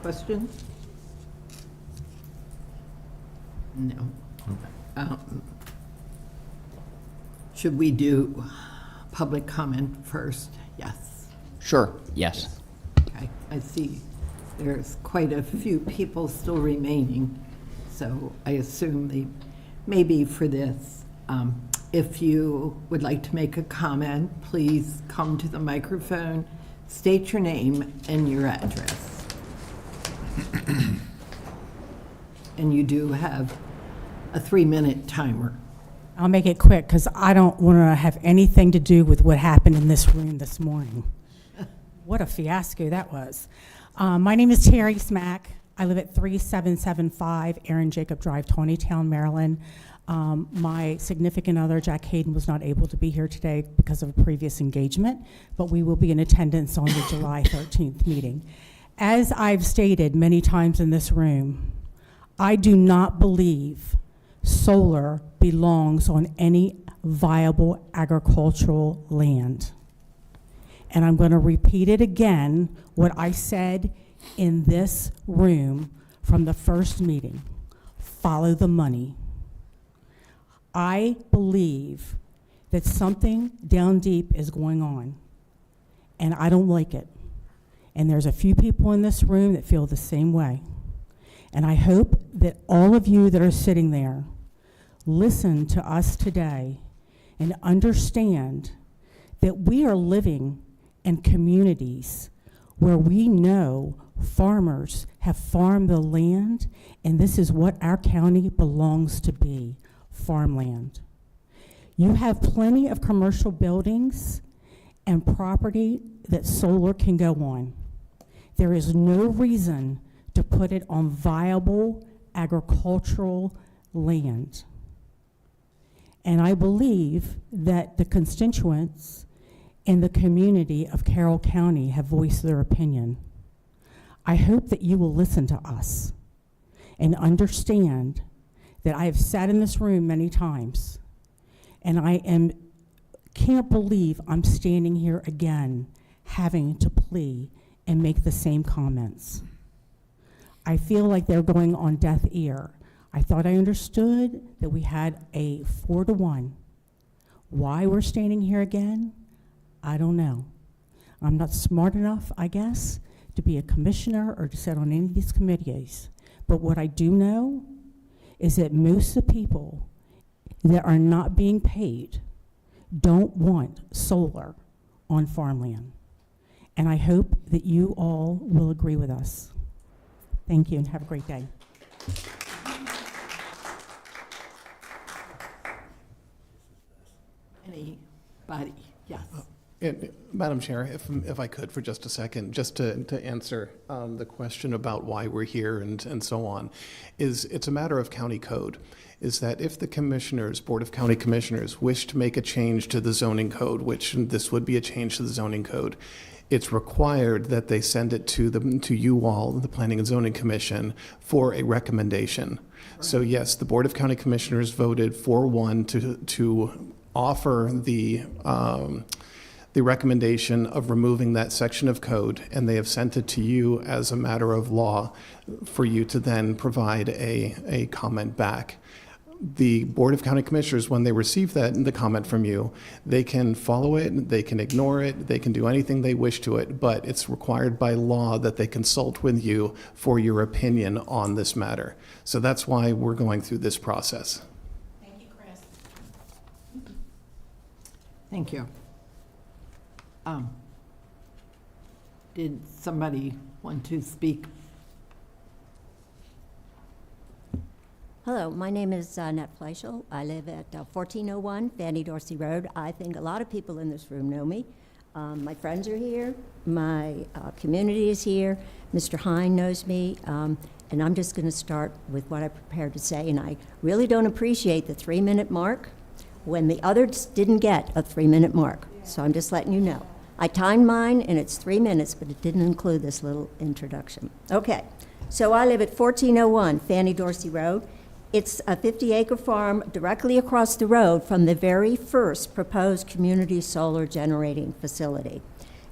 questions? No. Should we do public comment first? Yes. Sure, yes. Okay, I see there's quite a few people still remaining, so I assume they maybe for this. If you would like to make a comment, please come to the microphone, state your name and your address. And you do have a 3-minute timer. I'll make it quick because I don't want to have anything to do with what happened in this room this morning. What a fiasco that was. My name is Terry Smack. I live at 3775 Aaron Jacob Drive, Tawnytown, Maryland. My significant other, Jack Hayden, was not able to be here today because of a previous engagement, but we will be in attendance on the July 13th meeting. As I've stated many times in this room, I do not believe solar belongs on any viable agricultural land. And I'm going to repeat it again, what I said in this room from the first meeting. Follow the money. I believe that something down deep is going on, and I don't like it. And there's a few people in this room that feel the same way. And I hope that all of you that are sitting there listen to us today and understand that we are living in communities where we know farmers have farmed the land, and this is what our county belongs to be, farmland. You have plenty of commercial buildings and property that solar can go on. There is no reason to put it on viable agricultural land. And I believe that the constituents in the community of Carroll County have voiced their opinion. I hope that you will listen to us and understand that I have sat in this room many times, and can't believe I'm standing here again having to plea and make the same comments. I feel like they're going on deaf ear. I thought I understood that we had a 4-to-1. Why we're standing here again, I don't know. I'm not smart enough, I guess, to be a commissioner or to sit on any of these committees. But what I do know is that most of the people that are not being paid don't want solar on farmland. And I hope that you all will agree with us. Thank you and have a great day. Anybody? Yes. Madam Chair, if I could for just a second, just to answer the question about why we're here and so on, it's a matter of county code. Is that if the commissioners, Board of County Commissioners, wish to make a change to the zoning code, which this would be a change to the zoning code, it's required that they send it to you all, the Planning and Zoning Commission, for a recommendation. Right. So yes, the Board of County Commissioners voted 4-1 to offer the recommendation of removing that section of code, and they have sent it to you as a matter of law for you to then provide a comment back. The Board of County Commissioners, when they receive the comment from you, they can follow it, they can ignore it, they can do anything they wish to it, but it's required by law that they consult with you for your opinion on this matter. So that's why we're going through this process. Thank you, Chris. Thank you. Did somebody want to speak? Hello, my name is Annette Fleischel. I live at 1401 Fanny Dorsey Road. I think a lot of people in this room know me. My friends are here. My community is here. Mr. Hine knows me. And I'm just going to start with what I prepared to say. And I really don't appreciate the 3-minute mark when the others didn't get a 3-minute mark. So I'm just letting you know. I timed mine, and it's 3 minutes, but it didn't include this little introduction. Okay, so I live at 1401 Fanny Dorsey Road. It's a 50-acre farm directly across the road from the very first proposed community solar generating facility.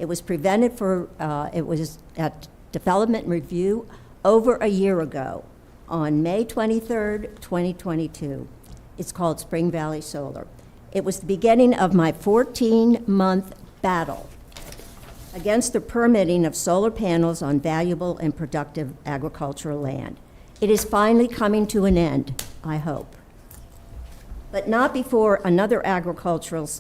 It was it was at development review over a year ago on May 23rd, 2022. It's called Spring Valley Solar. It was the beginning of my 14-month battle against the permitting of solar panels on valuable and productive agricultural land. It is finally coming to an end, I hope. But not before another agricultural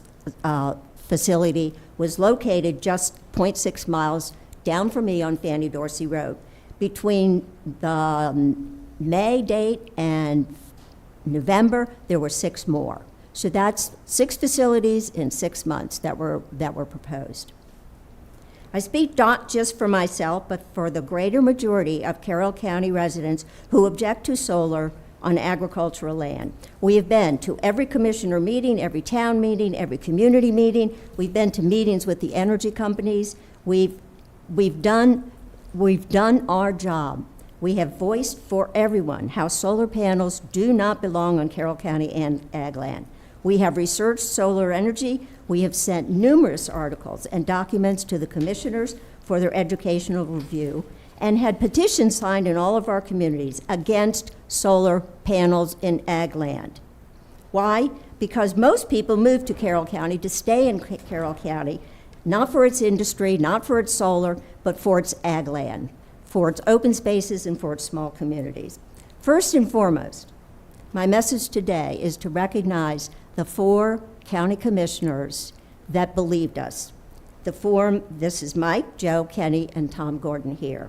facility was located just 0.6 miles down from me on Fanny Dorsey Road. Between the May date and November, there were 6 more. So that's 6 facilities in 6 months that were proposed. I speak not just for myself, but for the greater majority of Carroll County residents who object to solar on agricultural land. We have been to every commissioner meeting, every town meeting, every community meeting. We've been to meetings with the energy companies. We've done our job. We have voiced for everyone how solar panels do not belong on Carroll County and ag land. We have researched solar energy. We have sent numerous articles and documents to the commissioners for their educational review and had petitions signed in all of our communities against solar panels in ag land. Why? Because most people move to Carroll County to stay in Carroll County, not for its industry, not for its solar, but for its ag land. for its open spaces and for its small communities. First and foremost, my message today is to recognize the 4 county commissioners that believed us. This is Mike, Joe, Kenny, and Tom Gordon here,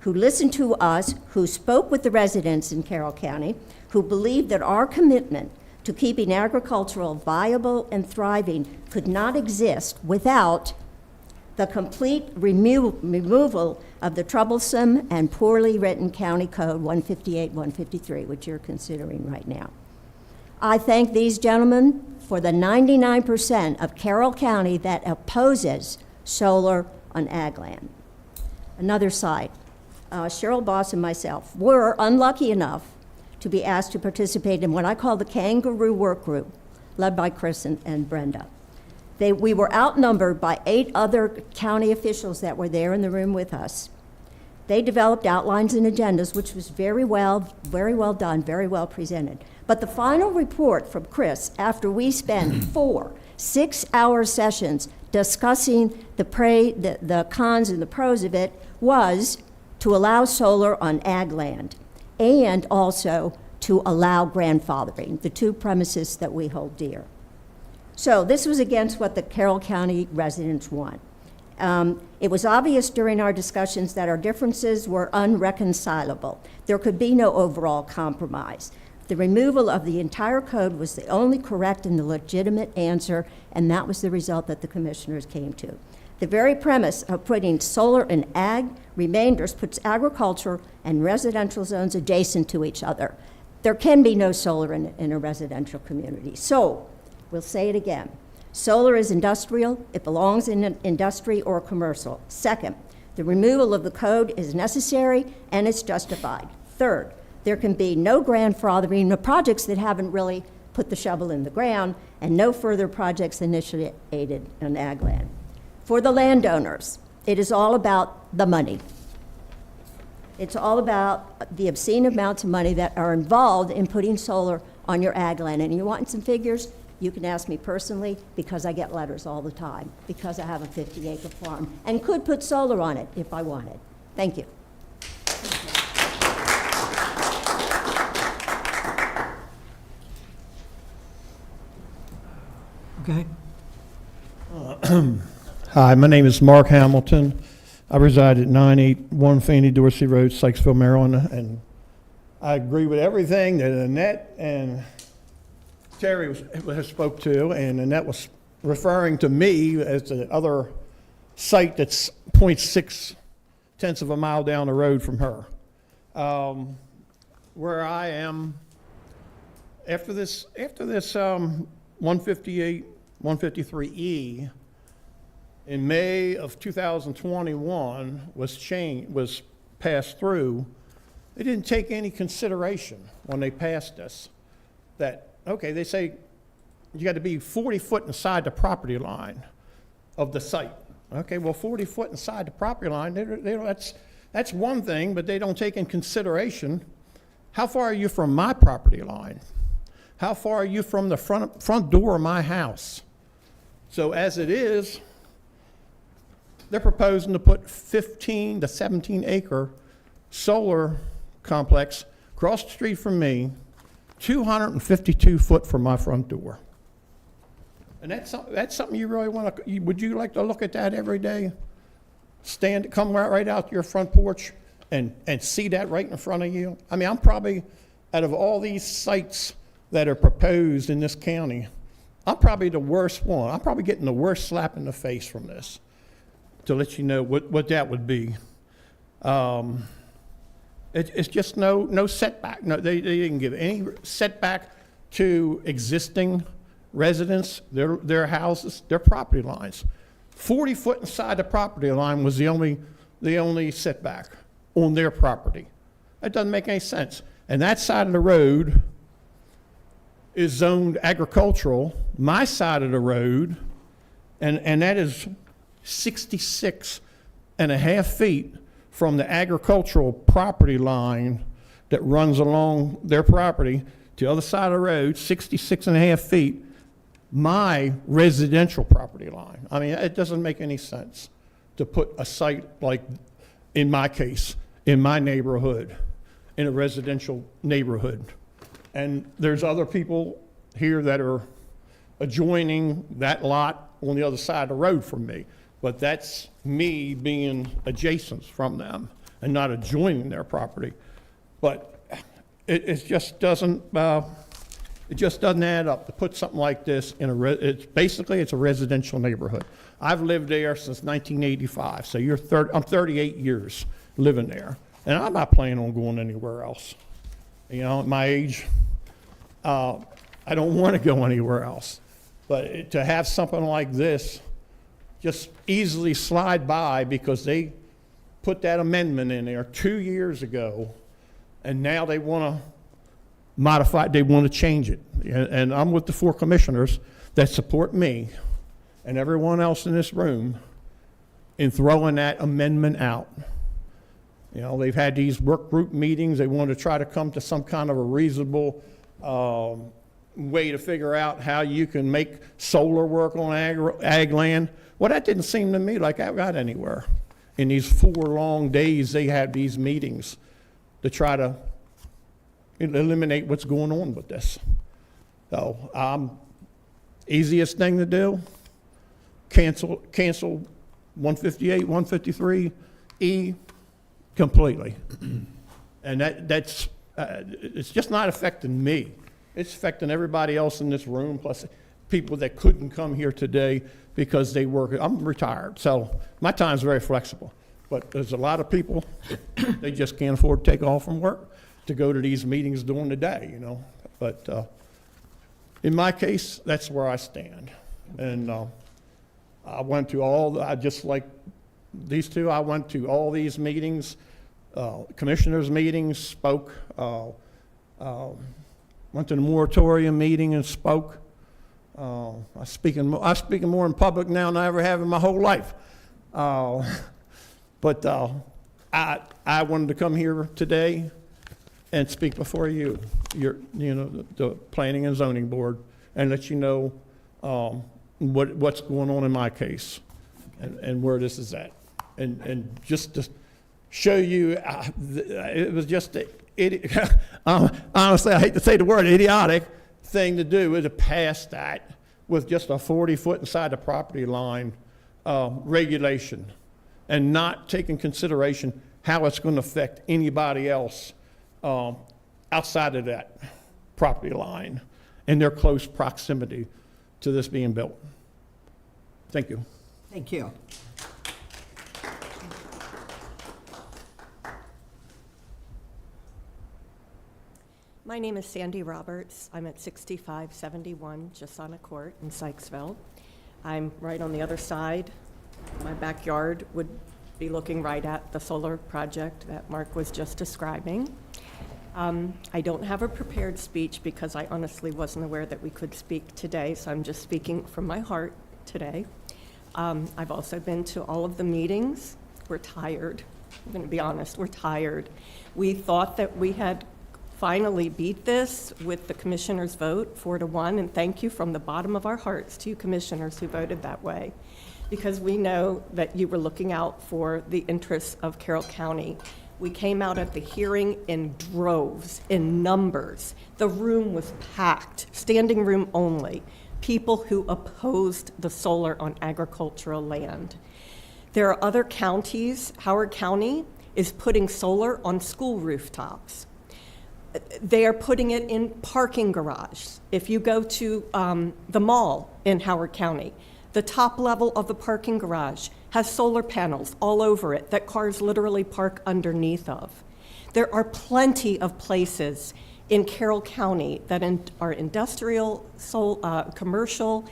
who listened to us, who spoke with the residents in Carroll County, who believed that our commitment to keeping agricultural viable and thriving could not exist without the complete removal of the troublesome and poorly written County Code 158-153, which you're considering right now. I thank these gentlemen for the 99% of Carroll County that opposes solar on ag land. Another side, Cheryl Boss and myself were unlucky enough to be asked to participate in what I call the Kangaroo Work Group, led by Chris and Brenda. We were outnumbered by 8 other county officials that were there in the room with us. They developed outlines and agendas, which was very well done, very well presented. But the final report from Chris, after we spent 4 6-hour sessions discussing the cons and the pros of it, was to allow solar on ag land and also to allow grandfathering, the 2 premises that we hold dear. So this was against what the Carroll County residents want. It was obvious during our discussions that our differences were unreconcilable. There could be no overall compromise. The removal of the entire code was the only correct and the legitimate answer, and that was the result that the commissioners came to. The very premise of putting solar in ag remainders puts agriculture and residential zones adjacent to each other. There can be no solar in a residential community. So, we'll say it again. Solar is industrial. It belongs in industry or commercial. Second, the removal of the code is necessary and it's justified. Third, there can be no grandfathering of projects that haven't really put the shovel in the ground, and no further projects initiated on ag land. For the landowners, it is all about the money. It's all about the obscene amounts of money that are involved in putting solar on your ag land. And you want some figures? You can ask me personally, because I get letters all the time, because I have a 50-acre farm and could put solar on it if I wanted. Thank you. Okay. Hi, my name is Mark Hamilton. I reside at 981 Fanny Dorsey Road, Sykesville, Maryland, and I agree with everything that Annette and Terry has spoke to, and Annette was referring to me as the other site that's 0.6 of a mile down the road from her. Where I am, after this 158, 153E, in May of 2021 was passed through, they didn't take any consideration when they passed this. That, okay, they say you got to be 40 foot inside the property line of the site. Okay, well, 40 foot inside the property line, that's one thing, but they don't take in consideration, how far are you from my property line? How far are you from the front door of my house? So as it is, they're proposing to put 15 to 17 acre solar complex across the street from me, 252 foot from my front door. And that's something you really want to, would you like to look at that every day? Come right out to your front porch and see that right in front of you? I mean, I'm probably, out of all these sites that are proposed in this county, I'm probably the worst one. I'm probably getting the worst slap in the face from this, to let you know what that would be. It's just no setback. No, they didn't give any setback to existing residents, their houses, their property lines. 40 foot inside the property line was the only setback on their property. That doesn't make any sense. And that side of the road is zoned agricultural. My side of the road, and that is 66 and a half feet from the agricultural property line that runs along their property to the other side of the road, 66 and a half feet, my residential property line. I mean, it doesn't make any sense to put a site like in my case, in my neighborhood, in a residential neighborhood. And there's other people here that are adjoining that lot on the other side of the road from me. But that's me being adjacent from them and not adjoining their property. But it just doesn't add up to put something like this in it's basically a residential neighborhood. I've lived there since 1985, so I'm 38 years living there, and I'm not planning on going anywhere else. You know, at my age, I don't want to go anywhere else. But to have something like this just easily slide by because they put that amendment in there 2 years ago, and now they want to modify it, they want to change it. And I'm with the 4 commissioners that support me and everyone else in this room in throwing that amendment out. You know, they've had these work group meetings. They want to try to come to some kind of a reasonable way to figure out how you can make solar work on ag land. Well, that didn't seem to me like that got anywhere. In these 4 long days, they had these meetings to try to eliminate what's going on with this. So, easiest thing to do, cancel 158, 153E completely. And that's it's just not affecting me. It's affecting everybody else in this room, plus people that couldn't come here today because they work. I'm retired, so my time's very flexible. But there's a lot of people, they just can't afford to take off from work to go to these meetings during the day, you know. But in my case, that's where I stand. And I went to just like these two, I went to all these meetings, commissioners' meetings, spoke, went to the moratorium meeting and spoke. I'm speaking more in public now than I ever have in my whole life. But I wanted to come here today and speak before you, the Planning and Zoning Board, and let you know what's going on in my case and where this is at. And just to show you, it was just honestly, I hate to say the word idiotic thing to do is to pass that with just a 40-foot inside the property line regulation and not take in consideration how it's going to affect anybody else outside of that property line in their close proximity to this being built. Thank you. Thank you. My name is Sandy Roberts. I'm at 6571 Jasana Court in Sykesville. I'm right on the other side. My backyard would be looking right at the solar project that Mark was just describing. I don't have a prepared speech because I honestly wasn't aware that we could speak today, so I'm just speaking from my heart today. I've also been to all of the meetings. We're tired. I'm going to be honest, we're tired. We thought that we had finally beat this with the commissioners' vote 4-1, and thank you from the bottom of our hearts to you commissioners who voted that way, because we know that you were looking out for the interests of Carroll County. We came out at the hearing in droves, in numbers. The room was packed, standing room only, people who opposed the solar on agricultural land. There are other counties. Howard County is putting solar on school rooftops. They are putting it in parking garages. If you go to the mall in Howard County, the top level of the parking garage has solar panels all over it that cars literally park underneath of. There are plenty of places in Carroll County that are industrial, commercial,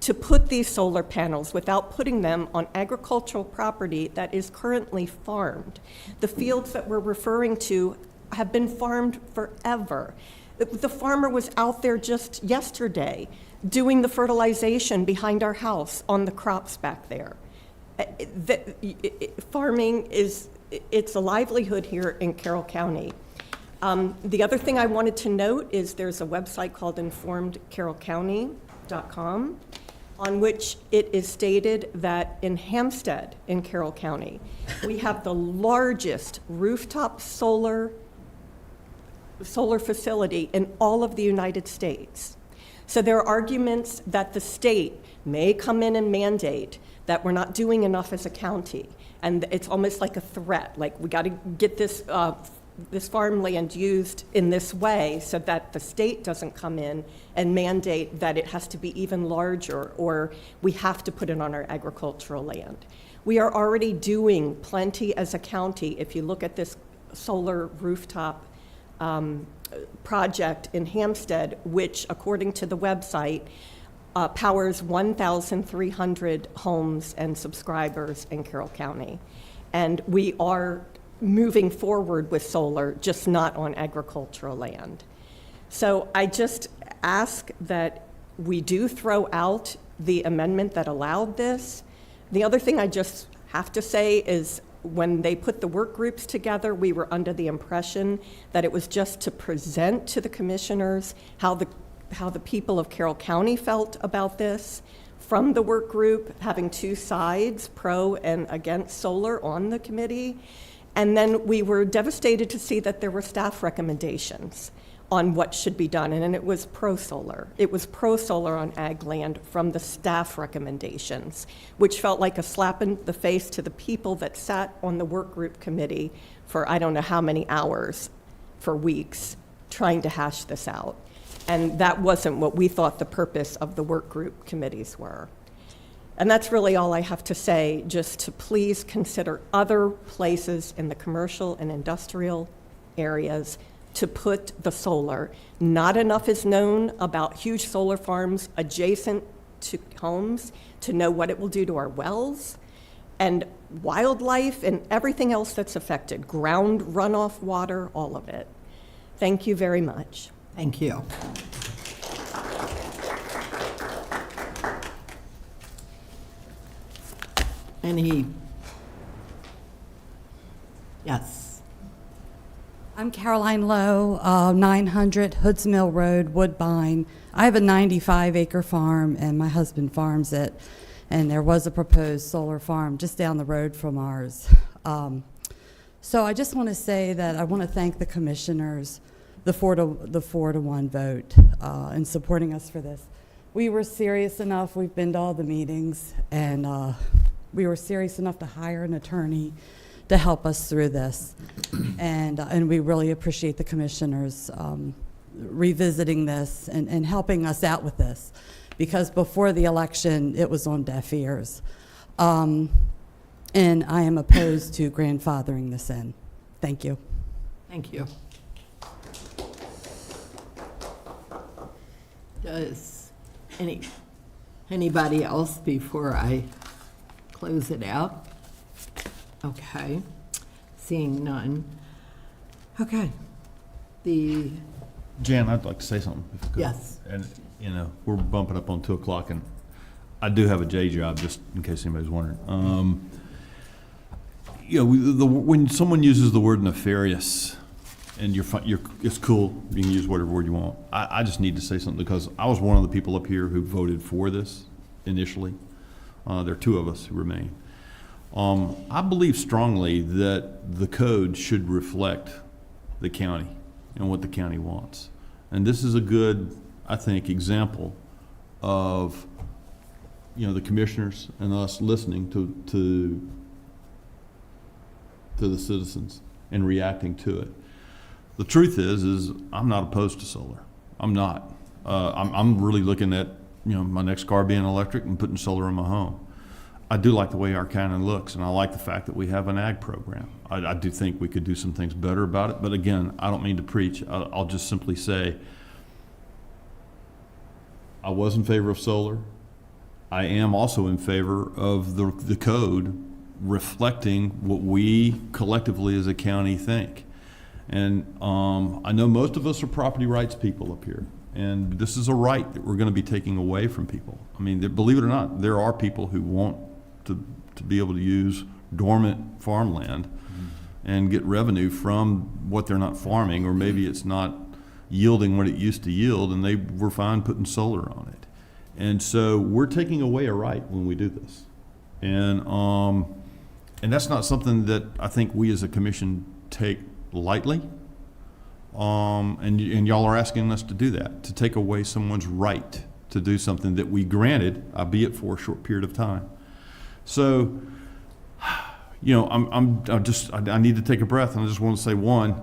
to put these solar panels without putting them on agricultural property that is currently farmed. The fields that we're referring to have been farmed forever. The farmer was out there just yesterday doing the fertilization behind our house on the crops back there. Farming it's a livelihood here in Carroll County. The other thing I wanted to note is there's a website called informedcarrollcounty.com. on which it is stated that in Hampstead, in Carroll County, we have the largest rooftop solar facility in all of the United States. So there are arguments that the state may come in and mandate that we're not doing enough as a county. And it's almost like a threat, like we got to get this farmland used in this way so that the state doesn't come in and mandate that it has to be even larger or we have to put it on our agricultural land. We are already doing plenty as a county. If you look at this solar rooftop project in Hampstead, which according to the website powers 1,300 homes and subscribers in Carroll County. And we are moving forward with solar, just not on agricultural land. So I just ask that we do throw out the amendment that allowed this. The other thing I just have to say is when they put the work groups together, we were under the impression that it was just to present to the commissioners how the people of Carroll County felt about this from the work group, having two sides, pro and against solar on the committee. And then we were devastated to see that there were staff recommendations on what should be done, and it was pro-solar. It was pro-solar on ag land from the staff recommendations, which felt like a slap in the face to the people that sat on the work group committee for I don't know how many hours, for weeks, trying to hash this out. And that wasn't what we thought the purpose of the work group committees were. And that's really all I have to say, just to please consider other places in the commercial and industrial areas to put the solar. Not enough is known about huge solar farms adjacent to homes to know what it will do to our wells and wildlife and everything else that's affected, ground runoff water, all of it. Thank you very much. Thank you. Yes. I'm Caroline Lowe, 900 Hoods Mill Road, Woodbine. I have a 95-acre farm, and my husband farms it, and there was a proposed solar farm just down the road from ours. So I just want to say that I want to thank the commissioners, the 4-to-1 vote in supporting us for this. We were serious enough, we've been to all the meetings, and we were serious enough to hire an attorney to help us through this. And we really appreciate the commissioners revisiting this and helping us out with this, because before the election, it was on deaf ears. And I am opposed to grandfathering this in. Thank you. Thank you. Does anybody else before I close it out? Okay, seeing none. Okay, Jan, I'd like to say something, if you could. Yes. And, you know, we're bumping up on 2 o'clock, and I do have a day job, just in case anybody's wondering. You know, when someone uses the word nefarious, and it's cool, you can use whatever word you want. I just need to say something, because I was one of the people up here who voted for this initially. There are 2 of us who remain. I believe strongly that the code should reflect the county and what the county wants. And this is a good, I think, example of, you know, the commissioners and us listening to the citizens and reacting to it. The truth is I'm not opposed to solar. I'm not. I'm really looking at, you know, my next car being electric and putting solar in my home. I do like the way our county looks, and I like the fact that we have an ag program. I do think we could do some things better about it, but again, I don't mean to preach. I'll just simply say I was in favor of solar. I am also in favor of the code reflecting what we collectively as a county think. And I know most of us are property rights people up here, and this is a right that we're going to be taking away from people. I mean, believe it or not, there are people who want to be able to use dormant farmland and get revenue from what they're not farming, or maybe it's not yielding what it used to yield, and they were fine putting solar on it. And so we're taking away a right when we do this. And that's not something that I think we as a commission take lightly. And y'all are asking us to do that, to take away someone's right to do something that we granted, albeit for a short period of time. So, you know, I need to take a breath, and I just want to say, one,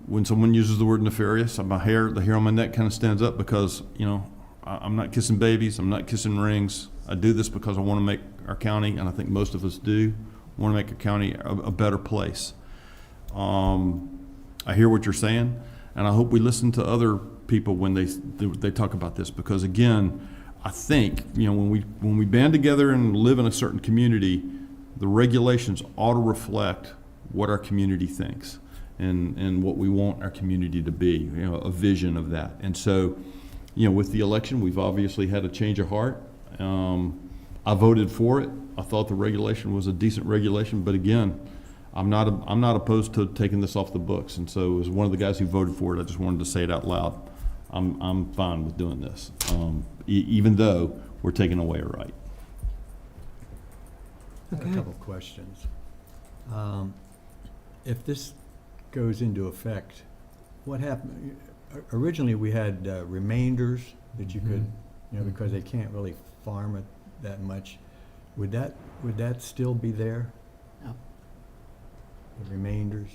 when someone uses the word nefarious, the hair on my neck kind of stands up, because, you know, I'm not kissing babies, I'm not kissing rings. I do this because I want to make our county, and I think most of us do, want to make a county a better place. I hear what you're saying, and I hope we listen to other people when they talk about this, because again, I think, you know, when we band together and live in a certain community, the regulations ought to reflect what our community thinks and what we want our community to be, you know, a vision of that. And so, you know, with the election, we've obviously had a change of heart. I voted for it. I thought the regulation was a decent regulation, but again, I'm not opposed to taking this off the books. And so, as one of the guys who voted for it, I just wanted to say it out loud. I'm fine with doing this, even though we're taking away a right. I have a couple questions. If this goes into effect, what happened? Originally, we had remainders that you could, you know, because they can't really farm it that much. Would that still be there? No. The remainders?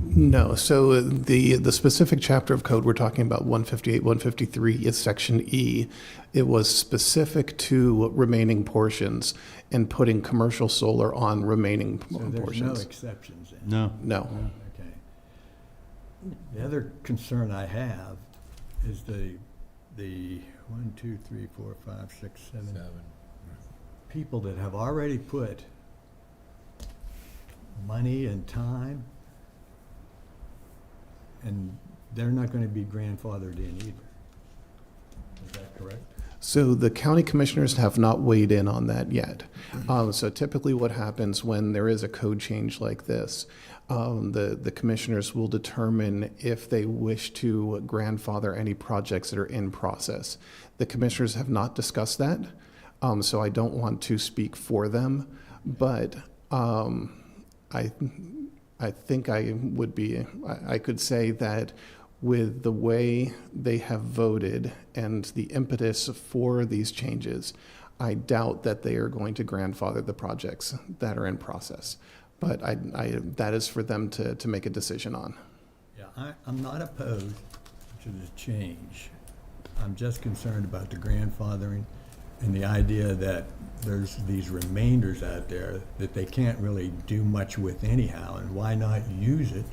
No, so the specific chapter of code we're talking about, 158, 153, is Section E. It was specific to remaining portions and putting commercial solar on remaining portions. So there's no exceptions then? No. No. Okay. The other concern I have is the 1, 2, 3, 4, 5, 6, 7 people that have already put money and time, and they're not going to be grandfathered in either. Is that correct? So the county commissioners have not weighed in on that yet. So typically what happens when there is a code change like this, the commissioners will determine if they wish to grandfather any projects that are in process. The commissioners have not discussed that, so I don't want to speak for them, but I think I could say that with the way they have voted and the impetus for these changes, I doubt that they are going to grandfather the projects that are in process. But that is for them to make a decision on. Yeah, I'm not opposed to the change. I'm just concerned about the grandfathering and the idea that there's these remainders out there that they can't really do much with anyhow, and why not use it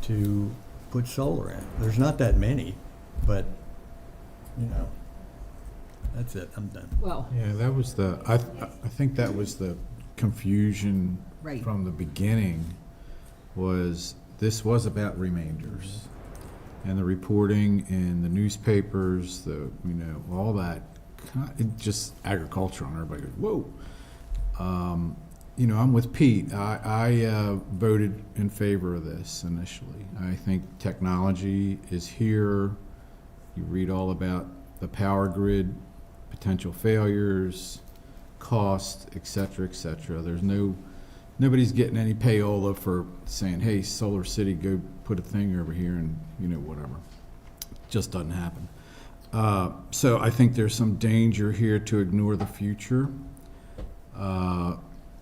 to put solar in? There's not that many, but, you know, that's it, I'm done. Well, Yeah, that was I think that was the confusion Right. from the beginning, this was about remainders. And the reporting in the newspapers, all that, just agriculture, and everybody goes, whoa. I'm with Pete. I voted in favor of this initially. I think technology is here. You read all about the power grid, potential failures, cost, et cetera, et cetera. Nobody's getting any payola for saying, hey, Solar City, go put a thing over here and, whatever. Just doesn't happen. So I think there's some danger here to ignore the future.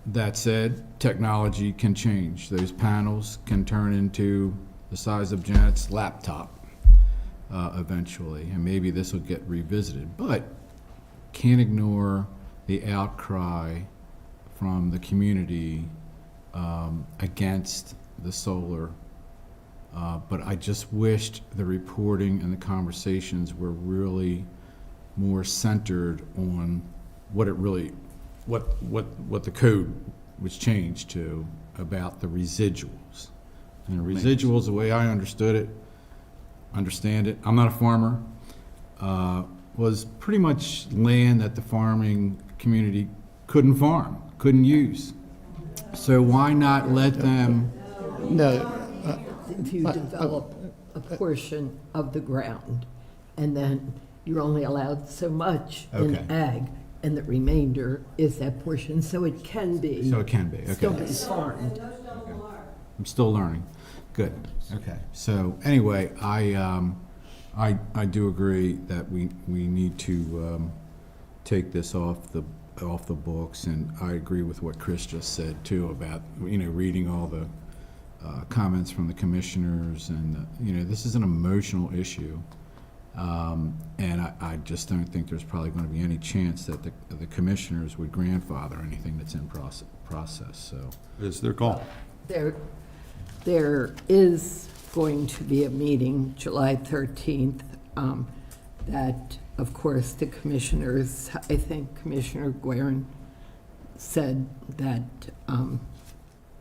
That said, technology can change. Those panels can turn into the size of Janet's laptop eventually, and maybe this will get revisited. But can't ignore the outcry from the community against the solar. But I just wished the reporting and the conversations were really more centered on what the code was changed to about the residuals. And the residuals, the way I understand it, I'm not a farmer, was pretty much land that the farming community couldn't farm, couldn't use. So why not let them? No. If you develop a portion of the ground and then you're only allowed so much in Okay. ag, and the remainder is that portion, so it can be. So it can be, Still okay. be farmed. I'm still learning. Good. Okay. So anyway, I do agree that we need to take this off the books, and I agree with what Chris just said too about reading all the comments from the commissioners, and this is an emotional issue, and I just don't think there's probably going to be any chance that the commissioners would grandfather anything that's in process. So It's their call. There is going to be a meeting July 13th that, of course, the commissioners, I think Commissioner Guerin said that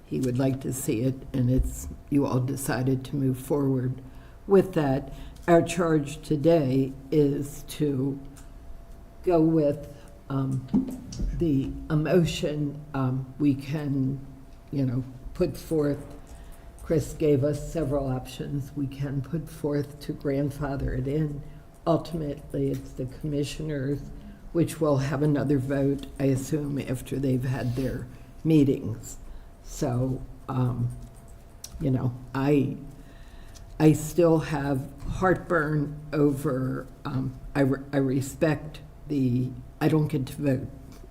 he would like to see it, and you all decided to move forward with that. Our charge today is to go with the emotion we can, put forth. Chris gave us several options we can put forth to grandfather it in. Ultimately, it's the commissioners, which will have another vote, I assume, after they've had their meetings. So, I still have heartburn over, I respect I don't get to vote,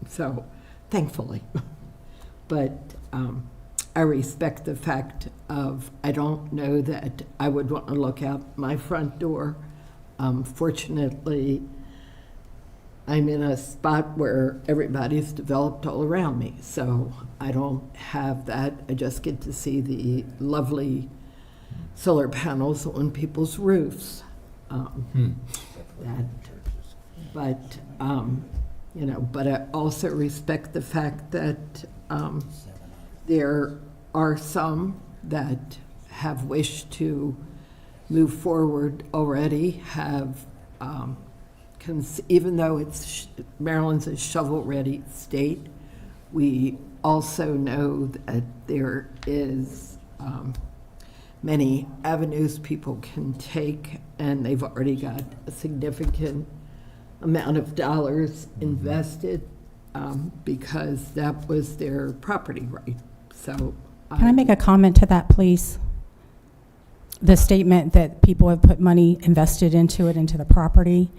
so thankfully. But I respect the fact of, I don't know that I would want to look out my front door. Fortunately, I'm in a spot where everybody's developed all around me, so I don't have that. I just get to see the lovely solar panels on people's roofs. But I also respect the fact that there are some that have wished to move forward already, even though Maryland's a shovel-ready state, we also know that there is many avenues people can take, and they've already got a significant amount of dollars invested because that was their property right. So, Can I make a comment to that, please? The statement that people have put money invested into the property.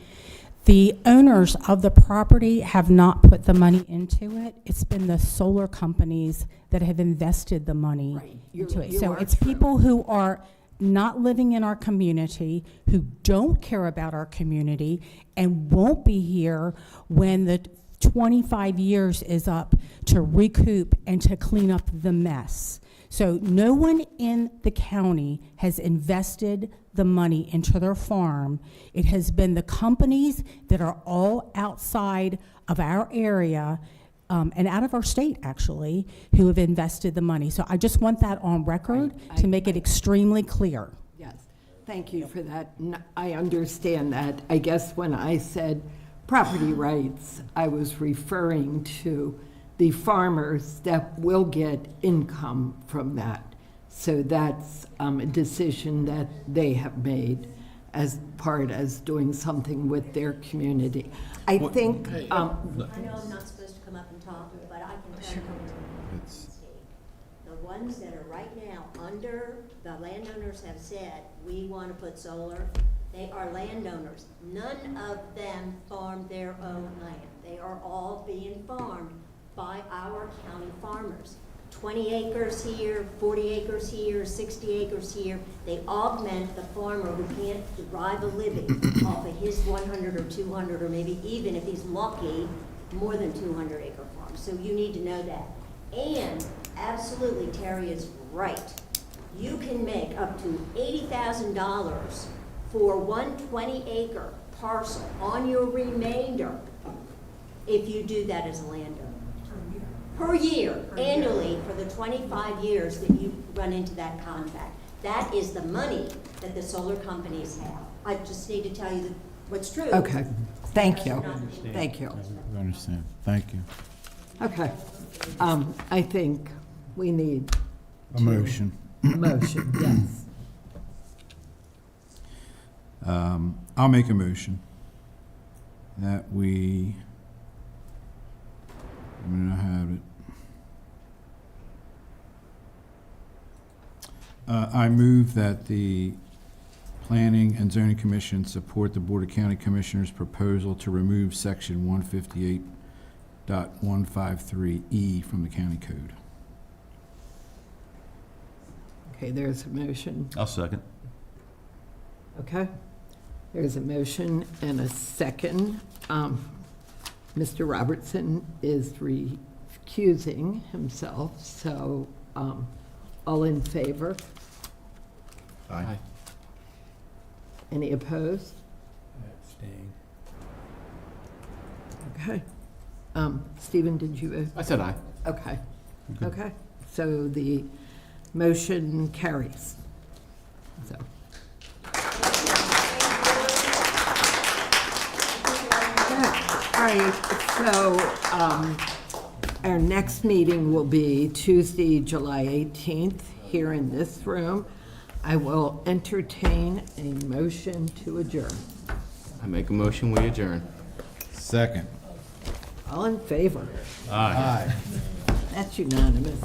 The owners of the property have not put the money into it. It's been the solar companies that have invested the money into it. So it's people who are not living in our community, who don't care about our community, and won't be here when the 25 years is up to recoup and to clean up the mess. So no one in the county has invested the money into their farm. It has been the companies that are all outside of our area and out of our state, actually, who have invested the money. So I just want that on record to make it extremely clear. yes, thank you for that. I understand that. I guess when I said property rights, I was referring to the farmers that will get income from that. So that's a decision that they have made as doing something with their community. I think, I know I'm not supposed to come up and talk, but I can tell you. The ones that are right now under, the landowners have said, we want to put solar, they are landowners. None of them farm their own land. They are all being farmed by our county farmers. 20 acres here, 40 acres here, 60 acres here. They augment the farmer who can't derive a living off of his 100 or 200, or maybe even if he's lucky, more than 200 acre farm. So you need to know that. And absolutely, Terry is right. You can make up to $80,000 for one 20 acre parcel on your remainder if you do that as a landowner. Per year, annually, for the 25 years that you run into that contract. That is the money that the solar companies have. I just need to tell you what's true. okay, thank you, thank you. I understand. Thank you. Okay, I think we need A motion. a motion, yes. I'll make a motion that we, I'm gonna have it. I move that the Planning and Zoning Commission support the Board of County Commissioners' proposal to remove section 158.153E from the county code. Okay, there's a motion. I'll second. Okay. There's a motion and a second. Mr. Robertson is recusing himself, so all in favor? Aye. Any opposed? Abstain. Okay. Stephen, did you vote? I said aye. Okay. Okay. So the motion carries. So. All right, so our next meeting will be Tuesday, July 18th, here in this room. I will entertain a motion to adjourn. I make a motion, we adjourn. Second. All in favor? Aye. That's unanimous.